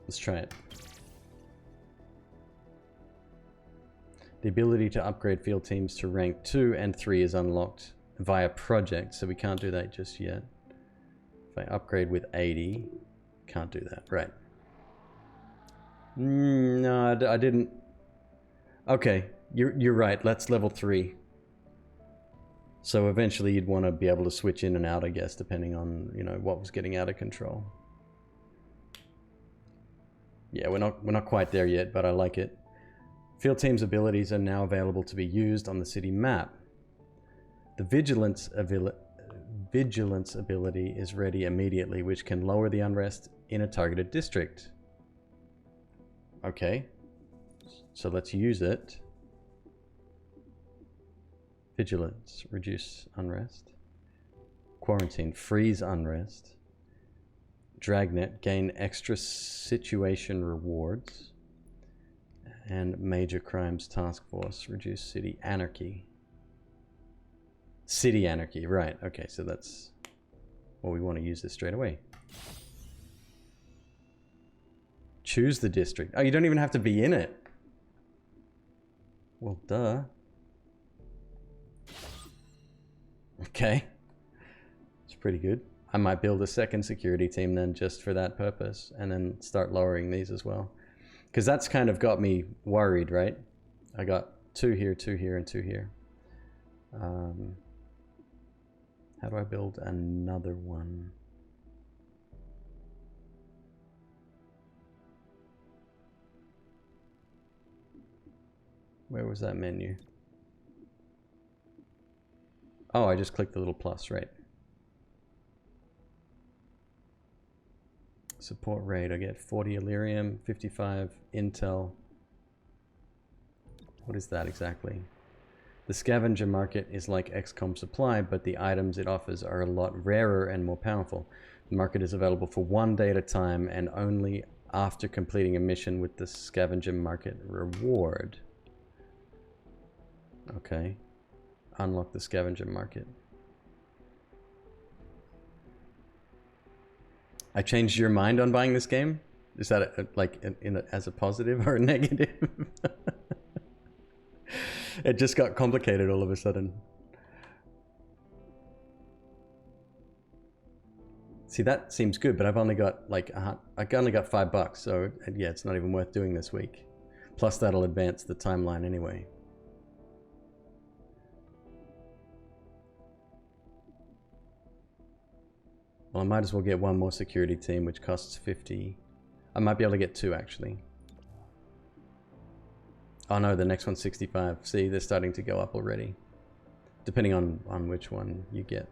Let's try it. The ability to upgrade field teams to rank 2 and 3 is unlocked via project, so we can't do that just yet. If I upgrade with 80, can't do that, right? No, I didn't. Okay, you're right. Let's level 3. So eventually you'd want to be able to switch in and out, I guess, depending on, you know, what was getting out of control. Yeah, we're not quite there yet, but I like it. Field teams' abilities are now available to be used on the city map. The vigilance ability is ready immediately, which can lower the unrest in a targeted district. Okay, so let's use it. Vigilance, reduce unrest. Quarantine, freeze unrest. Dragnet, gain extra situation rewards. And Major Crimes Task Force, reduce city anarchy. City anarchy, right. Okay, so that's... Well, we want to use this straight away. Choose the district. Oh, you don't even have to be in it. Well, duh. Okay. It's pretty good. I might build a second security team then just for that purpose, and then start lowering these as well. Because that's kind of got me worried, right? I got 2 here, 2 here, and 2 here. How do I build another one? Where was that menu? Oh, I just clicked the little plus, right? Support rate, I get 40 Illyrium, 55 Intel. What is that exactly? The scavenger market is like XCOM supply, but the items it offers are a lot rarer and more powerful. The market is available for 1 day at a time and only after completing a mission with the scavenger market reward. Okay. Unlock the scavenger market. I changed your mind on buying this game? Is that as a positive or a negative? It just got complicated all of a sudden. See, that seems good, but I've only got I've only got $5, so yeah, it's not even worth doing this week. Plus, that'll advance the timeline anyway. Well, I might as well get one more security team, which costs 50. I might be able to get 2 actually. Oh no, the next one's 65. See, they're starting to go up already. Depending on which one you get.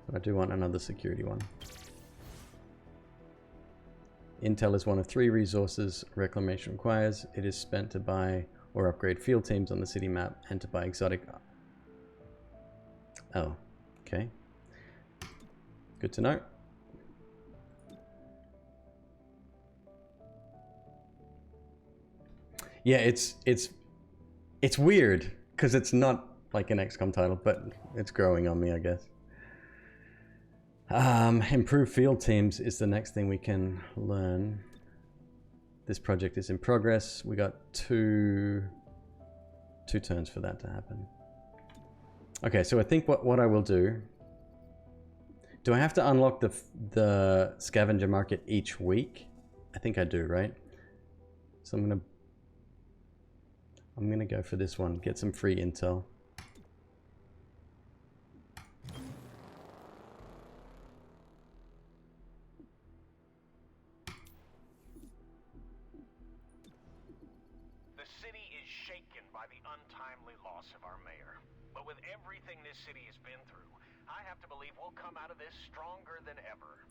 But I do want another security one. Intel is one of 3 resources Reclamation requires. It is spent to buy or upgrade field teams on the city map and to buy exotic... Oh, okay. Good to know. Yeah, it's weird because it's not like an XCOM title, but it's growing on me, I guess. Improve field teams is the next thing we can learn. This project is in progress. We got two turns for that to happen. Okay, so I think what I will do. Do I have to unlock the scavenger market each week? I think I do, right? So I'm gonna go for this one. Get some free intel. The city is shaken by the untimely loss of our mayor. But with everything this city has been through, I have to believe we'll come out of this stronger than ever.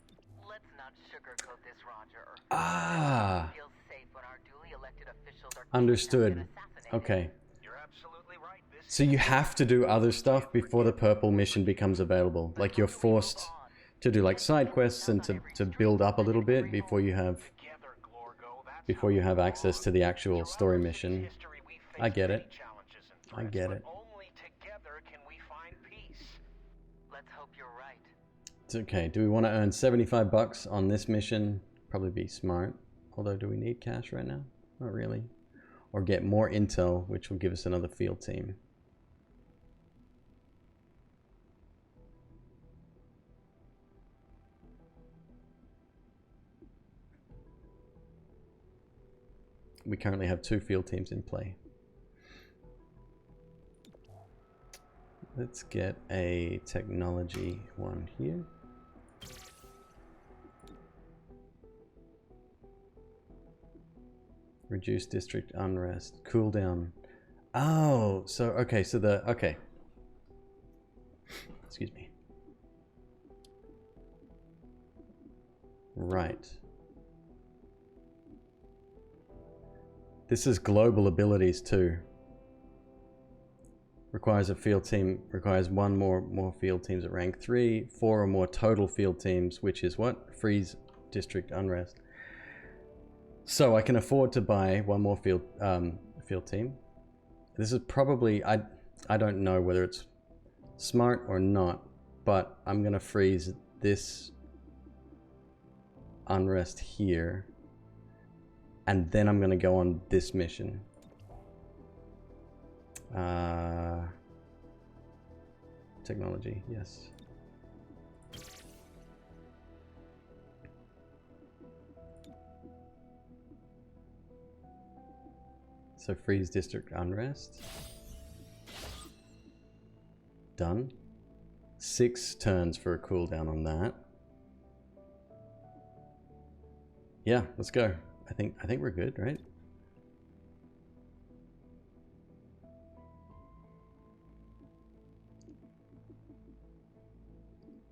Let's not sugarcoat this, Roger. Ah. Feel safe when our duly elected officials are Understood. Okay. You're absolutely right. So you have to do other stuff before the purple mission becomes available. Like you're forced to do like side quests and to build up a little bit before you have access to the actual story mission. I get it. I get it. Only together can we find peace. Let's hope you're right. It's okay. Do we want to earn 75 bucks on this mission? Probably be smart. Although, do we need cash right now? Not really. Or get more intel, which will give us another field team. We currently have 2 field teams in play. Let's get a technology one here. Reduce district unrest. Cooldown. Oh, so okay, so okay. Excuse me. Right. This is global abilities too. Requires a field team, requires 1 more field teams at rank 3, 4 or more total field teams, which is what? Freeze district unrest. So I can afford to buy 1 more field team. This is probably, I don't know whether it's smart or not, but I'm gonna freeze this unrest here. And then I'm gonna go on this mission. Technology, yes. So freeze district unrest. Done. 6 turns for a cooldown on that. Yeah, let's go. I think we're good, right?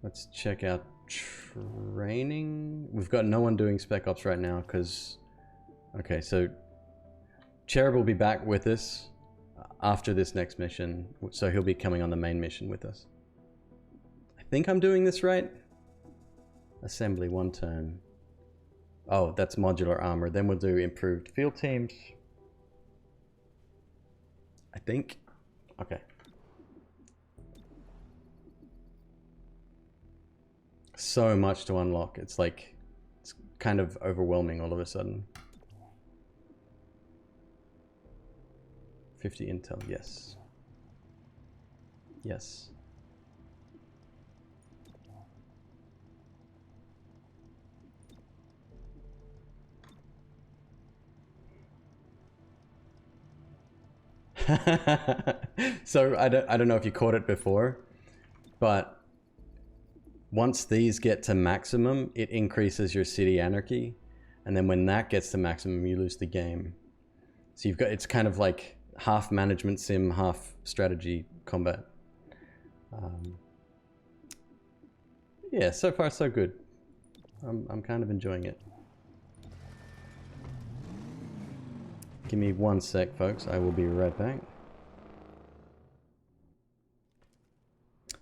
Let's check out training. We've got no one doing Spec Ops right now because... Okay, so Cherub will be back with us after this next mission, so he'll be coming on the main mission with us. I think I'm doing this right. Assembly, 1 turn. Oh, that's modular armor. Then we'll do improved field teams. I think. Okay. So much to unlock. It's like, it's kind of overwhelming all of a sudden. 50 intel, yes. Yes. So I don't know if you caught it before, but once these get to maximum, it increases your city anarchy, and then when that gets to maximum, you lose the game. So you've got, it's kind of like half management sim, half strategy combat. Yeah, so far so good. I'm kind of enjoying it. Give me 1 sec, folks. I will be right back.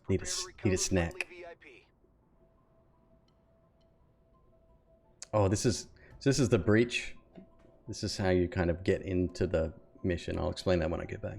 Need a snack. Oh, this is the breach. This is how you kind of get into the mission. I'll explain that when I get back.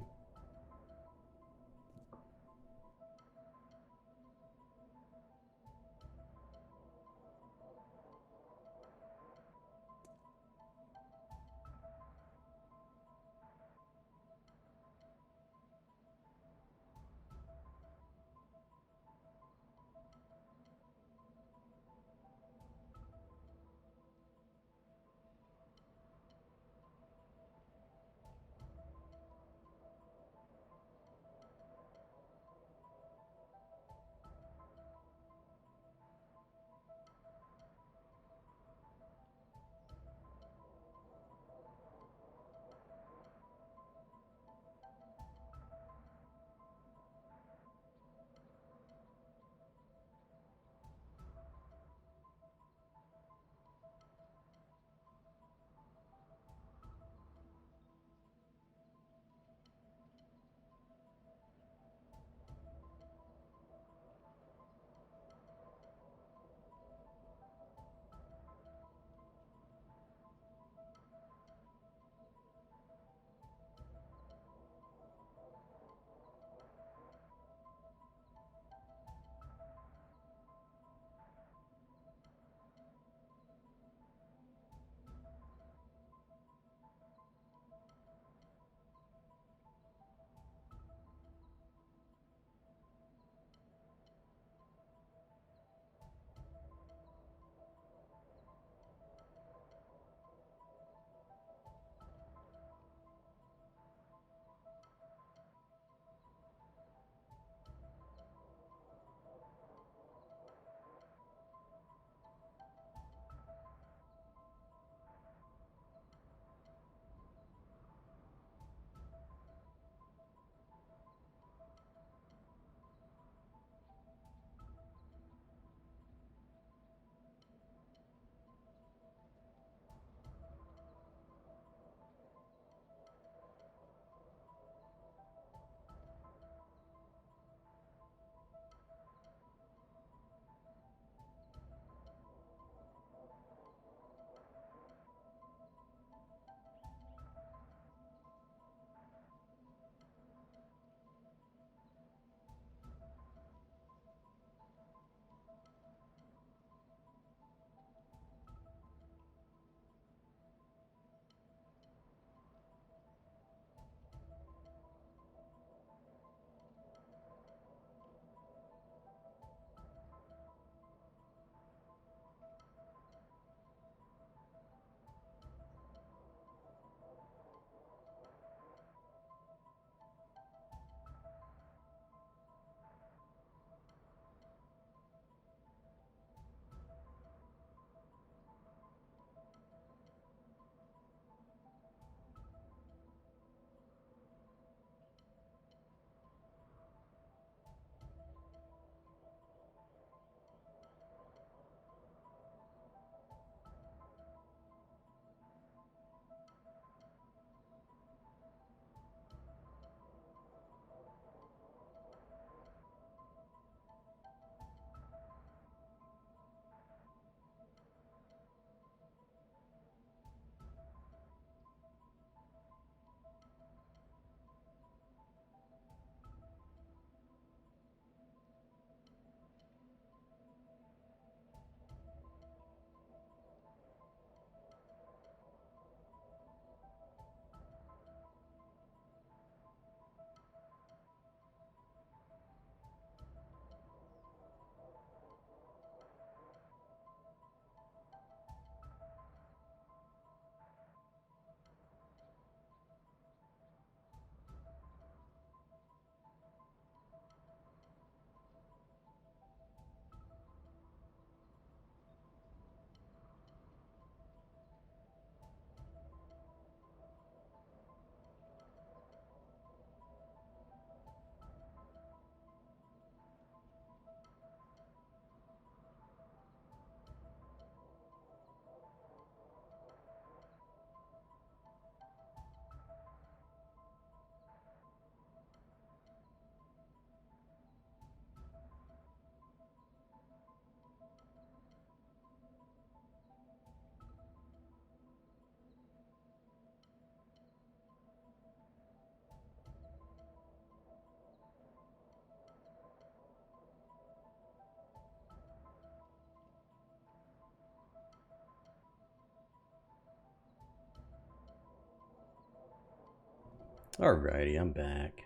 Alrighty, I'm back.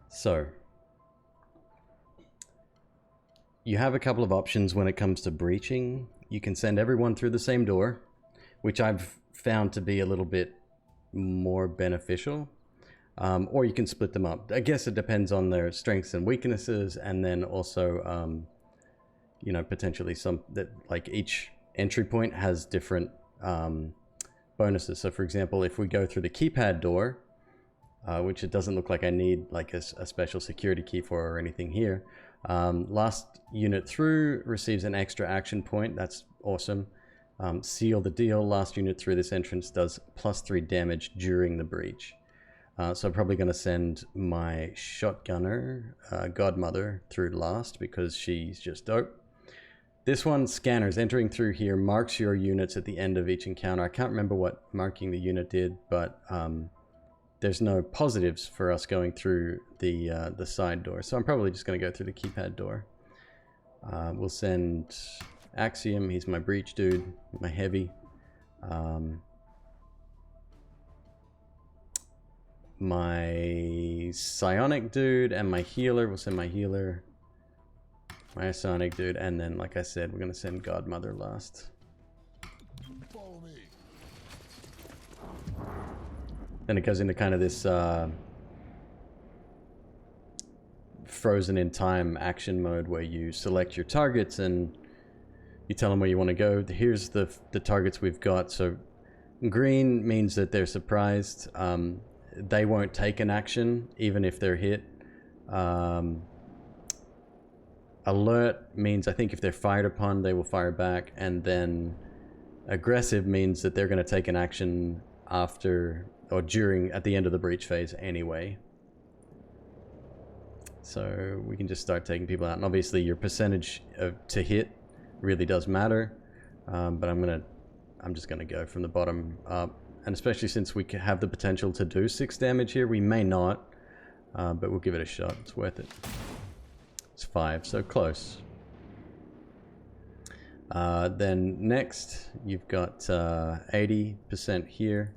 So, you have a couple of options when it comes to breaching. You can send everyone through the same door, which I've found to be a little bit more beneficial. Or you can split them up. I guess it depends on their strengths and weaknesses, and then also, you know, potentially some that like each entry point has different bonuses. So, for example, if we go through the keypad door, which it doesn't look like I need like a special security key for or anything here. Last unit through receives an extra action point. That's awesome. Seal the deal. Last unit through this entrance does +3 damage during the breach. So I'm probably going to send my shotgunner, Godmother, through last because she's just dope. This one, scanners. Entering through here marks your units at the end of each encounter. I can't remember what marking the unit did, but there's no positives for us going through the side door. So I'm probably just going to go through the keypad door. We'll send Axiom. He's my breach dude, my heavy. My psionic dude and my healer. We'll send my healer, my psionic dude, and then, like I said, we're going to send Godmother last. Follow me. Then it goes into kind of this frozen in time action mode where you select your targets and you tell them where you want to go. Here's the targets we've got. So green means that they're surprised. They won't take an action even if they're hit. Alert means I think if they're fired upon, they will fire back. And then aggressive means that they're going to take an action after or during at the end of the breach phase anyway. So we can just start taking people out, and obviously your percentage to hit really does matter. But I'm just gonna go from the bottom up, and especially since we have the potential to do 6 damage here, we may not, but we'll give it a shot. It's worth it. It's 5, so close. Then next you've got 80% here.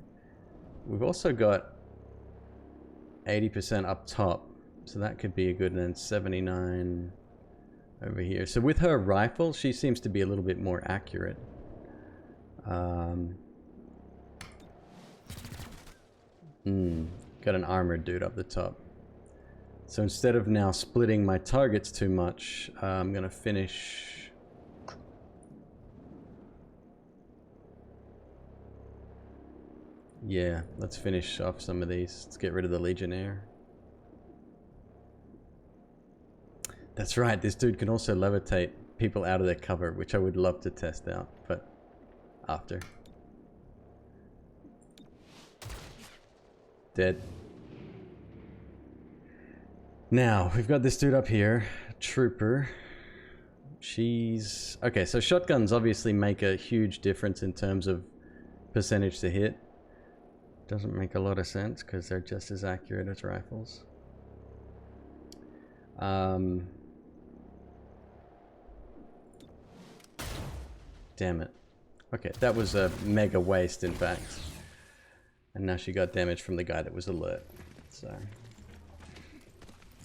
We've also got 80% up top, so that could be a good, and then 79 over here. So with her rifle, she seems to be a little bit more accurate. Got an armored dude up the top. So instead of now splitting my targets too much, I'm gonna finish. Yeah, let's finish off some of these. Let's get rid of the Legionnaire. That's right, this dude can also levitate people out of their cover, which I would love to test out, but after. Dead. Now, we've got this dude up here, Trooper. She's... Okay, so shotguns obviously make a huge difference in terms of percentage to hit. Doesn't make a lot of sense because they're just as accurate as rifles. Damn it. Okay, that was a mega waste in fact. And now she got damage from the guy that was alert. So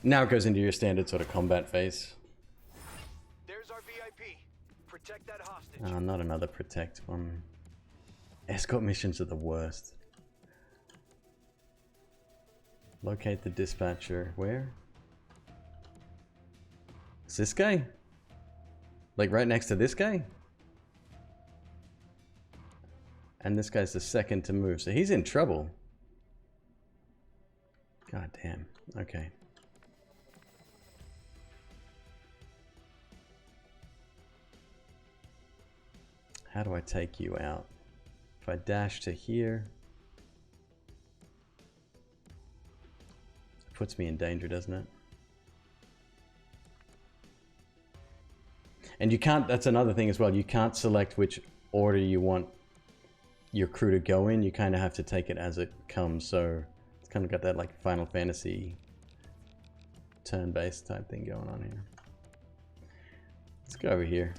now it goes into your standard sort of combat phase. There's our VIP. Protect that hostage. Oh, not another protect one. Escort missions are the worst. Locate the dispatcher. Where? Is this guy? Like right next to this guy? And this guy's the second to move, so he's in trouble. God damn. Okay. How do I take you out? If I dash to here, it puts me in danger, doesn't it? And you can't, that's another thing as well, you can't select which order you want your crew to go in. You kind of have to take it as it comes, so it's kind of got that like Final Fantasy turn-based type thing going on here. Let's go over here.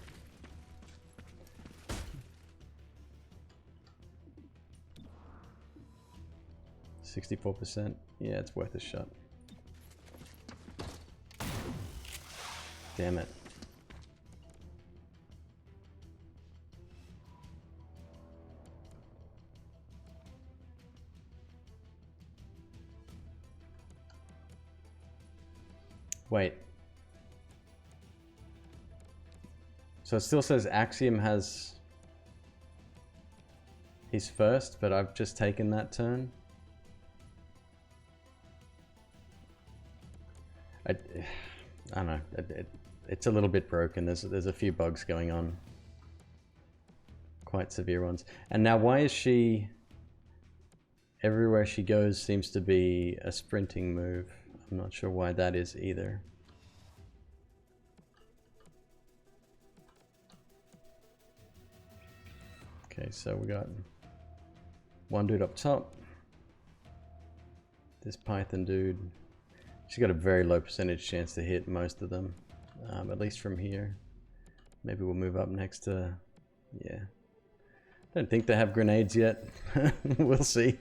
64%. Yeah, it's worth a shot. Damn it. Wait. So it still says Axiom has his first, but I've just taken that turn. I don't know. It's a little bit broken. There's a few bugs going on. Quite severe ones. And now why is she... Everywhere she goes seems to be a sprinting move. I'm not sure why that is either. Okay, so we got one dude up top. This Python dude. She's got a very low percentage chance to hit most of them. At least from here. Maybe we'll move up next to... Yeah. Don't think they have grenades yet. We'll see.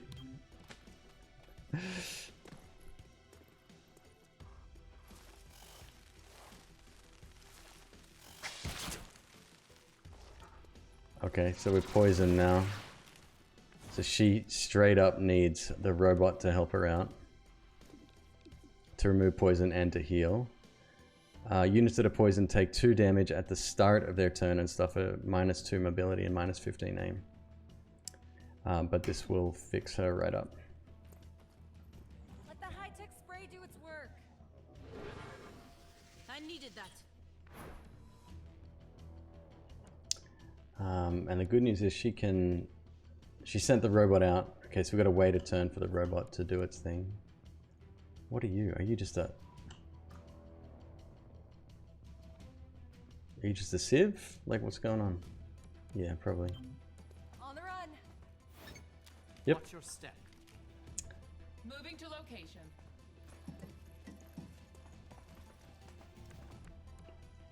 Okay, so we're poisoned now. So she straight up needs the robot to help her out. To remove poison and to heal. Units that are poisoned take 2 damage at the start of their turn and suffer -2 mobility and -15 aim. But this will fix her right up. Let the high-tech spray do its work. I needed that. And the good news is she sent the robot out. Okay, so we've got to wait a turn for the robot to do its thing. What are you? Are you just a... Are you just a sieve? Like, what's going on? Yeah, probably. On the run. Yep. Watch your step. Moving to location.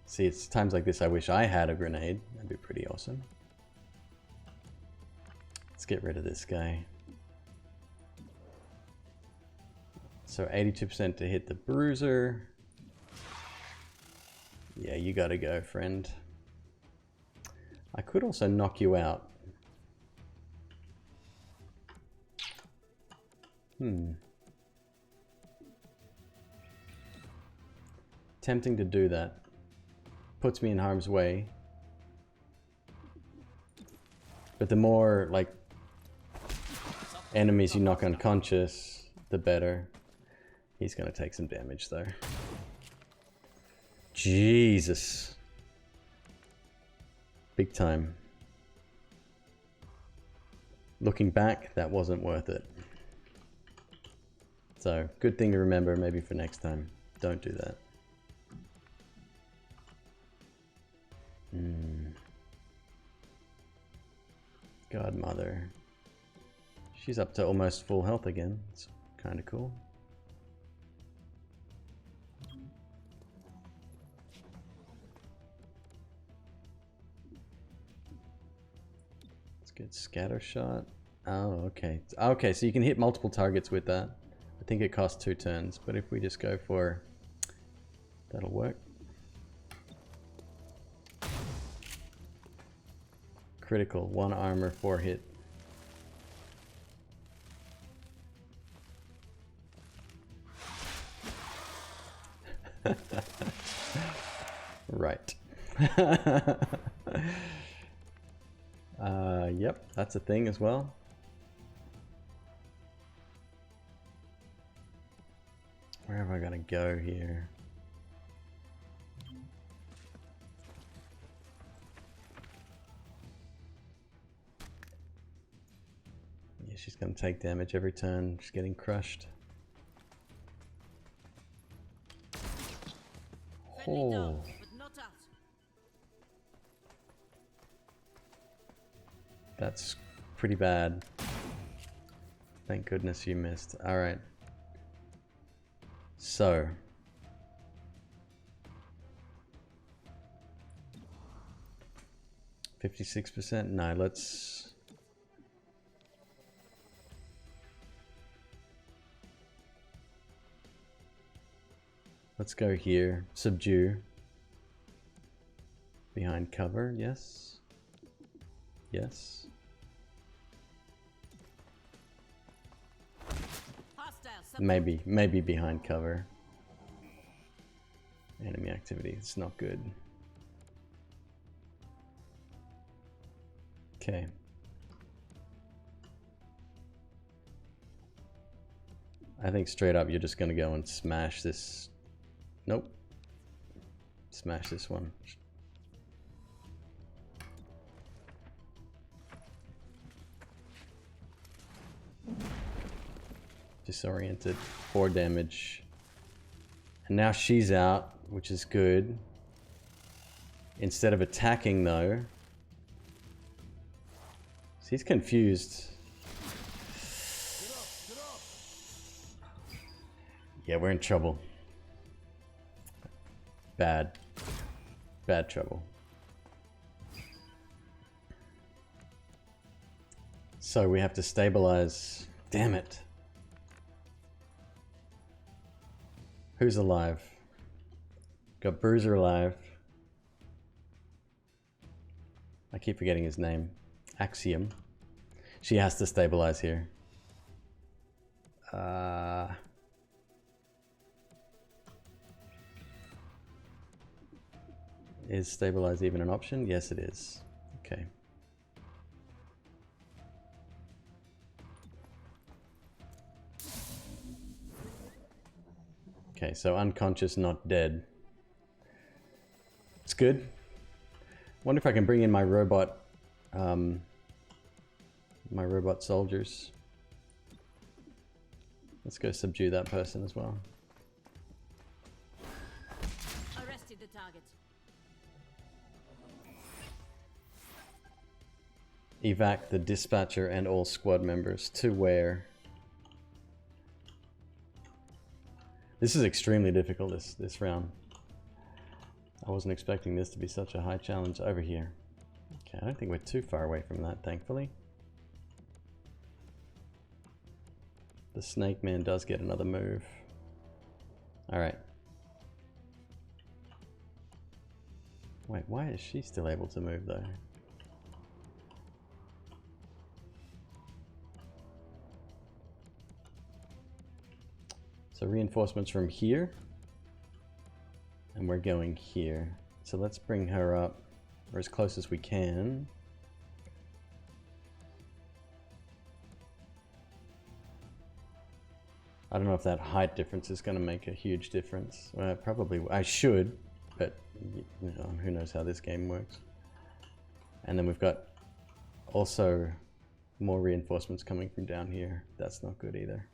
See, it's times like this I wish I had a grenade. That'd be pretty awesome. Let's get rid of this guy. So 82% to hit the bruiser. Yeah, you gotta go, friend. I could also knock you out. Tempting to do that. Puts me in harm's way. But the more, like, enemies you knock unconscious, the better. He's gonna take some damage, though. Jesus. Big time. Looking back, that wasn't worth it. So, good thing to remember maybe for next time. Don't do that. Godmother. She's up to almost full health again. It's kind of cool. Let's get scatter shot. Oh, okay. Okay, so you can hit multiple targets with that. I think it costs 2 turns, but if we just go for... That'll work. Critical, 1 armor, 4 hit. Right. Yep, that's a thing as well. Where have I got to go here? Yeah, she's going to take damage every turn. She's getting crushed. Oh. That's pretty bad. Thank goodness you missed. Alright. So. $56%? No, let's... Let's go here. Subdue. Behind cover, yes. Yes. Maybe behind cover. Enemy activity, it's not good. Okay. I think straight up you're just gonna go and smash this. Nope. Smash this one. Disoriented. 4 damage. And now she's out, which is good. Instead of attacking though. So he's confused. Yeah, we're in trouble. Bad trouble. So we have to stabilize. Damn it. Who's alive? Got Bruiser alive. I keep forgetting his name. Axiom. She has to stabilize here. Is stabilize even an option? Yes, it is. Okay. Okay, so unconscious, not dead. It's good. Wonder if I can bring in my robot soldiers. Let's go subdue that person as well. Arrested the target. Evac the dispatcher and all squad members to where? This is extremely difficult this round. I wasn't expecting this to be such a high challenge. Over here. Okay, I don't think we're too far away from that, thankfully. The Snake Man does get another move. Alright. Wait, why is she still able to move though? So reinforcements from here. And we're going here. So let's bring her up, or as close as we can. I don't know if that height difference is going to make a huge difference. Probably, I should, but you know, who knows how this game works. And then we've got also more reinforcements coming from down here. That's not good either.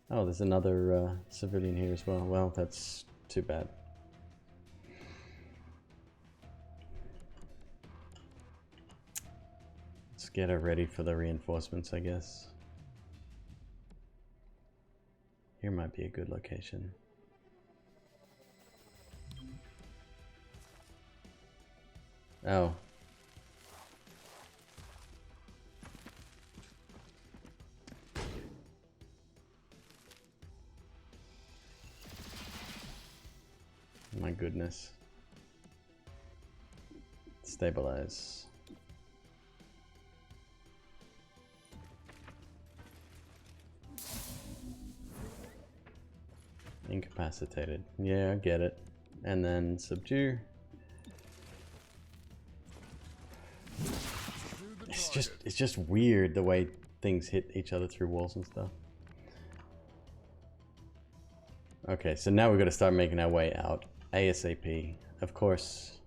Oh, there's another civilian here as well. Well, that's too bad. Let's get her ready for the reinforcements, I guess. Here might be a good location. Oh. My goodness. Stabilize. Incapacitated. Yeah, I get it. And then subdue. It's just weird the way things hit each other through walls and stuff. Okay, so now we've got to start making our way out ASAP. Of course,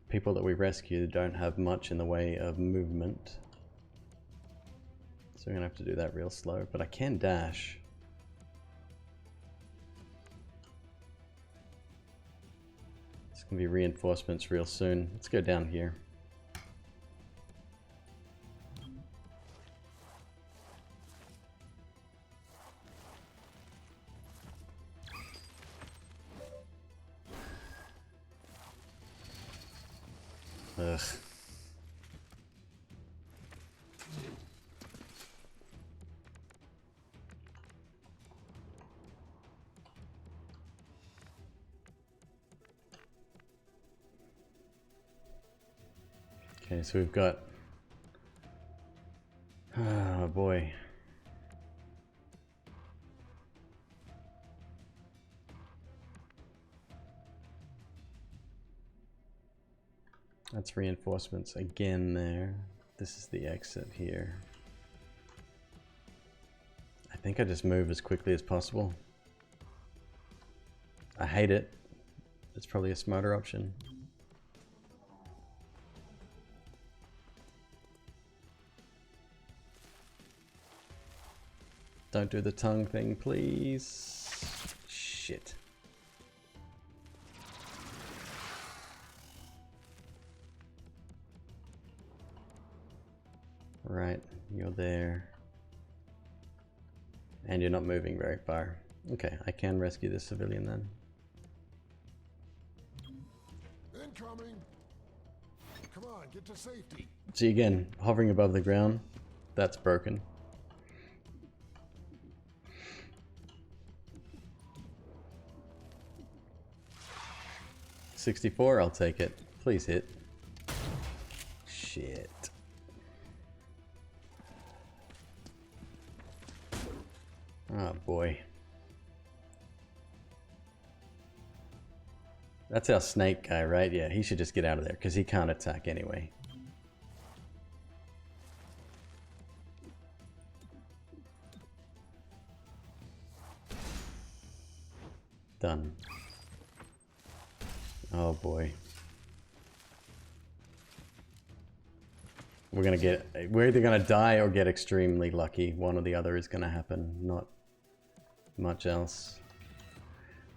people that we rescue don't have much in the way of movement. So we're gonna have to do that real slow, but I can dash. It's gonna be reinforcements real soon. Let's go down here. Ugh. Okay, so we've got... Oh boy. That's reinforcements again there. This is the exit here. I think I just move as quickly as possible. I hate it. It's probably a smarter option. Don't do the tongue thing, please. Shit. Right, you're there. And you're not moving very far. Okay, I can rescue this civilian then. Incoming. Come on, get to safety. See again, hovering above the ground, that's broken. $64, I'll take it. Please hit. Shit. Oh boy. That's our snake guy, right? Yeah, he should just get out of there because he can't attack anyway. Done. Oh boy. We're either gonna die or get extremely lucky. One or the other is gonna happen, not much else.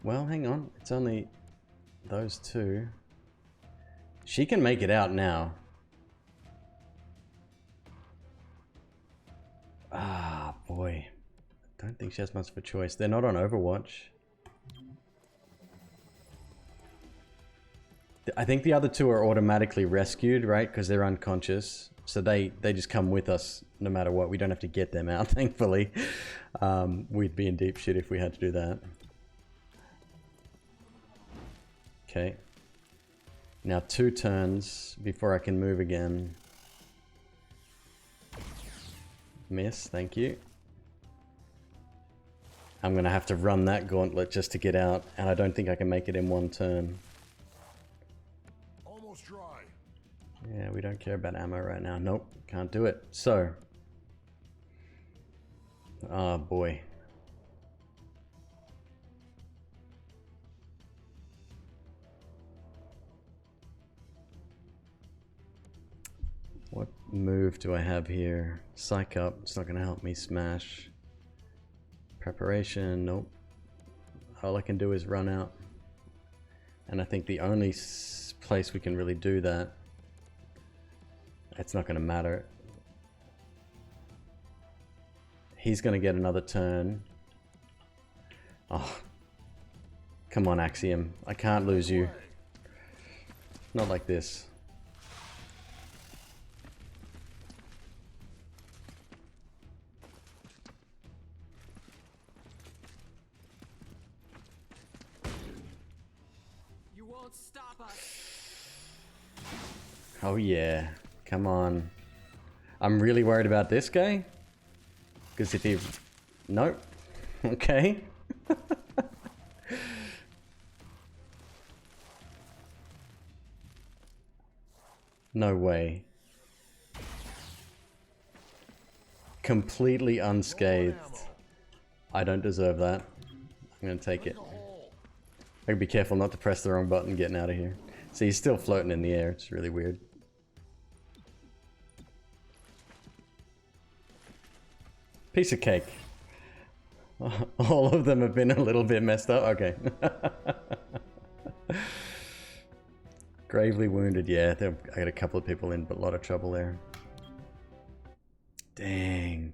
Well, hang on, it's only those two. She can make it out now. Ah, boy. Don't think she has much of a choice. They're not on Overwatch. I think the other two are automatically rescued, right? Because they're unconscious. So they just come with us no matter what. We don't have to get them out, thankfully. We'd be in deep shit if we had to do that. Okay. Now 2 turns before I can move again. Miss, thank you. I'm gonna have to run that gauntlet just to get out, and I don't think I can make it in 1 turn. Almost dry. Yeah, we don't care about ammo right now. Nope, can't do it. So. Oh boy. What move do I have here? Psych up, it's not gonna help me smash. Preparation, nope. All I can do is run out. And I think the only place we can really do that, it's not gonna matter. He's gonna get another turn. Oh. Come on, Axiom. I can't lose you. Not like this. Oh yeah, come on. I'm really worried about this guy. Because if he... Nope. Okay. No way. Completely unscathed. I don't deserve that. I'm gonna take it. I gotta be careful not to press the wrong button getting out of here. See, he's still floating in the air. It's really weird. Piece of cake. All of them have been a little bit messed up. Okay. Gravely wounded. Yeah, I got a couple of people in, but a lot of trouble there. Dang.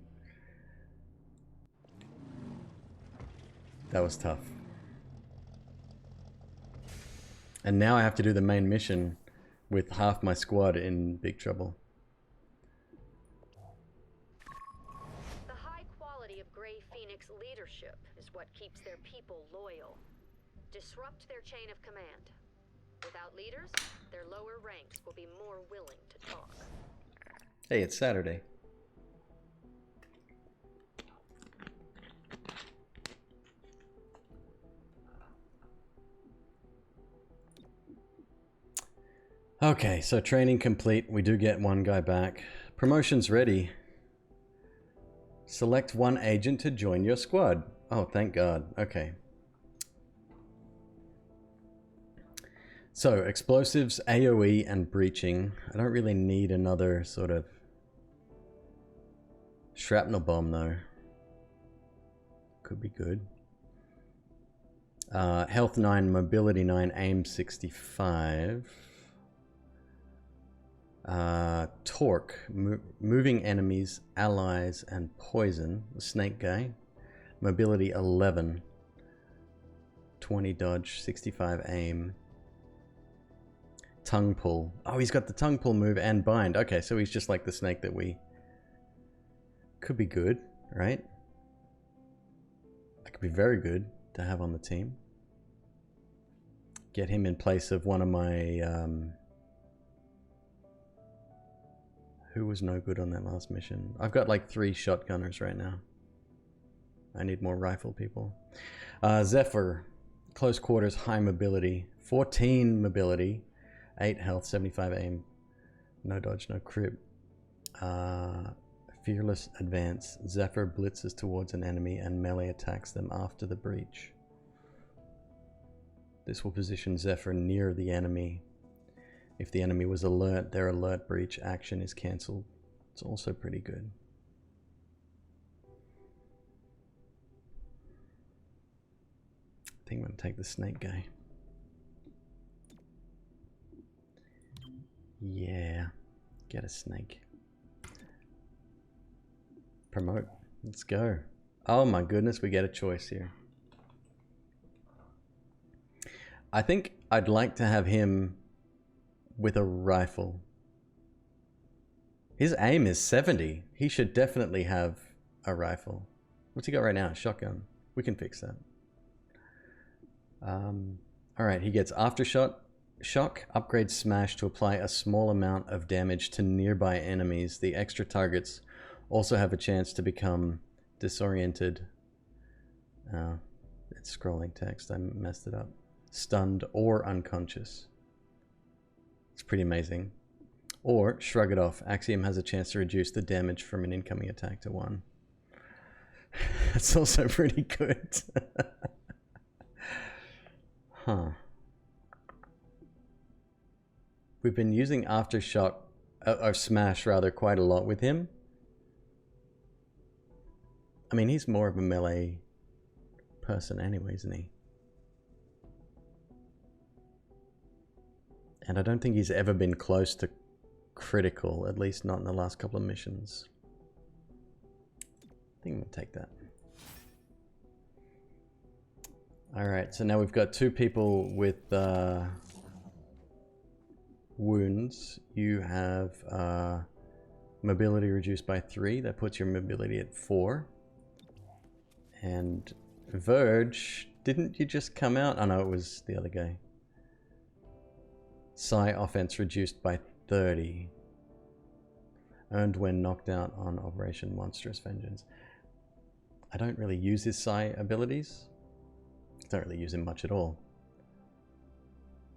That was tough. And now I have to do the main mission with half my squad in big trouble. The high quality of Grey Phoenix leadership is what keeps their people loyal. Disrupt their chain of command. Without leaders, their lower ranks will be more willing to talk. Hey, it's Saturday. Okay, so training complete. We do get one guy back. Promotion's ready. Select one agent to join your squad. Oh, thank God. Okay. So, explosives, AoE, and breaching. I don't really need another sort of shrapnel bomb, though. Could be good. Health 9, mobility 9, aim 65. Torque, moving enemies, allies, and poison. The snake guy. Mobility 11. 20 dodge, 65 aim. Tongue pull. Oh, he's got the tongue pull move and bind. Okay, so he's just like the snake that we... Could be good, right? That could be very good to have on the team. Get him in place of one of my... Who was no good on that last mission? I've got like 3 shotgunners right now. I need more rifle people. Zephyr. Close quarters, high mobility. 14 mobility. 8 health, 75 aim. No dodge, no crit. Fearless advance. Zephyr blitzes towards an enemy and melee attacks them after the breach. This will position Zephyr near the enemy. If the enemy was alert, their alert breach action is cancelled. It's also pretty good. I think I'm going to take the snake guy. Yeah, get a snake. Promote. Let's go. Oh my goodness, we get a choice here. I think I'd like to have him with a rifle. His aim is 70. He should definitely have a rifle. What's he got right now? Shotgun. We can fix that. Alright, he gets aftershock. Shock, upgrade smash to apply a small amount of damage to nearby enemies. The extra targets also have a chance to become disoriented. It's scrolling text. I messed it up. Stunned or unconscious. It's pretty amazing. Or shrug it off. Axiom has a chance to reduce the damage from an incoming attack to 1. That's also pretty good. Huh. We've been using aftershock, or smash rather, quite a lot with him. I mean, he's more of a melee person anyway, isn't he? And I don't think he's ever been close to critical, at least not in the last couple of missions. I think I'm going to take that. Alright, so now we've got 2 people with wounds. You have mobility reduced by 3. That puts your mobility at 4. And Verge, didn't you just come out? Oh no, it was the other guy. Psi offense reduced by 30. Earned when knocked out on Operation Monstrous Vengeance. I don't really use his Psi abilities. Don't really use him much at all.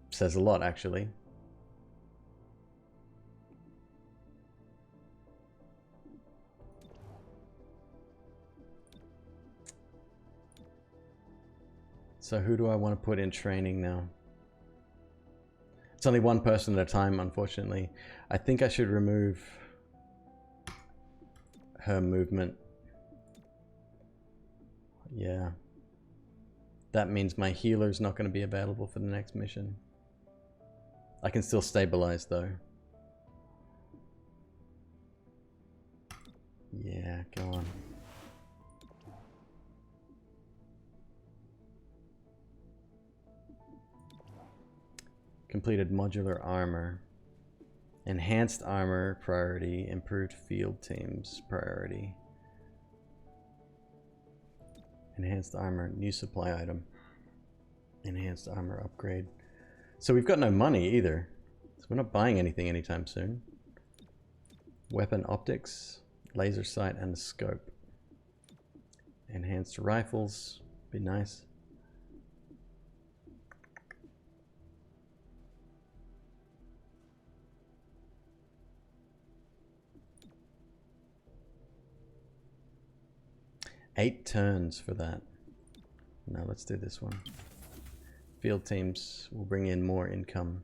Says a lot, actually. So who do I want to put in training now? It's only one person at a time, unfortunately. I think I should remove her movement. Yeah. That means my healer's not going to be available for the next mission. I can still stabilize though. Yeah, go on. Completed modular armor. Enhanced armor priority, improved field teams priority. Enhanced armor, new supply item. Enhanced armor upgrade. So we've got no money either. So we're not buying anything anytime soon. Weapon optics, laser sight, and a scope. Enhanced rifles, be nice. Eight turns for that. No, let's do this one. Field teams will bring in more income.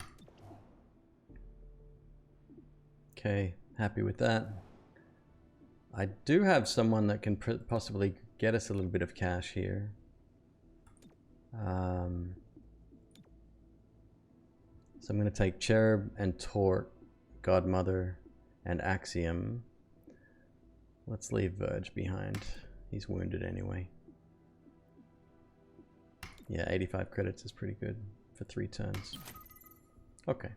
Okay, happy with that. I do have someone that can possibly get us a little bit of cash here. So I'm going to take Cherub and Torque, Godmother, and Axiom. Let's leave Verge behind. He's wounded anyway. Yeah, 85 credits is pretty good for 3 turns. Okay.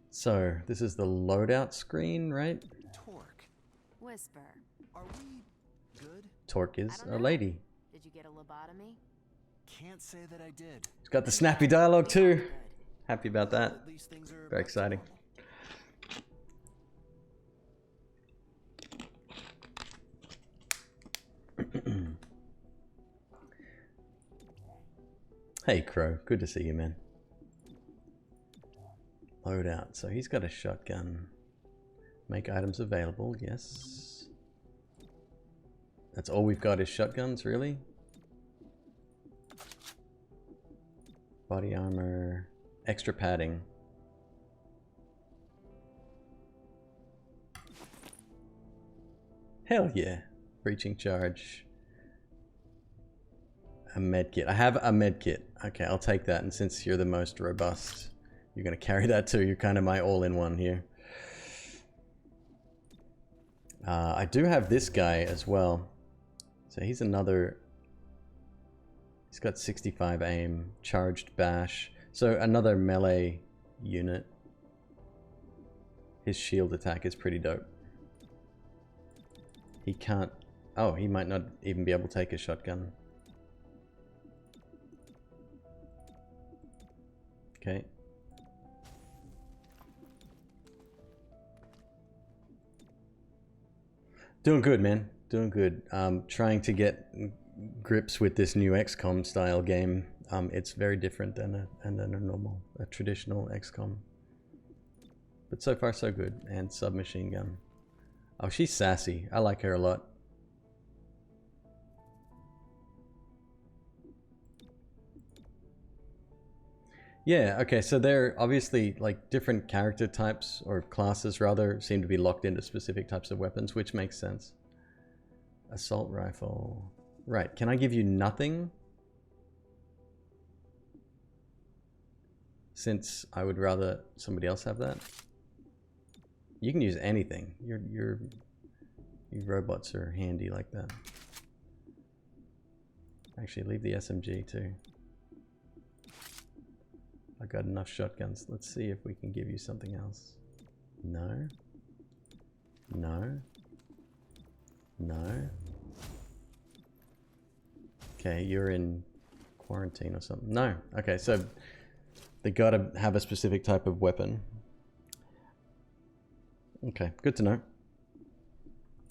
So, this is the loadout screen, right? Torque. Whisper. Are we good? Torque is a lady. Did you get a lobotomy? Can't say that I did. It's got the snappy dialogue too. Happy about that. Very exciting. Hey Crow, good to see you, man. Loadout. So he's got a shotgun. Make items available, yes. That's all we've got is shotguns, really? Body armor, extra padding. Hell yeah. Breaching charge. A med kit. I have a med kit. Okay, I'll take that. And since you're the most robust, you're going to carry that too. You're kind of my all-in-one here. I do have this guy as well. So he's another... He's got 65 aim, charged bash. So another melee unit. His shield attack is pretty dope. He can't... Oh, he might not even be able to take a shotgun. Okay. Doing good, man. Doing good. Trying to get grips with this new XCOM style game. It's very different than a traditional XCOM. But so far so good. And submachine gun. Oh, she's sassy. I like her a lot. Yeah, okay, so they're obviously like different character types or classes rather seem to be locked into specific types of weapons, which makes sense. Assault rifle. Right, can I give you nothing? Since I would rather somebody else have that. You can use anything. Your robots are handy like that. Actually, leave the SMG too. I got enough shotguns. Let's see if we can give you something else. No. No. No. Okay, you're in quarantine or something. No. Okay, so they gotta have a specific type of weapon. Okay, good to know.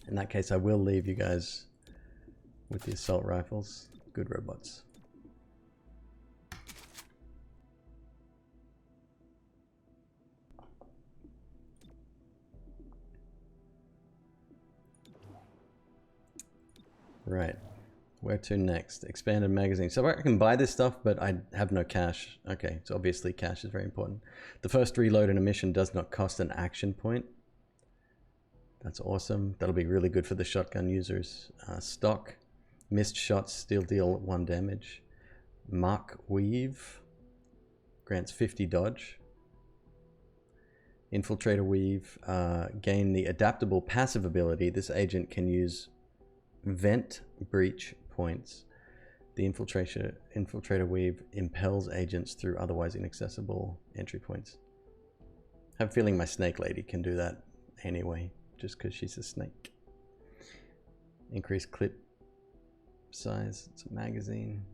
In that case, I will leave you guys with the assault rifles. Good robots. Right, where to next? Expanded magazine. So I can buy this stuff, but I have no cash. Okay, so obviously cash is very important. The first reload in a mission does not cost an action point. That's awesome. That'll be really good for the shotgun users. Stock. Missed shots still deal 1 damage. McQueeb. Grants 50 dodge. Infiltrator Weave. Gain the adaptable passive ability. This agent can use vent breach points. The infiltrator weave impels agents through otherwise inaccessible entry points. I have a feeling my snake lady can do that anyway, just because she's a snake. Increase clip size. It's a magazine.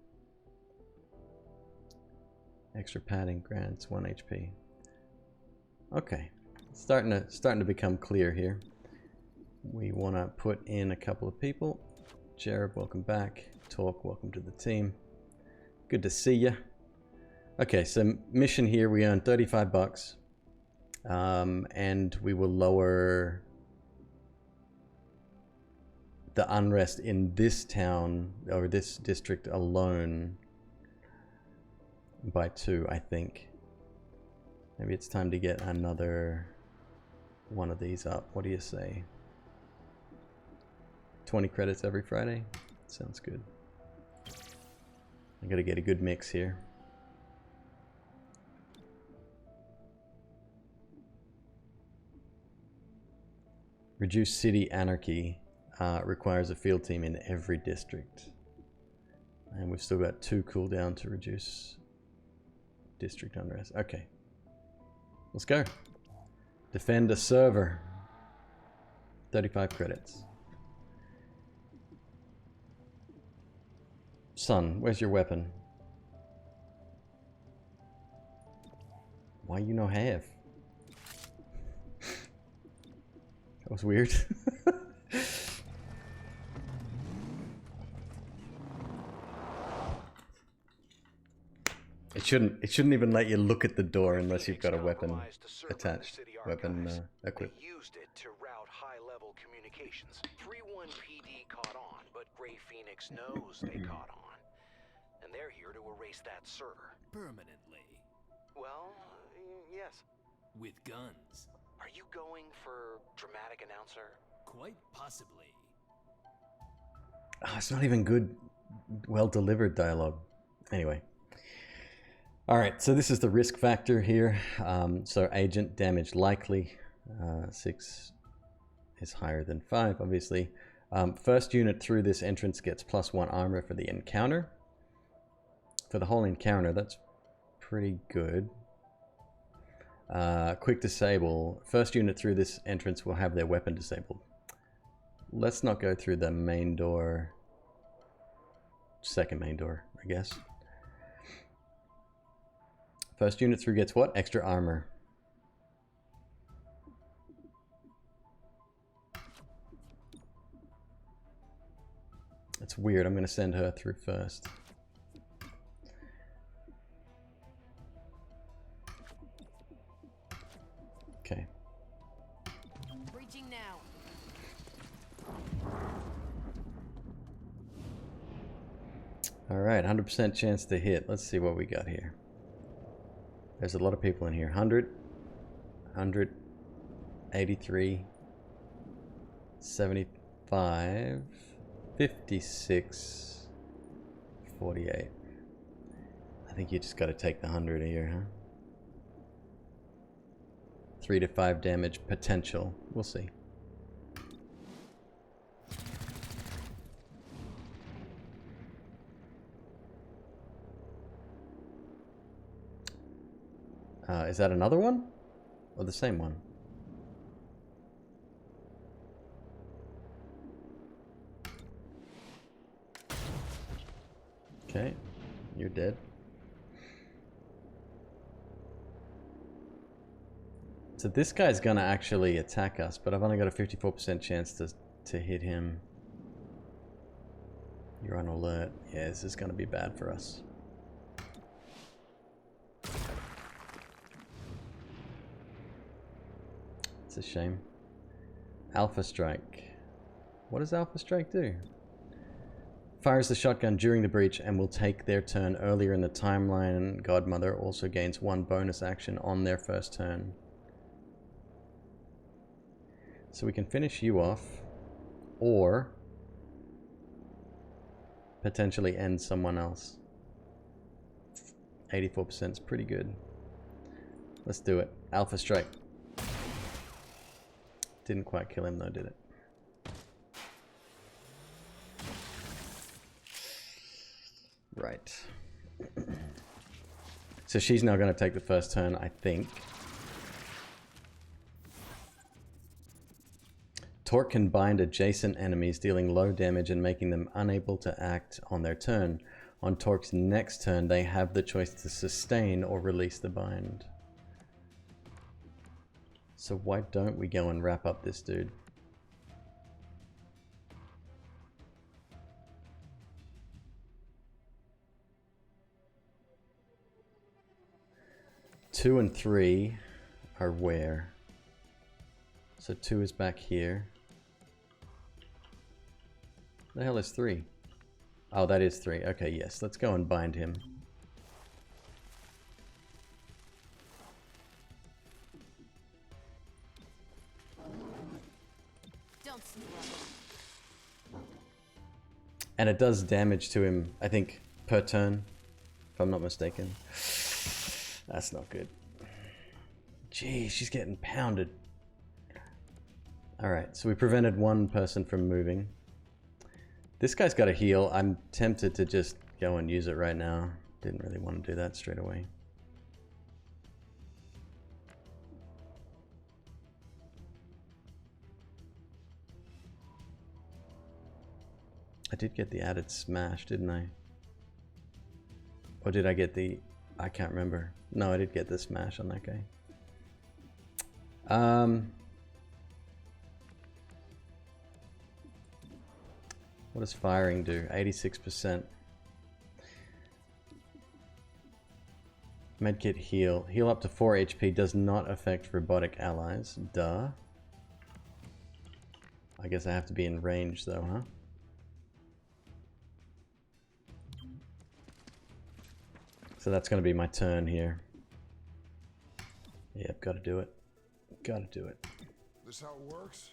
Extra padding grants 1 HP. Okay, starting to become clear here. We want to put in a couple of people. Jared, welcome back. Talk, welcome to the team. Good to see you. Okay, so mission here, we earn 35 bucks. And we will lower the unrest in this town, or this district alone, by 2, I think. Maybe it's time to get another one of these up. What do you say? 20 credits every Friday? Sounds good. I gotta get a good mix here. Reduce city anarchy requires a field team in every district. And we've still got 2 cooldown to reduce district unrest. Okay. Let's go. Defend a server. 35 credits. Son, where's your weapon? Why you no have? That was weird. It shouldn't even let you look at the door unless you've got a weapon attached, weapon equipped. They used it to route high-level communications. 3-1 PD caught on, but Grey Phoenix knows they caught on. And they're here to erase that server. Permanently. Well, yes. With guns. Are you going for dramatic announcer? Quite possibly. Oh, it's not even good, well-delivered dialogue. Anyway. Alright, so this is the risk factor here. So agent damage likely. 6 is higher than 5, obviously. First unit through this entrance gets +1 armor for the encounter. For the whole encounter, that's pretty good. Quick disable. First unit through this entrance will have their weapon disabled. Let's not go through the main door. Second main door, I guess. First unit through gets what? Extra armor. That's weird. I'm going to send her through first. Okay. Breaching now. All right, 100% chance to hit. Let's see what we got here. There's a lot of people in here. 100, 100, 83, 75, 56, 48. I think you just got to take the 100 here, huh? 3 to 5 damage potential. We'll see. Is that another one? Or the same one? Okay, you're dead. So this guy's gonna actually attack us, but I've only got a 54% chance to hit him. You're on alert. Yeah, this is gonna be bad for us. It's a shame. Alpha Strike. What does Alpha Strike do? Fires the shotgun during the breach and will take their turn earlier in the timeline. Godmother also gains 1 bonus action on their first turn. So we can finish you off, or potentially end someone else. 84% is pretty good. Let's do it. Alpha Strike. Didn't quite kill him though, did it? Right. So she's now going to take the first turn, I think. Torque can bind adjacent enemies, dealing low damage and making them unable to act on their turn. On Torque's next turn, they have the choice to sustain or release the bind. So why don't we go and wrap up this dude? Two and 3 are where? So 2 is back here. The hell is 3? Oh, that is 3. Okay, yes. Let's go and bind him. Don't struggle. And it does damage to him, I think, per turn, if I'm not mistaken. That's not good. Jeez, she's getting pounded. Alright, so we prevented one person from moving. This guy's got a heal. I'm tempted to just go and use it right now. Didn't really want to do that straight away. I did get the added smash, didn't I? Or did I get the... I can't remember. No, I did get the smash on that guy. What does firing do? 86%. Medkit heal. Heal up to 4 HP does not affect robotic allies. Duh. I guess I have to be in range though, huh? So that's going to be my turn here. Yep, got to do it. Got to do it. This how it works?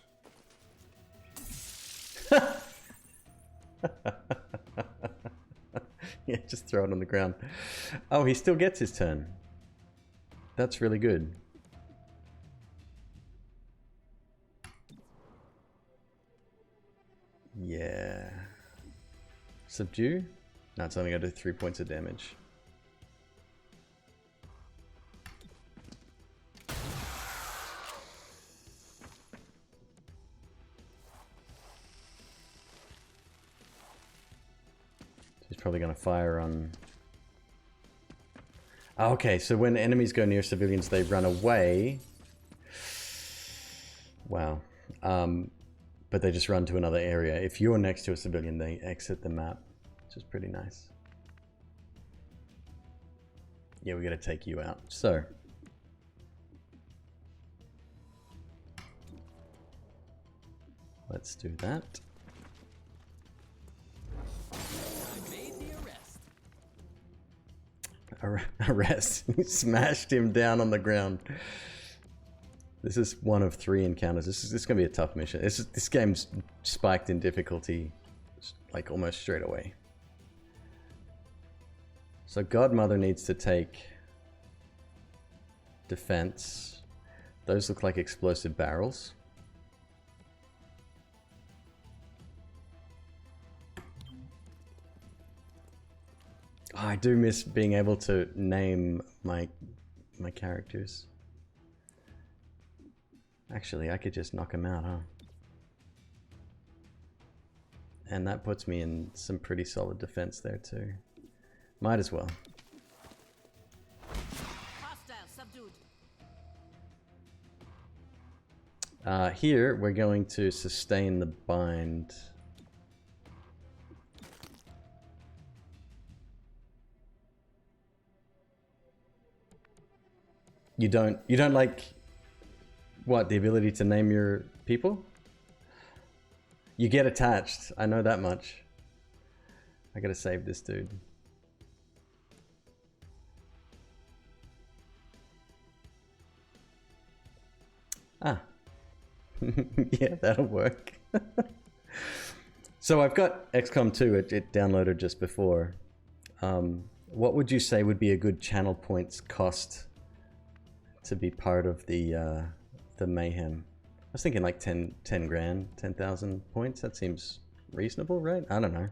Yeah, just throw it on the ground. Oh, he still gets his turn. That's really good. Yeah. Subdue? No, it's only going to do 3 points of damage. He's probably going to fire on... Oh, okay, so when enemies go near civilians, they run away. Wow. But they just run to another area. If you're next to a civilian, they exit the map, which is pretty nice. Yeah, we got to take you out. So... let's do that. Arrest. He smashed him down on the ground. This is one of 3 encounters. This is gonna be a tough mission. This game's spiked in difficulty like almost straight away. So Godmother needs to take defense. Those look like explosive barrels. Oh, I do miss being able to name my characters. Actually, I could just knock him out, huh? And that puts me in some pretty solid defense there too. Might as well. Hostile subdued. Here, we're going to sustain the bind. You don't like, what, the ability to name your people? You get attached, I know that much. I gotta save this dude. Ah. Yeah, that'll work. So I've got XCOM 2, it downloaded just before. What would you say would be a good channel points cost to be part of the mayhem? I was thinking like 10 grand, 10,000 points. That seems reasonable, right? I don't know.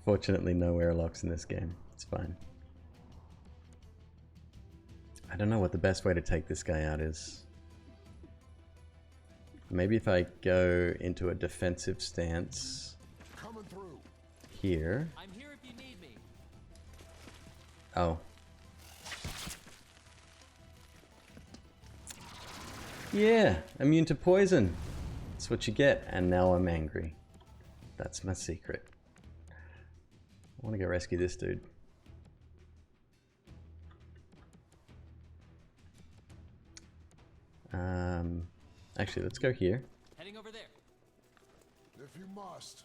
Fortunately, no airlocks in this game. It's fine. I don't know what the best way to take this guy out is. Maybe if I go into a defensive stance here. I'm here if you need me. Oh. Yeah, immune to poison. That's what you get. And now I'm angry. That's my secret. I want to go rescue this dude. Actually, let's go here. Heading over there. If you must.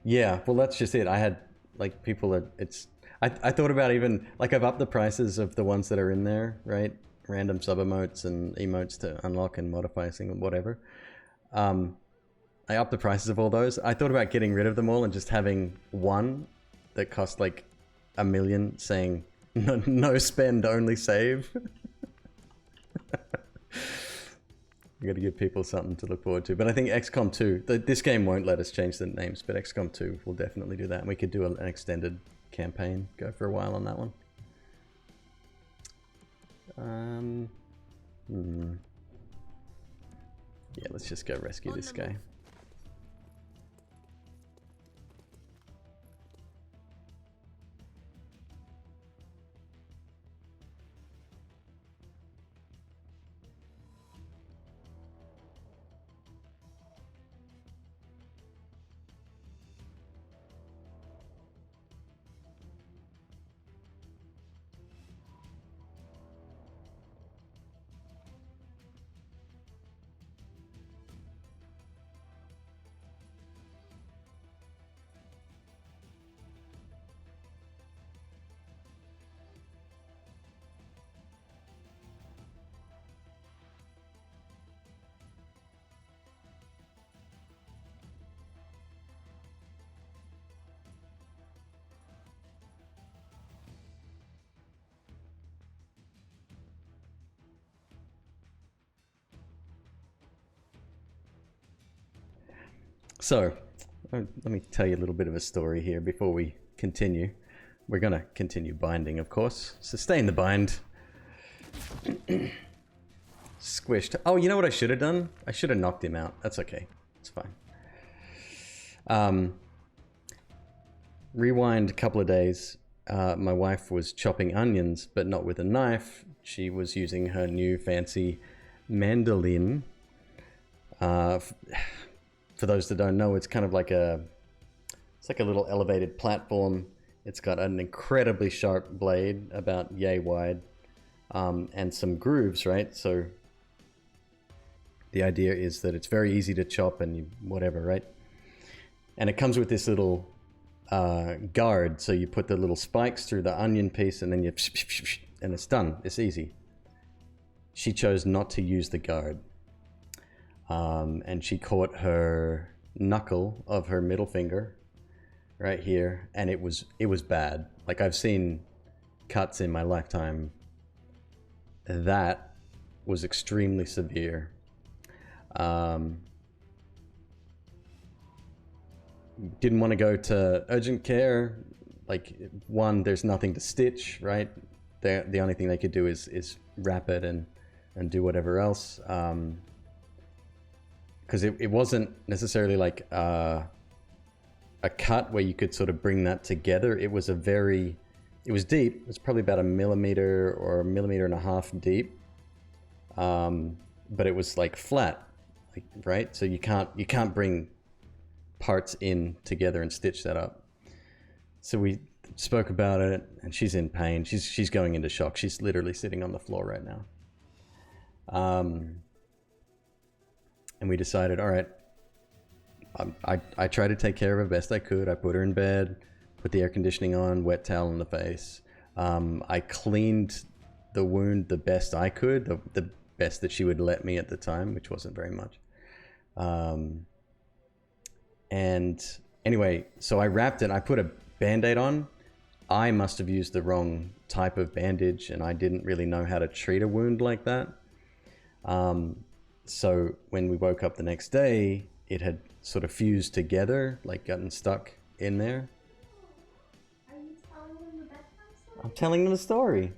Yeah, well, that's just it. I had like people that it's. I thought about even like I've upped the prices of the ones that are in there, right? Random sub emotes and emotes to unlock and modify single whatever. I upped the prices of all those. I thought about getting rid of them all and just having one that cost like $1 million, saying no spend, only save. We got to give people something to look forward to. But I think XCOM 2, this game won't let us change the names, but XCOM 2 will definitely do that. And we could do an extended campaign, go for a while on that one. Yeah, let's just go rescue this guy. So, let me tell you a little bit of a story here before we continue. We're going to continue binding, of course. Sustain the bind. Squished. Oh, you know what I should have done? I should have knocked him out. That's okay. It's fine. Rewind a couple of days. My wife was chopping onions, but not with a knife. She was using her new fancy mandolin. For those that don't know, it's kind of like it's like a little elevated platform. It's got an incredibly sharp blade, about yay wide, and some grooves, right? So the idea is that it's very easy to chop and whatever, right? And it comes with this little guard. So you put the little spikes through the onion piece and then you and it's done. It's easy. She chose not to use the guard. And she caught her knuckle of her middle finger right here, and it was bad. Like, I've seen cuts in my lifetime. That was extremely severe. Didn't want to go to urgent care. Like, one, there's nothing to stitch, right? The only thing they could do is wrap it and do whatever else. Because it wasn't necessarily like a cut where you could sort of bring that together. It was it was deep. It was probably about 1 millimeter or 1.5 millimeters deep. But it was like flat, like, right? So you can't bring parts in together and stitch that up. So we spoke about it, and she's in pain. She's going into shock. She's literally sitting on the floor right now. And we decided, all right, I tried to take care of her best I could. I put her in bed, put the air conditioning on, wet towel in the face. I cleaned the wound the best I could, the best that she would let me at the time, which wasn't very much. And anyway, so I wrapped it. I put a Band-Aid on. I must have used the wrong type of bandage, and I didn't really know how to treat a wound like that. So when we woke up the next day, it had sort of fused together, like gotten stuck in there. Are you telling them the bedtime story? I'm telling them the story.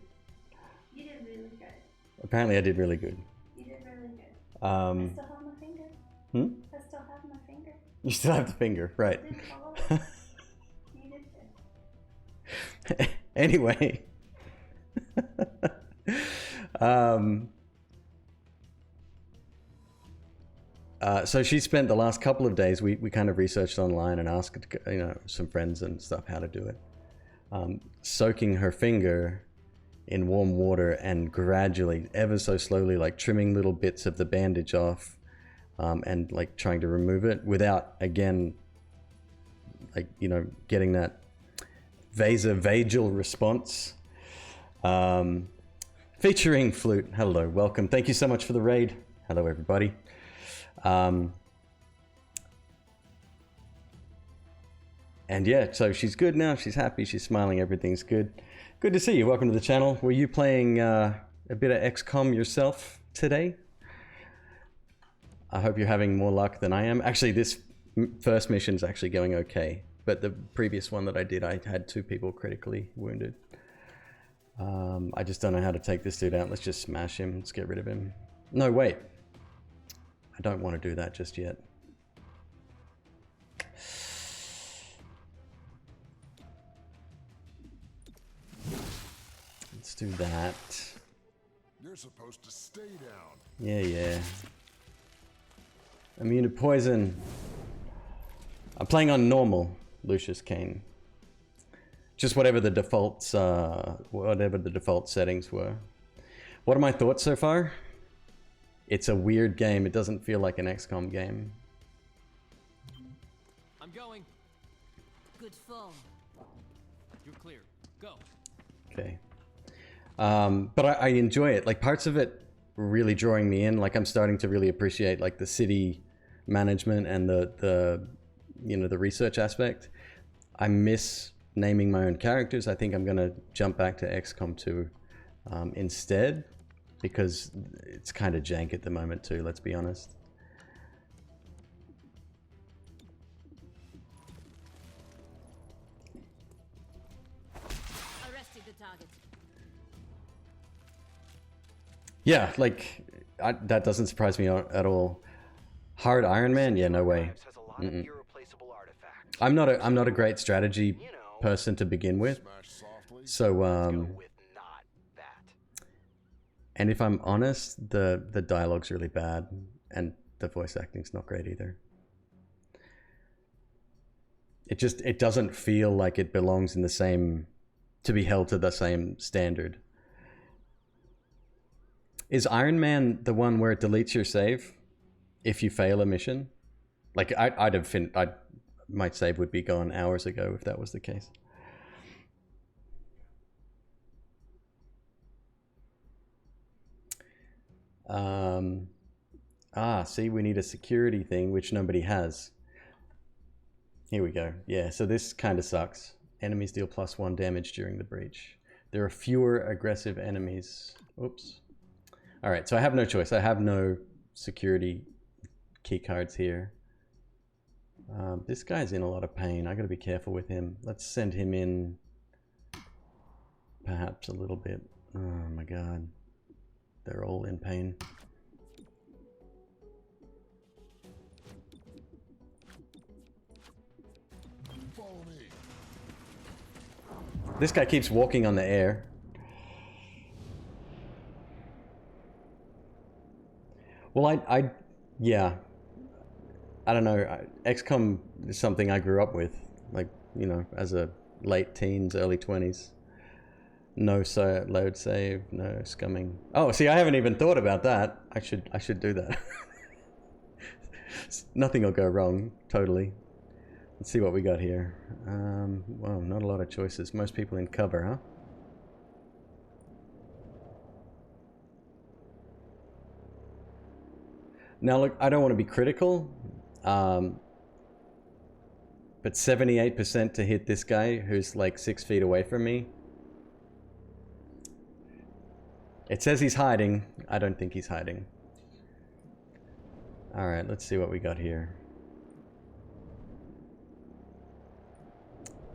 You did really good. Apparently I did really good. You did really good. I still have my finger. I still have my finger. You still have the finger, right. You didn't follow it. You did good. Anyway. So she spent the last couple of days, we kind of researched online and asked, you know, some friends and stuff how to do it. Soaking her finger in warm water and gradually, ever so slowly, like trimming little bits of the bandage off, and like trying to remove it without, again, like, you know, getting that vasovagal response. Featuring Flute. Hello, welcome. Thank you so much for the raid. Hello, everybody. And yeah, so she's good now. She's happy. She's smiling. Everything's good. Good to see you. Welcome to the channel. Were you playing a bit of XCOM yourself today? I hope you're having more luck than I am. Actually, this first mission's actually going okay. But the previous one that I did, I had 2 people critically wounded. I just don't know how to take this dude out. Let's just smash him. Let's get rid of him. No, wait. I don't want to do that just yet. Let's do that. You're supposed to stay down. Yeah. Immune to poison. I'm playing on normal, Lucius Kane. Just whatever the defaults, whatever the default settings were. What are my thoughts so far? It's a weird game. It doesn't feel like an XCOM game. I'm going. Good fall. You're clear. Go. Okay. But I enjoy it. Like, parts of it really drawing me in. Like, I'm starting to really appreciate like the city management and the you know, the research aspect. I miss naming my own characters. I think I'm gonna jump back to XCOM 2 instead, because it's kind of jank at the moment too, let's be honest. Arrested the target. Yeah, like, that doesn't surprise me at all. Hard Iron Man? Yeah, no way. I'm not a great strategy person to begin with. So and if I'm honest, the dialogue's really bad and the voice acting's not great either. It doesn't feel like it belongs in the same, to be held to the same standard. Is Iron Man the one where it deletes your save if you fail a mission? Like, my save would be gone hours ago if that was the case. See, we need a security thing, which nobody has. Here we go. Yeah, so this kind of sucks. Enemies deal +1 damage during the breach. There are fewer aggressive enemies. Oops. All right, so I have no choice. I have no security key cards here. This guy's in a lot of pain. I gotta be careful with him. Let's send him in perhaps a little bit. Oh my god. They're all in pain. Follow me. This guy keeps walking on the air. Well, yeah. I don't know. XCOM is something I grew up with, like, you know, as a late teens, early 20s. No load save, no scumming. Oh, see, I haven't even thought about that. I should do that. Nothing will go wrong, totally. Let's see what we got here. Well, not a lot of choices. Most people in cover, huh? Now, look, I don't want to be critical, but 78% to hit this guy who's like 6 feet away from me. It says he's hiding. I don't think he's hiding. Alright, let's see what we got here.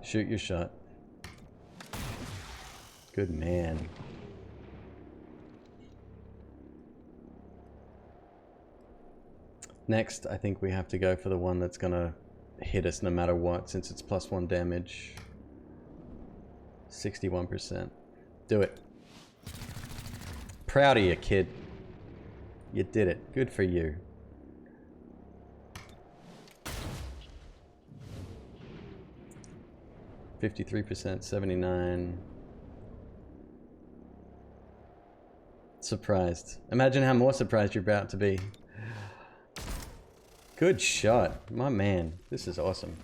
Shoot your shot. Good man. Next, I think we have to go for the one that's gonna hit us no matter what, since it's +1 damage. 61%. Do it. Proud of you, kid. You did it. Good for you. %, 79. Surprised. Imagine how more surprised you're about to be. Good shot. My man. This is awesome.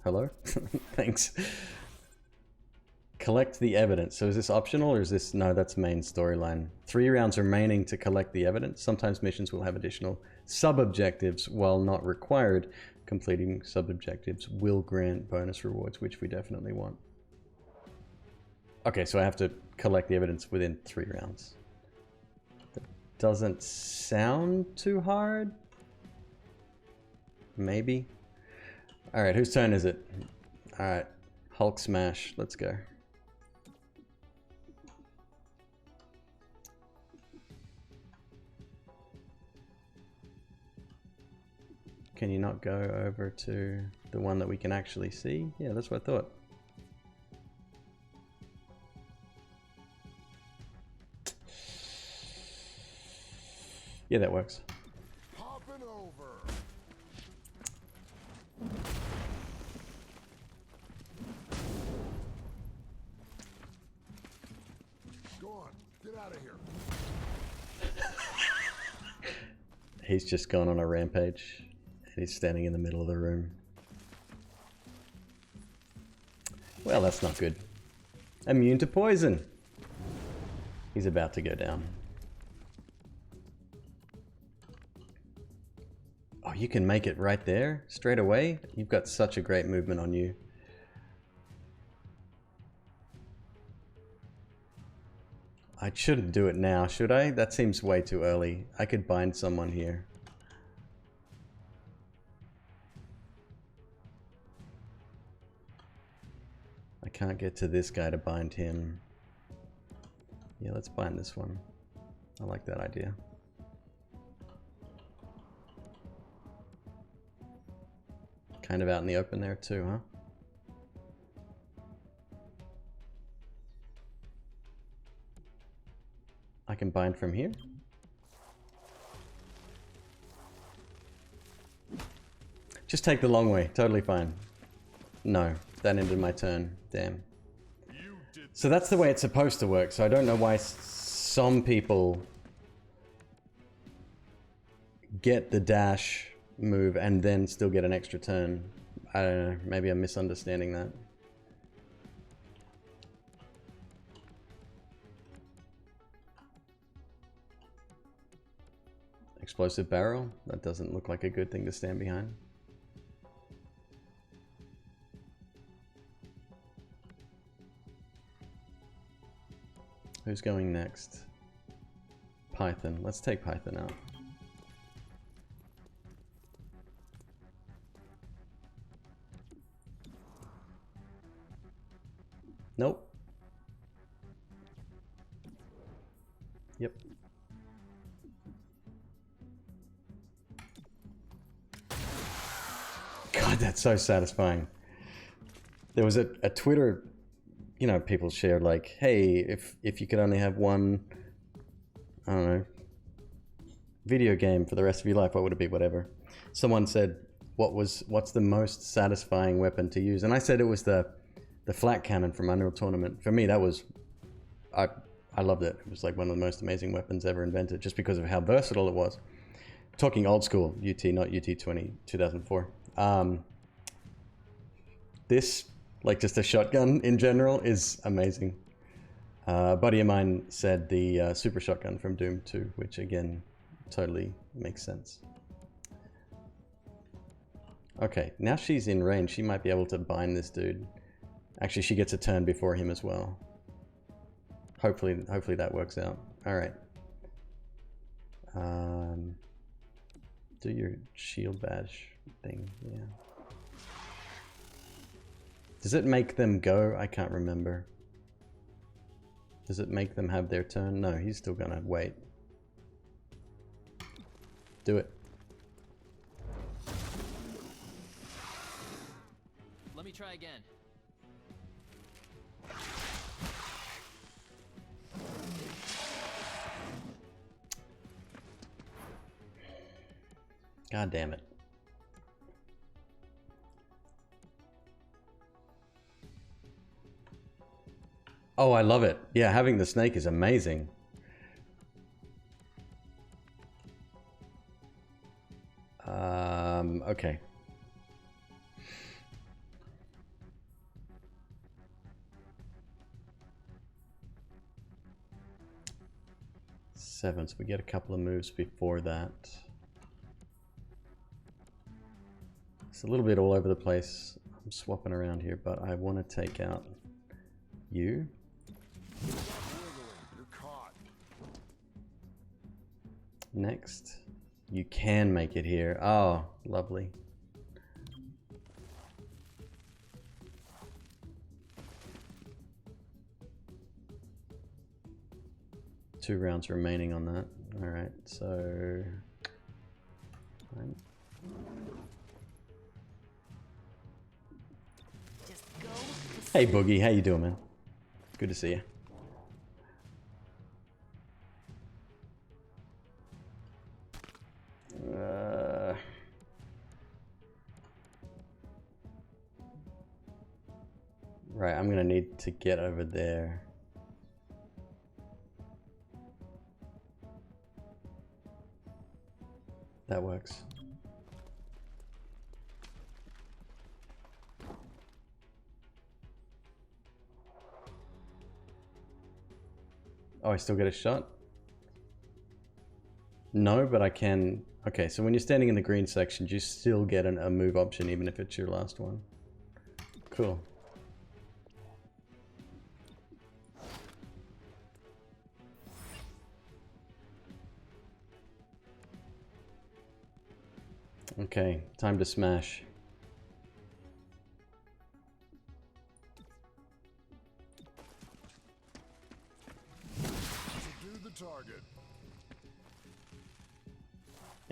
Hello? Thanks. Collect the evidence. So is this optional or is this... No, that's main storyline. 3 rounds remaining to collect the evidence. Sometimes missions will have additional sub-objectives. While not required, completing sub-objectives will grant bonus rewards, which we definitely want. Okay, so I have to collect the evidence within 3 rounds. That doesn't sound too hard. Maybe. Alright, whose turn is it? Alright, Hulk smash. Let's go. Can you not go over to the one that we can actually see? Yeah, that's what I thought. Yeah, that works. Hopping over. Go on, get out of here. He's just gone on a rampage. He's standing in the middle of the room. Well, that's not good. Immune to poison. He's about to go down. Oh, you can make it right there, straight away? You've got such a great movement on you. I shouldn't do it now, should I? That seems way too early. I could bind someone here. I can't get to this guy to bind him. Yeah, let's bind this one. I like that idea. Kind of out in the open there too, huh? I can bind from here. Just take the long way, totally fine. No, that ended my turn, damn. So that's the way it's supposed to work, so I don't know why some people get the dash move and then still get an extra turn. I don't know, maybe I'm misunderstanding that. Explosive barrel? That doesn't look like a good thing to stand behind. Who's going next? Python. Let's take Python out. Nope. Yep. God, that's so satisfying. There was a Twitter, you know, people shared like, hey, if you could only have one, I don't know, video game for the rest of your life, what would it be? Whatever. Someone said, what's the most satisfying weapon to use? And I said it was the flat cannon from Unreal Tournament. For me, that was, I loved it. It was like one of the most amazing weapons ever invented, just because of how versatile it was. Talking old school, UT, not UT 2004. This, like just a shotgun in general, is amazing. A buddy of mine said the super shotgun from Doom 2, which again, totally makes sense. Okay, now she's in range. She might be able to bind this dude. Actually, she gets a turn before him as well. Hopefully that works out. Alright. Do your shield badge thing, yeah. Does it make them go? I can't remember. Does it make them have their turn? No, he's still gonna wait. Do it. Let me try again. God damn it. Oh, I love it. Yeah, having the snake is amazing. Okay. Seven, so we get a couple of moves before that. It's a little bit all over the place. I'm swapping around here, but I want to take out you. You're caught. Next. You can make it here. Oh, lovely. Two rounds remaining on that. Alright, so... Hey Boogie, how you doing, man? Good to see you. Right, I'm gonna need to get over there. That works. Oh, I still get a shot? No, but I can... Okay, so when you're standing in the green section, you still get a move option even if it's your last one. Cool. Okay, time to smash. Subdue the target.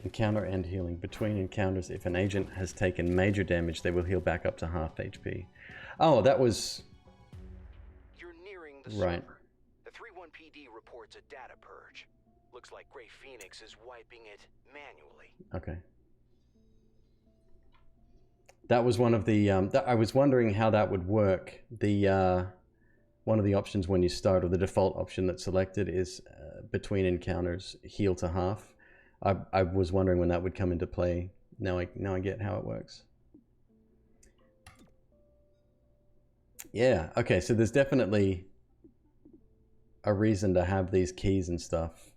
Encounter and healing. Between encounters, if an agent has taken major damage, they will heal back up to half HP. Oh, that was... You're nearing the right. server. The 3-1 PD reports a data purge. Looks like Grey Phoenix is wiping it manually. Okay. That was one of the... I was wondering how that would work. The one of the options when you start, or the default option that's selected, is between encounters, heal to half. I was wondering when that would come into play. Now I get how it works. Yeah, okay, so there's definitely a reason to have these keys and stuff,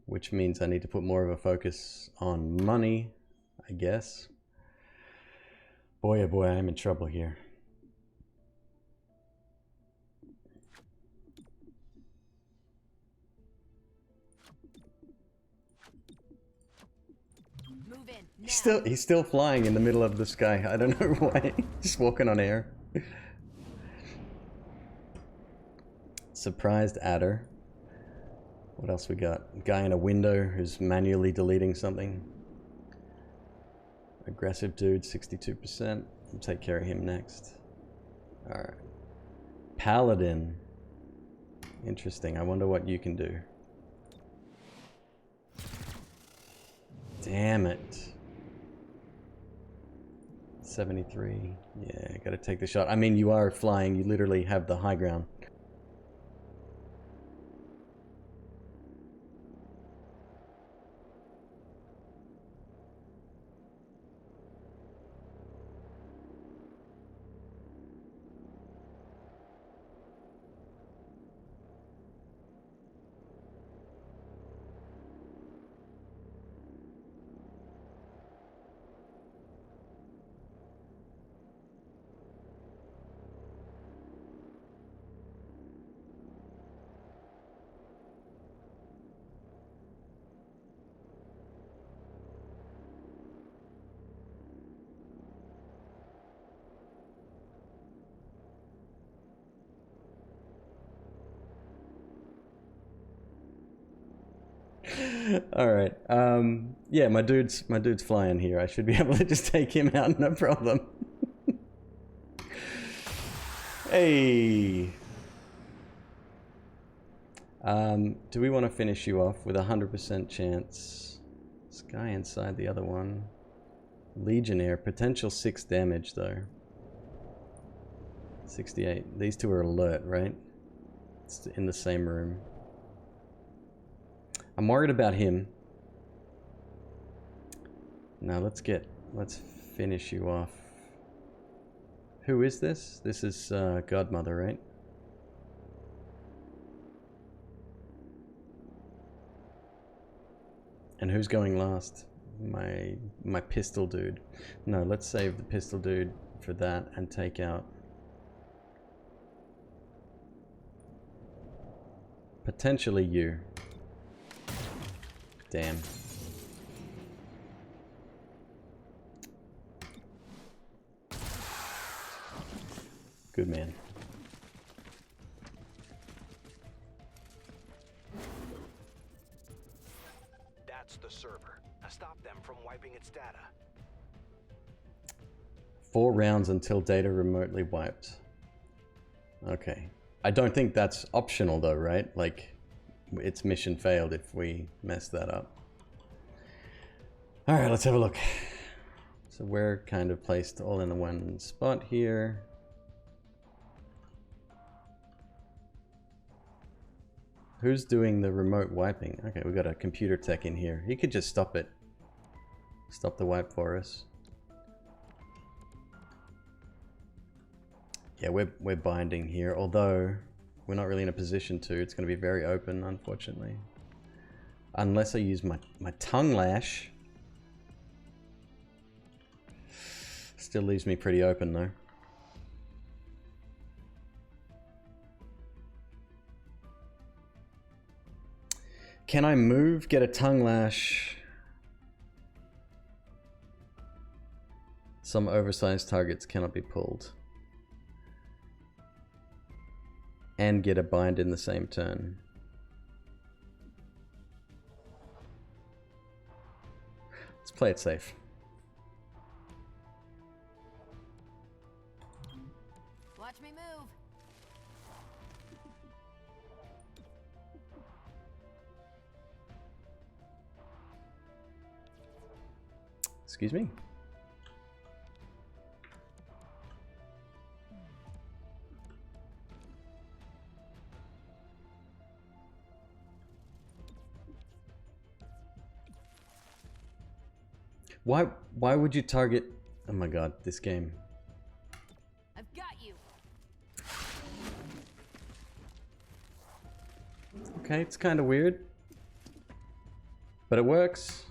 which means I need to put more of a focus on money, I guess. Boy, oh boy, I'm in trouble here. Move in. He's still flying in the middle of the sky. I don't know why. Just walking on air. Surprised adder. What else we got? Guy in a window who's manually deleting something. Aggressive dude, 62%. I'll take care of him next. Alright. Paladin. Interesting. I wonder what you can do. Damn it. 73. Yeah, gotta take the shot. I mean, you are flying. You literally have the high ground. All right. Yeah, my dude's flying here. I should be able to just take him out, no problem. Hey. Do we want to finish you off with 100% chance? This guy inside the other one. Legionnaire, potential 6 damage though. 68. These two are alert, right? It's in the same room. I'm worried about him. Now let's finish you off. Who is this? This is Godmother, right? And who's going last? My pistol dude. No, let's save the pistol dude for that and take out potentially you. Damn. Good man. That's the server. Now stop them from wiping its data. 4 rounds until data remotely wiped. Okay. I don't think that's optional though, right? Like, it's mission failed if we mess that up. Alright, let's have a look. So we're kind of placed all in the one spot here. Who's doing the remote wiping? Okay, we got a computer tech in here. He could just stop it. Stop the wipe for us. Yeah, we're binding here, although we're not really in a position to. It's going to be very open, unfortunately. Unless I use my tongue lash. Still leaves me pretty open though. Can I move, get a tongue lash? Some oversized targets cannot be pulled. And get a bind in the same turn. Let's play it safe. Watch me move. Excuse me? Why would you target... Oh my god, this game. I've got you. Okay, it's kind of weird. But it works.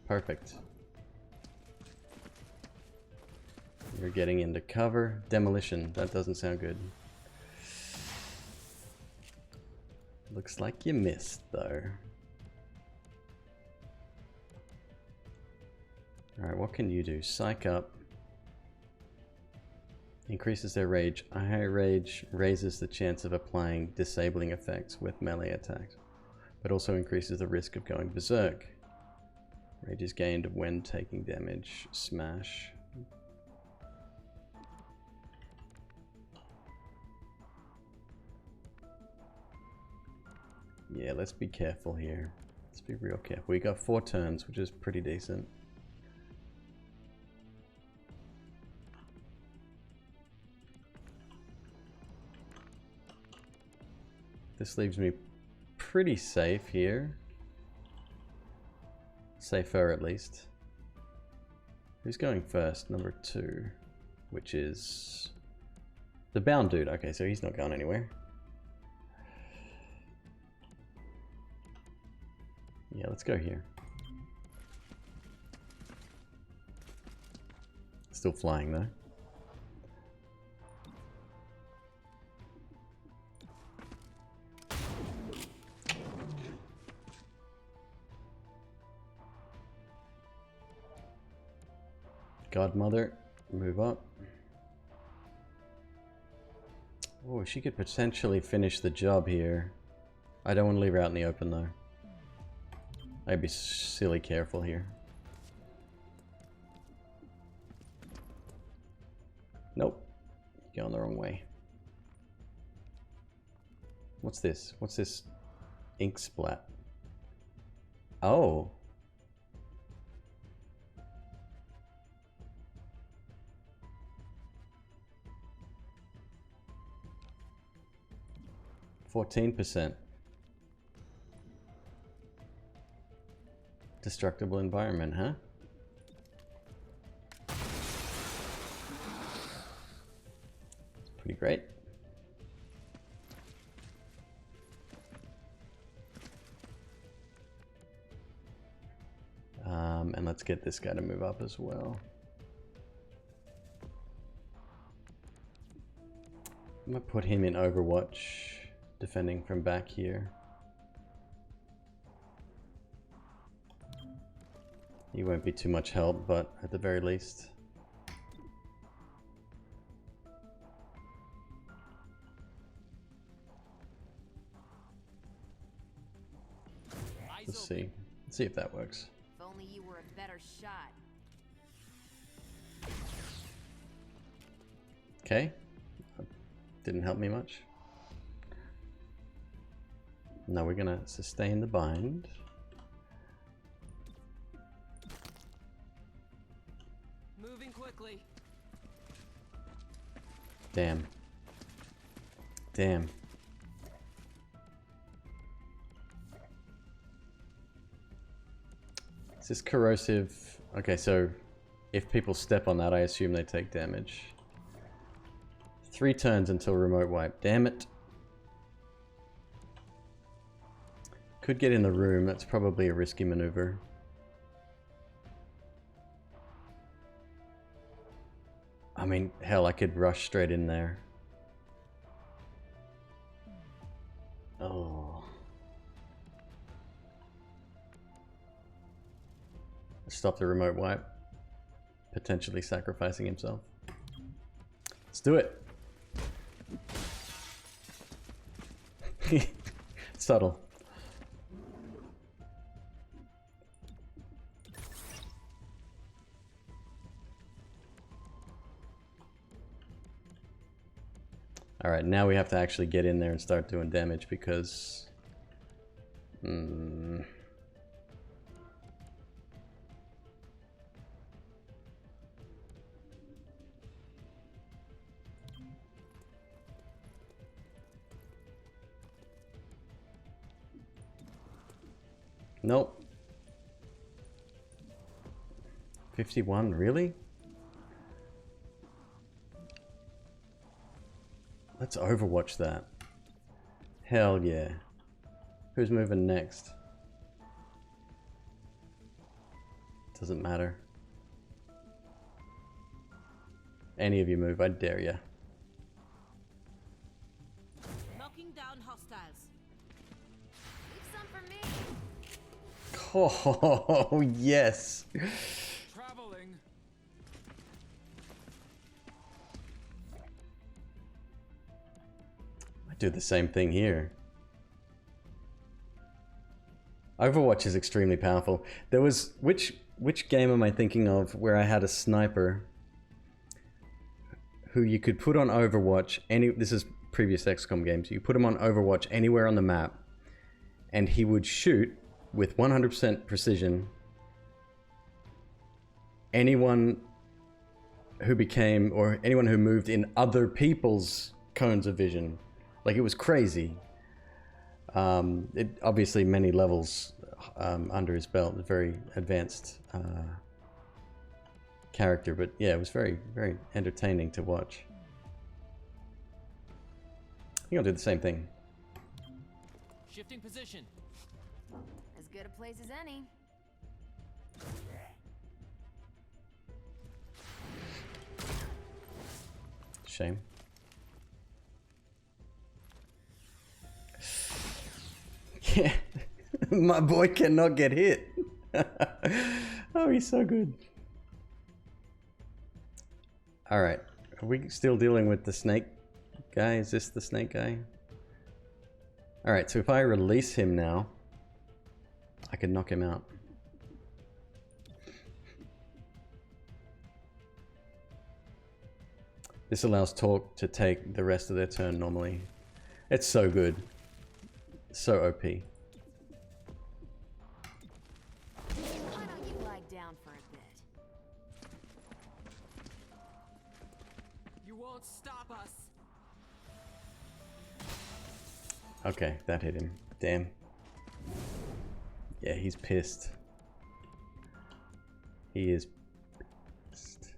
Perfect. You're getting into cover. Demolition. That doesn't sound good. Looks like you missed, though. Alright, what can you do? Psych up. Increases their rage. A high rage raises the chance of applying disabling effects with melee attacks, but also increases the risk of going berserk. Rage is gained when taking damage. Smash. Yeah, let's be careful here. Let's be real careful. We got 4 turns, which is pretty decent. This leaves me pretty safe here. Safer at least. Who's going first? Number 2, which is the bound dude. Okay, so he's not going anywhere. Yeah, let's go here. Still flying though. Godmother, move up. Oh, she could potentially finish the job here. I don't want to leave her out in the open though. I'd be silly careful here. Nope. Going the wrong way. What's this? What's this ink splat? Oh. %. Destructible environment, huh? Pretty great. And let's get this guy to move up as well. I'm gonna put him in Overwatch, defending from back here. He won't be too much help, but at the very least. Let's see. Let's see if that works. If only you were a better shot. Okay. Didn't help me much. Now we're gonna sustain the bind. Moving quickly. Damn. Damn. Is this corrosive? Okay, so if people step on that, I assume they take damage. 3 turns until remote wipe. Damn it. Could get in the room. That's probably a risky maneuver. I mean, hell, I could rush straight in there. Oh. Stop the remote wipe. Potentially sacrificing himself. Let's do it. Subtle. Alright, now we have to actually get in there and start doing damage because... Nope. 51, really? Let's Overwatch that. Hell yeah. Who's moving next? Doesn't matter. Any of you move, I dare ya. Knocking down hostiles. Leave some for me. Oh, yes. Traveling. I do the same thing here. Overwatch is extremely powerful. There was which game am I thinking of where I had a sniper who you could put on Overwatch this is previous XCOM games. You put him on Overwatch anywhere on the map and he would shoot with 100% precision anyone who became or anyone who moved in other people's cones of vision. Like, it was crazy. It obviously many levels under his belt, a very advanced character, but yeah, it was very, very entertaining to watch. I think I'll do the same thing. Shifting position. As good a place as any. Shame. Yeah, my boy cannot get hit. Oh, he's so good. All right, are we still dealing with the snake guy? Is this the snake guy? Alright, so if I release him now, I can knock him out. This allows Talk to take the rest of their turn normally. It's so good. So OP. Why don't you lie down for a bit? You won't stop us. Okay, that hit him. Damn. Yeah, he's pissed. He is pissed.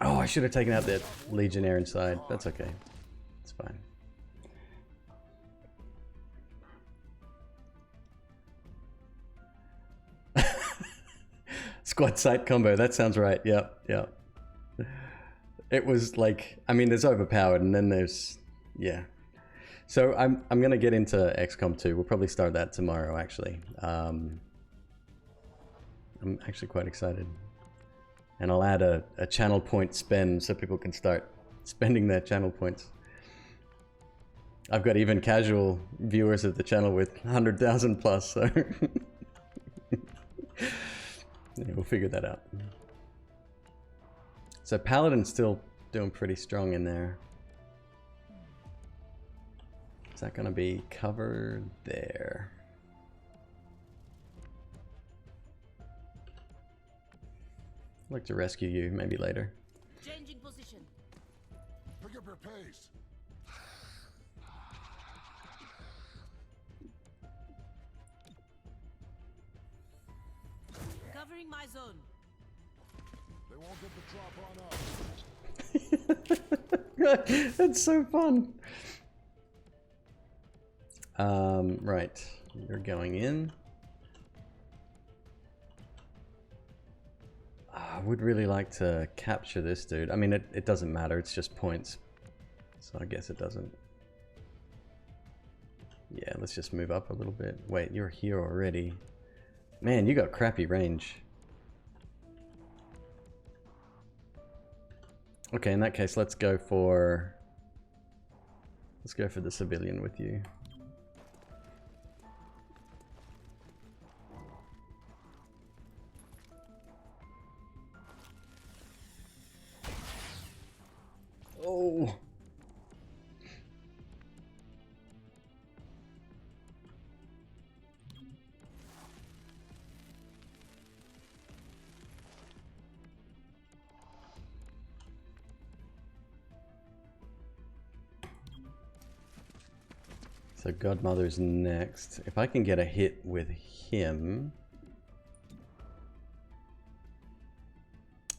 Oh, I should have taken out that Legionnaire inside. That's okay. It's fine. Squad sight combo. That sounds right. Yep, yep. It was like, I mean, there's overpowered, and then there's, yeah. So I'm gonna get into XCOM 2. We'll probably start that tomorrow, actually. I'm actually quite excited. And I'll add a channel point spend so people can start spending their channel points. I've got even casual viewers of the channel with 100,000 plus, so yeah, we'll figure that out. So Paladin's still doing pretty strong in there. Is that gonna be covered there? I'd like to rescue you, maybe later. Changing position. Pick up your pace. Covering my zone. They won't get the drop on us. That's so fun. Right, you're going in. I would really like to capture this dude. I mean, it doesn't matter, it's just points. So I guess it doesn't. Yeah, let's just move up a little bit. Wait, you're here already. Man, you got crappy range. Okay, in that case, let's go for the civilian with you. Oh. So Godmother's next. If I can get a hit with him,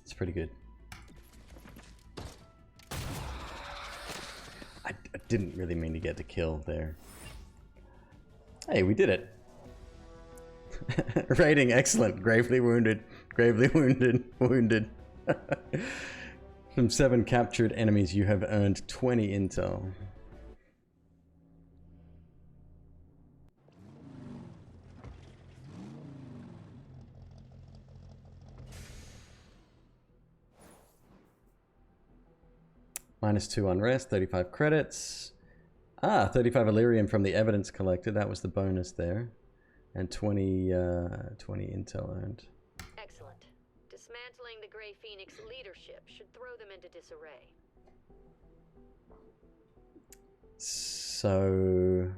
it's pretty good. I didn't really mean to get the kill there. Hey, we did it. Rating excellent. Gravely wounded. Gravely wounded. Wounded. From 7 captured enemies, you have earned 20 intel. -2 unrest, 35 credits. Ah, 35 Illyrium from the evidence collected. That was the bonus there. And 20 intel earned. Excellent. Dismantling the Grey Phoenix leadership should throw them into disarray. So...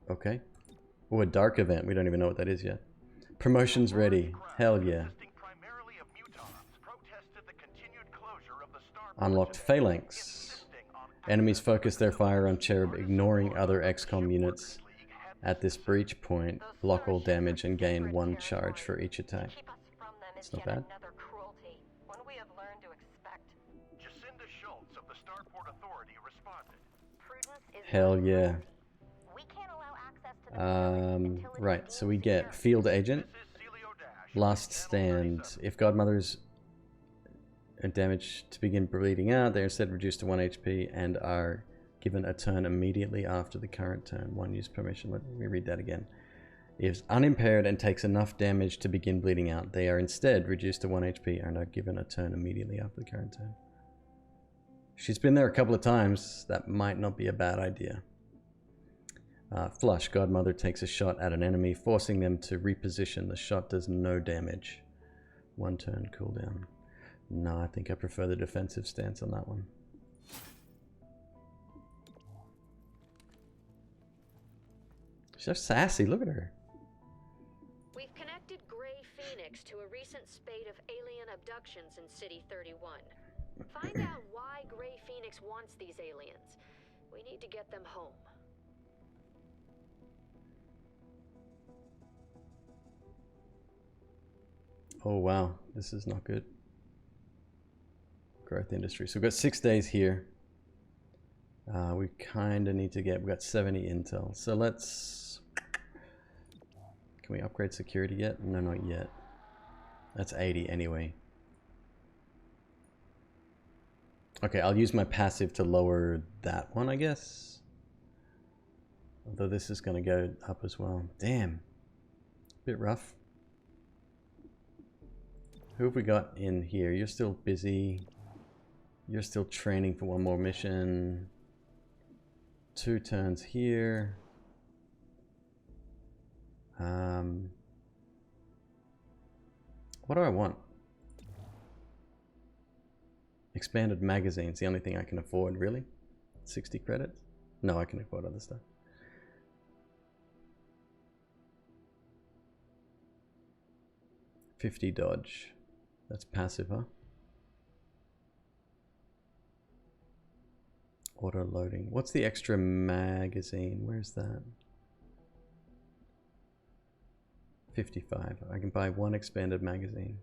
okay. Oh, a dark event. We don't even know what that is yet. Promotions ready. Hell yeah. Unlocked phalanx. Enemies focus their fire on Cherub, ignoring other XCOM units. At this breach point, block all damage and gain 1 charge for each attack. That's not bad. Hell yeah. Right, so we get Field Agent, Last Stand. If Godmother's damage to begin bleeding out. They're instead reduced to 1 HP and are given a turn immediately after the current turn. 1 use permission. Let me read that again. If unimpaired and takes enough damage to begin bleeding out, they are instead reduced to 1 HP and are given a turn immediately after the current turn. She's been there a couple of times. That might not be a bad idea. Flush. Godmother takes a shot at an enemy, forcing them to reposition. The shot does no damage. 1 turn cooldown. No, I think I prefer the defensive stance on that one. She's so sassy. Look at her. We've connected Grey Phoenix to a recent spate of alien abductions in City 31. Find out why Grey Phoenix wants these aliens. We need to get them home. Oh wow, this is not good. Growth industry. So we've got 6 days here. We kind of need to get, we've got 70 intel. So let's, can we upgrade security yet? No, not yet. That's 80 anyway. Okay, I'll use my passive to lower that one, I guess. Although this is going to go up as well. Damn. Bit rough. Who have we got in here? You're still busy. You're still training for 1 more mission. 2 turns here. What do I want? Expanded magazines, the only thing I can afford, really? 60 credits? No, I can afford other stuff. $50 dodge. That's passive, huh? Auto loading. What's the extra magazine? Where's that? 55. I can buy 1 expanded magazine.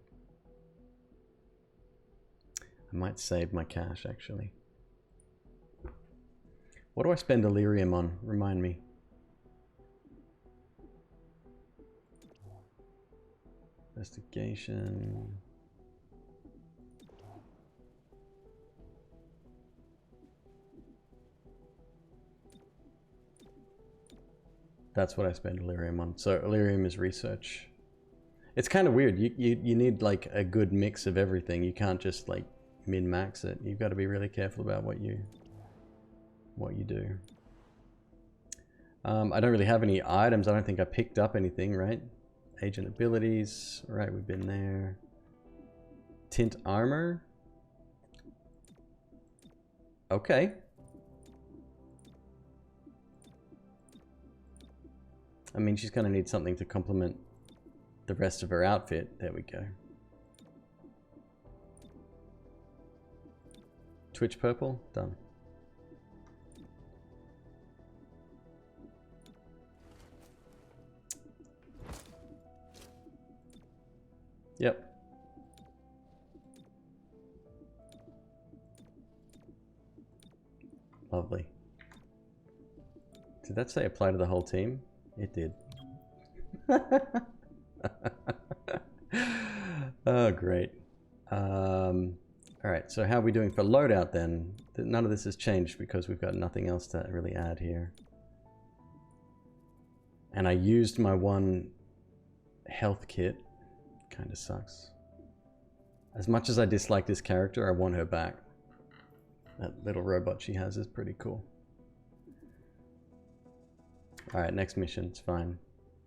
I might save my cash, actually. What do I spend Delirium on? Remind me. Investigation. That's what I spend Delirium on. So Delirium is research. It's kind of weird. You need like a good mix of everything. You can't just like min-max it. You've got to be really careful about what you do. I don't really have any items. I don't think I picked up anything, right? Agent abilities. Right, we've been there. Tint armor. Okay. I mean, she's going to need something to complement the rest of her outfit. There we go. Twitch purple, done. Yep. Lovely. Did that say apply to the whole team? It did. Oh, great. All right, so how are we doing for loadout then? None of this has changed because we've got nothing else to really add here. And I used my 1 health kit. Kind of sucks. As much as I dislike this character, I want her back. That little robot she has is pretty cool. Alright, next mission, it's fine.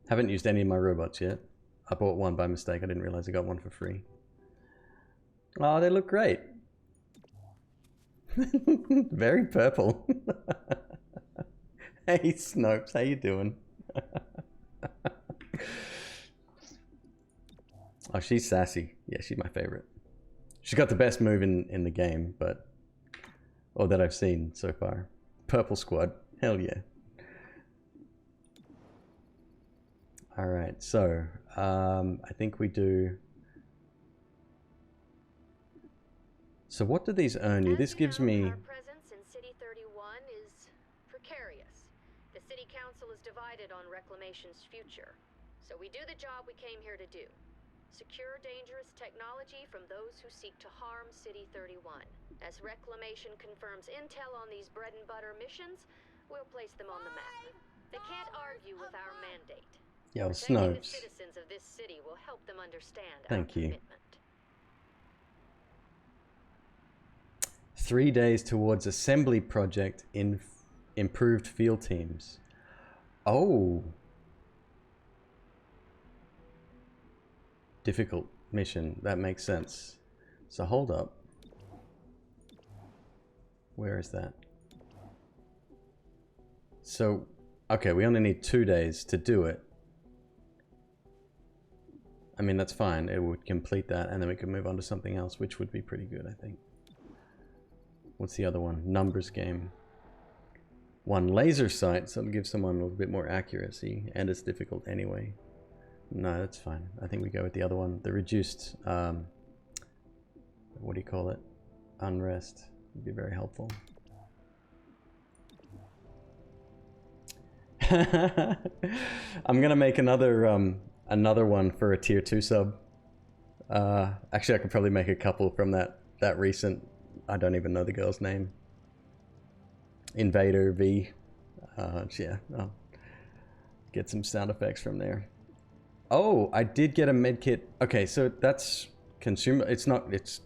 Haven't used any of my robots yet. I bought 1 by mistake, I didn't realize I got 1 for free. Oh, they look great. Very purple. Hey Snopes, how you doing? Oh, she's sassy. Yeah, she's my favorite. She's got the best move in the game, but... or that I've seen so far. Purple squad. Hell yeah. Alright, so... I think we do... So what do these earn you? This gives me... Our presence in City 31 is precarious. The City Council is divided on Reclamation's future. So we do the job we came here to do. Secure dangerous technology from those who seek to harm City 31. As Reclamation confirms intel on these bread and butter missions, we'll place them on the map. They can't argue with our mandate. Yo, Protecting the Snopes. citizens of this city will help them understand Thank our you. commitment. 3 days towards assembly project in improved field teams. Oh. Difficult mission. That makes sense. So hold up. Where is that? So, okay, we only need 2 days to do it. I mean, that's fine. It would complete that, and then we can move on to something else, which would be pretty good, I think. What's the other one? Numbers game. 1 laser sight, so it'll give someone a little bit more accuracy, and it's difficult anyway. No, that's fine. I think we go with the other one. The reduced, what do you call it? Unrest would be very helpful. I'm gonna make another one for a tier 2 sub. Actually, I could probably make a couple from that recent. I don't even know the girl's name. Invader V. Yeah, I'll get some sound effects from there. Oh, I did get a medkit. Okay, so that's it's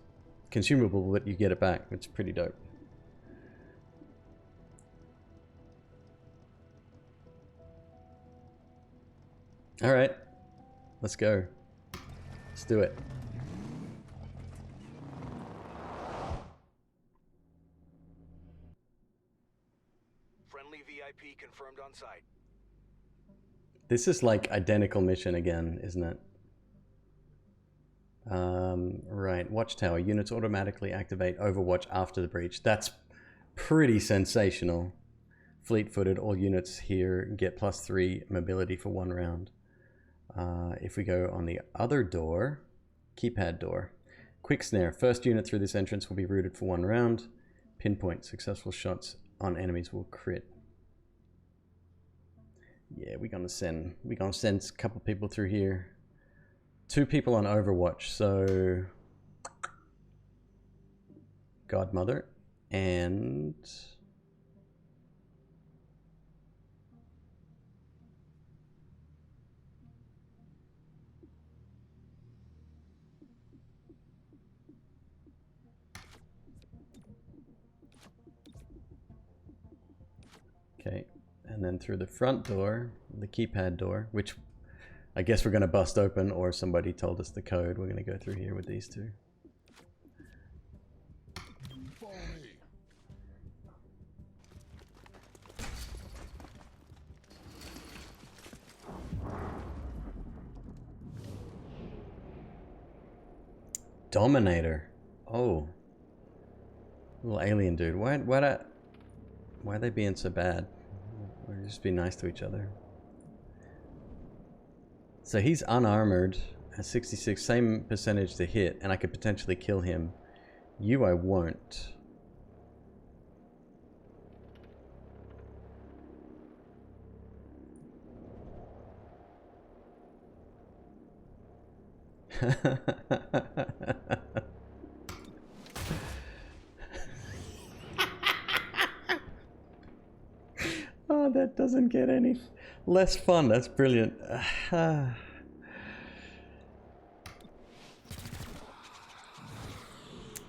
consumable, but you get it back. It's pretty dope. All right, let's go. Let's do it. Friendly VIP confirmed on site. This is like identical mission again, isn't it? Right, watchtower. Units automatically activate Overwatch after the breach. That's pretty sensational. Fleet-footed, all units here get +3 mobility for 1 round. If we go on the other door, keypad door. Quick snare. First unit through this entrance will be routed for 1 round. Pinpoint. Successful shots on enemies will crit. Yeah, we're gonna send a couple people through here. 2 people on Overwatch, so Godmother and okay. And then through the front door, the keypad door, which I guess we're going to bust open, or somebody told us the code. We're going to go through here with these 2. Dominator. Oh. Little alien dude. Why are they being so bad? Or just be nice to each other. So he's unarmored, has 66, same percentage to hit, and I could potentially kill him. You I won't. Oh, that doesn't get any less fun. That's brilliant.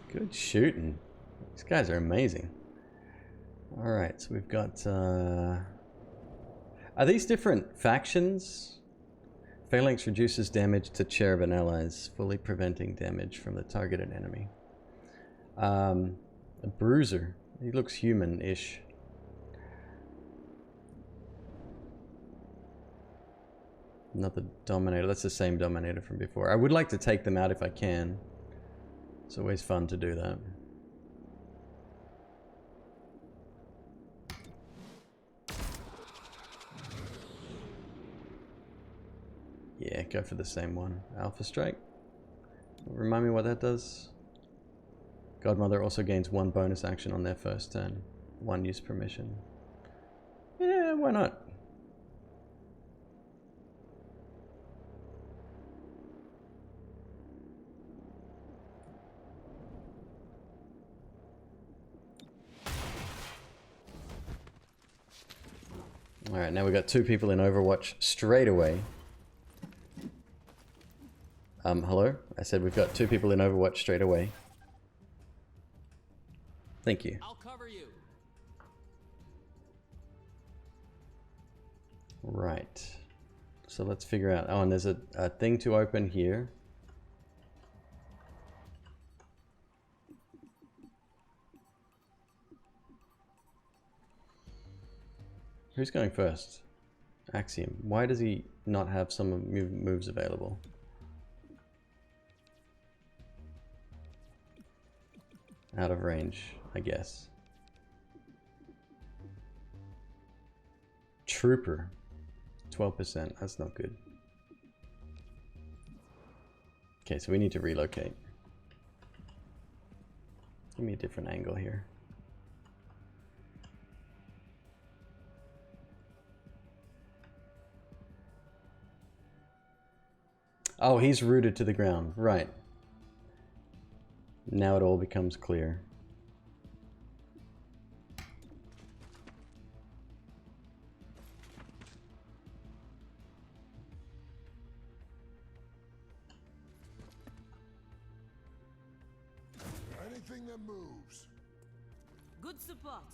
Good shooting. These guys are amazing. Alright, so we've got... Are these different factions? Phalanx reduces damage to Cherubin allies, fully preventing damage from the targeted enemy. A Bruiser. He looks human-ish. Another Dominator. That's the same Dominator from before. I would like to take them out if I can. It's always fun to do that. Yeah, go for the same one. Alpha Strike. Remind me what that does. Godmother also gains 1 bonus action on their first turn. 1 use per mission. Yeah, why not? Alright, now we got 2 people in Overwatch straight away. Hello? I said we've got 2 people in Overwatch straight away. Thank you. I'll cover you. Right. So let's figure out... Oh, and there's a thing to open here. Who's going first? Axiom. Why does he not have some moves available? Out of range, I guess. Trooper. 12%. That's not good. Okay, so we need to relocate. Give me a different angle here. Oh, he's rooted to the ground. Right. Now it all becomes clear. Anything that moves. Good support.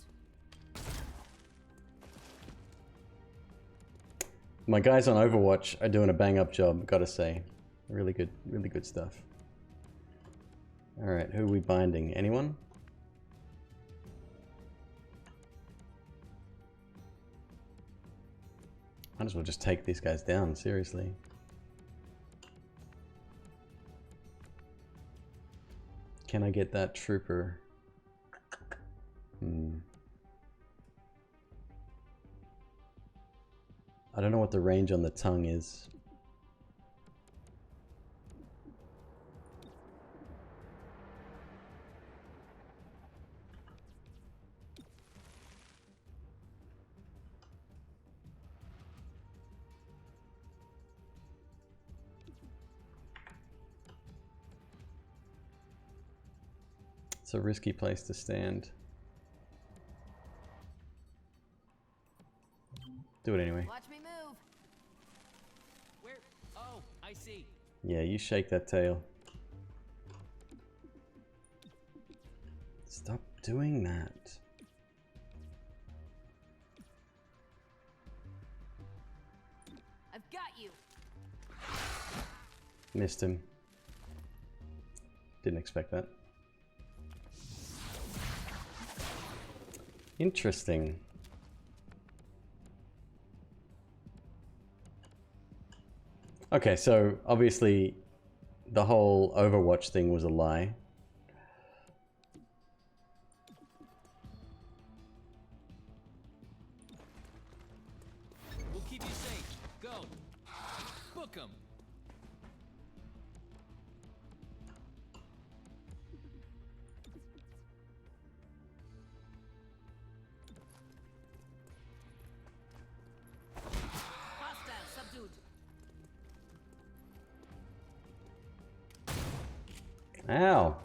My guys on Overwatch are doing a bang-up job, gotta say. Really good stuff. Alright, who are we binding? Anyone? Might as well just take these guys down, seriously. Can I get that trooper? I don't know what the range on the tongue is. It's a risky place to stand. Do it anyway. Watch me move. Where? Oh, I see. Yeah, you shake that tail. Stop doing that. I've got you. Missed him. Didn't expect that. Interesting. Okay, so obviously the whole Overwatch thing was a lie. We'll keep you safe. Go. Book 'em. Hostile subdued. Ow.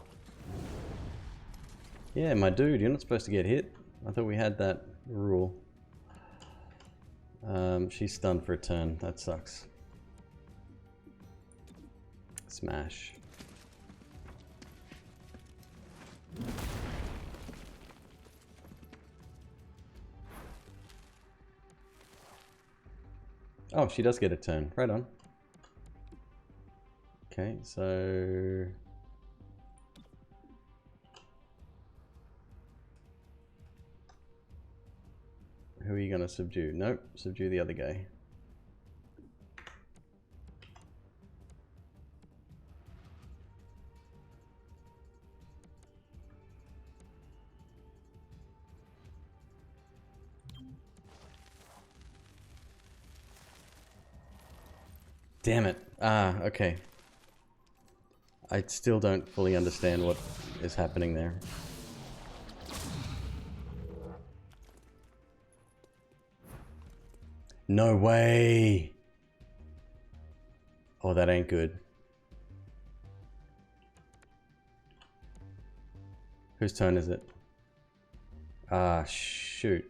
Yeah, my dude, you're not supposed to get hit. I thought we had that rule. She's stunned for a turn. That sucks. Smash. Oh, she does get a turn. Right on. Okay, so... who are you gonna subdue? Nope, subdue the other guy. Damn it. Ah, okay. I still don't fully understand what is happening there. No way! Oh, that ain't good. Whose turn is it? Ah, shoot.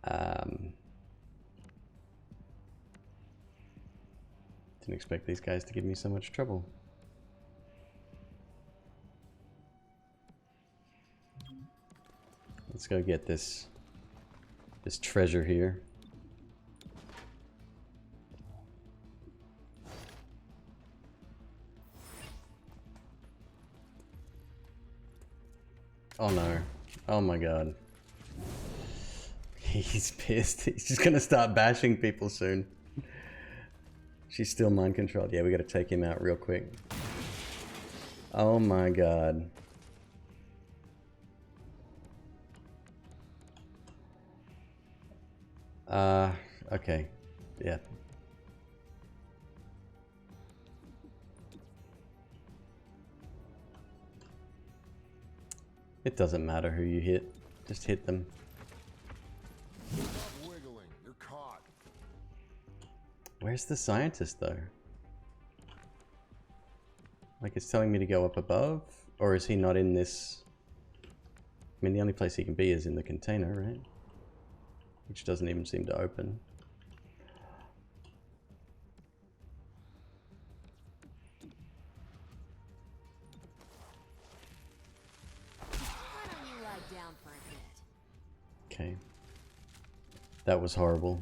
Didn't expect these guys to give me so much trouble. Let's go get this treasure here. Oh no. Oh my god. He's pissed. He's just gonna start bashing people soon. She's still mind controlled. Yeah, we gotta take him out real quick. Oh my god. Okay. Yeah. It doesn't matter who you hit. Just hit them. Stop wiggling. You're caught. Where's the scientist though? Like it's telling me to go up above? Or is he not in this? I mean, the only place he can be is in the container, right? Which doesn't even seem to open. Why don't you lie down for a bit? Okay. That was horrible.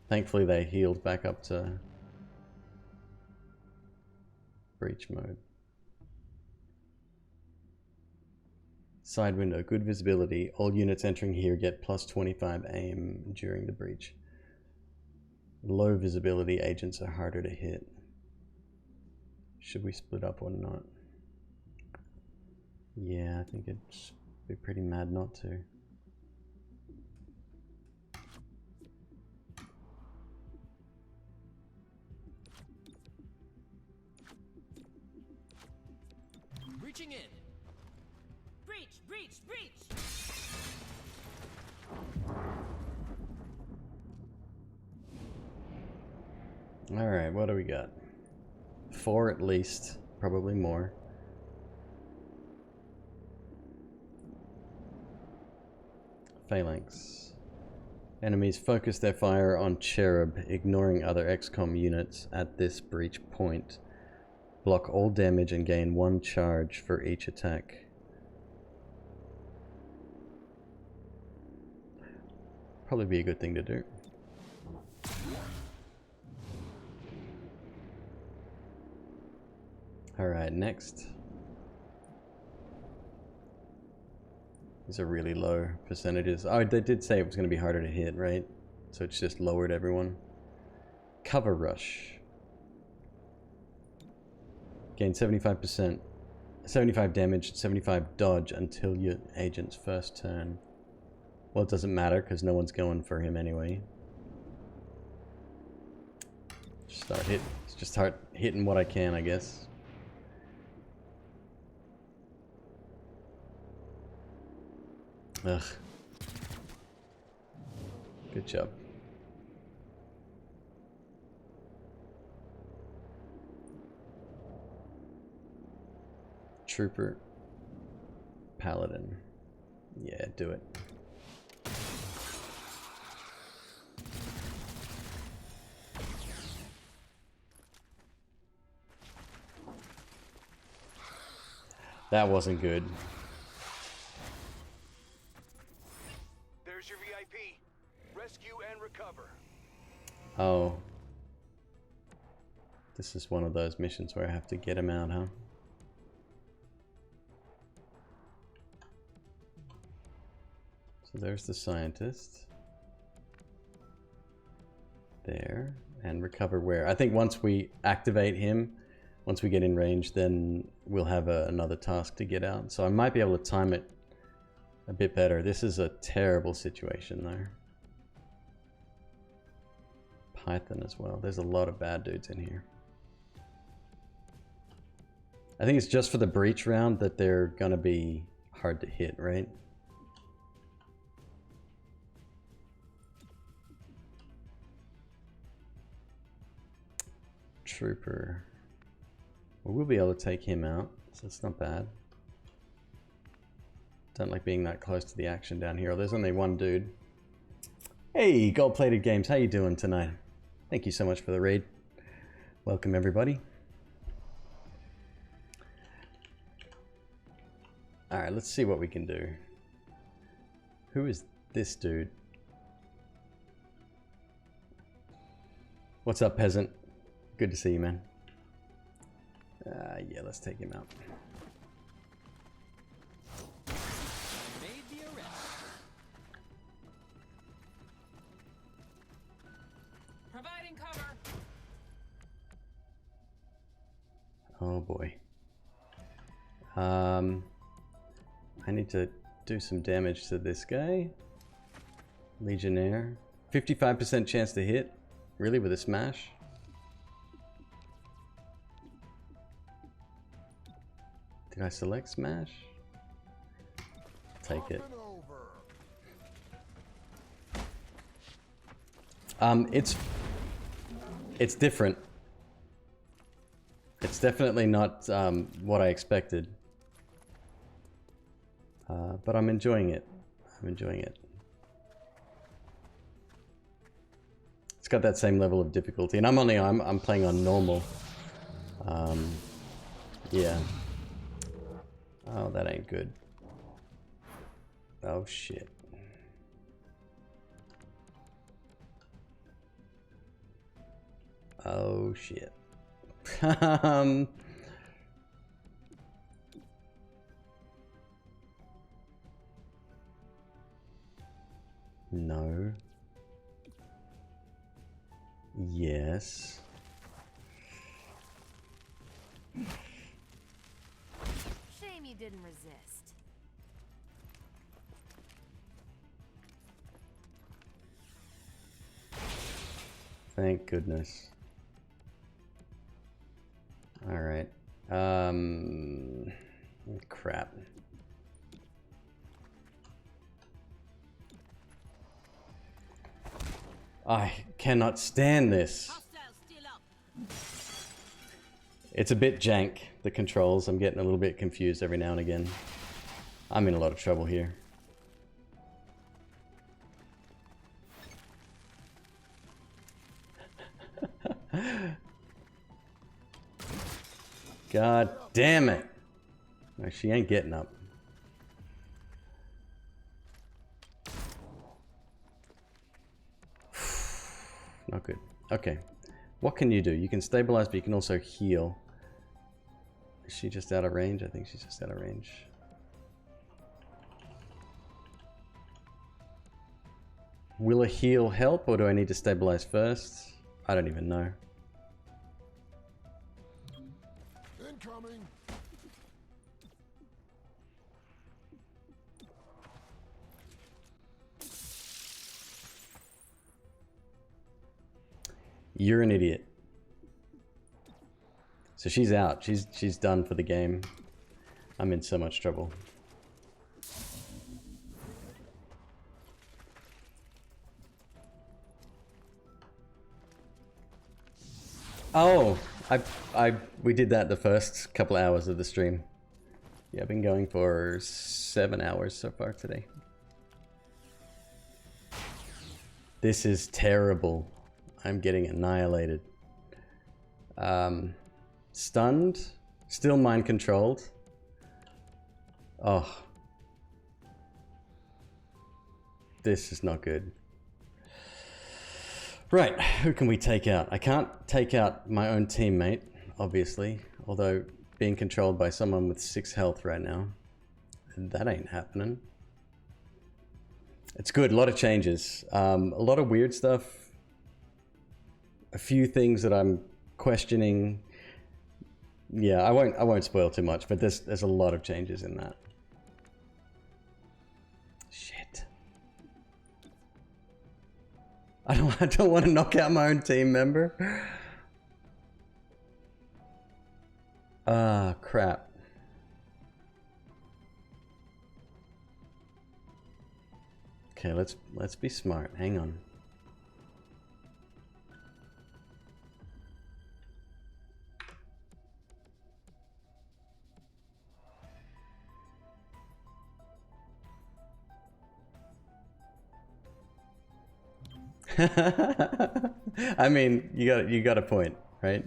Thankfully they healed back up to breach mode. Side window, good visibility. All units entering here get plus 25 aim during the breach. Low visibility, agents are harder to hit. Should we split up or not? Yeah, I think it'd be pretty mad not to. Reaching in. Breach! Breach! Breach! Alright, what do we got? 4 at least, probably more. Phalanx. Enemies focus their fire on Cherub, ignoring other XCOM units at this breach point. Block all damage and gain 1 charge for each attack. Probably be a good thing to do. Alright, next. These are really low percentages. Oh, they did say it was going to be harder to hit, right? So it's just lowered everyone. Cover rush. Gain 75%, 75 damage, 75 dodge until your agent's first turn. Well, it doesn't matter because no one's going for him anyway. Just start hitting what I can, I guess. Ugh. Good job. Trooper. Paladin. Yeah, do it. That wasn't good. There's your VIP. Rescue and recover. Oh. This is one of those missions where I have to get him out, huh? So there's the scientist. There. And recover where? I think once we activate him, once we get in range, then we'll have another task to get out. So I might be able to time it a bit better. This is a terrible situation though. Python as well. There's a lot of bad dudes in here. I think it's just for the breach round that they're gonna be hard to hit, right? Trooper. Well, we'll be able to take him out, so it's not bad. Don't like being that close to the action down here. Oh, there's only one dude. Hey, Gold Plated Games, how you doing tonight? Thank you so much for the raid. Welcome everybody. Alright, let's see what we can do. Who is this dude? What's up, peasant? Good to see you, man. Yeah, let's take him out. Made the arrest. Providing cover. Oh boy. I need to do some damage to this guy. Legionnaire. 55% chance to hit. Really, with a smash? Did I select smash? Take it. It's different. It's definitely not what I expected. But I'm enjoying it. I'm enjoying it. It's got that same level of difficulty, and I'm playing on normal. Yeah. Oh, that ain't good. Oh shit. Oh shit. No. Yes. Shame you didn't resist. Thank goodness. All right. Crap. I cannot stand this. It's a bit jank, the controls. I'm getting a little bit confused every now and again. I'm in a lot of trouble here. God damn it. No, she ain't getting up. Not good. Okay. What can you do? You can stabilize, but you can also heal. Is she just out of range? I think she's just out of range. Will a heal help, or do I need to stabilize first? I don't even know. Incoming. You're an idiot. So she's out. She's done for the game. I'm in so much trouble. Oh, we did that the first couple hours of the stream. Yeah, I've been going for 7 hours so far today. This is terrible. I'm getting annihilated. Stunned. Still mind controlled. Oh. This is not good. Right, who can we take out? I can't take out my own teammate, obviously. Although, being controlled by someone with 6 health right now. That ain't happening. It's good, a lot of changes. A lot of weird stuff. A few things that I'm questioning. Yeah, I won't spoil too much, but there's a lot of changes in that. Shit. I don't want to knock out my own team member. Ah, crap. Okay, let's be smart. Hang on. I mean, you got a point, right?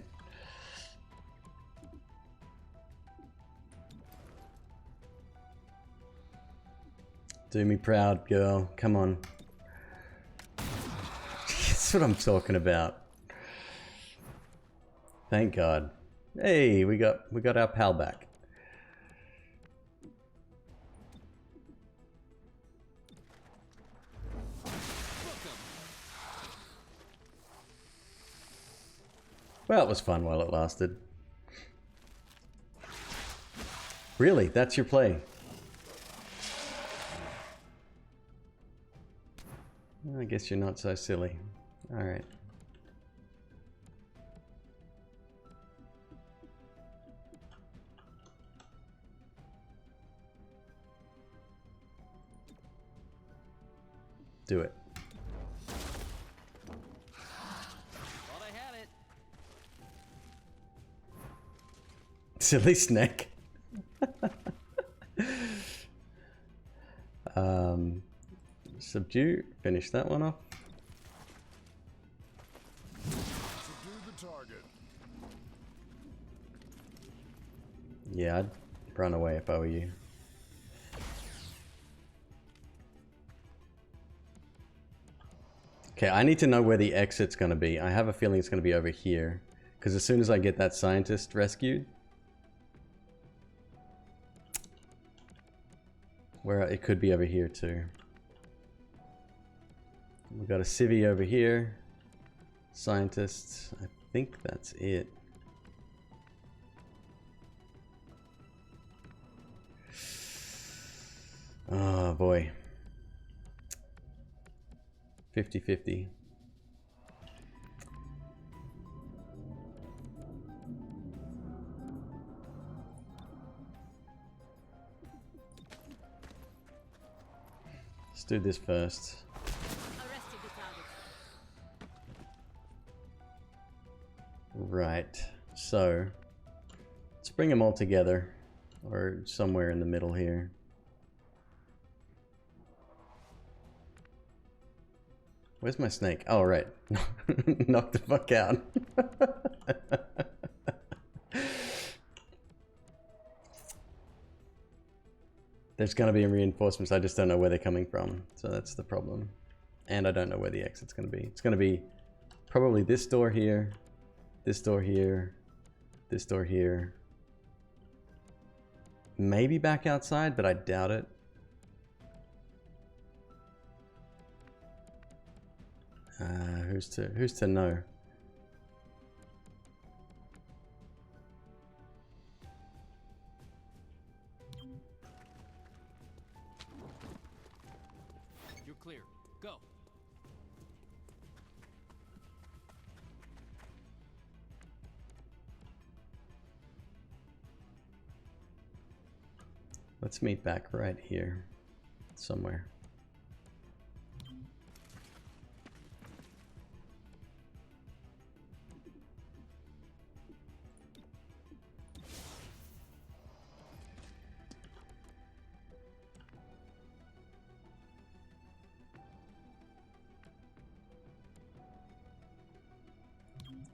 Do me proud, girl. Come on. That's what I'm talking about. Thank God. Hey, we got our pal back. Well, it was fun while it lasted. Really? That's your play? I guess you're not so silly. Alright. Do it. Thought I had it. Silly snake. Subdue. Finish that one off. Subdue the target. Yeah, I'd run away if I were you. Okay, I need to know where the exit's gonna be. I have a feeling it's gonna be over here. Because as soon as I get that scientist rescued, where it could be over here too. We've got a civvy over here. Scientists. I think that's it. Oh boy. 50-50. Let's do this first. Right, so let's bring them all together, or somewhere in the middle here. Where's my snake? Oh, right. Knock the fuck out. There's gonna be reinforcements, I just don't know where they're coming from. So that's the problem. And I don't know where the exit's gonna be. It's gonna be probably this door here, this door here, this door here. Maybe back outside, but I doubt it. Who's to know? You're clear. Go. Let's meet back right here somewhere.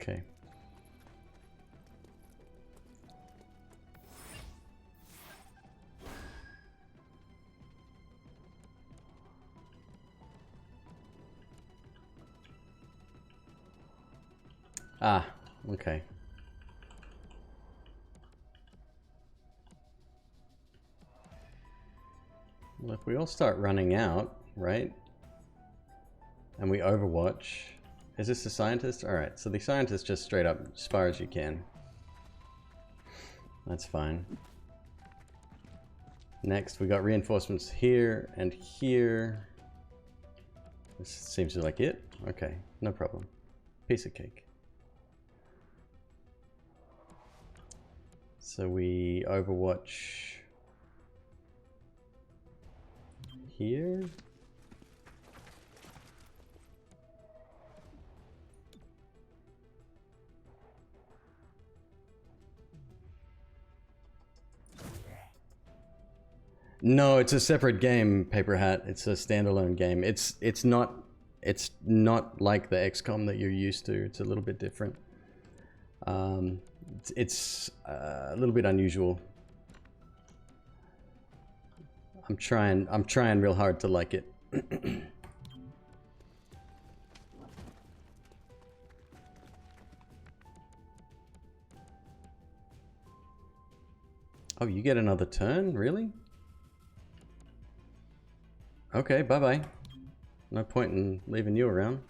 Okay. Ah, okay. Well, if we all start running out, right? And we overwatch. Is this the scientist? Alright, so the scientist just straight up as far as you can. That's fine. Next, we got reinforcements here and here. This seems like it. Okay, no problem. Piece of cake. So we overwatch here. No, it's a separate game, Paper Hat. It's a standalone game. It's not it's not like the XCOM that you're used to. It's a little bit different. It's a little bit unusual. I'm trying real hard to like it. Oh, you get another turn? Really? Okay, bye-bye. No point in leaving you around.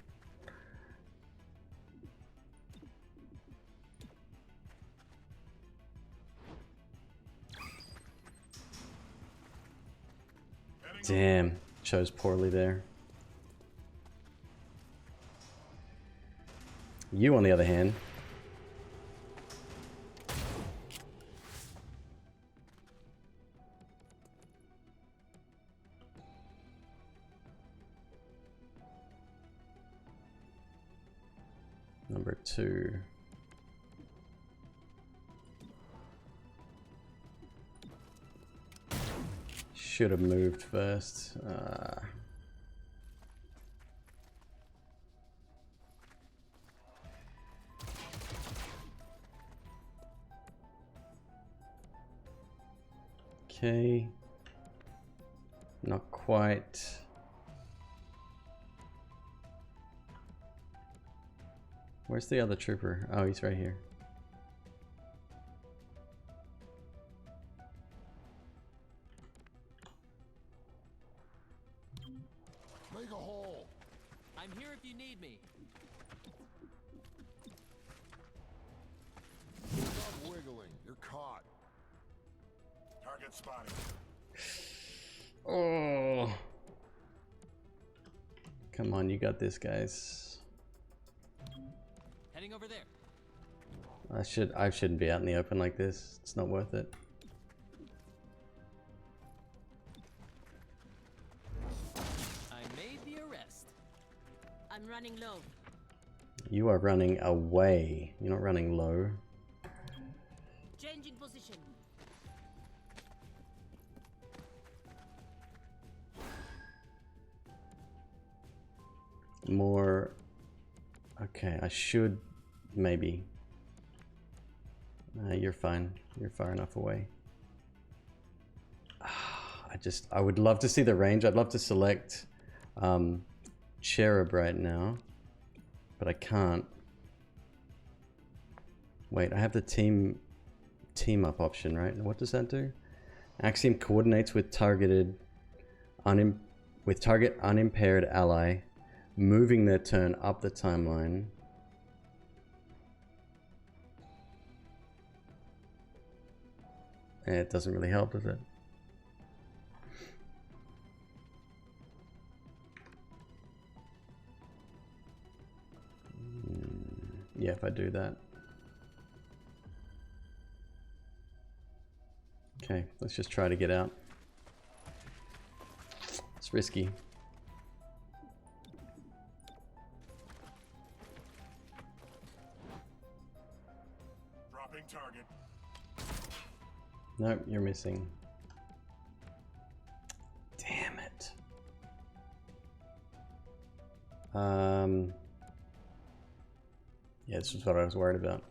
Damn, chose poorly there. You, on the other hand. Number 2. Should have moved first. Okay. Not quite. Where's the other trooper? Oh, he's right here. Make a hole. I'm here if you need me. Stop wiggling. You're caught. Target spotted. Oh. Come on, you got this, guys. Heading over there. I shouldn't be out in the open like this. It's not worth it. I made the arrest. I'm running low. You are running away. You're not running low. Changing position. More. Okay, I should maybe. You're fine. You're far enough away. I would love to see the range. I'd love to select Cherub right now, but I can't. Wait, I have the team up option, right? And what does that do? Axiom coordinates with target unimpaired ally, moving their turn up the timeline. And it doesn't really help, does it? Yeah, if I do that. Okay, let's just try to get out. It's risky. Dropping target. Nope, you're missing. Damn it. Yeah, this is what I was worried about.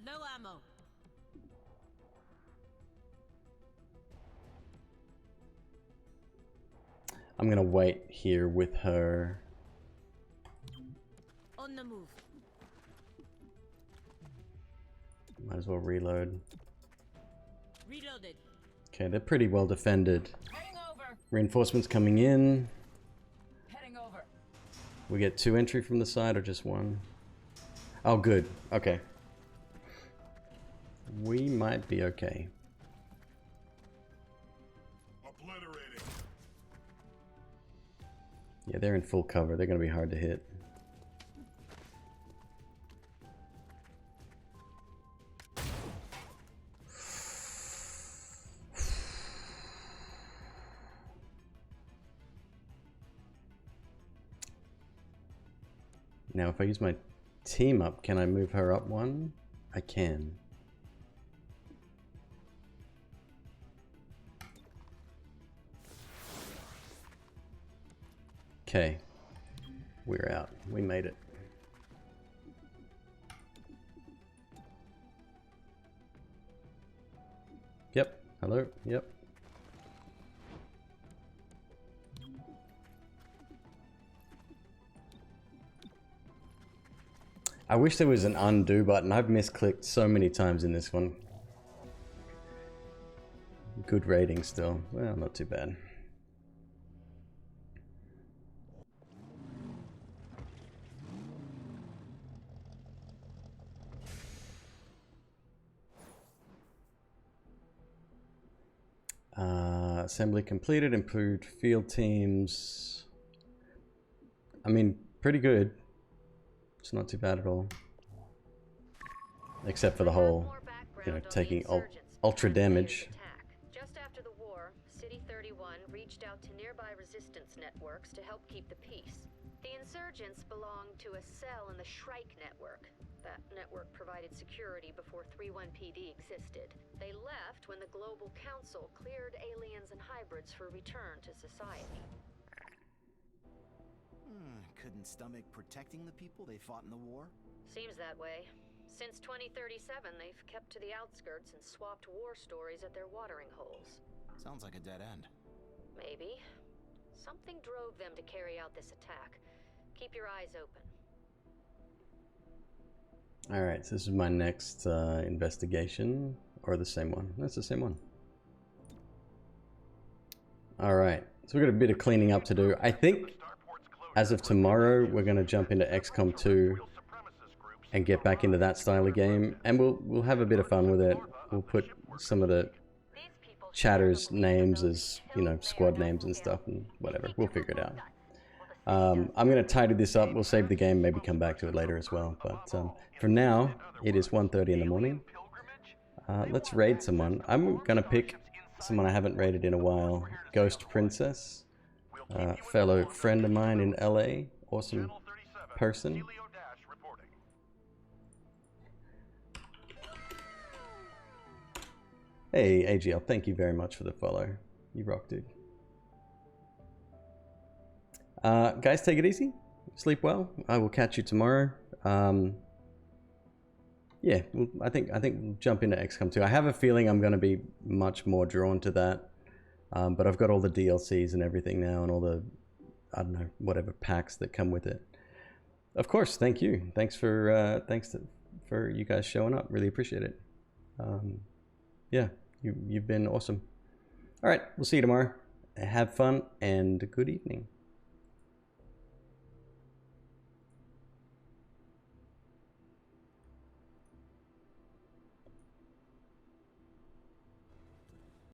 Low ammo. I'm gonna wait here with her. On the move. Might as well reload. Reloaded. Okay, they're pretty well defended. Heading over. Reinforcements coming in. Heading over. We get 2 entry from the side or just 1? Oh, good. Okay. We might be okay. Obliterating. Yeah, they're in full cover. They're going to be hard to hit. Now, if I use my team up, can I move her up 1? I can. Okay. We're out. We made it. Yep. Hello. Yep. I wish there was an undo button. I've misclicked so many times in this one. Good rating still. Well, not too bad. Assembly completed, improved field teams. I mean, pretty good. It's not too bad at all. Except for the whole, you know, taking ultra damage. Just after the war, City 31 reached out to nearby resistance networks to help keep the peace. The insurgents belonged to a cell in the Shrike network. That network provided security before 31PD existed. They left when the Global Council cleared aliens and hybrids for return to society. Couldn't stomach protecting the people they fought in the war? Seems that way. Since 2037, they've kept to the outskirts and swapped war stories at their watering holes. Sounds like a dead end. Maybe. Something drove them to carry out this attack. Keep your eyes open. Alright, so this is my next investigation. Or the same one. That's the same one. Alright, so we've got a bit of cleaning up to do. I think as of tomorrow, we're going to jump into XCOM 2 and get back into that style of game. And we'll have a bit of fun with it. We'll put some of the chatters' names as, you know, squad names and stuff and whatever. We'll figure it out. I'm going to tidy this up. We'll save the game, maybe come back to it later as well. But for now, it is 1:30 in the morning. Let's raid someone. I'm going to pick someone I haven't raided in a while. Ghost Princess. Fellow friend of mine in LA. Awesome person. Hey, AGL, thank you very much for the follow. You rock, dude. Guys, take it easy. Sleep well. I will catch you tomorrow. Yeah, I think we'll jump into XCOM 2. I have a feeling I'm going to be much more drawn to that. But I've got all the DLCs and everything now, and all the, I don't know, whatever packs that come with it. Of course, thank you. Thanks for for you guys showing up. Really appreciate it. Yeah, you've been awesome. All right, we'll see you tomorrow. Have fun and good evening.